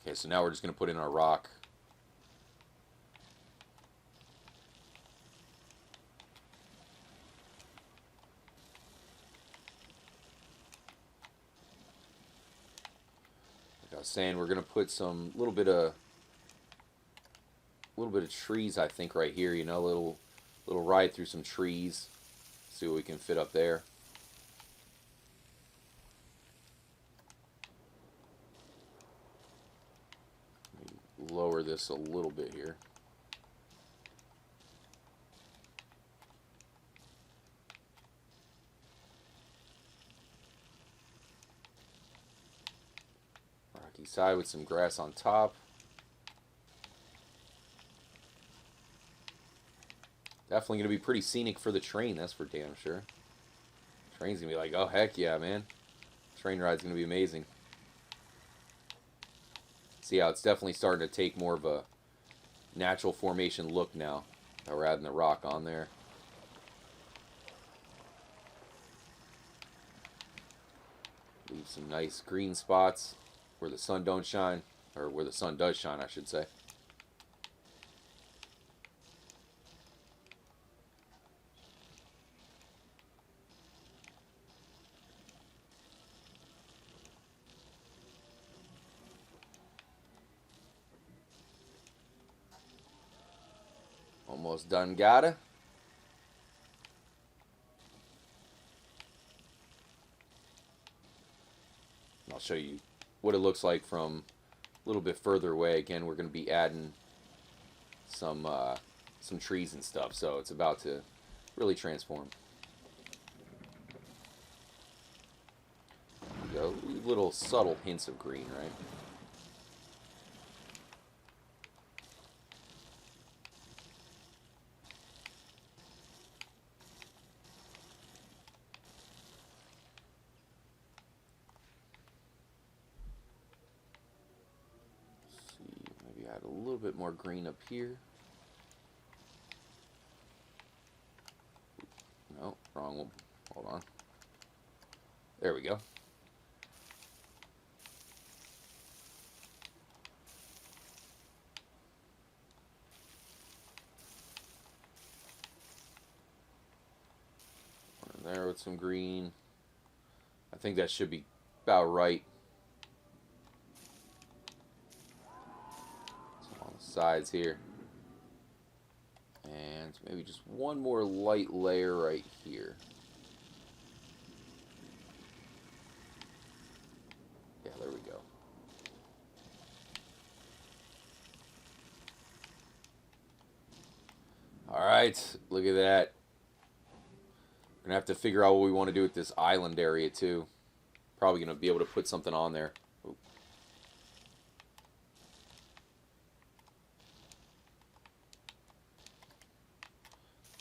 Okay, so now we're just going to put in our rock. Like I was saying, we're going to put some little bit of trees, I think, right here. You know, little ride through some trees. See what we can fit up there. Lower this a little bit here. Rocky side with some grass on top. Definitely going to be pretty scenic for the train, that's for damn sure. Train's going to be like, oh heck yeah, man. Train ride's going to be amazing. See how it's definitely starting to take more of a natural formation look now that we're adding the rock on there. Leave some nice green spots where the sun don't shine, or where the sun does shine, I should say. Almost done, gotta. I'll show you what it looks like from a little bit further away. Again, we're going to be adding some trees and stuff, so it's about to really transform. There we go. Little subtle hints of green, right? Add a little bit more green up here. No, wrong one. Hold on. There we go. One there with some green. I think that should be about right. Sides here, and maybe just one more light layer right here. Yeah, there we go. Alright, look at that. We're gonna have to figure out what we want to do with this island area too. Probably gonna be able to put something on there.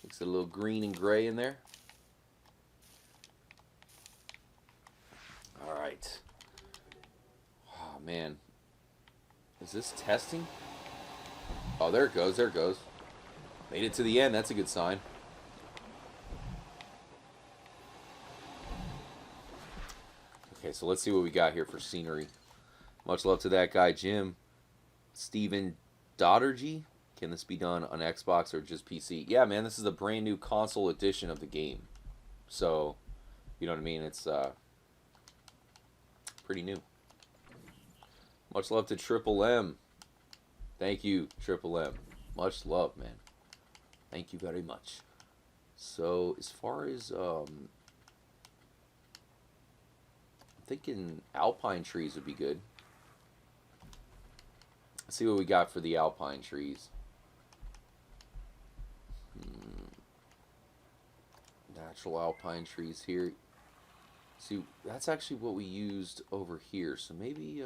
Mix a little green and gray in there. Alright. Oh, man. Is this testing? Oh, there it goes. There it goes. Made it to the end. That's a good sign. Okay, so let's see what we got here for scenery. Much love to that guy, Jim. Steven Doddergy. Can this be done on Xbox or just PC? Yeah, man, this is a brand new console edition of the game. So, you know what I mean? It's pretty new. Much love to Triple M. Thank you, Triple M. Much love, man. Thank you very much. So, as far as, I'm thinking alpine trees would be good. Let's see what we got for the alpine trees. Natural alpine trees here. See, that's actually what we used over here. So maybe,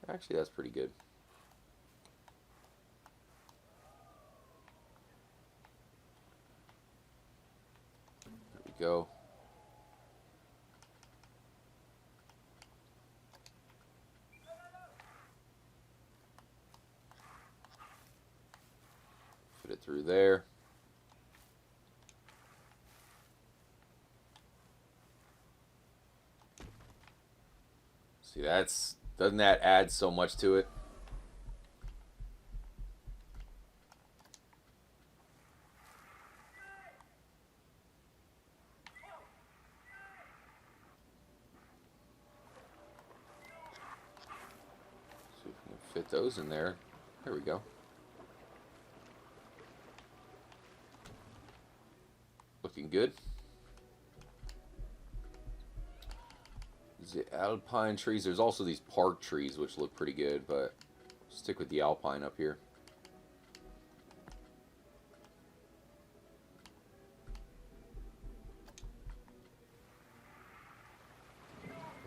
actually that's pretty good. There we go. See, doesn't that add so much to it? See if we can fit those in there. There we go. Looking good. The alpine trees. There's also these park trees which look pretty good, but stick with the alpine up here.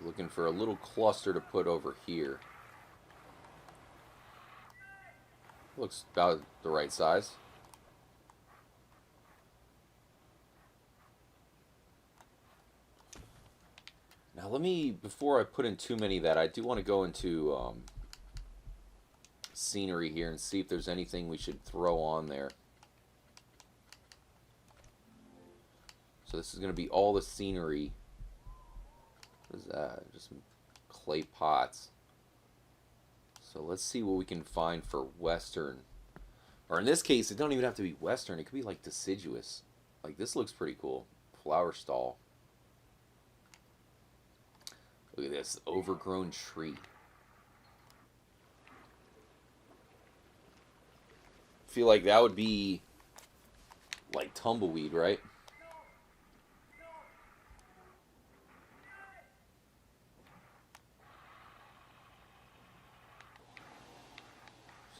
Looking for a little cluster to put over here. Looks about the right size. Now let me, before I put in too many of that, I do want to go into scenery here and see if there's anything we should throw on there. So this is going to be all the scenery. What is that? Just some clay pots. So let's see what we can find for Western. Or in this case, it don't even have to be Western. It could be like deciduous. Like this looks pretty cool. Flower stall. Look at this overgrown tree. Feel like that would be like tumbleweed, right?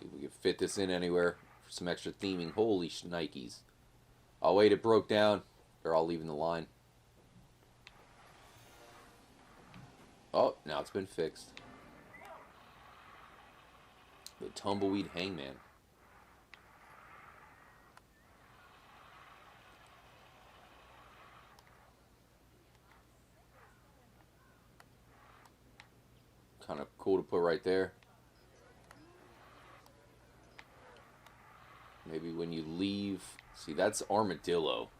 See if we can fit this in anywhere for some extra theming. Holy shnikes. Oh wait, it broke down. They're all leaving the line. Oh, now it's been fixed. The tumbleweed hangman. Kind of cool to put right there. Maybe when you leave. See, that's armadillo.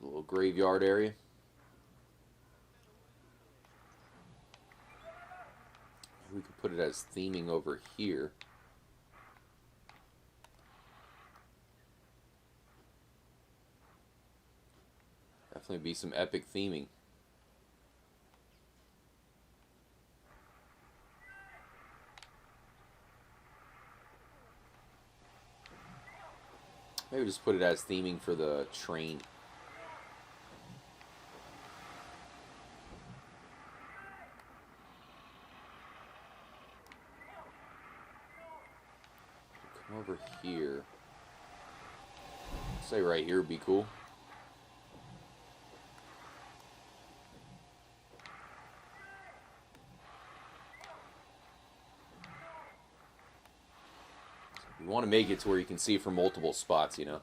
A little graveyard area. We could put it as theming over here. Definitely be some epic theming. Maybe just put it as theming for the train. Come over here. Say right here would be cool. You want to make it to where you can see from multiple spots, you know.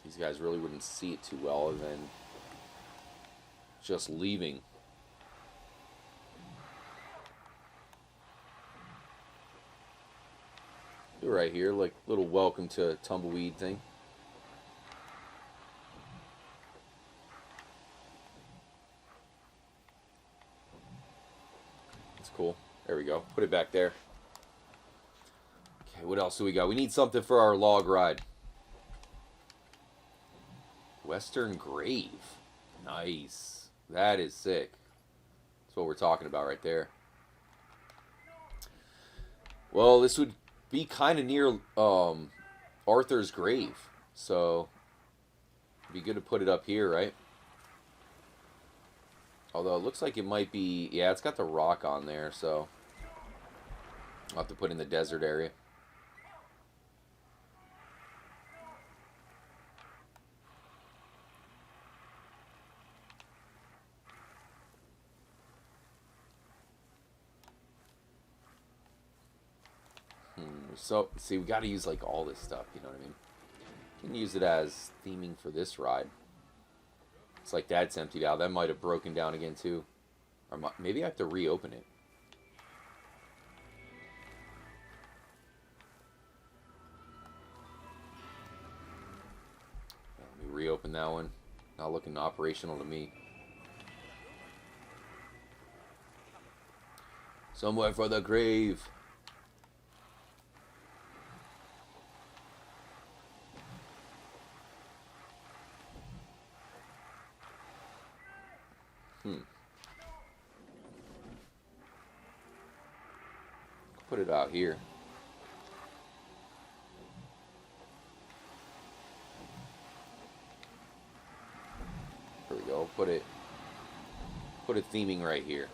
These guys really wouldn't see it too well, and then just leaving. Do right here, like little welcome to tumbleweed thing. That's cool. There we go. Put it back there. Okay, what else do we got? We need something for our log ride. Western Grave. Nice. That is sick. That's what we're talking about right there. Well, this would be kind of near Arthur's grave. So, it'd be good to put it up here, right? Although it looks like it might be... Yeah, it's got the rock on there, so... I'll have to put in the desert area. So, see, we got to use, like, all this stuff, you know what I mean? You can use it as theming for this ride. It's like that's emptied out. That might have broken down again, too. Or maybe I have to reopen it. Let me reopen that one. Not looking operational to me. Somewhere for the grave. Put it out here. There we go. Put it theming right here.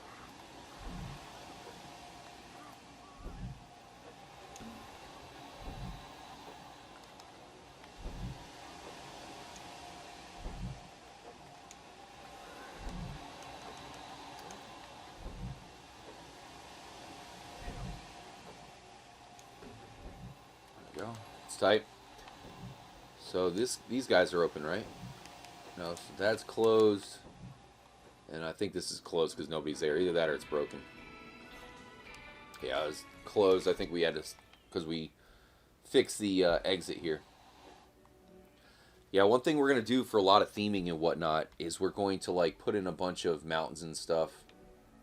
Go. It's tight. So these guys are open, right? No, so that's closed. And I think this is closed because nobody's there. Either that or it's broken. Yeah, it was closed. I think we had to, because we fixed the exit here. Yeah, one thing we're going to do for a lot of theming and whatnot is we're going to like put in a bunch of mountains and stuff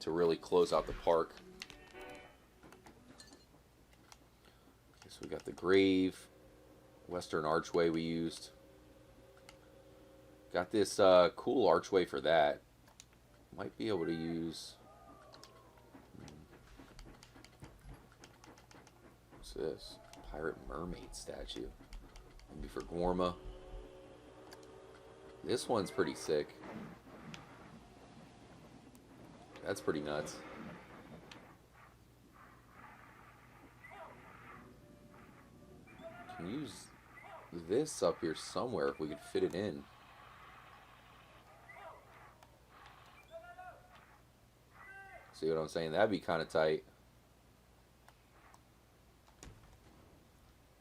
to really close out the park. So we got the grave, western archway we used. Got this cool archway for that. Might be able to use... What's this? Pirate mermaid statue. Maybe for Gorma. This one's pretty sick. That's pretty nuts. Can use this up here somewhere if we could fit it in. See what I'm saying? That'd be kind of tight.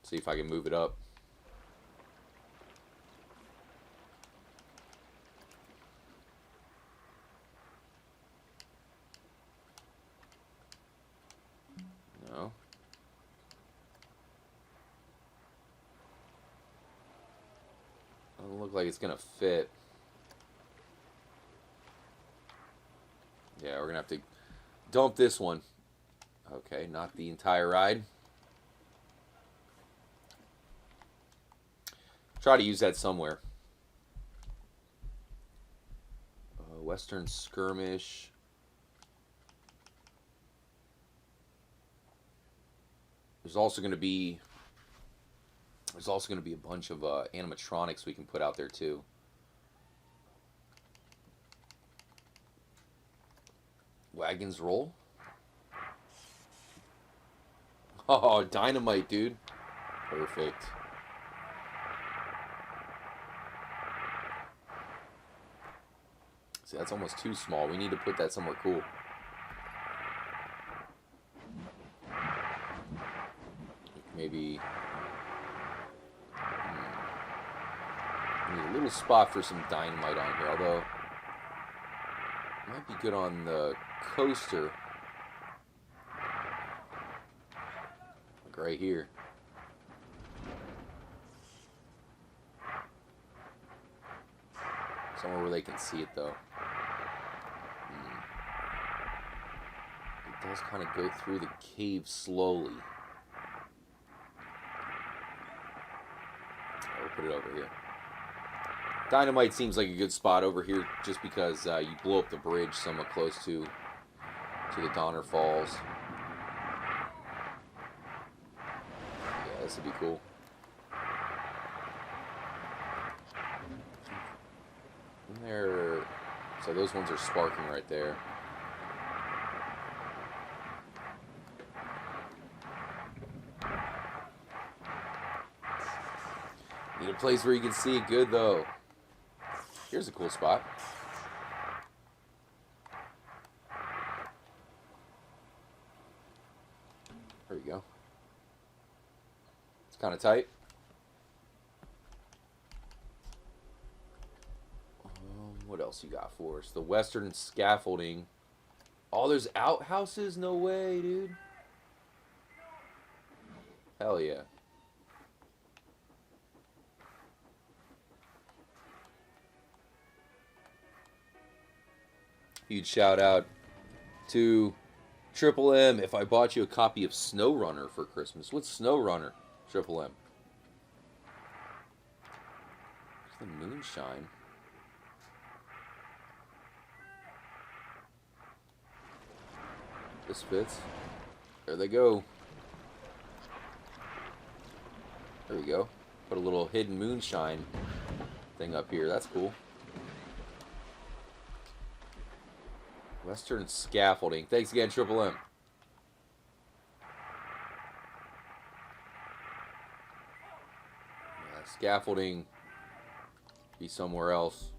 See if I can move it up. No. Doesn't look like it's gonna fit. Yeah, we're gonna have to dump this one. Okay, not the entire ride. Try to use that somewhere. Western Skirmish. There's also going to be a bunch of animatronics we can put out there too. Wagons roll. Oh, dynamite, dude. Perfect. See, that's almost too small. We need to put that somewhere cool. Maybe need a little spot for some dynamite on here, although it might be good on the coaster. Like right here. Somewhere where they can see it though. It does kind of go through the cave slowly. I'll put it over here. Dynamite seems like a good spot over here just because you blow up the bridge somewhat close to the Donner Falls. Yeah, this would be cool. And there, so those ones are sparking right there. Need a place where you can see it good though. Here's a cool spot. There you go. It's kind of tight. What else you got for us? The western scaffolding. Oh, there's outhouses? No way, dude. Hell yeah. Huge shout out to Triple M. If I bought you a copy of Snow Runner for Christmas, what's Snow Runner? Triple M. The moonshine. This fits. There they go. There we go. Put a little hidden moonshine thing up here. That's cool. Western scaffolding. Thanks again, Triple M. Yeah, scaffolding be somewhere else.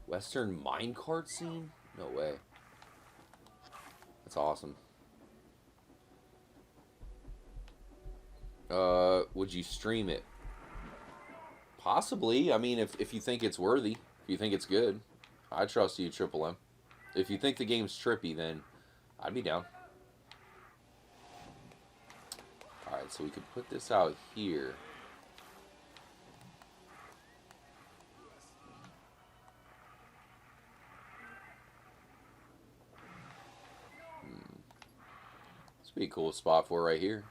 Western minecart scene? No way. That's awesome. Would you stream it? Possibly. I mean, if you think it's worthy, if you think it's good, I trust you, Triple M. If you think the game's trippy, then I'd be down. Alright, so we could put this out here. This would be a cool spot for right here.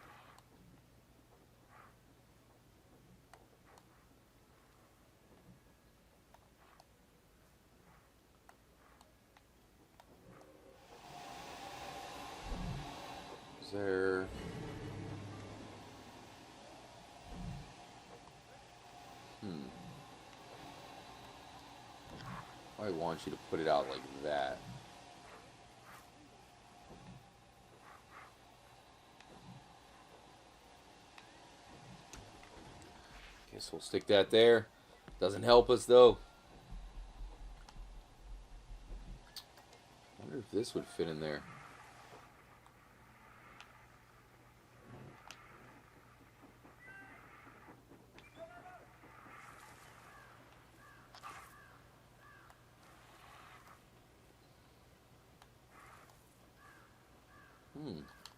Is there... I want you to put it out like that. Okay, so we'll stick that there. Doesn't help us though. I wonder if this would fit in there.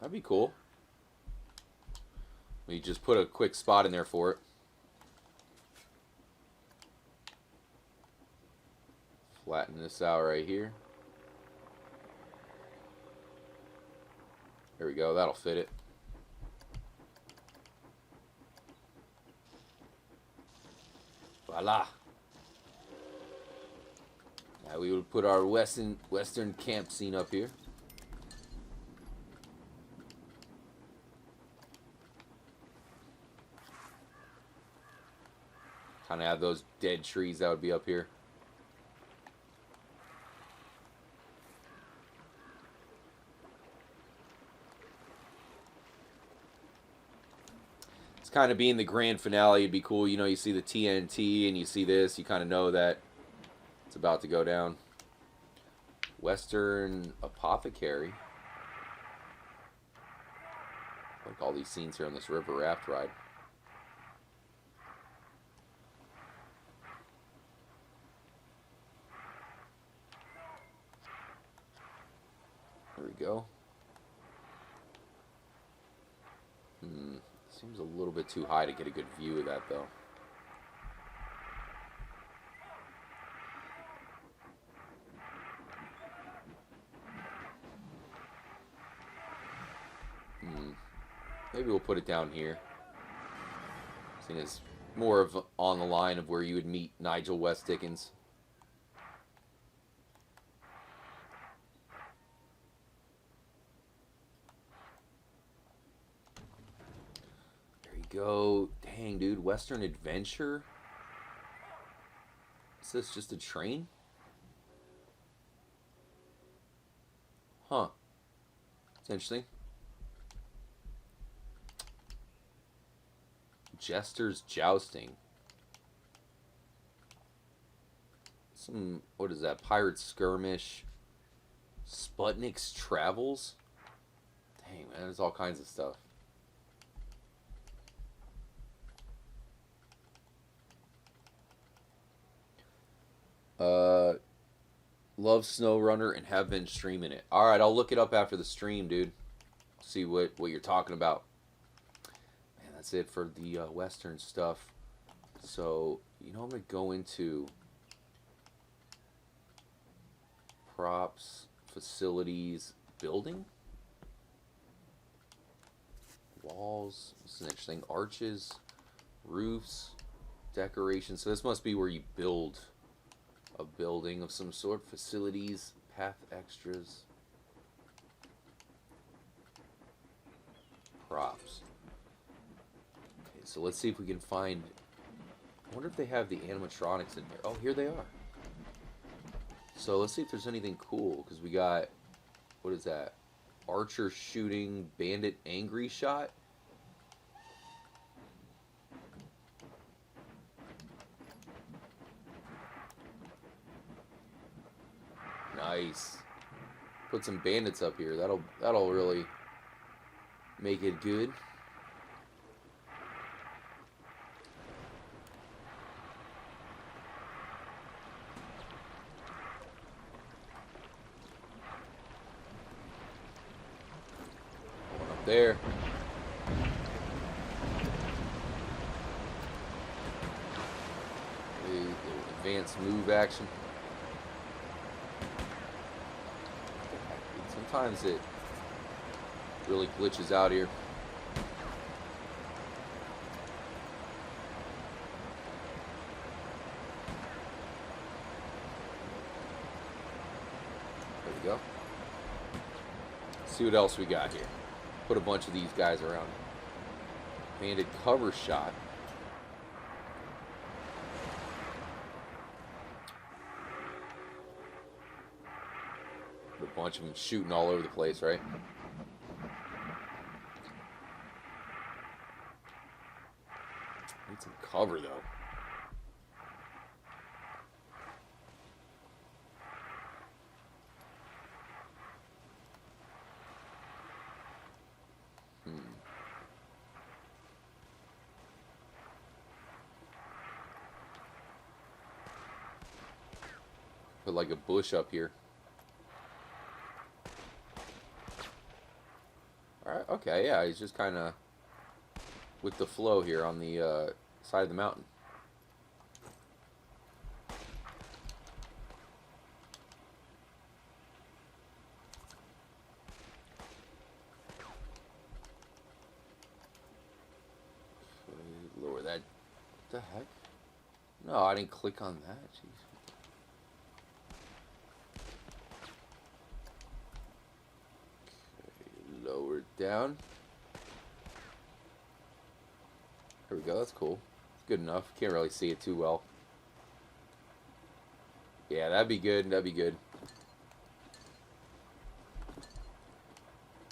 That'd be cool. We just put a quick spot in there for it. Flatten this out right here. There we go. That'll fit it. Voila. Now we will put our western camp scene up here. Kind of have those dead trees that would be up here. It's kind of being the grand finale. It'd be cool. You know, you see the TNT and you see this. You kind of know that it's about to go down. Western Apothecary. Like all these scenes here on this river raft ride. There we go. Seems a little bit too high to get a good view of that, though. Maybe we'll put it down here. Seeing it's more of on the line of where you would meet Nigel West Dickens. Go. Dang, dude. Western Adventure? Is this just a train? Huh. It's interesting. Jester's Jousting. Some, what is that? Pirate Skirmish. Sputnik's Travels? Dang, man. There's all kinds of stuff. Love SnowRunner and have been streaming it. Alright, I'll look it up after the stream, dude. See what you're talking about. Man, that's it for the Western stuff. So, you know, I'm going to go into props, facilities, building, walls. This is interesting. Arches, roofs, decorations. So this must be where you build a building of some sort. Facilities, path extras, props. Okay, so let's see if we can find. I wonder if they have the animatronics in here. Oh, here they are. So let's see if there's anything cool, because we got, what is that? Archer shooting bandit angry shot. Nice. Put some bandits up here. That'll really make it good. One up there. The advanced move action. Sometimes it really glitches out here. There we go. See what else we got here. Put a bunch of these guys around. Banded cover shot. A bunch of them shooting all over the place, right? Need some cover, though. Put like a bush up here. Alright, okay, yeah, he's just kind of with the flow here on the side of the mountain. Okay, lower that. What the heck? No, I didn't click on that. Jeez. Lower it down. There we go, that's cool. Good enough. Can't really see it too well. Yeah, that'd be good. That'd be good.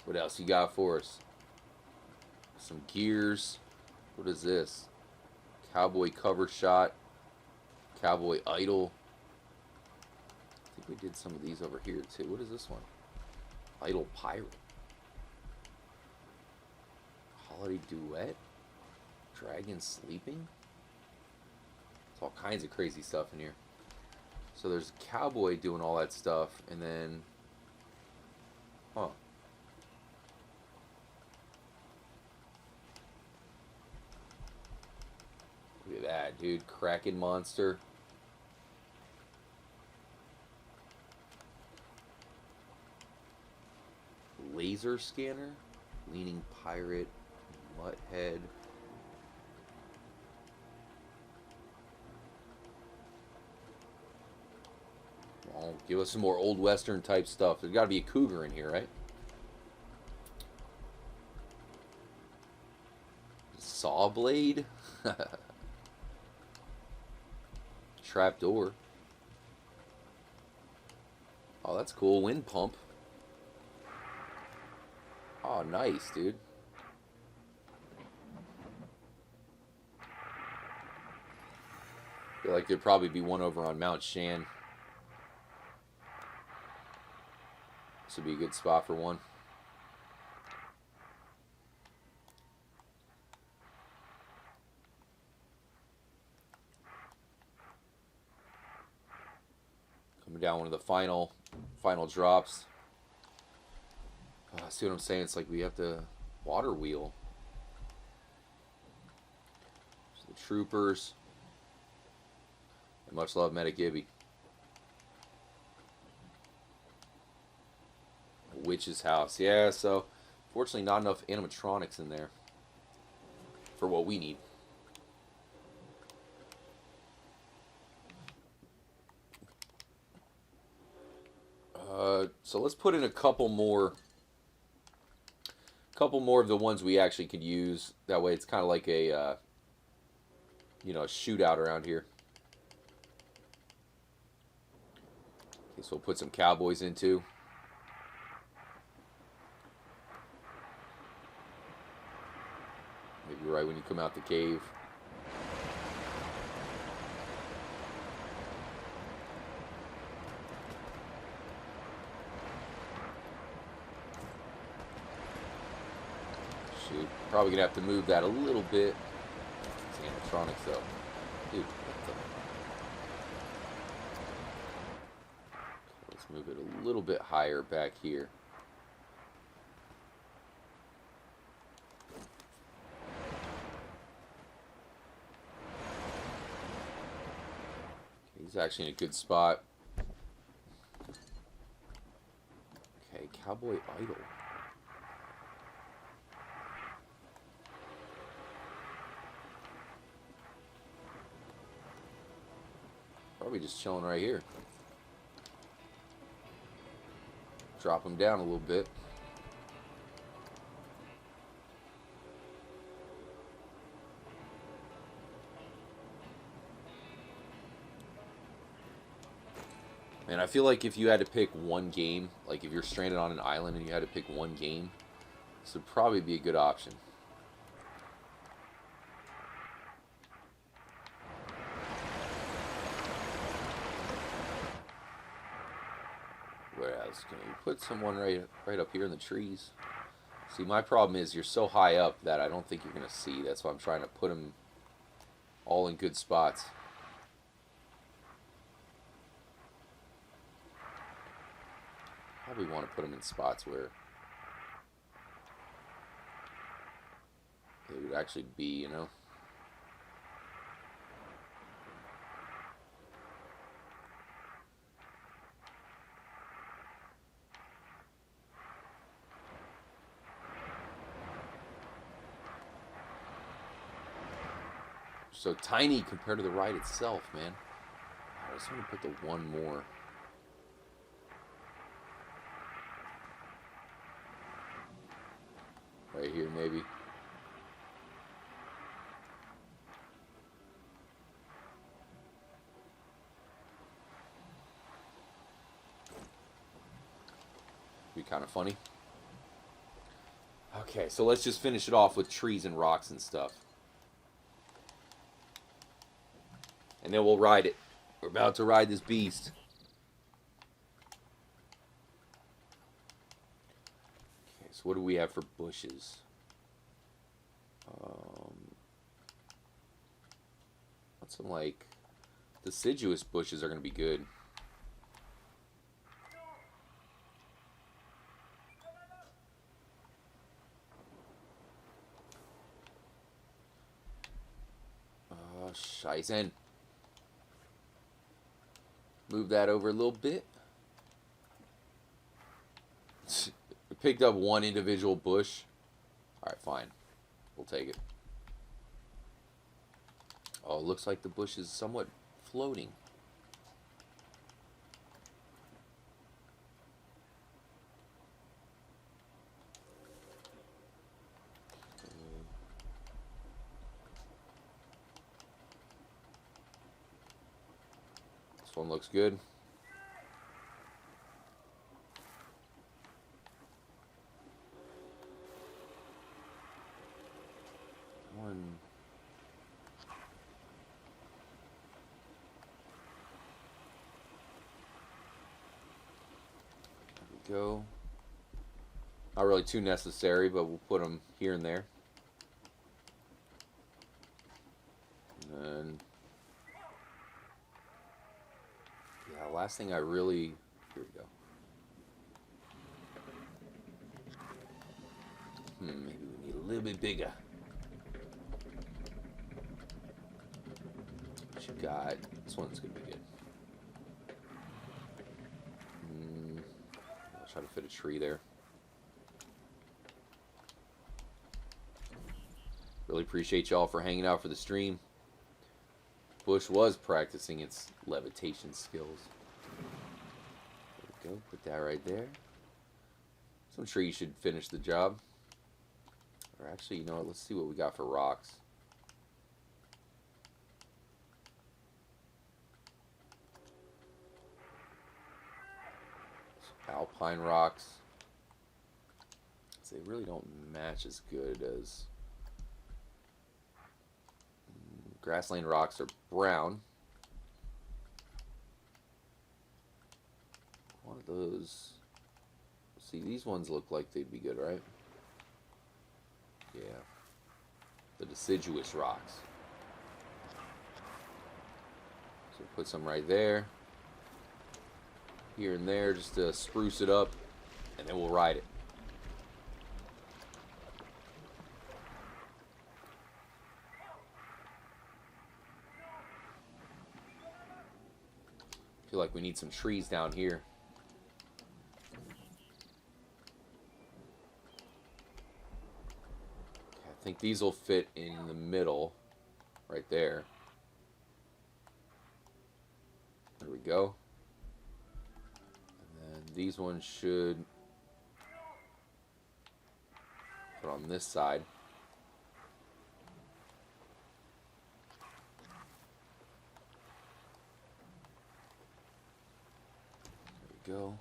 What else you got for us? Some gears. What is this? Cowboy cover shot. Cowboy idol. I think we did some of these over here too. What is this one? Idol pirate. Holiday duet. Dragon sleeping. It's all kinds of crazy stuff in here. So there's Cowboy doing all that stuff, and then, huh? Look at that, dude! Kraken monster. Laser scanner. Leaning pirate. Mutthead. Oh, give us some more old western type stuff. There's got to be a cougar in here, right? Saw blade. Trap door. Oh, that's cool. Wind pump. Oh, nice, dude. I feel like there'd probably be one over on Mount Shan. This would be a good spot for one. Coming down one of the final drops. See what I'm saying? It's like we have to water wheel. So the troopers. And much love, Meta Gibby. witch's house. Yeah, so fortunately not enough animatronics in there for what we need. So let's put in a couple more of the ones we actually could use. That way it's kind of like a you know, a shootout around here. Okay, so we'll put some cowboys in too. Maybe right when you come out the cave. Shoot, probably gonna have to move that a little bit. It's animatronics though. Dude, what the... Let's move it a little bit higher back here. He's actually in a good spot. Okay, Cowboy Idol. Probably just chilling right here. Drop him down a little bit. And I feel like if you had to pick one game, like if you're stranded on an island and you had to pick one game, this would probably be a good option. Where else can we put someone right up here in the trees? See, my problem is you're so high up that I don't think you're going to see. That's why I'm trying to put them all in good spots. Probably want to put them in spots where they would actually be, you know. So tiny compared to the ride itself, man. I just want to put the one more. Right here, maybe. Be kind of funny. Okay, so let's just finish it off with trees and rocks and stuff. And then we'll ride it. We're about to ride this beast. Okay, so what do we have for bushes? Some like deciduous bushes are going to be good. Scheißen. Move that over a little bit. We picked up one individual bush. Alright, fine. We'll take it. Oh, it looks like the bush is somewhat floating. This one looks good. One. Go. Not really too necessary, but we'll put them here and there. And then, yeah, last thing I really, here we go. Maybe we need a little bit bigger. What you got? This one's gonna be good. Try to fit a tree there. Really appreciate y'all for hanging out for the stream. Bush was practicing its levitation skills. There we go. Put that right there. So I'm sure you should finish the job. Or actually, you know what? Let's see what we got for rocks. Alpine rocks. They really don't match as good as grassland rocks are brown. One of those. See, these ones look like they'd be good, right? Yeah. The deciduous rocks. So put some right there. Here and there just to spruce it up. And then we'll ride it. Feel like we need some trees down here. Okay, I think these will fit in the middle, right there. There we go. And then these ones should put on this side. Go.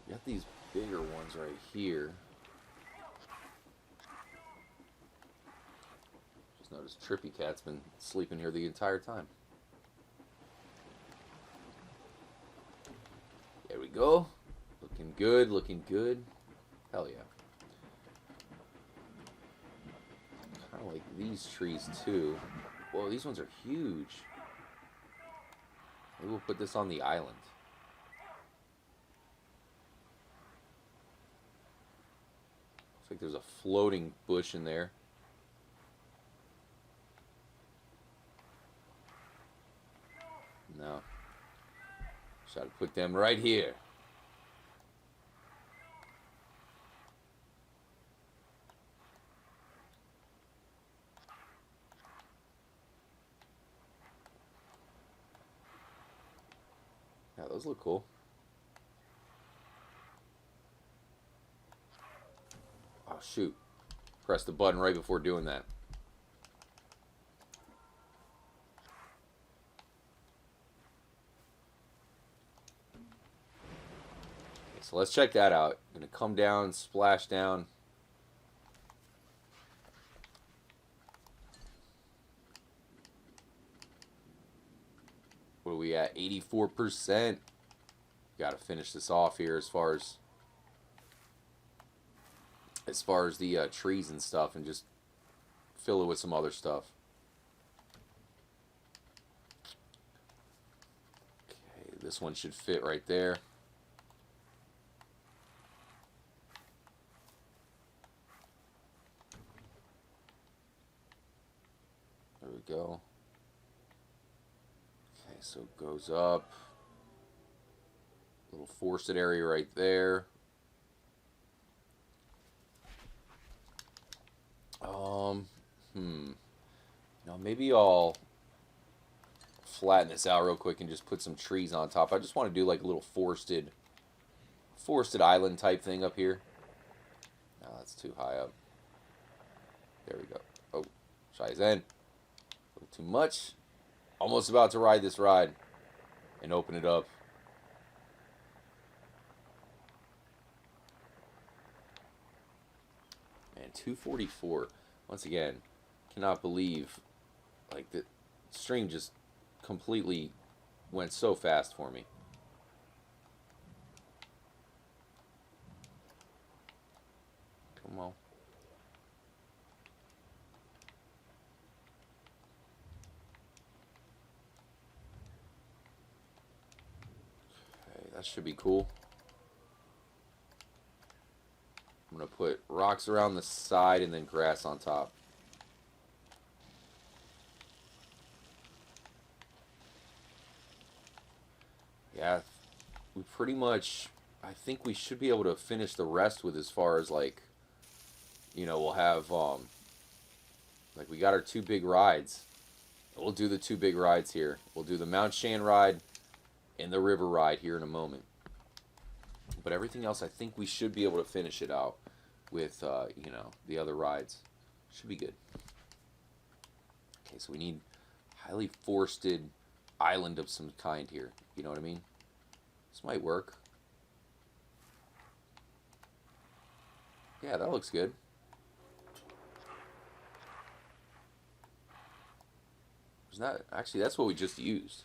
Got these bigger ones right here. Just noticed Trippy Cat's been sleeping here the entire time. There we go. Looking good, looking good. Hell yeah. Kind of like these trees too. Whoa, these ones are huge. Maybe we'll put this on the island. Looks like there's a floating bush in there. No. Try to put them right here. Yeah, those look cool. Oh, shoot. Press the button right before doing that. Okay, so let's check that out. I'm going to come down, splash down. What are we at? 84%. Got to finish this off here as far as the trees and stuff, and just fill it with some other stuff. Okay, this one should fit right there. There we go. Okay, so it goes up. Little forested area right there. Now maybe I'll flatten this out real quick and just put some trees on top. I just want to do like a little forested island type thing up here. No, that's too high up. There we go. Oh, Shizen. A little too much. Almost about to ride this ride and open it up. Man, 244. Once again, cannot believe, like, the stream just completely went so fast for me. Come on. Okay, that should be cool. I'm going to put rocks around the side and then grass on top. Yeah, we pretty much, I think we should be able to finish the rest with as far as, like, you know, we'll have Like, we got our 2 big rides. We'll do the 2 big rides here. We'll do the Mount Shan ride and the river ride here in a moment. But everything else, I think we should be able to finish it out with, you know, the other rides. Should be good. Okay, so we need highly forested island of some kind here. You know what I mean? This might work. Yeah, that looks good. It's not, actually, that's what we just used.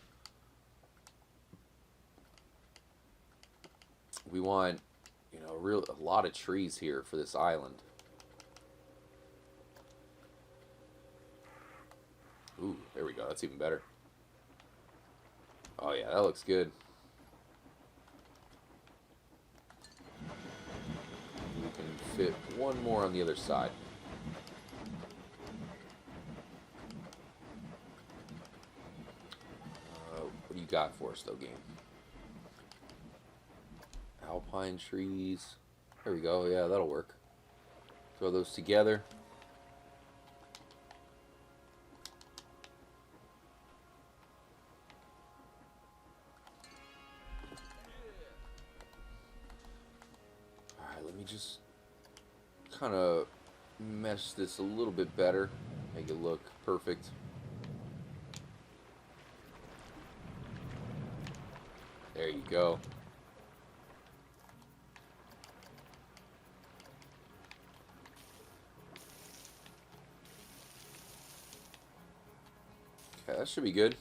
We want, you know, a lot of trees here for this island. Ooh, there we go. That's even better. Oh, yeah, that looks good. We can fit one more on the other side. What do you got for us, though, game? Alpine trees. There we go. Yeah, that'll work. Throw those together. Alright, let me just kind of mesh this a little bit better. Make it look perfect. There you go. Okay, that should be good.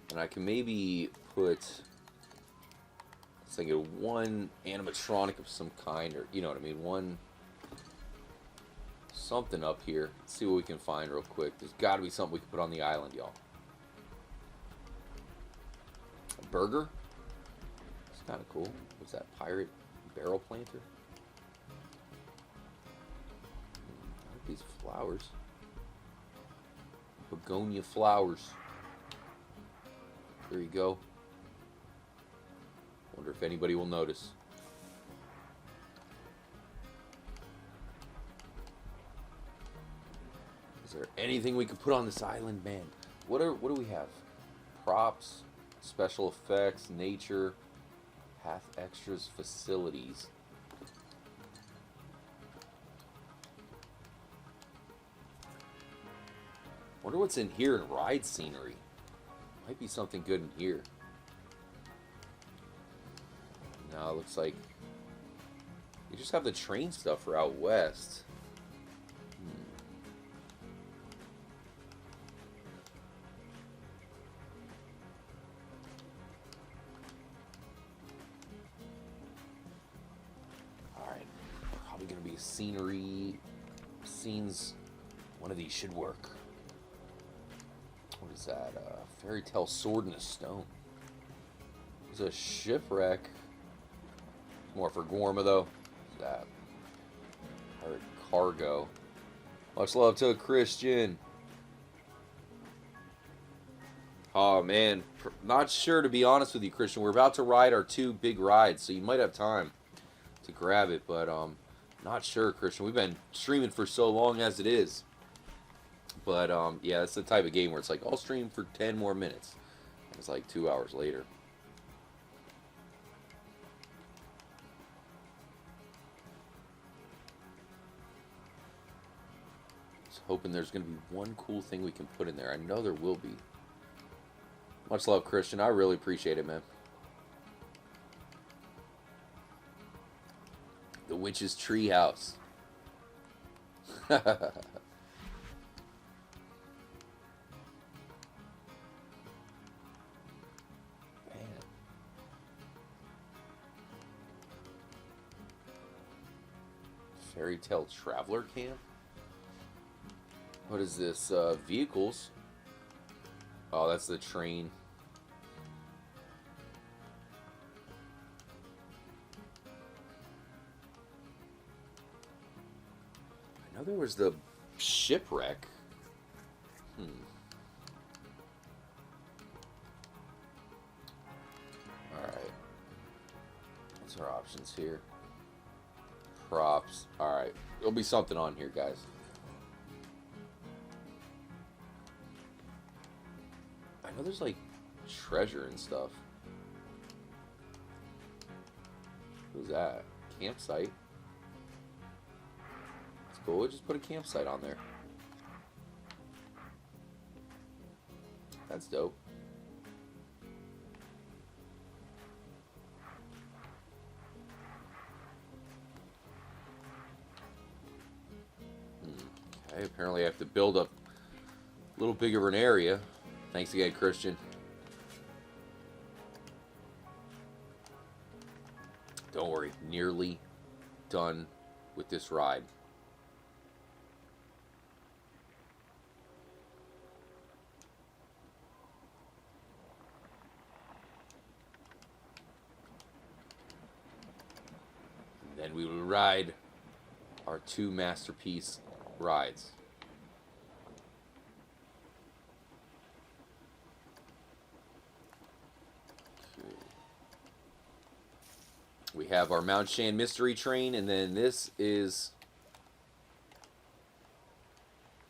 And I can maybe put, I was thinking, one animatronic of some kind, or you know what I mean, one something up here. Let's see what we can find real quick. There's got to be something we can put on the island, y'all. A burger? It's kind of cool. What's that? Pirate barrel planter? I like these flowers. Begonia flowers. There you go. Wonder if anybody will notice. Is there anything we could put on this island, man? What do we have? Props, special effects, nature, path extras, facilities. Wonder what's in here in ride scenery. Might be something good in here. No, it looks like you just have the train stuff for out west. Alright. Probably gonna be scenery. Scenes. One of these should work. What is that? Fairy tale sword and a stone. There's a shipwreck. More for Gorma though. What's that? Pirate cargo. Much love to Christian. Oh man, not sure to be honest with you, Christian. We're about to ride our 2 big rides, so you might have time to grab it, but not sure, Christian. We've been streaming for so long as it is. But, yeah, it's the type of game where it's like, I'll stream for 10 more minutes. And it's like 2 hours later. Just hoping there's going to be one cool thing we can put in there. I know there will be. Much love, Christian. I really appreciate it, man. The Witch's Treehouse. Fairy Tale Traveler Camp? What is this? Vehicles? Oh, that's the train. I know there was the shipwreck. Alright. What's our options here? Props. Alright. There'll be something on here, guys. I know there's like treasure and stuff. Who's that? Campsite. It's cool. We'll just put a campsite on there. That's dope. Okay, apparently I have to build up a little bigger of an area. Thanks again, Christian. Don't worry, nearly done with this ride. And then we will ride our 2 masterpiece rides. We have our Mount Shan mystery train, and then this is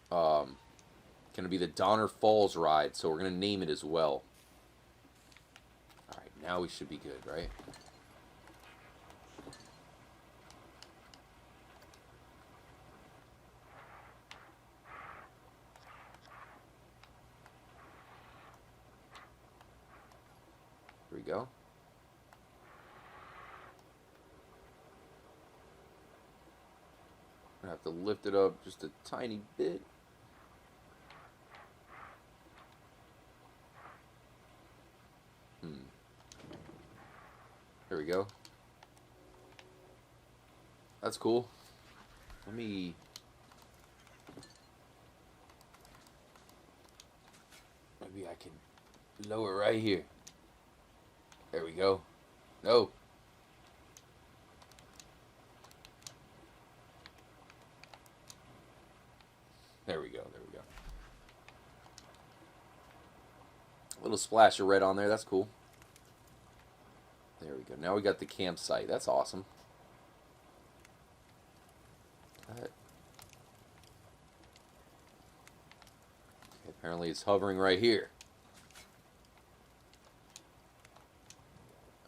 going to be the Donner Falls ride, so we're going to name it as well. Alright, now we should be good, right? Here we go. I have to lift it up just a tiny bit. There we go. That's cool. Maybe I can lower right here. There we go. No. There we go, there we go. A little splash of red on there, that's cool. There we go. Now we got the campsite. That's awesome. Okay, apparently it's hovering right here.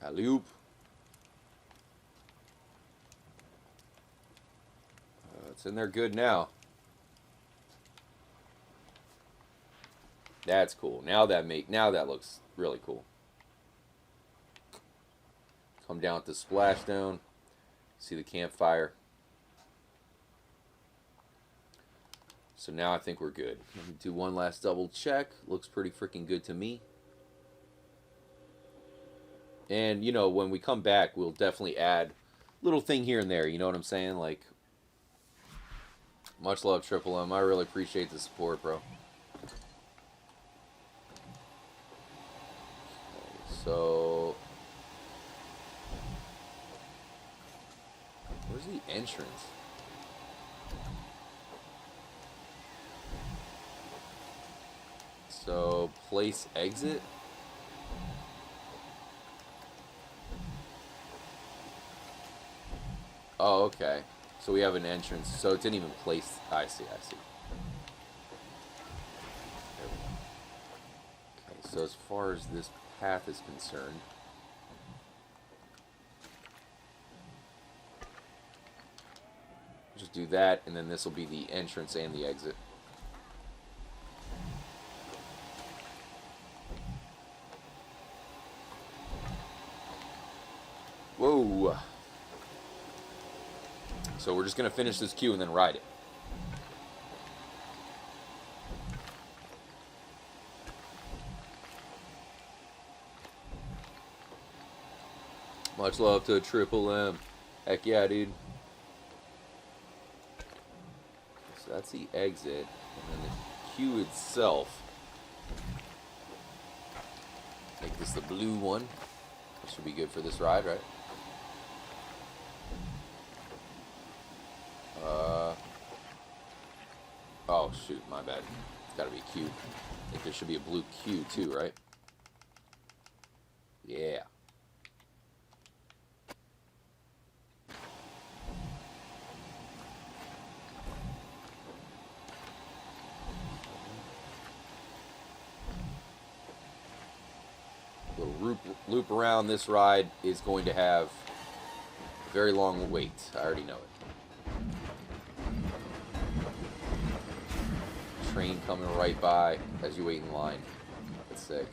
Alley-oop. It's in there good now. That's cool. Now that looks really cool. Come down with the splashdown. See the campfire. So now I think we're good. Let me do one last double check. Looks pretty freaking good to me. And, you know, when we come back, we'll definitely add a little thing here and there. You know what I'm saying? Like, much love, Triple M. I really appreciate the support, bro. So, where's the entrance? So, place exit? Oh, okay. So we have an entrance. So it didn't even place. I see, I see. There we go. Okay, so as far as this path is concerned, just do that, and then this will be the entrance and the exit. Whoa. So we're just going to finish this queue and then ride it. Much love to Triple M. Heck yeah, dude. So that's the exit. And then the queue itself. Make this the blue one. That should be good for this ride, right? Oh, shoot, my bad. It's gotta be a Q. I think there should be a blue Q too, right? Yeah. loop around. This ride is going to have a very long wait. I already know it. Train coming right by as you wait in line. That's sick.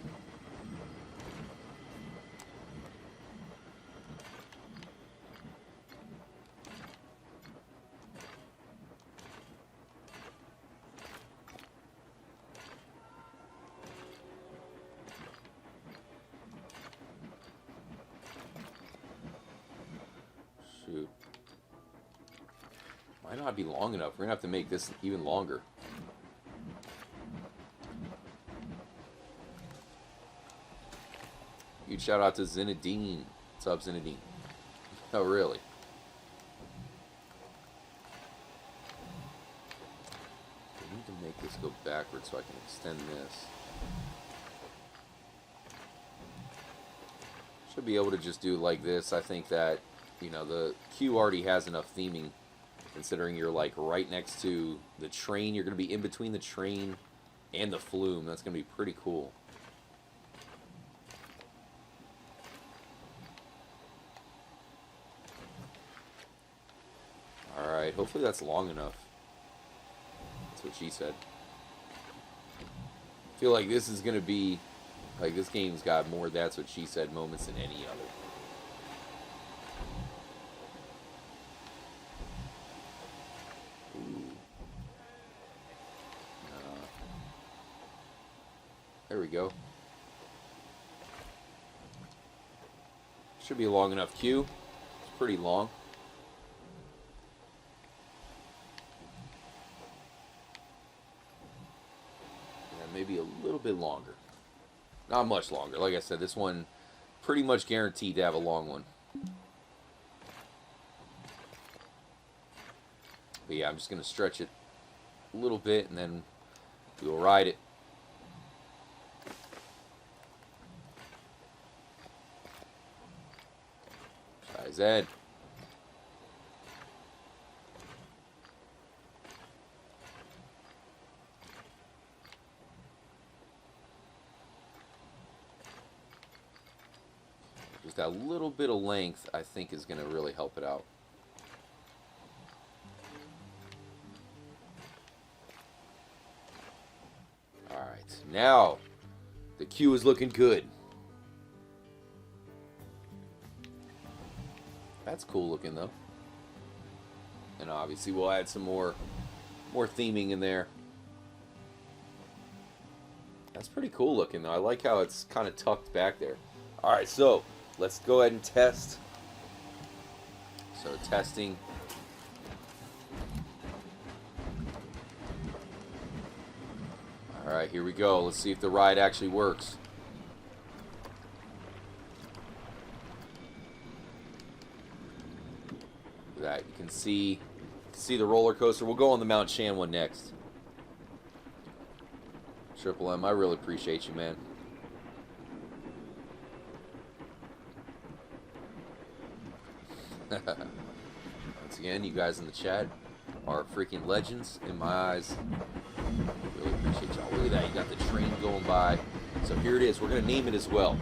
Shoot. Might not be long enough. We're going to have to make this even longer. Huge shout out to Zinedine. What's up, Zinedine? Oh, really? I need to make this go backwards so I can extend this. Should be able to just do like this. I think that, you know, the queue already has enough theming, considering you're like right next to the train. You're going to be in between the train and the Flume. That's going to be pretty cool. Alright, hopefully that's long enough. That's what she said. I feel like this is going to be, like, this game's got more that's what she said moments than any other. Ooh. There we go. Should be a long enough queue. It's pretty long. Maybe a little bit longer. Not much longer. Like I said, this one pretty much guaranteed to have a long one. But yeah, I'm just going to stretch it a little bit and then we'll ride it. Try Zed. Just that little bit of length, I think, is going to really help it out. Alright, now the queue is looking good. That's cool looking, though. And obviously we'll add some more theming in there. That's pretty cool looking, though. I like how it's kind of tucked back there. Alright, so let's go ahead and test. So testing. Alright, here we go. Let's see if the ride actually works. Look at that. You can see the roller coaster. We'll go on the Mount Shan one next. Triple M, I really appreciate you, man. Once again, you guys in the chat are freaking legends in my eyes. Really appreciate y'all. Look at that, you got the train going by. So here it is. We're going to name it as well.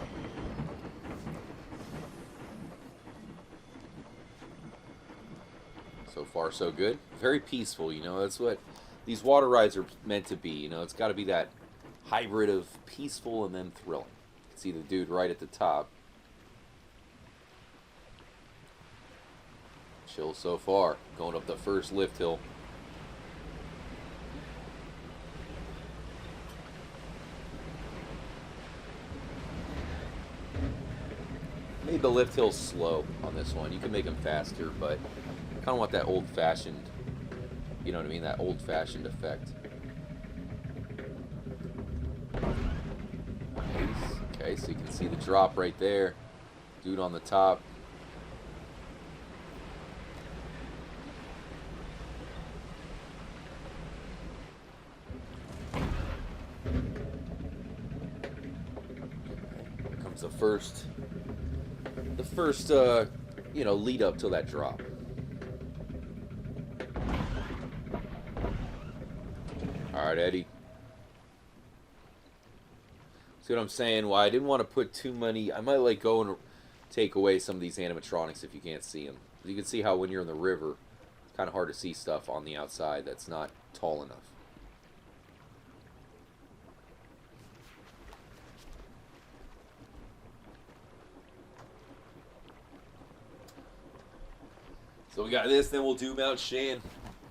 So far, so good. Very peaceful, you know. That's what these water rides are meant to be. You know, it's got to be that hybrid of peaceful and then thrilling. You can see the dude right at the top. Chill so far. Going up the first lift hill. Made the lift hill slow on this one. You can make them faster, but I kind of want that old-fashioned, you know what I mean, that old-fashioned effect. Nice. Okay, so you can see the drop right there. Dude on the top. The first, you know, lead up to that drop. All right, Eddie. See what I'm saying? Why I didn't want to put too many. I might like go and take away some of these animatronics if you can't see them. You can see how when you're in the river, it's kind of hard to see stuff on the outside that's not tall enough. So we got this, then we'll do Mount Shan.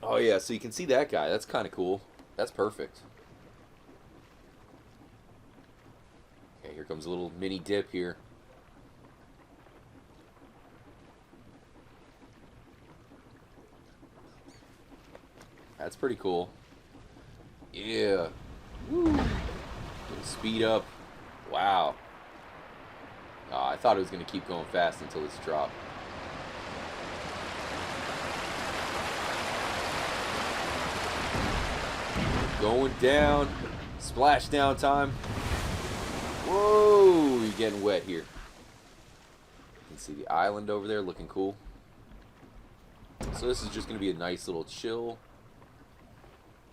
Oh yeah, so you can see that guy. That's kind of cool. That's perfect. Okay, here comes a little mini dip here. That's pretty cool. Yeah. Woo. Speed up. Wow. I thought it was going to keep going fast until this dropped. Going down. Splash down time. Whoa, you're getting wet here. You can see the island over there looking cool. So this is just going to be a nice little chill,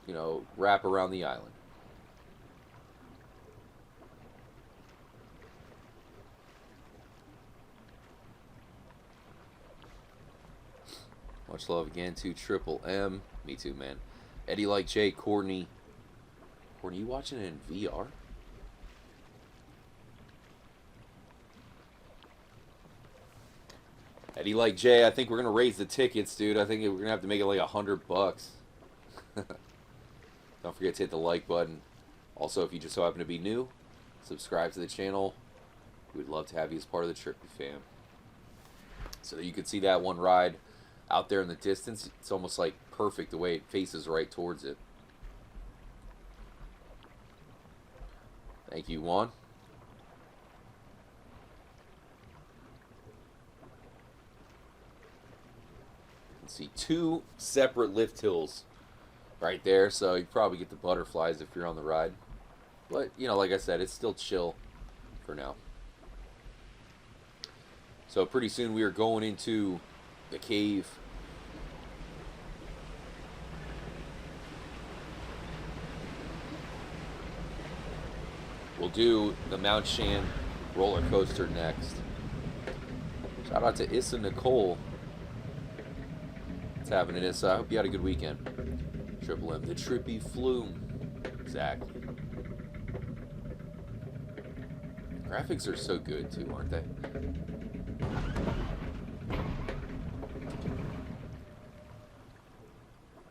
you know, wrap around the island. Much love again to Triple M. Me too, man. Eddie like Jay, Courtney. Courtney, you watching it in VR? Eddie like Jay, I think we're gonna raise the tickets, dude. I think we're gonna have to make it like $100. Don't forget to hit the like button. Also, if you just so happen to be new, subscribe to the channel. We'd love to have you as part of the Trippy fam. So that you can see that one ride out there in the distance. It's almost like perfect the way it faces right towards it. Thank you, Juan. You can see two separate lift hills right there, so you probably get the butterflies if you're on the ride. But, you know, like I said, it's still chill for now. So pretty soon we are going into the cave. We'll do the Mount Shan roller coaster next. Shout out to Issa Nicole. What's happening, Issa? I hope you had a good weekend. Triple M, the Trippy Flume. Exactly. Graphics are so good too, aren't they?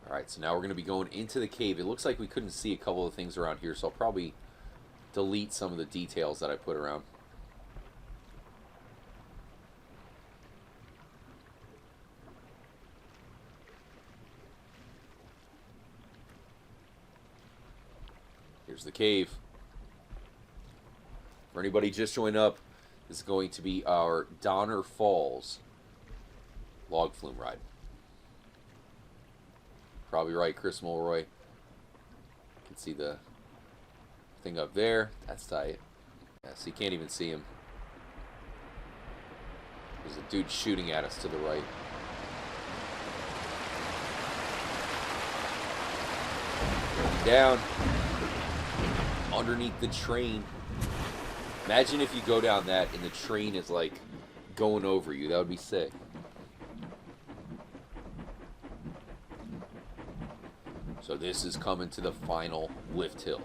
Alright, so now we're going to be going into the cave. It looks like we couldn't see a couple of things around here, so I'll probably delete some of the details that I put around. Here's the cave. For anybody just joined up, this is going to be our Donner Falls log flume ride. Probably right, Chris Mulroy. You can see the thing up there. That's tight. Yeah, so you can't even see him. There's a dude shooting at us to the right. Going down. Underneath the train. Imagine if you go down that and the train is like going over you. That would be sick. So this is coming to the final lift hill.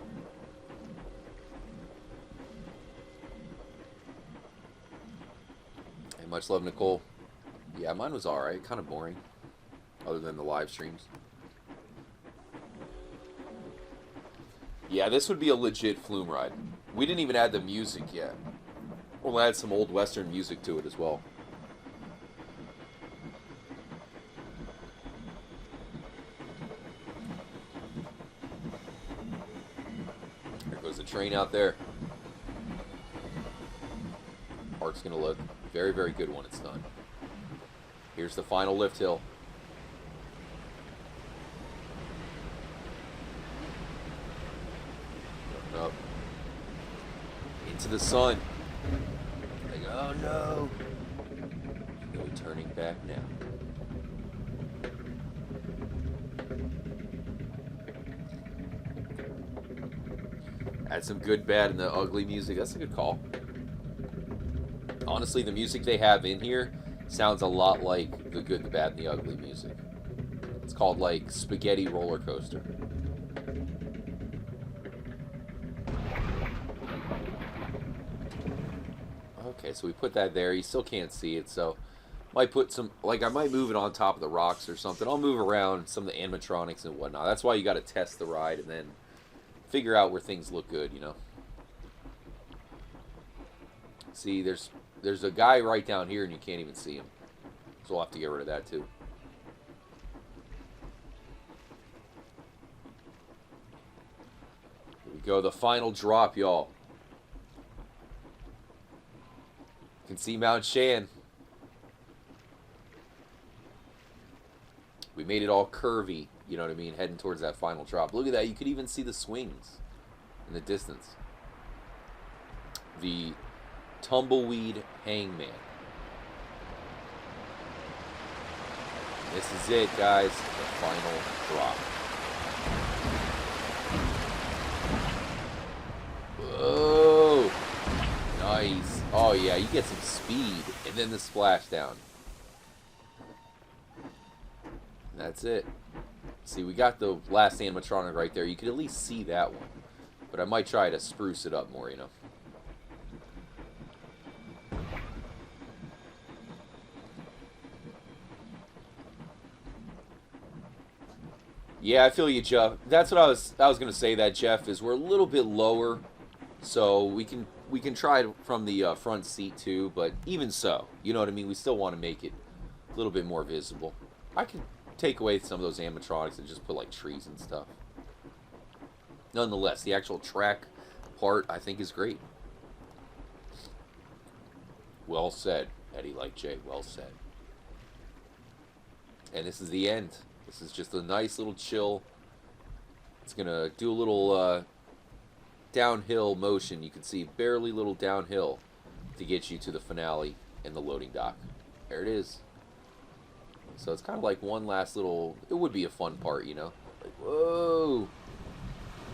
Hey, much love, Nicole. Yeah, mine was alright. Kind of boring. Other than the live streams. Yeah, this would be a legit flume ride. We didn't even add the music yet. We'll add some old Western music to it as well. There goes the train out there. Park's gonna look very, very good when it's done. Here's the final lift hill. Up into the sun. Like, oh no. No turning back now. Add some good, bad, and the ugly music. That's a good call. Honestly, the music they have in here sounds a lot like the good, the bad, and the ugly music. It's called like Spaghetti Roller Coaster. Okay, so we put that there. You still can't see it, so might put some, like I might move it on top of the rocks or something. I'll move around some of the animatronics and whatnot. That's why you got to test the ride and then figure out where things look good, you know. See, there's a guy right down here and you can't even see him. So we'll have to get rid of that too. Here we go, the final drop, y'all. You can see Mount Shan. We made it all curvy, you know what I mean, heading towards that final drop. Look at that, you could even see the swings in the distance. The Tumbleweed Hangman. This is it, guys, the final drop. Whoa, nice. Oh yeah, you get some speed, and then the splashdown. That's it. See, we got the last animatronic right there. You could at least see that one. But I might try to spruce it up more, you know. Yeah, I feel you, Jeff. That's what I was going to say. That, Jeff, is we're a little bit lower, so we can try it from the front seat too. But even so, you know what I mean. We still want to make it a little bit more visible. I can take away some of those animatronics and just put like trees and stuff. Nonetheless, the actual track part I think is great. Well said, Eddie like Jay. Well said. And this is the end. This is just a nice little chill. It's gonna do a little downhill motion. You can see barely little downhill to get you to the finale and the loading dock. There it is. So it's kind of like one last little, it would be a fun part, you know? Like, whoa!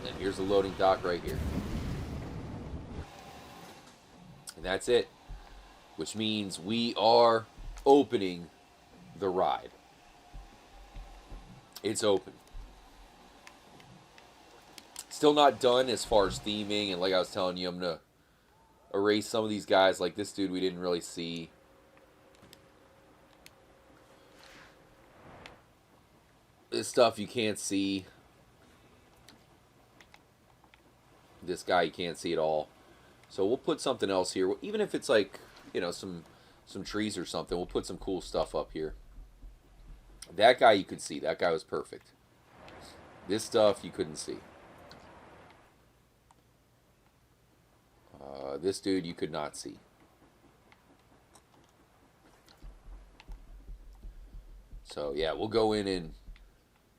And here's the loading dock right here. And that's it. Which means we are opening the ride. It's open. Still not done as far as theming, and like I was telling you, I'm going to erase some of these guys. Like this dude we didn't really see. This stuff you can't see. This guy you can't see at all. So we'll put something else here. Even if it's like, you know, some trees or something, we'll put some cool stuff up here. That guy you could see. That guy was perfect. This stuff you couldn't see. This dude you could not see. So yeah, we'll go in and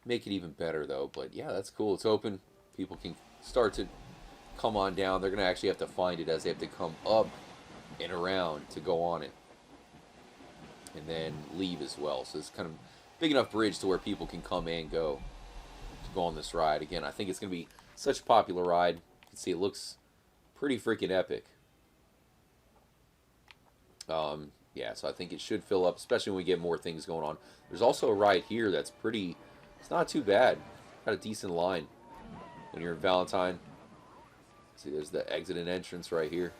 make it even better though. But yeah, that's cool. It's open. People can start to come on down. They're going to actually have to find it as they have to come up and around to go on it. And then leave as well. So it's kind of big enough bridge to where people can come and go to go on this ride. Again, I think it's going to be such a popular ride. You can see it looks pretty freaking epic. Yeah, so I think it should fill up, especially when we get more things going on. There's also a ride here that's pretty, it's not too bad. Got a decent line when you're in Valentine. See, there's the exit and entrance right here.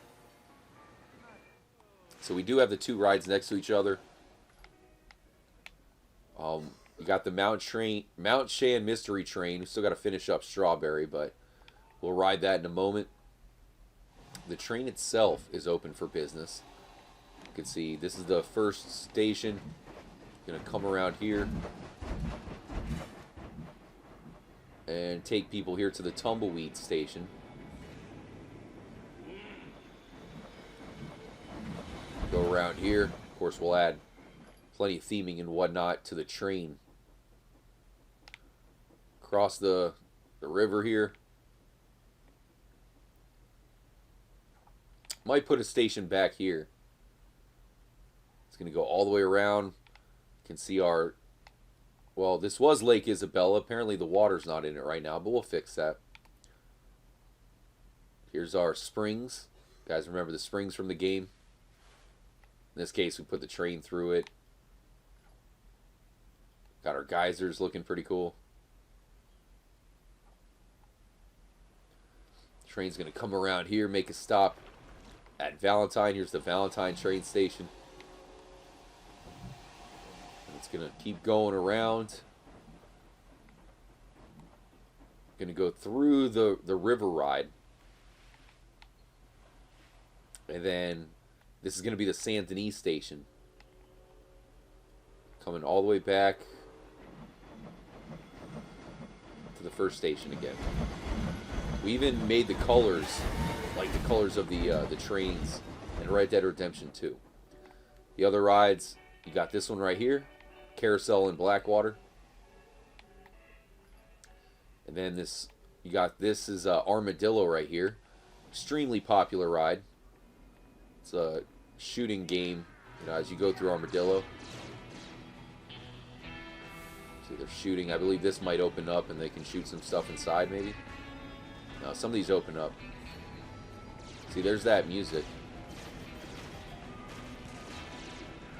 So we do have the two rides next to each other. You got the Mount Shan Mystery Train. We still got to finish up Strawberry, but we'll ride that in a moment. The train itself is open for business. You can see this is the first station. Gonna come around here and take people here to the Tumbleweed station. Go around here. Of course, we'll add plenty of theming and whatnot to the train. Cross the river here. Might put a station back here. It's going to go all the way around. You can see our... Well, this was Lake Isabella. Apparently the water's not in it right now, but we'll fix that. Here's our springs. Guys, remember the springs from the game? In this case, we put the train through it. Got our geysers looking pretty cool. Train's going to come around here, make a stop at Valentine. Here's the Valentine train station. And it's going to keep going around. Going to go through the river ride. And then this is going to be the Saint Denis station. Coming all the way back to the first station again. We even made the colors like the colors of the trains in Red Dead Redemption 2. The other rides, you got this one right here, Carousel in Blackwater. And then this, you got this is Armadillo right here. Extremely popular ride. It's a shooting game, you know, as you go through Armadillo. See, they're shooting. I believe this might open up and they can shoot some stuff inside, maybe. No, some of these open up. See, there's that music.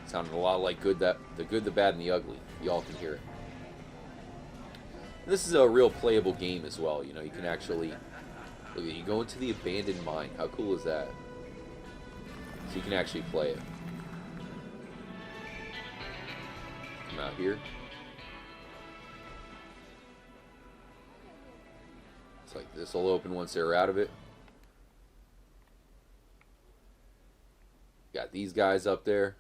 Sounded a lot like the Good, the Bad, and the Ugly. Y'all can hear it. This is a real playable game as well. You know, you can actually look at you go into the abandoned mine. How cool is that? So you can actually play it. Come out here. It's like this will open once they're out of it. Got these guys up there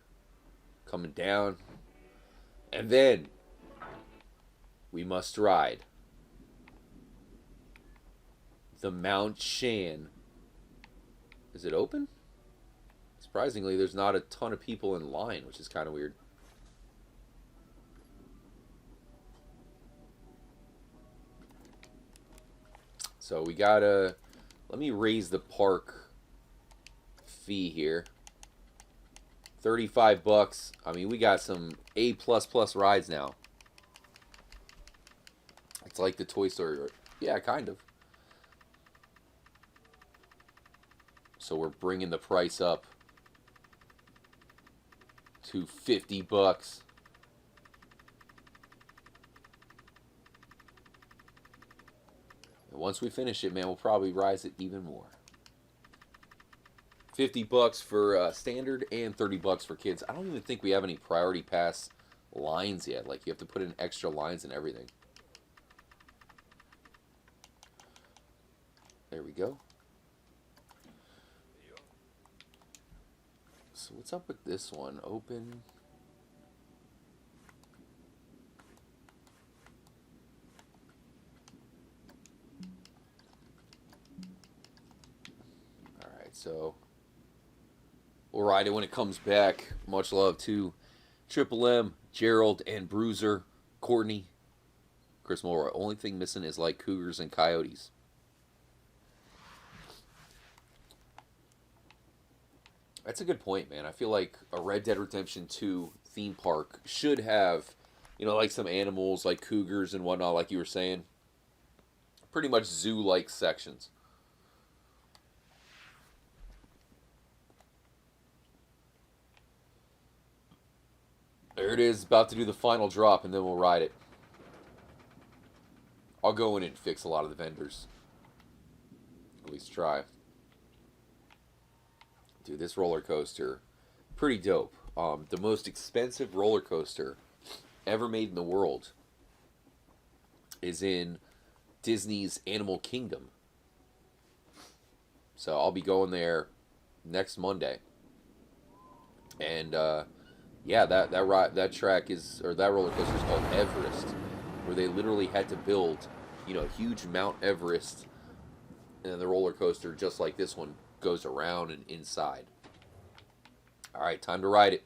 coming down. And then we must ride the Mount Shan. Is it open? Surprisingly, there's not a ton of people in line, which is kind of weird. So we gotta, let me raise the park fee here. 35 bucks. I mean, we got some A++ rides now. It's like the Toy Story. Yeah, kind of. So we're bringing the price up to 50 bucks. And once we finish it, man, we'll probably rise it even more. 50 bucks for standard and 30 bucks for kids. I don't even think we have any priority pass lines yet. Like, you have to put in extra lines and everything. There we go. So what's up with this one? Open. Alright, so we'll ride it when it comes back. Much love to Triple M, Gerald, and Bruiser, Courtney. Chris Mulroy. Only thing missing is like cougars and coyotes. That's a good point, man. I feel like a Red Dead Redemption 2 theme park should have, you know, like some animals, like cougars and whatnot, like you were saying. Pretty much zoo-like sections. There it is, about to do the final drop, and then we'll ride it. I'll go in and fix a lot of the vendors. At least try. Dude, this roller coaster, pretty dope. The most expensive roller coaster ever made in the world is in Disney's Animal Kingdom. So I'll be going there next Monday. And yeah, that track is, or that roller coaster is called Everest, where they literally had to build, you know, a huge Mount Everest, and the roller coaster, just like this one, goes around and inside. All right, time to ride it.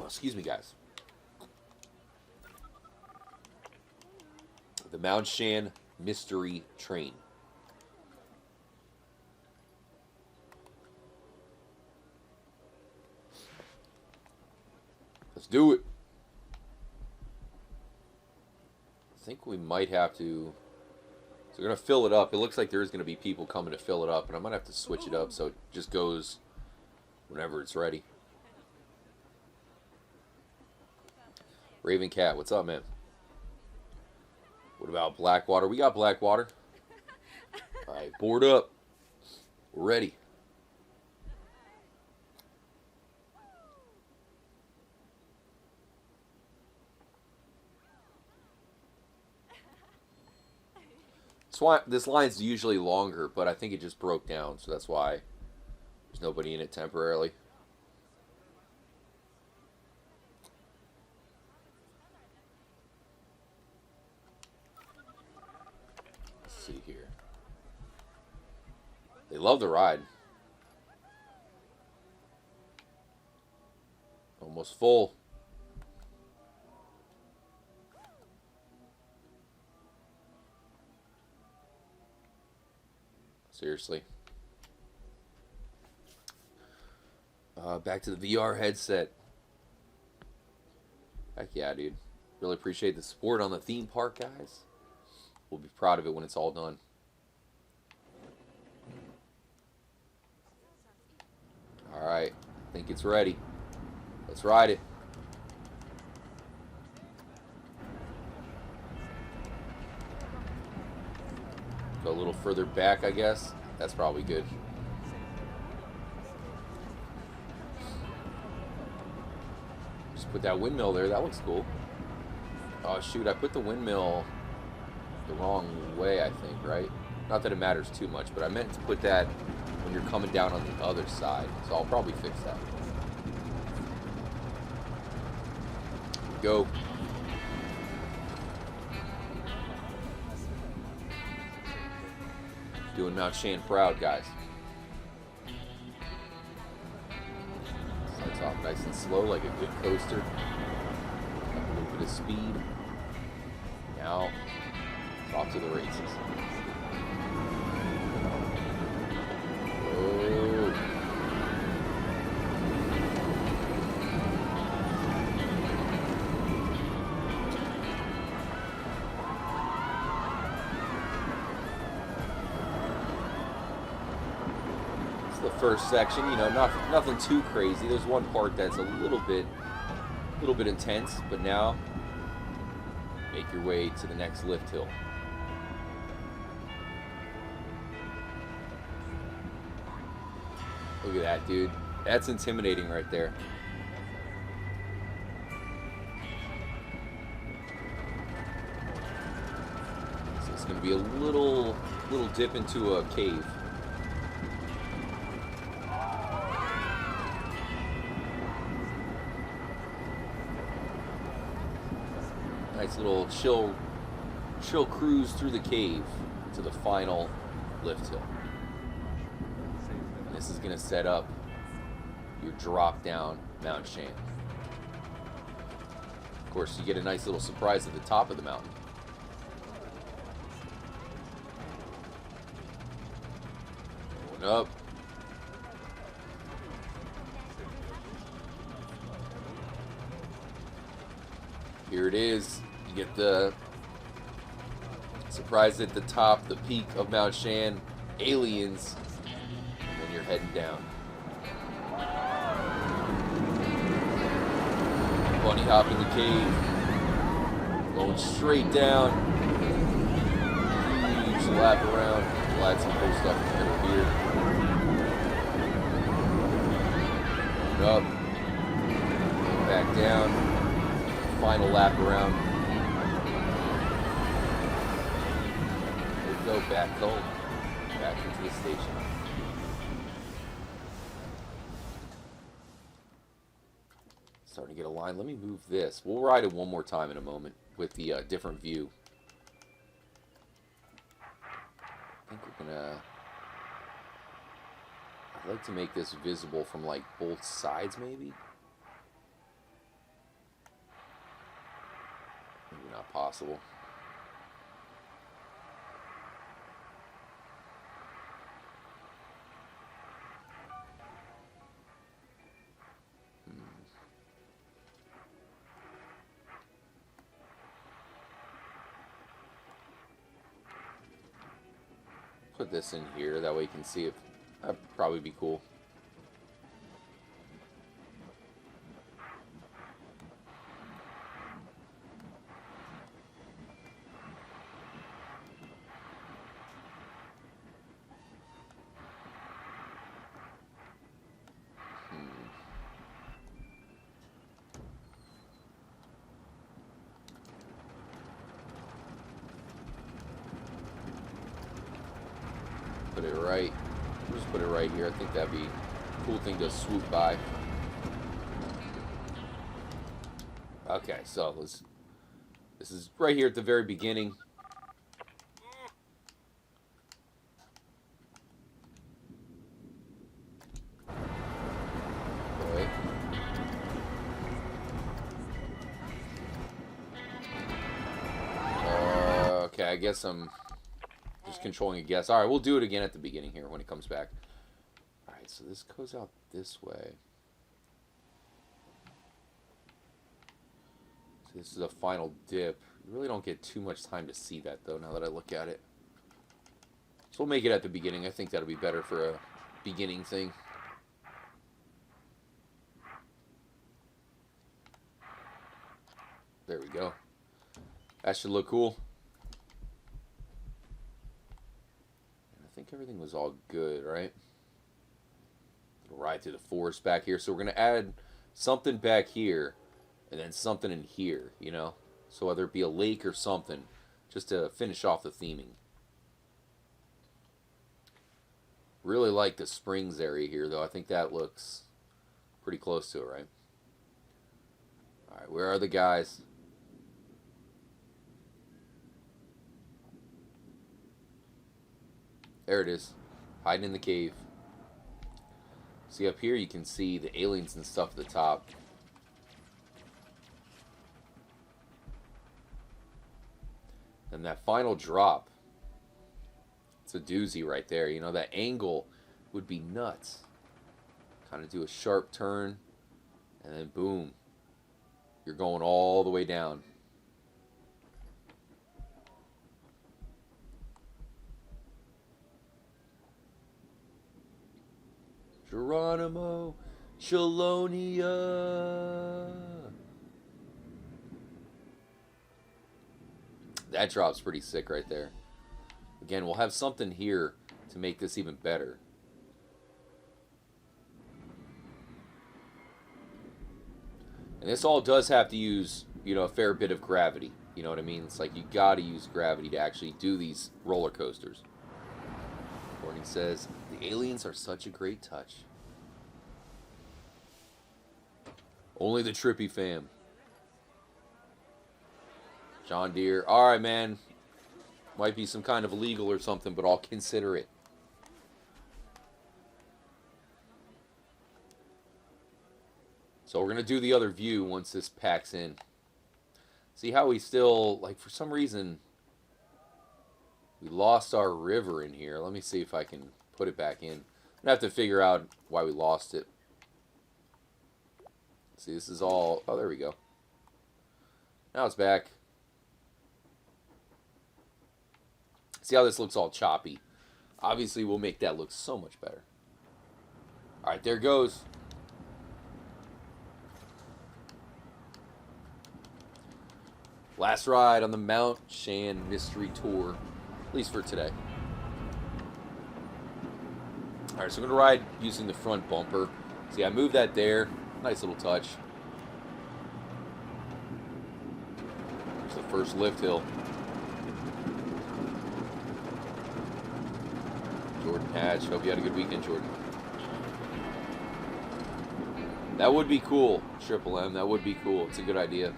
Excuse me, guys. The Mount Shan Mystery Train. Let's do it. I think we might have to So we're going to fill it up. It looks like there's going to be people coming to fill it up, and I'm going to have to switch it up so it just goes whenever it's ready. Raven Cat, what's up, man? What about Blackwater? We got Blackwater. All right, board up. We're ready. This line's usually longer, but I think it just broke down, so that's why there's nobody in it temporarily. Let's see here. They love the ride. Almost full. Seriously. Back to the VR headset. Heck yeah, dude. Really appreciate the support on the theme park, guys. We'll be proud of it when it's all done. Alright. I think it's ready. Let's ride it. Go a little further back, I guess. That's probably good. Just put that windmill there. That looks cool. Oh, shoot. I put the windmill the wrong way, I think, right? Not that it matters too much, but I meant to put that when you're coming down on the other side. So I'll probably fix that. Go. Doing Mount Shan proud, guys. Starts off nice and slow, like a good coaster. Got a little bit of speed. Now, it's off to the races. Oh. First section, you know, nothing too crazy. There's one part that's a little bit intense, but now make your way to the next lift hill. Look at that, dude. That's intimidating right there. So it's gonna be a little dip into a cave. Nice little chill cruise through the cave to the final lift hill. And this is going to set up your drop down Mount Shan. Of course, you get a nice little surprise at the top of the mountain. Going up. Here it is. You get the surprise at the top, the peak of Mount Shan, aliens, when you're heading down. Bunny hop in the cave, going straight down, huge lap around. We'll add some cool stuff in the middle here. Going up, back down, final lap around. Go back home, back into the station. Starting to get a line. Let me move this. We'll ride it one more time in a moment with the different view. I think we're gonna. I'd like to make this visible from like both sides, maybe. Maybe not possible. put this in here. That way you can see it. That'd probably be cool. Put it right. Just put it right here. I think that'd be a cool thing to swoop by. Okay, so this is right here at the very beginning. Okay. Okay, I guess I'm just controlling a guess. Alright, we'll do it again at the beginning here when it comes back. Alright, so this goes out this way. So this is a final dip. You really don't get too much time to see that, though, now that I look at it. So we'll make it at the beginning. I think that'll be better for a beginning thing. There we go. That should look cool. I think everything was all good, right? We'll ride through the forest back here. So we're going to add something back here and then something in here, you know? So whether it be a lake or something, just to finish off the theming. Really like the springs area here, though. I think that looks pretty close to it, right? Alright, where are the guys? There it is. Hiding in the cave. See, up here you can see the aliens and stuff at the top. And that final drop. It's a doozy right there. You know, that angle would be nuts. Kind of do a sharp turn. And then boom. You're going all the way down. Geronimo, Chelonia. That drop's pretty sick right there. Again, we'll have something here to make this even better. And this all does have to use, you know, a fair bit of gravity. You know what I mean? It's like you gotta use gravity to actually do these roller coasters. Warning says, the aliens are such a great touch. Only the Trippy fam. John Deere. Alright, man. Might be some kind of illegal or something, but I'll consider it. So we're going to do the other view once this packs in. See how we still, like, for some reason, we lost our river in here. Let me see if I can put it back in. I'm going to have to figure out why we lost it. See, this is all... Oh, there we go. Now it's back. See how this looks all choppy? Obviously, we'll make that look so much better. Alright, there it goes. Last ride on the Mount Shan Mystery Tour. At least for today. Alright, so I'm going to ride using the front bumper. See, I moved that there. Nice little touch. There's the first lift hill. Jordan Hatch. Hope you had a good weekend, Jordan. That would be cool, Triple M. That would be cool. It's a good idea.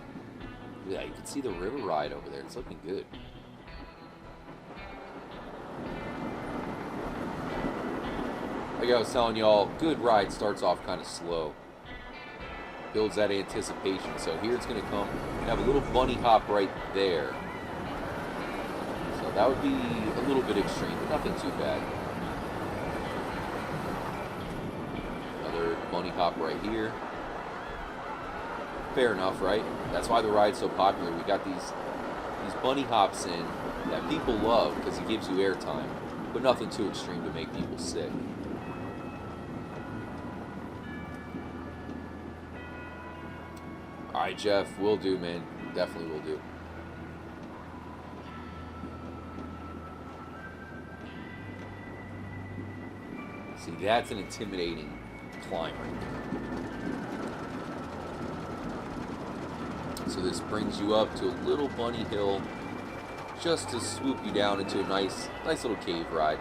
Yeah, you can see the river ride over there. It's looking good. Like I was telling y'all, good ride starts off kind of slow. Builds that anticipation. So here it's going to come. Have a little bunny hop right there. So that would be a little bit extreme, but nothing too bad. Another bunny hop right here. Fair enough, right? That's why the ride's so popular. We got these bunny hops in that people love because it gives you airtime. but nothing too extreme to make people sick. Alright, Jeff, will do, man. Definitely will do. See, that's an intimidating climb right there. So this brings you up to a little bunny hill just to swoop you down into a nice little cave ride.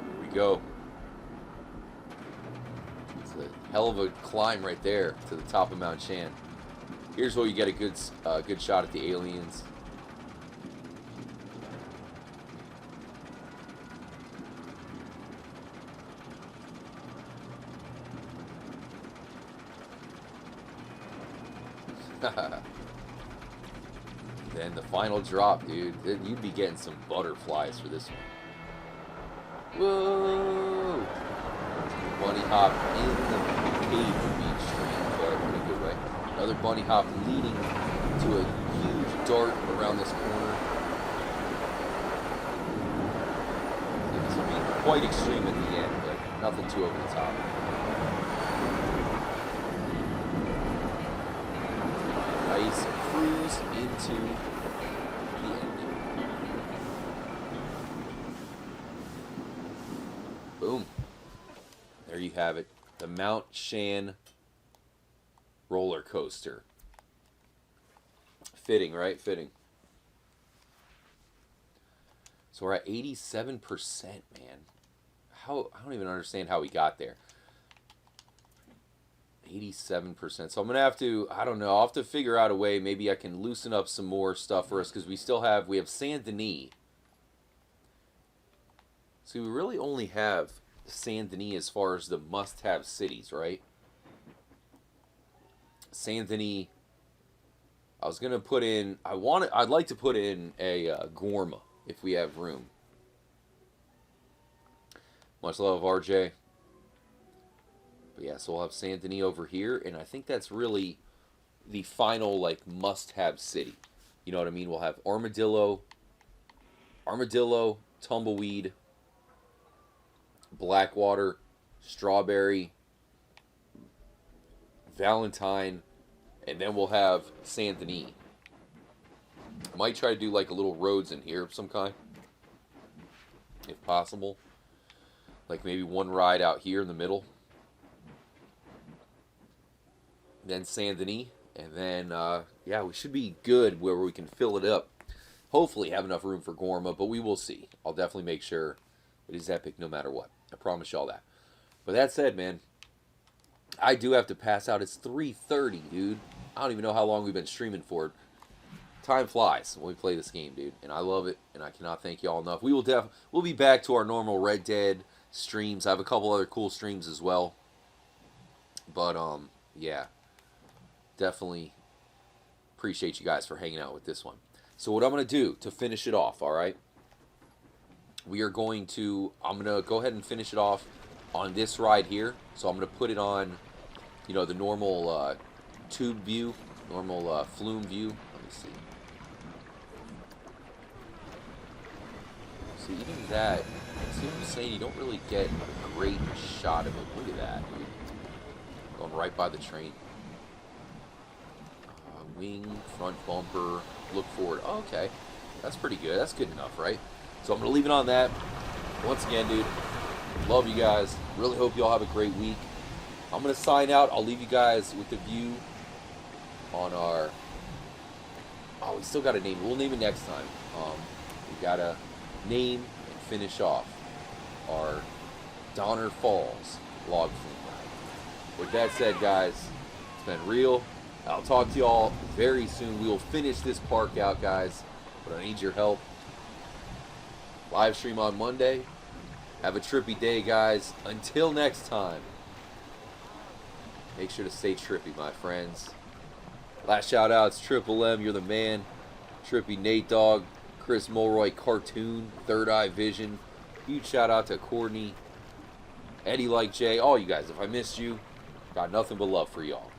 Here we go. It's a hell of a climb right there to the top of Mount Shan. Here's where you get a good shot at the aliens. Then the final drop, dude. Then you'd be getting some butterflies for this one. Whoa! Bunny hop in the cave would be extreme, but in a good way. Another bunny hop leading to a huge dart around this corner. This will be quite extreme in the end, but nothing too over the top. Nice cruise into the ending. Boom. There you have it. The Mount Shan roller coaster. Fitting, right? Fitting. So we're at 87%, man. I don't even understand how we got there. 87%. So I'm going to have to, I don't know, I'll have to figure out a way. Maybe I can loosen up some more stuff for us because we have Saint Denis. So we really only have Saint Denis as far as the must-have cities, right? Saint Denis, I was going to put in, I'd like to put in a Gorma if we have room. Much love, RJ. But yeah, so we'll have Saint Denis over here, and I think that's really the final, like, must-have city. You know what I mean? We'll have Armadillo, Tumbleweed, Blackwater, Strawberry, Valentine, and then we'll have Saint Denis. Might try to do, like, a little roads in here of some kind, if possible. Like, maybe one ride out here in the middle. Then Saint Denis, and then, yeah, we should be good where we can fill it up. Hopefully have enough room for Gorma, but we will see. I'll definitely make sure it is epic no matter what. I promise y'all that. But that said, man, I do have to pass out. It's 3:30, dude. I don't even know how long we've been streaming for. Time flies when we play this game, dude, and I love it, and I cannot thank y'all enough. We'll be back to our normal Red Dead streams. I have a couple other cool streams as well. But, yeah. Definitely appreciate you guys for hanging out with this one. So what I'm going to do to finish it off, all right? I'm going to go ahead and finish it off on this ride here. So I'm going to put it on, you know, the normal tube view, normal Flume view. Let me see. See, even that, see what I'm saying? You don't really get a great shot of it. Look at that, dude. Going right by the train. Wing, front bumper, look forward. Oh, okay. That's pretty good. That's good enough, right? So I'm going to leave it on that. Once again, dude, love you guys. Really hope you all have a great week. I'm going to sign out. I'll leave you guys with the view on our... Oh, we still got to name it. We'll name it next time. We got to name and finish off our Donner Falls log flume ride. With that said, guys, it's been real. I'll talk to y'all very soon. We will finish this park out, guys, but I need your help. Live stream on Monday. Have a trippy day, guys. Until next time, make sure to stay trippy, my friends. Last shout outs, Triple M, you're the man. Trippy Nate Dogg, Chris Mulroy Cartoon, Third Eye Vision. Huge shout out to Courtney, Eddie like Jay, all you guys. If I missed you, got nothing but love for y'all.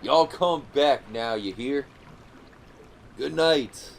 Y'all come back now, you hear? Good night.